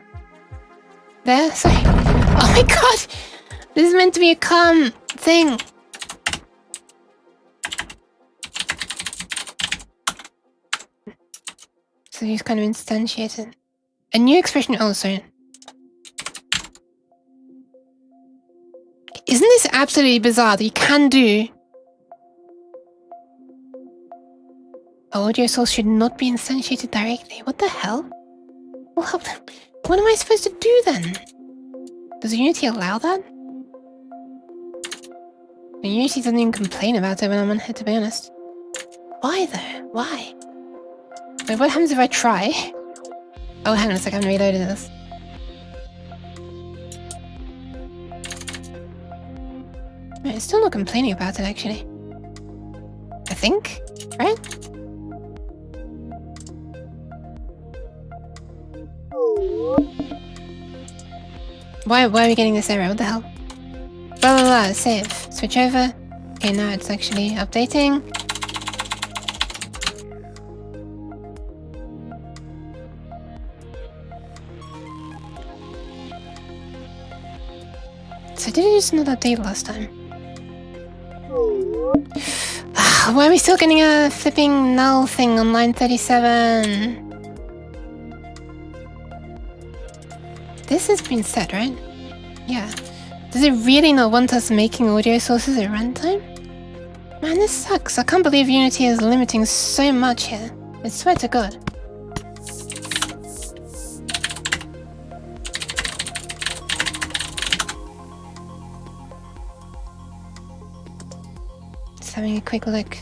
S1: There? Sorry. Oh my god! This is meant to be a calm thing. So he's kind of instantiated. A new expression also. Isn't this absolutely bizarre that you can do... Audio source should not be instantiated directly. What the hell? Well, what am I supposed to do then? Does Unity allow that? Unity doesn't even complain about it when I'm on here, to be honest. Why though? Why? Wait, what happens if I try? Oh, hang on a sec, I haven't reloaded this. Wait, it's still not complaining about it, actually. I think, right? Why are we getting this error? What the hell? Blah blah blah, save. Switch over. Okay, now it's actually updating. So did it just not update last time? Why are we still getting a flipping null thing on line 37? This has been set, right? Yeah. Does it really not want us making audio sources at runtime? Man, this sucks. I can't believe Unity is limiting so much here. I swear to God. Just having a quick look.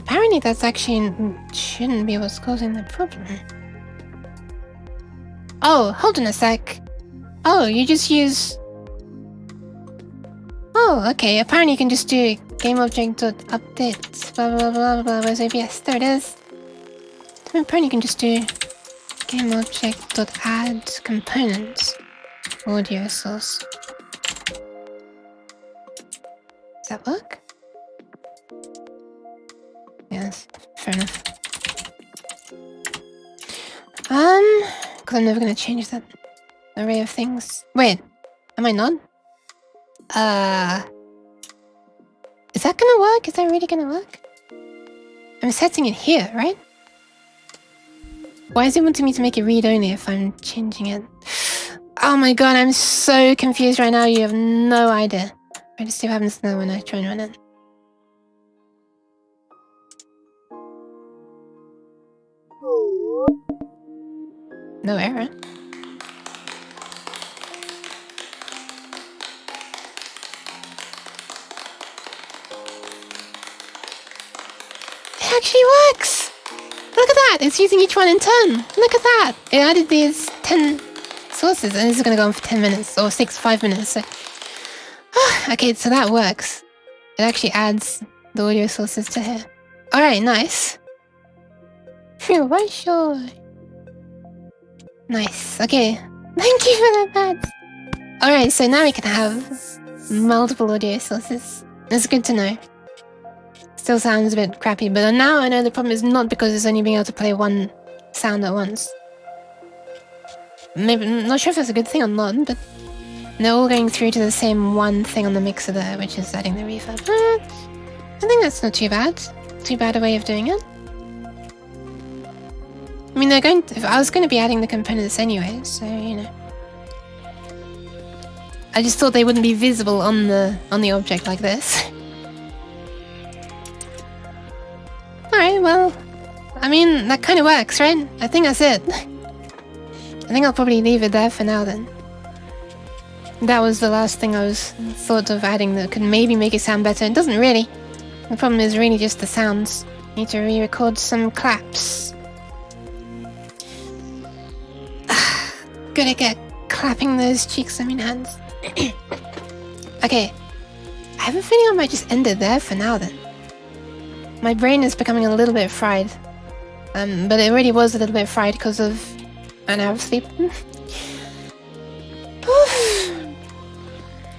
S1: Apparently that's actually shouldn't be what's causing the problem. Oh, hold on a sec. Oh, you just use... Oh, okay. Apparently you can just do gameObject.update blah blah blah blah. Where's OBS? There it is. Apparently you can just do gameObject.add components audio source. Does that work? Yes, fair enough. Because I'm never gonna change that array of things. Wait, am I not? Is that gonna work? Is that really gonna work? I'm setting it here, right? Why is it wanting me to make it read-only if I'm changing it? Oh my god, I'm so confused right now, you have no idea. I just see what happens now when I try and run it. No error. It actually works! Look at that! It's using each one in turn! Look at that! It added these 10 sources and this is gonna go on for 10 minutes or 5 minutes. So... okay, so that works. It actually adds the audio sources to here. Alright, nice. Why sure? Nice, okay. Thank you for that, Matt. Alright, so now we can have multiple audio sources. That's good to know. Still sounds a bit crappy, but now I know the problem is not because it's only being able to play one sound at once. Maybe, not sure if that's a good thing or not, but they're all going through to the same one thing on the mixer there, which is adding the reverb. But I think that's not too bad. Too bad a way of doing it. I mean, I was going to be adding the components anyway, so, you know. I just thought they wouldn't be visible on the object like this. Alright, well, I mean, that kind of works, right? I think that's it. I think I'll probably leave it there for now then. That was the last thing I was thought of adding that could maybe make it sound better. It doesn't really. The problem is really just the sounds. Need to re-record some claps. Good at clapping those cheeks, I mean hands. Okay. I have a feeling I might just end it there for now then. My brain is becoming a little bit fried. But it already was a little bit fried because of an hour of sleep.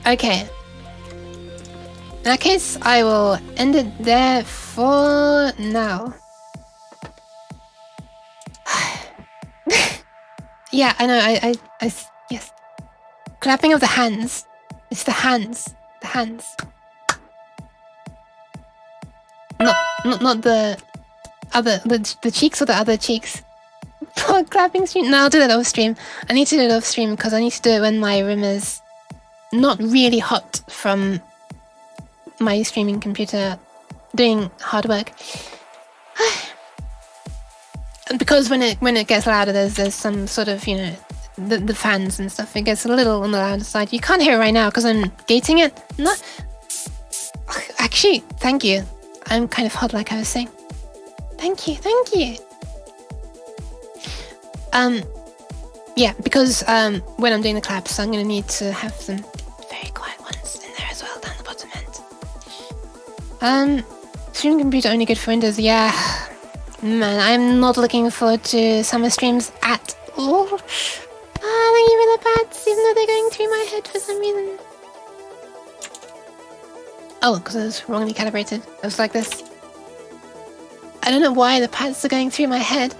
S1: Okay. In that case, I will end it there for now. Yeah, I know, I yes. Clapping of the hands. It's the hands. The hands. Not the other, the cheeks or the other cheeks. Clapping stream? No, I'll do that off stream. I need to do it off stream because I need to do it when my room is not really hot from my streaming computer doing hard work. Because when it gets louder, there's some sort of, you know, the fans and stuff. It gets a little on the louder side. You can't hear it right now because I'm gating it. Not actually. Thank you. I'm kind of hot, like I was saying. Thank you. Yeah, because when I'm doing the claps, I'm gonna need to have some very quiet ones in there as well down the bottom end. Streaming computer only good for Windows. Yeah, man, I'm not looking forward to summer streams at all. Thank you for the pads, even though they're going through my head for some reason. Oh, because I was wrongly calibrated. I was like this. I don't know why the pads are going through my head.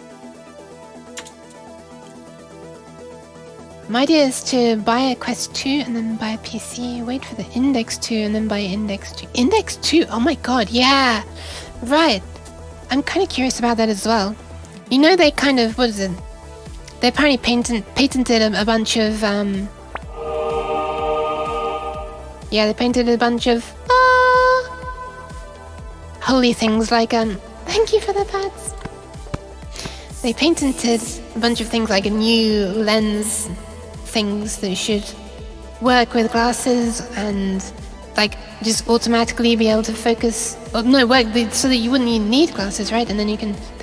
S1: My idea is to buy a Quest 2 and then buy a PC, wait for the Index 2 and then buy Index 2. Index 2? Oh my god, yeah! Right. I'm kind of curious about that as well. You know, they kind of, what is it? They apparently patented a bunch of, yeah, they painted a bunch of, holy things like, thank you for the pads. They patented a bunch of things like a new lens things that should work with glasses and like just automatically be able to focus, or no, work so that you wouldn't even need glasses, right? And then they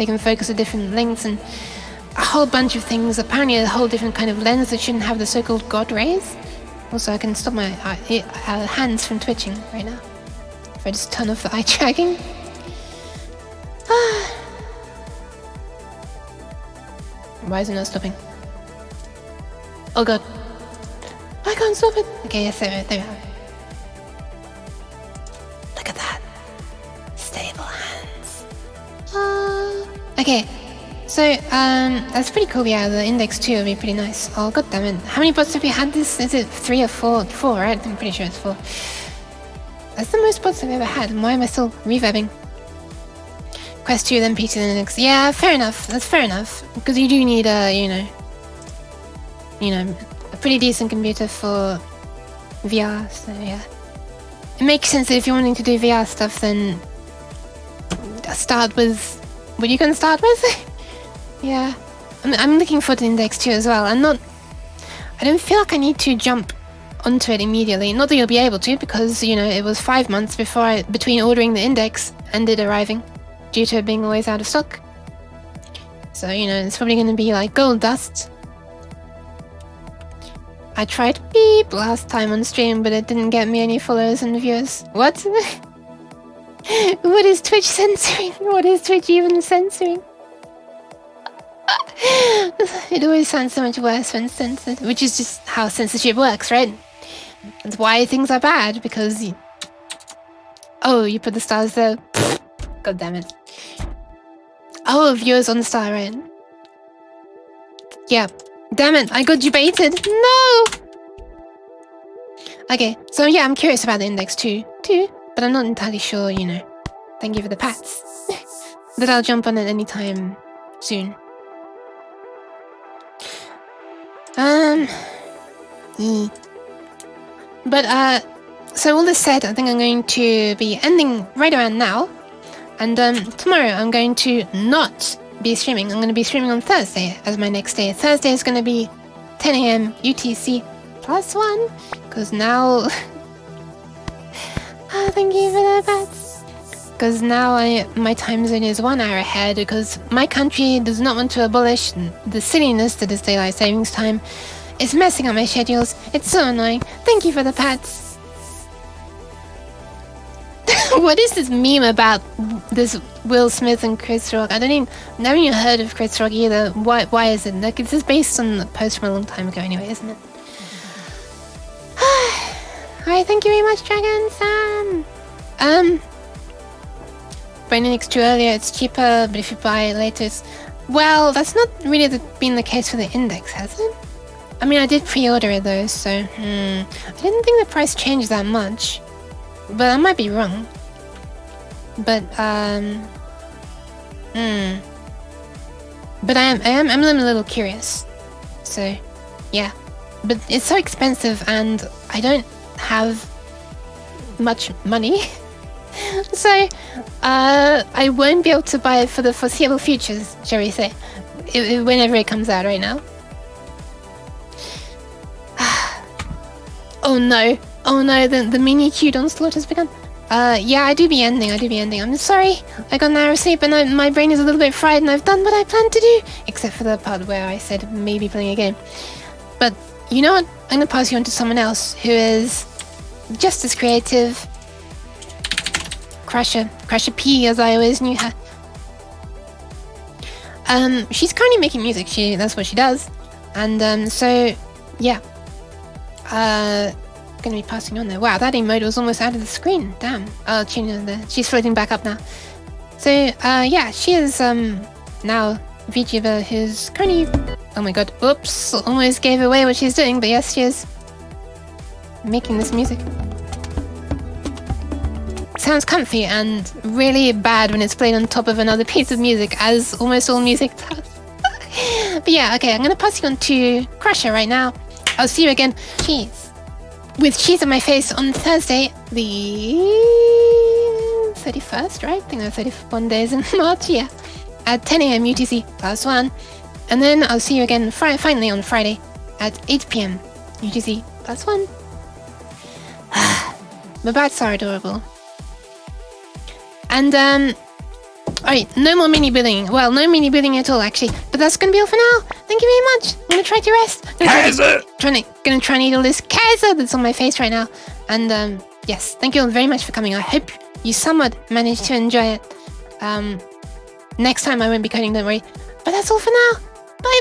S1: can focus at different lengths and a whole bunch of things. Apparently a whole different kind of lens that shouldn't have the so-called God rays. Also, I can stop my hands from twitching right now if I just turn off the eye tracking. Why is it not stopping? Oh god. I can't stop it. Okay, yes, there we are. Look at that. Stable hands. Okay. So, that's pretty cool, yeah. The Index 2 would be pretty nice. Oh, god damn it. How many bots have you had this? Is it 3 or 4? 4, right? I'm pretty sure it's 4. That's the most bots I've ever had. Why am I still reverbing? Quest 2, then PC, then Index. Yeah, fair enough. That's fair enough. Because you do need a, you know, a pretty decent computer for VR, so yeah. It makes sense that if you're wanting to do VR stuff, then start with what you can start with. Yeah. I'm looking for the Index 2 as well. I don't feel like I need to jump onto it immediately. Not that you'll be able to, because, you know, it was 5 months between ordering the Index and it arriving, due to it being always out of stock. So, you know, it's probably going to be like gold dust. I tried beep last time on stream, but it didn't get me any followers and viewers. What? What is Twitch censoring? What is Twitch even censoring? It always sounds so much worse when censored, which is just how censorship works, right? That's why things are bad, because oh, you put the stars there. God damn it. Oh, viewers on the star, right? Yeah. Damn it, I got you baited. No! Okay, so yeah, I'm curious about the Index 2 too, but I'm not entirely sure, you know. Thank you for the pats. That I'll jump on it anytime soon. But so all this said, I think I'm going to be ending right around now. And tomorrow I'm going to not be streaming. I'm going to be streaming on Thursday as my next day. Thursday is going to be 10 a.m. UTC +1. Because now... thank you for the bats. Because now my time zone is 1 hour ahead. Because my country does not want to abolish the silliness that is daylight savings time. It's messing up my schedules. It's so annoying. Thank you for the pats. What is this meme about this Will Smith and Chris Rock? I never even heard of Chris Rock either. Why is it? Like, it's just based on the post from a long time ago anyway, isn't it? Alright, thank you very much, Dragon Sam. Buying Linux too earlier, it's cheaper, but if you buy it later, it's... Well, that's not really been the case for the Index, has it? I mean, I did pre-order it though, so... I didn't think the price changed that much. But I might be wrong. But, But I'm a little curious. So, yeah. But it's so expensive and I don't have much money. So, I won't be able to buy it for the foreseeable futures, shall we say. Whenever it comes out right now. Oh no. Oh no, the mini queue onslaught has begun. Yeah, I do be ending. I'm sorry. I got an hour of sleep and my brain is a little bit fried and I've done what I planned to do. Except for the part where I said maybe playing a game. But, you know what? I'm gonna pass you on to someone else who is just as creative. Crusher P, as I always knew her. She's currently making music. That's what she does. And, so, yeah. Gonna be passing on there. Wow, that emote was almost out of the screen. Damn. Oh, she's floating back up now. So, yeah, she is, now VTuber who's currently... Oh my god, oops, almost gave away what she's doing, but yes, she is making this music. Sounds comfy and really bad when it's played on top of another piece of music, as almost all music does. But yeah, okay, I'm gonna pass you on to Crusher right now. I'll see you again. Cheese. With cheese on my face on Thursday, the 31st, right? I think there are 31 days in March, yeah. At 10 a.m. UTC +1. And then I'll see you again finally on Friday at 8 p.m. UTC +1. My bats are adorable. And, alright, no more mini building. Well, no mini building at all, actually. But that's gonna be all for now. Thank you very much. I'm gonna try to rest. Gonna try and eat all this Kaiser that's on my face right now. And, yes, thank you all very much for coming. I hope you somewhat managed to enjoy it. Next time I won't be coding, don't worry. But that's all for now. Bye.